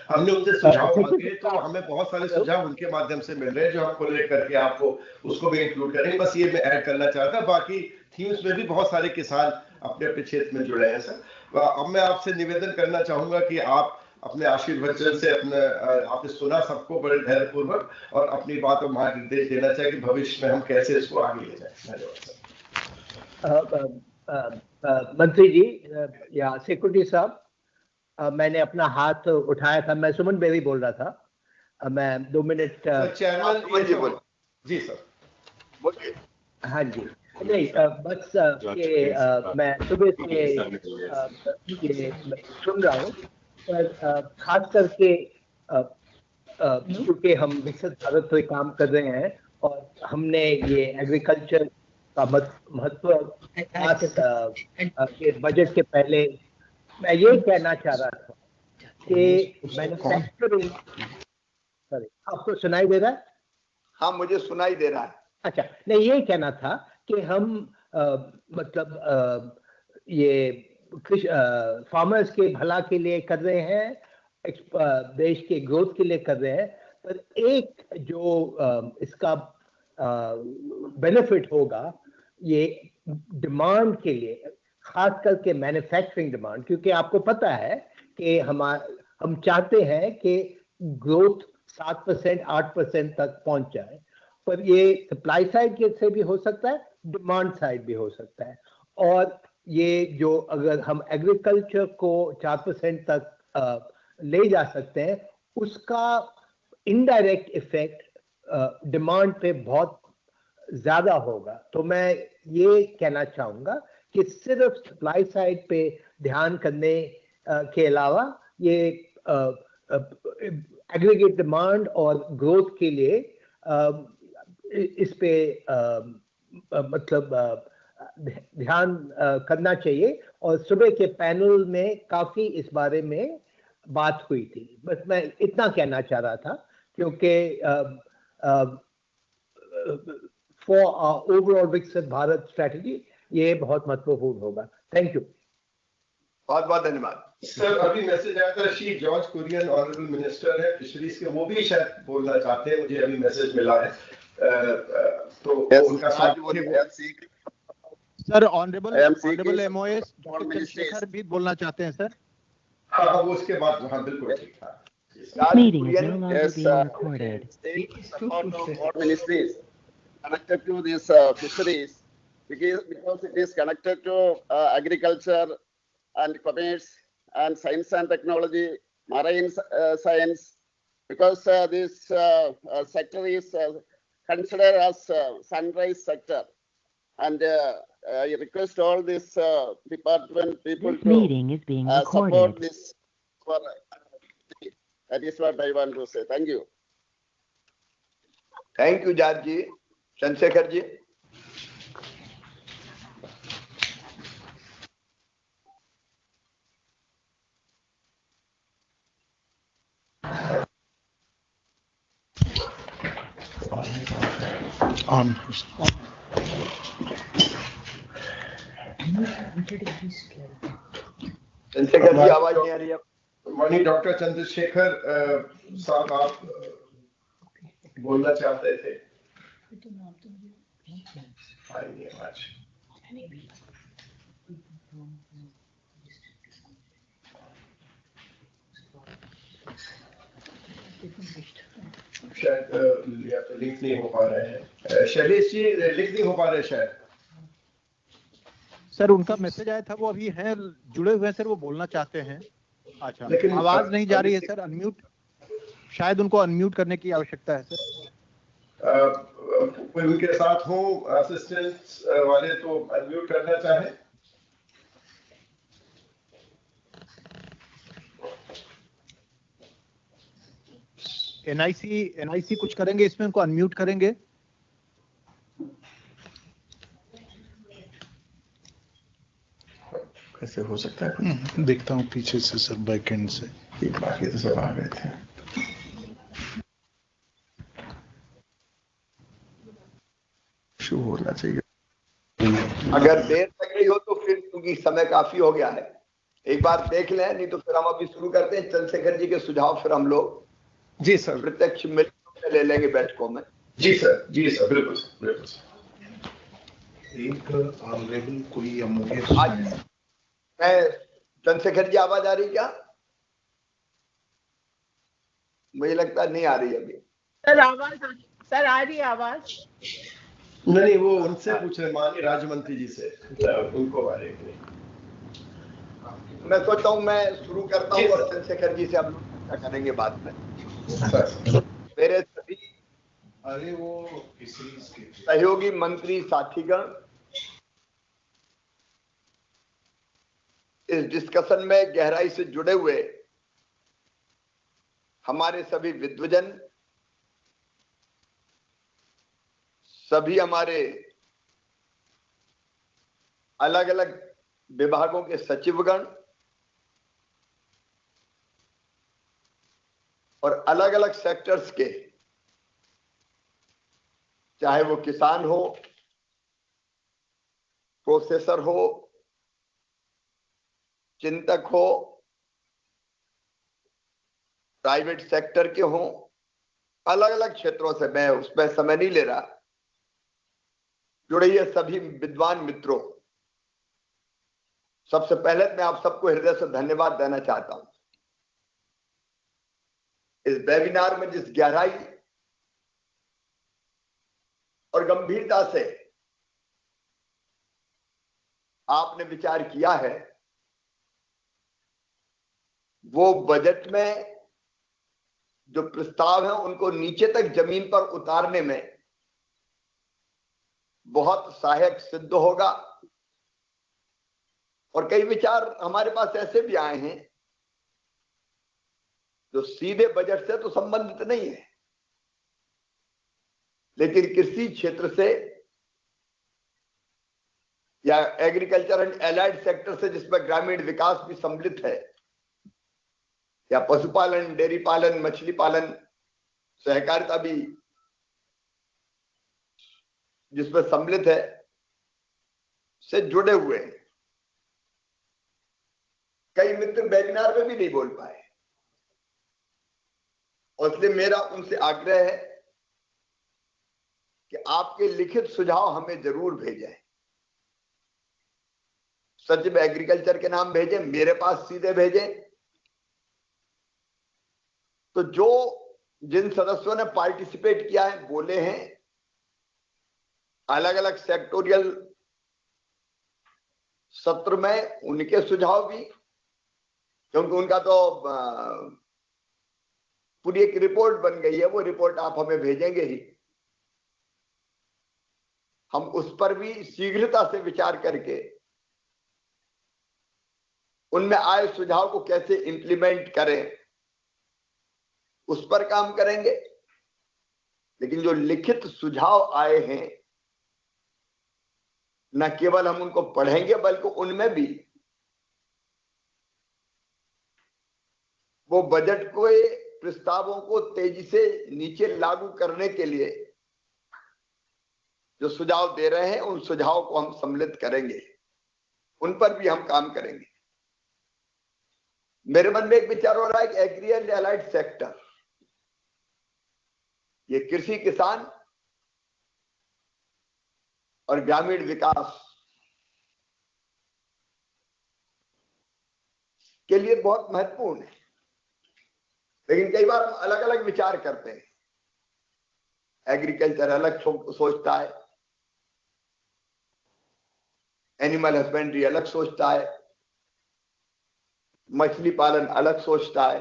हमने उनसे सुझाव मांगे, तो हमें बहुत सारे सुझाव उनके माध्यम से मिल रहे हैं, जो हम कोलेक्ट करके आपको उसको भी इंक्लूड करेंगे। बस ये मैं ऐड करना चाहता, बाकी थीम्स में भी बहुत सारे किसान अपने अपने क्षेत्र में जुड़े हैं सर। अब मैं आपसे निवेदन करना चाहूंगा कि आप अपने आशीर्वचन से आपने सुना सबको बड़े धैर्यपूर्वक, और अपनी बात और मार्गदर्शन देना चाहिए कि भविष्य में हम कैसे इसको आगे ले जाए। धन्यवाद। मंत्री जी या सेक्रेटरी साहब, मैंने अपना हाथ उठाया था, मैं सुमन बेरी बोल रहा था। मैं 2 मिनट चेयरमैन जी सर। हाँ जी, नहीं बस ये मैं सुबह से ये सुन रहा हूँ, पर खास करके क्योंकि हम विकसित भारत पे काम कर रहे हैं, और हमने ये एग्रीकल्चर का महत्व के बजट के पहले मैं ये कहना चाह रहा था कि मैन्युफैक्चरिंग, सॉरी आपको सुनाई दे रहा है? हाँ, मुझे सुनाई दे रहा है। अच्छा, नहीं ये कहना था कि हम मतलब ये फार्मर्स के भला के लिए कर रहे हैं, देश के ग्रोथ के लिए कर रहे हैं, पर एक जो इसका बेनिफिट होगा ये डिमांड के लिए, खास करके मैन्युफैक्चरिंग डिमांड, क्योंकि आपको पता है कि हम चाहते हैं कि ग्रोथ 7% 8% तक पहुंच जाए, पर ये सप्लाई साइड से भी हो सकता है, डिमांड साइड भी हो सकता है। और ये जो अगर हम एग्रीकल्चर को 4% तक ले जा सकते हैं, उसका इनडायरेक्ट इफेक्ट डिमांड पे बहुत ज्यादा होगा। तो मैं ये कहना चाहूंगा कि सिर्फ सप्लाई साइड पे ध्यान करने के अलावा ये एग्रीगेट डिमांड और ग्रोथ के लिए इस पे मतलब ध्यान करना चाहिए। और सुबह के पैनल में काफी इस बारे में बात हुई थी। बस मैं इतना कहना चाह रहा था, क्योंकि फॉर ओवरऑल विकसित भारत स्ट्रेटजी ये बहुत महत्वपूर्ण होगा। Thank you. बहुत बहुत धन्यवाद सर। अभी मैसेज आया था, Shri George Kurian honourable minister है फिशरीज के, वो भी शायद बोलना चाहते हैं, मुझे अभी मैसेज मिला है। तो उनका सर ऑनरेबल एमओएस चंद्रशेखर भी बोलना चाहते हैं सर। हाँ, वो उसके बाद, हाँ बिल्कुल ठीक था। Meeting is no longer being recorded. Ministries connected to this fisheries, because it is connected to agriculture and commerce and science and technology, marine science, because this sector is considered as sunrise sector, and I request all this department people This meeting is being recorded. Support this. That is what I want to say. Thank you. Thank you, Judge ji. Chandrasekhar ji. Chandrashekhar ji, आवाज नहीं आ रही है। माननीय doctor Chandrashekhar साहब, आप बोलना चाहते थे? आइए आज। शायद या तो लिंक नहीं हो पा रहे हैं। शैलेश जी लिंक नहीं हो पा रहे शायद। सर उनका मैसेज आया था, वो अभी हैं, जुड़े हुए हैं सर, वो बोलना चाहते हैं। अच्छा, लेकिन आवाज नहीं जा रही है सर, अनम्यूट, शायद उनको अनम्यूट करने की आवश्यकता है सर। कोई उनके साथ हो असिस्टेंट्स वाले तो अनम्यूट करना चाहे। एनआईसी कुछ करेंगे इसमें, उनको अनम्यूट करेंगे। कैसे हो सकता है? देखता हूँ पीछे से सर, बैकएंड से। बाकी तो सब आ गए थे। शो होना चाहिए। अगर देर लग रही हो तो फिर, क्योंकि समय काफी हो गया है, एक बार देख लें, नहीं तो फिर हम अभी शुरू करते हैं। चंद्रशेखर जी के सुझाव फिर हम लोग जी सर प्रत्यक्ष मिलकर ले लेंगे बैठकों में। जी सर, जी सर, बिल्कुल बिल्कुल। एक ऑनरेबल कोई मैं चंद्रशेखर जी, आवाज आ रही क्या? मुझे लगता नहीं आ रही अभी। सर आवाज, सर आ रही आवाज? नहीं, वो उनसे पूछ रहे, माननीय राज्य मंत्री जी से, उनको आ रही नहीं। मैं सोचता हूँ मैं शुरू करता हूँ और चंद्रशेखर जी से हम लोग चर्चा करेंगे बाद में। मेरे सभी सहयोगी मंत्री साथीगण इस डिस्कशन में गहराई से जुड़े हुए हमारे सभी विद्वजन, सभी हमारे अलग अलग विभागों के सचिवगण और अलग अलग सेक्टर्स के, चाहे वो किसान हो, प्रोसेसर हो, चिंतक हो, प्राइवेट सेक्टर के हों, अलग अलग क्षेत्रों से, मैं उसमें समय नहीं ले रहा, जुड़े ये सभी विद्वान मित्रों, सबसे पहले मैं आप सबको हृदय से धन्यवाद देना चाहता हूं। इस वेबिनार में जिस गहराई और गंभीरता से आपने विचार किया है, वो बजट में जो प्रस्ताव है उनको नीचे तक जमीन पर उतारने में बहुत सहायक सिद्ध होगा। और कई विचार हमारे पास ऐसे भी आए हैं जो सीधे बजट से तो संबंधित नहीं है, लेकिन कृषि क्षेत्र से या एग्रीकल्चर एंड एलाइड सेक्टर से, जिसमें ग्रामीण विकास भी सम्मिलित है, या पशुपालन, डेयरी पालन, मछली पालन, सहकारिता भी जिसमें सम्मिलित है, से जुड़े हुए हैं। कई मित्र वेबिनार में भी नहीं बोल पाए, और इसलिए मेरा उनसे आग्रह है कि आपके लिखित सुझाव हमें जरूर भेजें। सचिव एग्रीकल्चर के नाम भेजें, मेरे पास सीधे भेजें। तो जो जिन सदस्यों ने पार्टिसिपेट किया है, बोले हैं, अलग अलग सेक्टोरियल सत्र में, उनके सुझाव भी, क्योंकि उनका तो पूरी एक रिपोर्ट बन गई है, वो रिपोर्ट आप हमें भेजेंगे ही, हम उस पर भी शीघ्रता से विचार करके उनमें आए सुझाव को कैसे इंप्लीमेंट करें, उस पर काम करेंगे। लेकिन जो लिखित सुझाव आए हैं, न केवल हम उनको पढ़ेंगे, बल्कि उनमें भी वो बजट को, प्रस्तावों को तेजी से नीचे लागू करने के लिए जो सुझाव दे रहे हैं, उन सुझाव को हम सम्मिलित करेंगे, उन पर भी हम काम करेंगे। मेरे मन में एक विचार हो रहा है कि एग्री एंड एलाइड सेक्टर, ये कृषि, किसान और ग्रामीण विकास के लिए बहुत महत्वपूर्ण है। लेकिन कई बार हम अलग अलग विचार करते हैं। एग्रीकल्चर अलग सोचता है, एनिमल हस्बेंड्री अलग सोचता है, मछली पालन अलग सोचता है,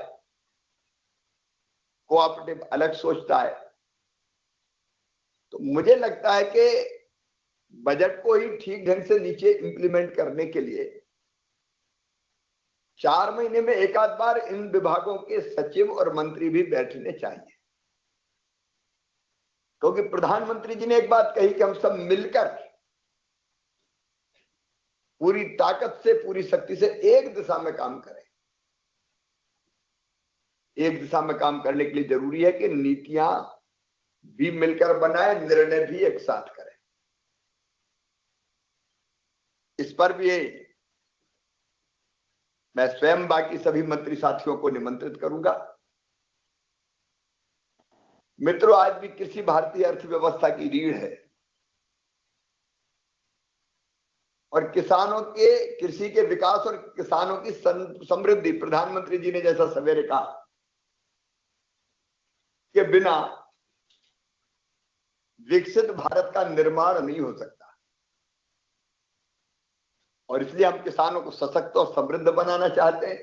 कोऑपरेटिव अलग सोचता है। तो मुझे लगता है कि बजट को ही ठीक ढंग से नीचे इंप्लीमेंट करने के लिए 4 महीने में एक आध बार इन विभागों के सचिव और मंत्री भी बैठने चाहिए। क्योंकि प्रधानमंत्री जी ने एक बात कही कि हम सब मिलकर पूरी ताकत से, पूरी शक्ति से एक दिशा में काम करें। एक दिशा में काम करने के लिए जरूरी है कि नीतियां भी मिलकर बनाए, निर्णय भी एक साथ करें। इस पर भी मैं स्वयं बाकी सभी मंत्री साथियों को निमंत्रित करूंगा। मित्रों, आज भी कृषि भारतीय अर्थव्यवस्था की रीढ़ है और किसानों के, कृषि के विकास और किसानों की समृद्धि, प्रधानमंत्री जी ने जैसा सवेरे कहा, के बिना विकसित भारत का निर्माण नहीं हो सकता। और इसलिए हम किसानों को सशक्त और समृद्ध बनाना चाहते हैं,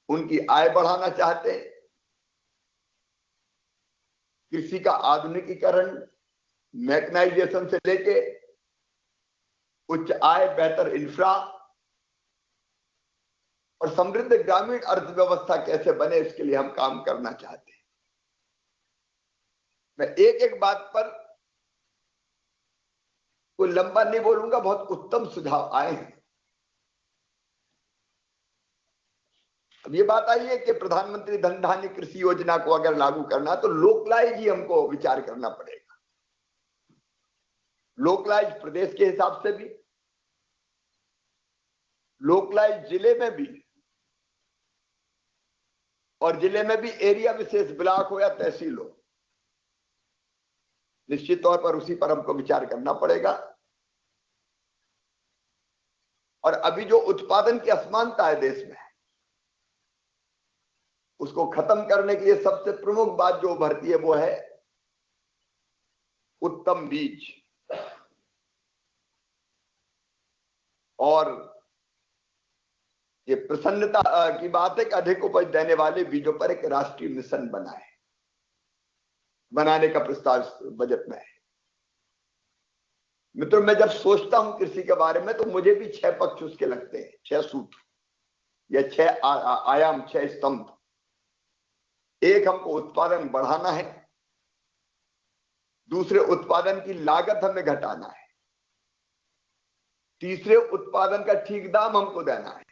उनकी आय बढ़ाना चाहते हैं। कृषि का आधुनिकीकरण, मैकेनाइजेशन से लेके उच्च आय, बेहतर इंफ्रा और समृद्ध ग्रामीण अर्थव्यवस्था कैसे बने, इसके लिए हम काम करना चाहते हैं। मैं एक एक बात पर कोई लंबा नहीं बोलूंगा, बहुत उत्तम सुझाव आए हैं। अब ये बात आई है कि प्रधानमंत्री धन धान्य कृषि योजना को अगर लागू करना तो लोकलाइज ही हमको विचार करना पड़ेगा। लोकलाइज प्रदेश के हिसाब से भी, लोकलाइज जिले में भी, और जिले में भी एरिया विशेष, ब्लॉक हो या तहसील हो, निश्चित तौर पर उसी पर हमको विचार करना पड़ेगा। और अभी जो उत्पादन की असमानता है देश में, उसको खत्म करने के लिए सबसे प्रमुख बात जो उभरती है वो है उत्तम बीज। और ये प्रसन्नता की बात है कि अधिक उपज देने वाले बीजों पर एक राष्ट्रीय मिशन बनाने का प्रस्ताव बजट में है। मित्रों, मैं जब सोचता हूं कृषि के बारे में तो मुझे भी 6 पक्ष उसके लगते हैं, 6 सूत्र या 6 आयाम, 6 स्तंभ। एक, हमको उत्पादन बढ़ाना है। दूसरे, उत्पादन की लागत हमें घटाना है। तीसरे, उत्पादन का ठीक दाम हमको देना है।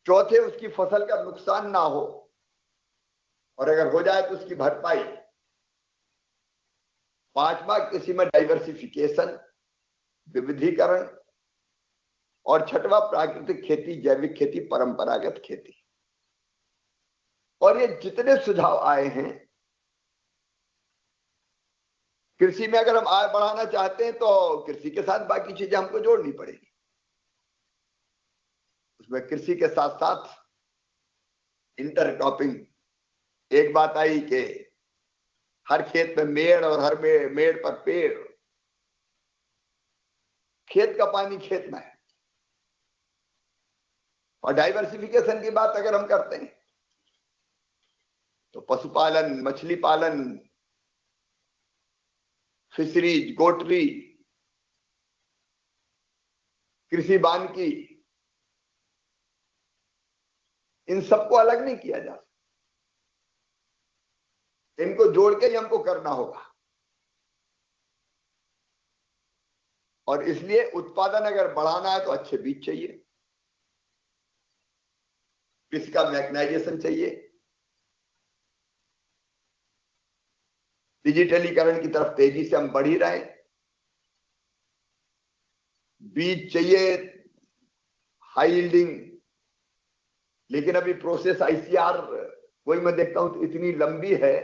चौथे, उसकी फसल का नुकसान ना हो, और अगर हो जाए तो उसकी भरपाई। पांचवा, कृषि में डाइवर्सिफिकेशन, विविधीकरण। और छठवां, प्राकृतिक खेती, जैविक खेती, परंपरागत खेती। और ये जितने सुझाव आए हैं, कृषि में अगर हम आय बढ़ाना चाहते हैं तो कृषि के साथ बाकी चीजें हमको जोड़नी पड़ेगी। उसमें कृषि के साथ साथ इंटरक्रॉपिंग। एक बात आई कि हर खेत में मेड़ और हर मेड़ पर पेड़। खेत का पानी खेत में है। और डाइवर्सिफिकेशन की बात अगर हम करते हैं तो पशुपालन, मछली पालन, फिशरीज, गोटरी, कृषि वानिकी, इन सबको अलग नहीं किया जा सकता। इनको जोड़ के ही हमको करना होगा। और इसलिए उत्पादन अगर बढ़ाना है तो अच्छे बीज चाहिए, इसका मैकेनाइजेशन चाहिए, डिजिटलीकरण की तरफ तेजी से हम बढ़ ही रहे। बीज चाहिए, हाई यील्डिंग, लेकिन अभी प्रोसेस आईसीआर वही मैं देखता हूं तो इतनी लंबी है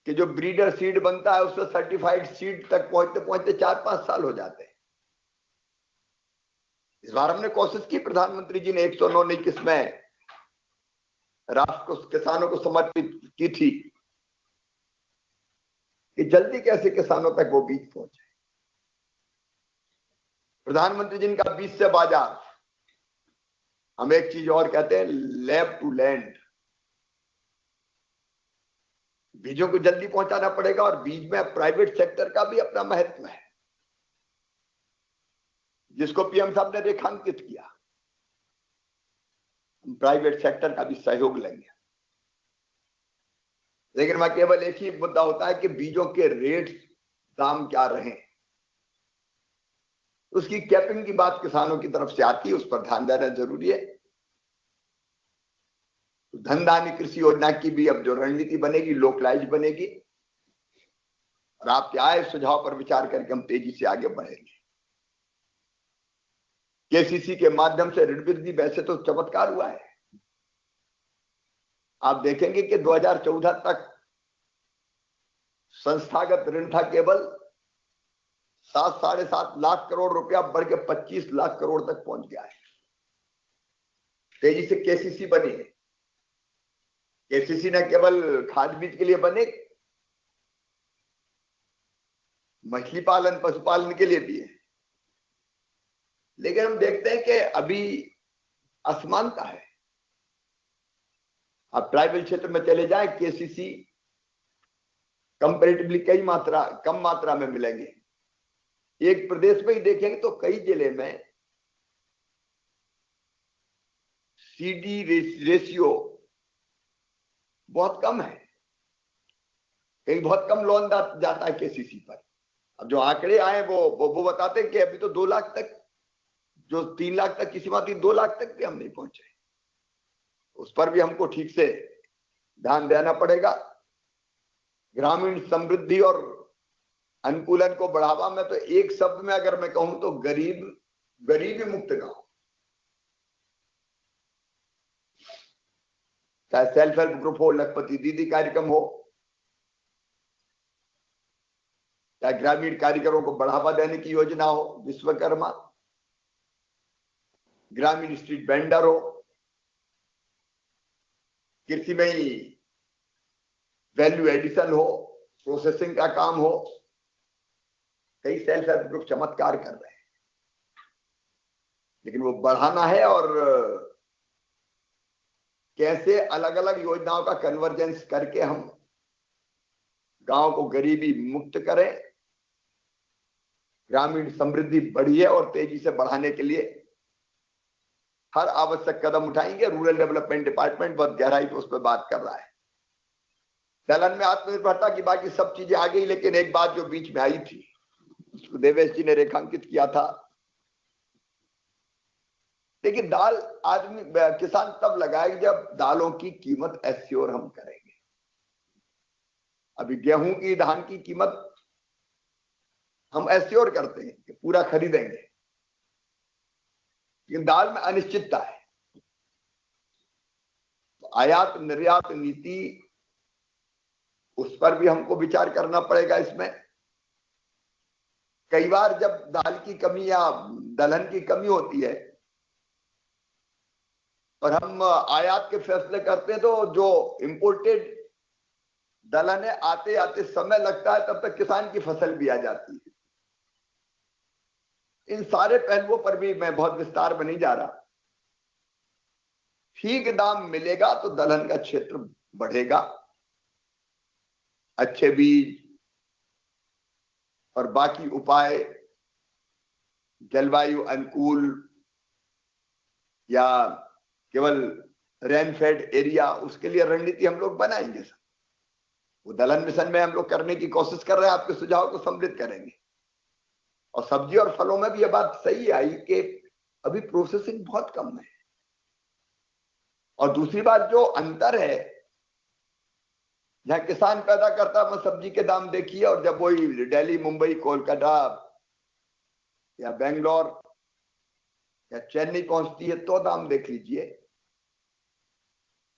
कि जो ब्रीडर सीड बनता है उससे सर्टिफाइड सीड तक पहुंचते पहुंचते 4-5 साल हो जाते हैं। इस बार हमने कोशिश की, प्रधानमंत्री जी ने 109 नई किस्में राष्ट्र को, किसानों को समर्पित की थी कि जल्दी कैसे किसानों तक वो बीज पहुंचे। प्रधानमंत्री जी का बीज से बाजार, हम एक चीज और कहते हैं, लैब टू लैंड। बीजों को जल्दी पहुंचाना पड़ेगा और बीज में प्राइवेट सेक्टर का भी अपना महत्व है, जिसको पीएम साहब ने रेखांकित किया। प्राइवेट सेक्टर का भी सहयोग लेंगे, लेकिन वहां केवल एक ही मुद्दा होता है कि बीजों के रेट, दाम क्या रहे, उसकी कैपिंग की बात किसानों की तरफ से आती है, उस पर ध्यान देना जरूरी है। धन धान्य कृषि योजना की भी अब जो रणनीति बनेगी, लोकलाइज बनेगी, और आपके आए सुझाव पर विचार करके हम तेजी से आगे बढ़ेंगे। केसीसी के माध्यम से ऋण वृद्धि वैसे तो चमत्कार हुआ है। आप देखेंगे कि 2014 तक संस्थागत ऋण था केवल 7-7.5 लाख करोड़ रुपया, बढ़ के 25 लाख करोड़ तक पहुंच गया है। तेजी से केसीसी बनी है। केसीसी न केवल खाद बीज के लिए बने, मछली पालन, पशुपालन के लिए भी है। लेकिन हम देखते हैं कि अभी असमानता है। आप ट्राइबल क्षेत्र में चले जाएं, केसीसी कंपैरेटिवली कम मात्रा में मिलेंगे। एक प्रदेश में ही देखेंगे तो कई जिले में सीडी रेशियो बहुत कम है, कहीं बहुत कम लोन जाता है केसीसी पर। अब जो आंकड़े आए वो बताते हैं कि अभी तो 2 लाख तक, जो 3 लाख तक की सीमा थी, 2 लाख तक भी हम नहीं पहुंचे। उस पर भी हमको ठीक से ध्यान देना पड़ेगा। ग्रामीण समृद्धि और अनुकूलन को बढ़ावा में तो एक शब्द में अगर मैं कहूं तो गरीबी मुक्त गांव, चाहे सेल्फ हेल्प ग्रुप हो, लखपति दीदी कार्यक्रम हो, चाहे ग्रामीण कारीगरों को बढ़ावा देने की योजना हो, विश्वकर्मा, ग्रामीण स्ट्रीट वेंडर हो, कृषि में ही वैल्यू एडिशन हो, प्रोसेसिंग का काम हो, कई सेल्फ हेल्प ग्रुप चमत्कार कर रहे हैं। लेकिन वो बढ़ाना है और कैसे अलग अलग योजनाओं का कन्वर्जेंस करके हम गांव को गरीबी मुक्त करें, ग्रामीण समृद्धि बढ़ी और तेजी से बढ़ाने के लिए हर आवश्यक कदम उठाएंगे। रूरल डेवलपमेंट डिपार्टमेंट बहुत गहराई से उस पर बात कर रहा है। दलहन में आत्मनिर्भरता की बाकी सब चीजें आ गई, लेकिन एक बात जो बीच में आई थी, उसको देवेश जी ने रेखांकित किया था। देखिए, दाल आदमी किसान तब लगाएगा जब दालों की कीमत एश्योर हम करेंगे। अभी गेहूं की, धान की कीमत हम एश्योर करते हैं कि पूरा खरीदेंगे, लेकिन दाल में अनिश्चितता है। तो आयात निर्यात नीति, उस पर भी हमको विचार करना पड़ेगा। इसमें कई बार जब दाल की कमी या दलहन की कमी होती है और हम आयात के फैसले करते हैं, तो जो इंपोर्टेड दलहन है, आते आते समय लगता है, तब तक किसान की फसल भी आ जाती है। इन सारे पहलुओं पर भी मैं बहुत विस्तार में नहीं जा रहा। ठीक दाम मिलेगा तो दलहन का क्षेत्र बढ़ेगा। अच्छे बीज और बाकी उपाय, जलवायु अनुकूल या केवल रेनफेड एरिया, उसके लिए रणनीति हम लोग बनाएंगे। वो दलहन मिशन में हम लोग करने की कोशिश कर रहे हैं, आपके सुझाव को सम्मिलित करेंगे। और सब्जी और फलों में भी यह बात सही आई कि अभी प्रोसेसिंग बहुत कम है। और दूसरी बात जो अंतर है, जहां किसान पैदा करता है, सब्जी के दाम देखिए, और जब वही दिल्ली, मुंबई, कोलकाता या बेंगलोर या चेन्नई पहुंचती है तो दाम देख लीजिए।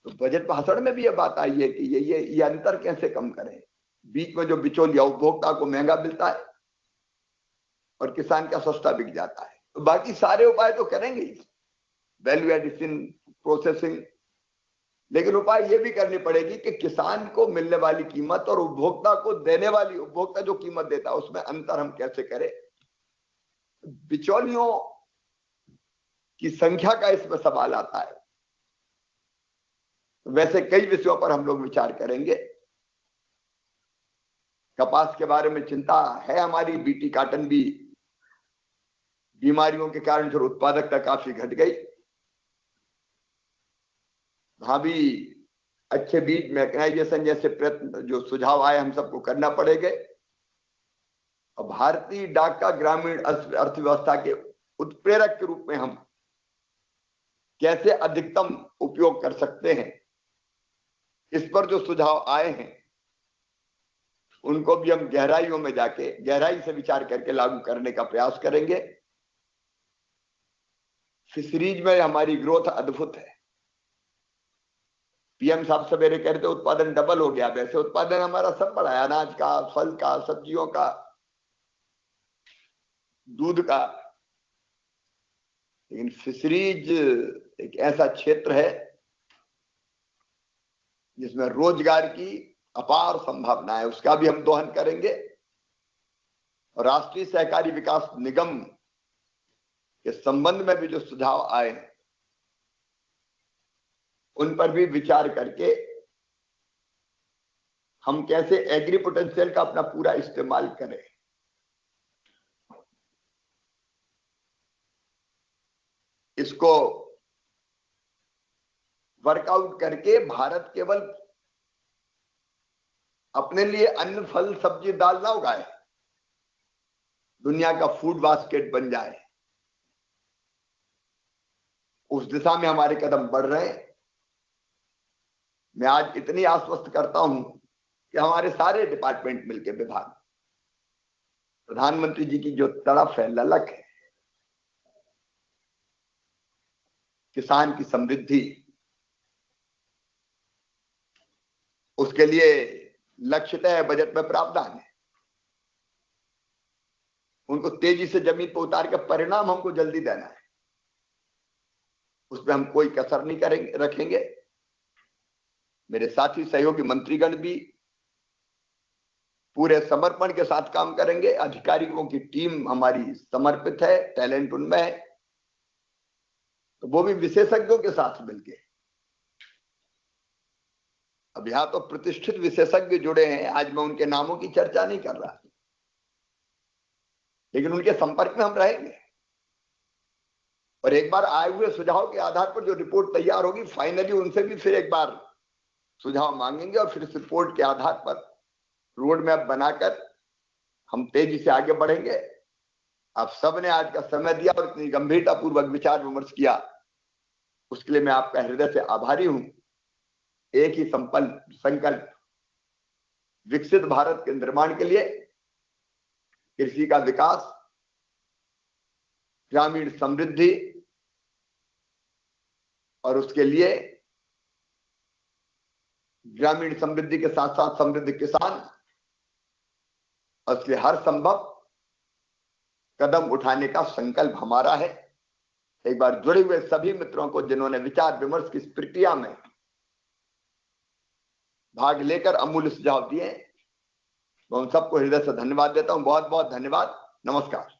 तो बजट भाषण में भी ये बात आई है कि ये अंतर कैसे कम करें, बीच में जो बिचौलिया उपभोक्ता को महंगा मिलता है और किसान का सस्ता बिक जाता है। तो बाकी सारे उपाय तो करेंगे ही, वैल्यू एडिशन, प्रोसेसिंग, लेकिन उपाय ये भी करनी पड़ेगी कि किसान को मिलने वाली कीमत और उपभोक्ता को देने वाली, उपभोक्ता जो कीमत देता है उसमें अंतर हम कैसे करें। बिचौलियों की संख्या का इसमें सवाल आता है। वैसे कई विषयों पर हम लोग विचार करेंगे। कपास के बारे में चिंता है हमारी, बीटी काटन भी बीमारियों के कारण जो उत्पादकता काफी घट गई, वहां भी अच्छे बीज मैकेनाइजेशन जैसे प्रयत्न जो सुझाव आए हम सबको करना पड़ेंगे। और भारतीय डाक का ग्रामीण अर्थव्यवस्था के उत्प्रेरक के रूप में हम कैसे अधिकतम उपयोग कर सकते हैं, इस पर जो सुझाव आए हैं उनको भी हम गहराइयों में जाके गहराई से विचार करके लागू करने का प्रयास करेंगे। फिशरीज में हमारी ग्रोथ अद्भुत है। पीएम साहब सवेरे कह रहे थे उत्पादन डबल हो गया, वैसे उत्पादन हमारा सब बढ़ा है, अनाज का, फल का, सब्जियों का, दूध का। लेकिन फिशरीज एक ऐसा क्षेत्र है जिसमें रोजगार की अपार संभावना है, उसका भी हम दोहन करेंगे। और राष्ट्रीय सहकारी विकास निगम के संबंध में भी जो सुझाव आए हैं उन पर भी विचार करके हम कैसे एग्री पोटेंशियल का अपना पूरा इस्तेमाल करें। इसको वर्कआउट करके भारत केवल अपने लिए अन्न, फल, सब्जी, दाल ना उगाए, दुनिया का फूड बास्केट बन जाए, उस दिशा में हमारे कदम बढ़ रहे हैं। मैं आज इतनी आश्वस्त करता हूं कि हमारे सारे डिपार्टमेंट मिलकर, विभाग, प्रधानमंत्री जी की जो तड़फ है, ललक है किसान की समृद्धि, उसके लिए लक्ष्य तय बजट में प्रावधान है। उनको तेजी से जमीन पर उतार के परिणाम हमको जल्दी देना है, उसमें हम कोई कसर नहीं करेंगे, रखेंगे। मेरे साथी सहयोगी मंत्रीगण भी पूरे समर्पण के साथ काम करेंगे। अधिकारियों की टीम हमारी समर्पित है, टैलेंट उनमें है, तो वो भी विशेषज्ञों के साथ मिलके। अब यहां तो प्रतिष्ठित विशेषज्ञ जुड़े हैं, आज मैं उनके नामों की चर्चा नहीं कर रहा, लेकिन उनके संपर्क में हम रहेंगे। और एक बार आए हुए सुझाव के आधार पर जो रिपोर्ट तैयार होगी, फाइनली उनसे भी फिर एक बार सुझाव मांगेंगे और फिर इस रिपोर्ट के आधार पर रोड मैप बनाकर हम तेजी से आगे बढ़ेंगे। आप सबने आज का समय दिया और इतनी गंभीरता पूर्वक विचार विमर्श किया, उसके लिए मैं आपका हृदय से आभारी हूं। एक ही संकल्प, विकसित भारत के निर्माण के लिए कृषि का विकास, ग्रामीण समृद्धि, और उसके लिए ग्रामीण समृद्धि के साथ साथ समृद्ध किसान, और इसलिए हर संभव कदम उठाने का संकल्प हमारा है। एक बार जुड़े हुए सभी मित्रों को जिन्होंने विचार विमर्श की इस प्रक्रिया में भाग लेकर अमूल्य सुझाव दिए, मैं उन सबको हृदय से धन्यवाद देता हूं। बहुत बहुत धन्यवाद, नमस्कार।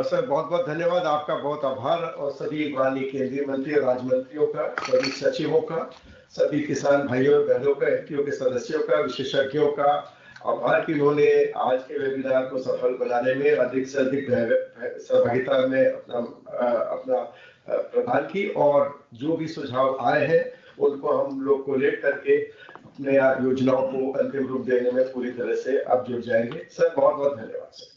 सर बहुत बहुत धन्यवाद, आपका बहुत आभार। और सभी माननीय केंद्रीय मंत्री और राज्य मंत्रियों का, सभी सचिवों का, सभी किसान भाइयों और बहनों का, एफपीओ के सदस्यों का, विशेषज्ञों का आभार कि उन्होंने आज के वेबिनार को सफल बनाने में अधिक से अधिक सहभागिता में अपना प्रदान की। और जो भी सुझाव आए हैं उनको हम लोग कोलेट करके अपने योजनाओं को अंतिम रूप देने में पूरी तरह से अब जुट जाएंगे। सर बहुत बहुत धन्यवाद। सर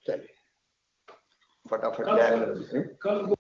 चलिए फटाफट जाएगा।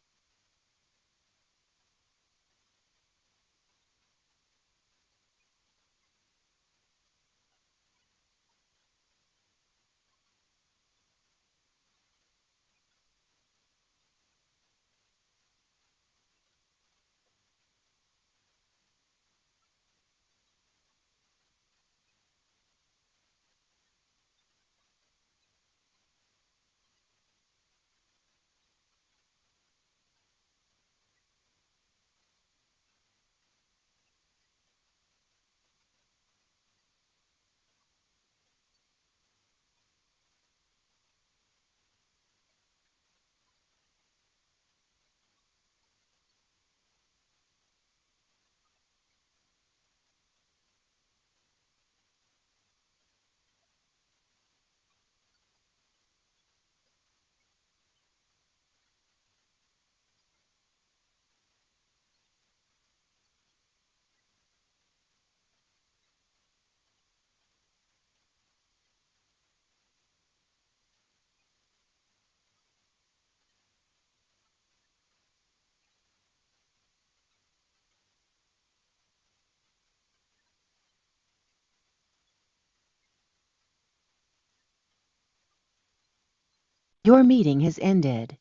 Your meeting has ended.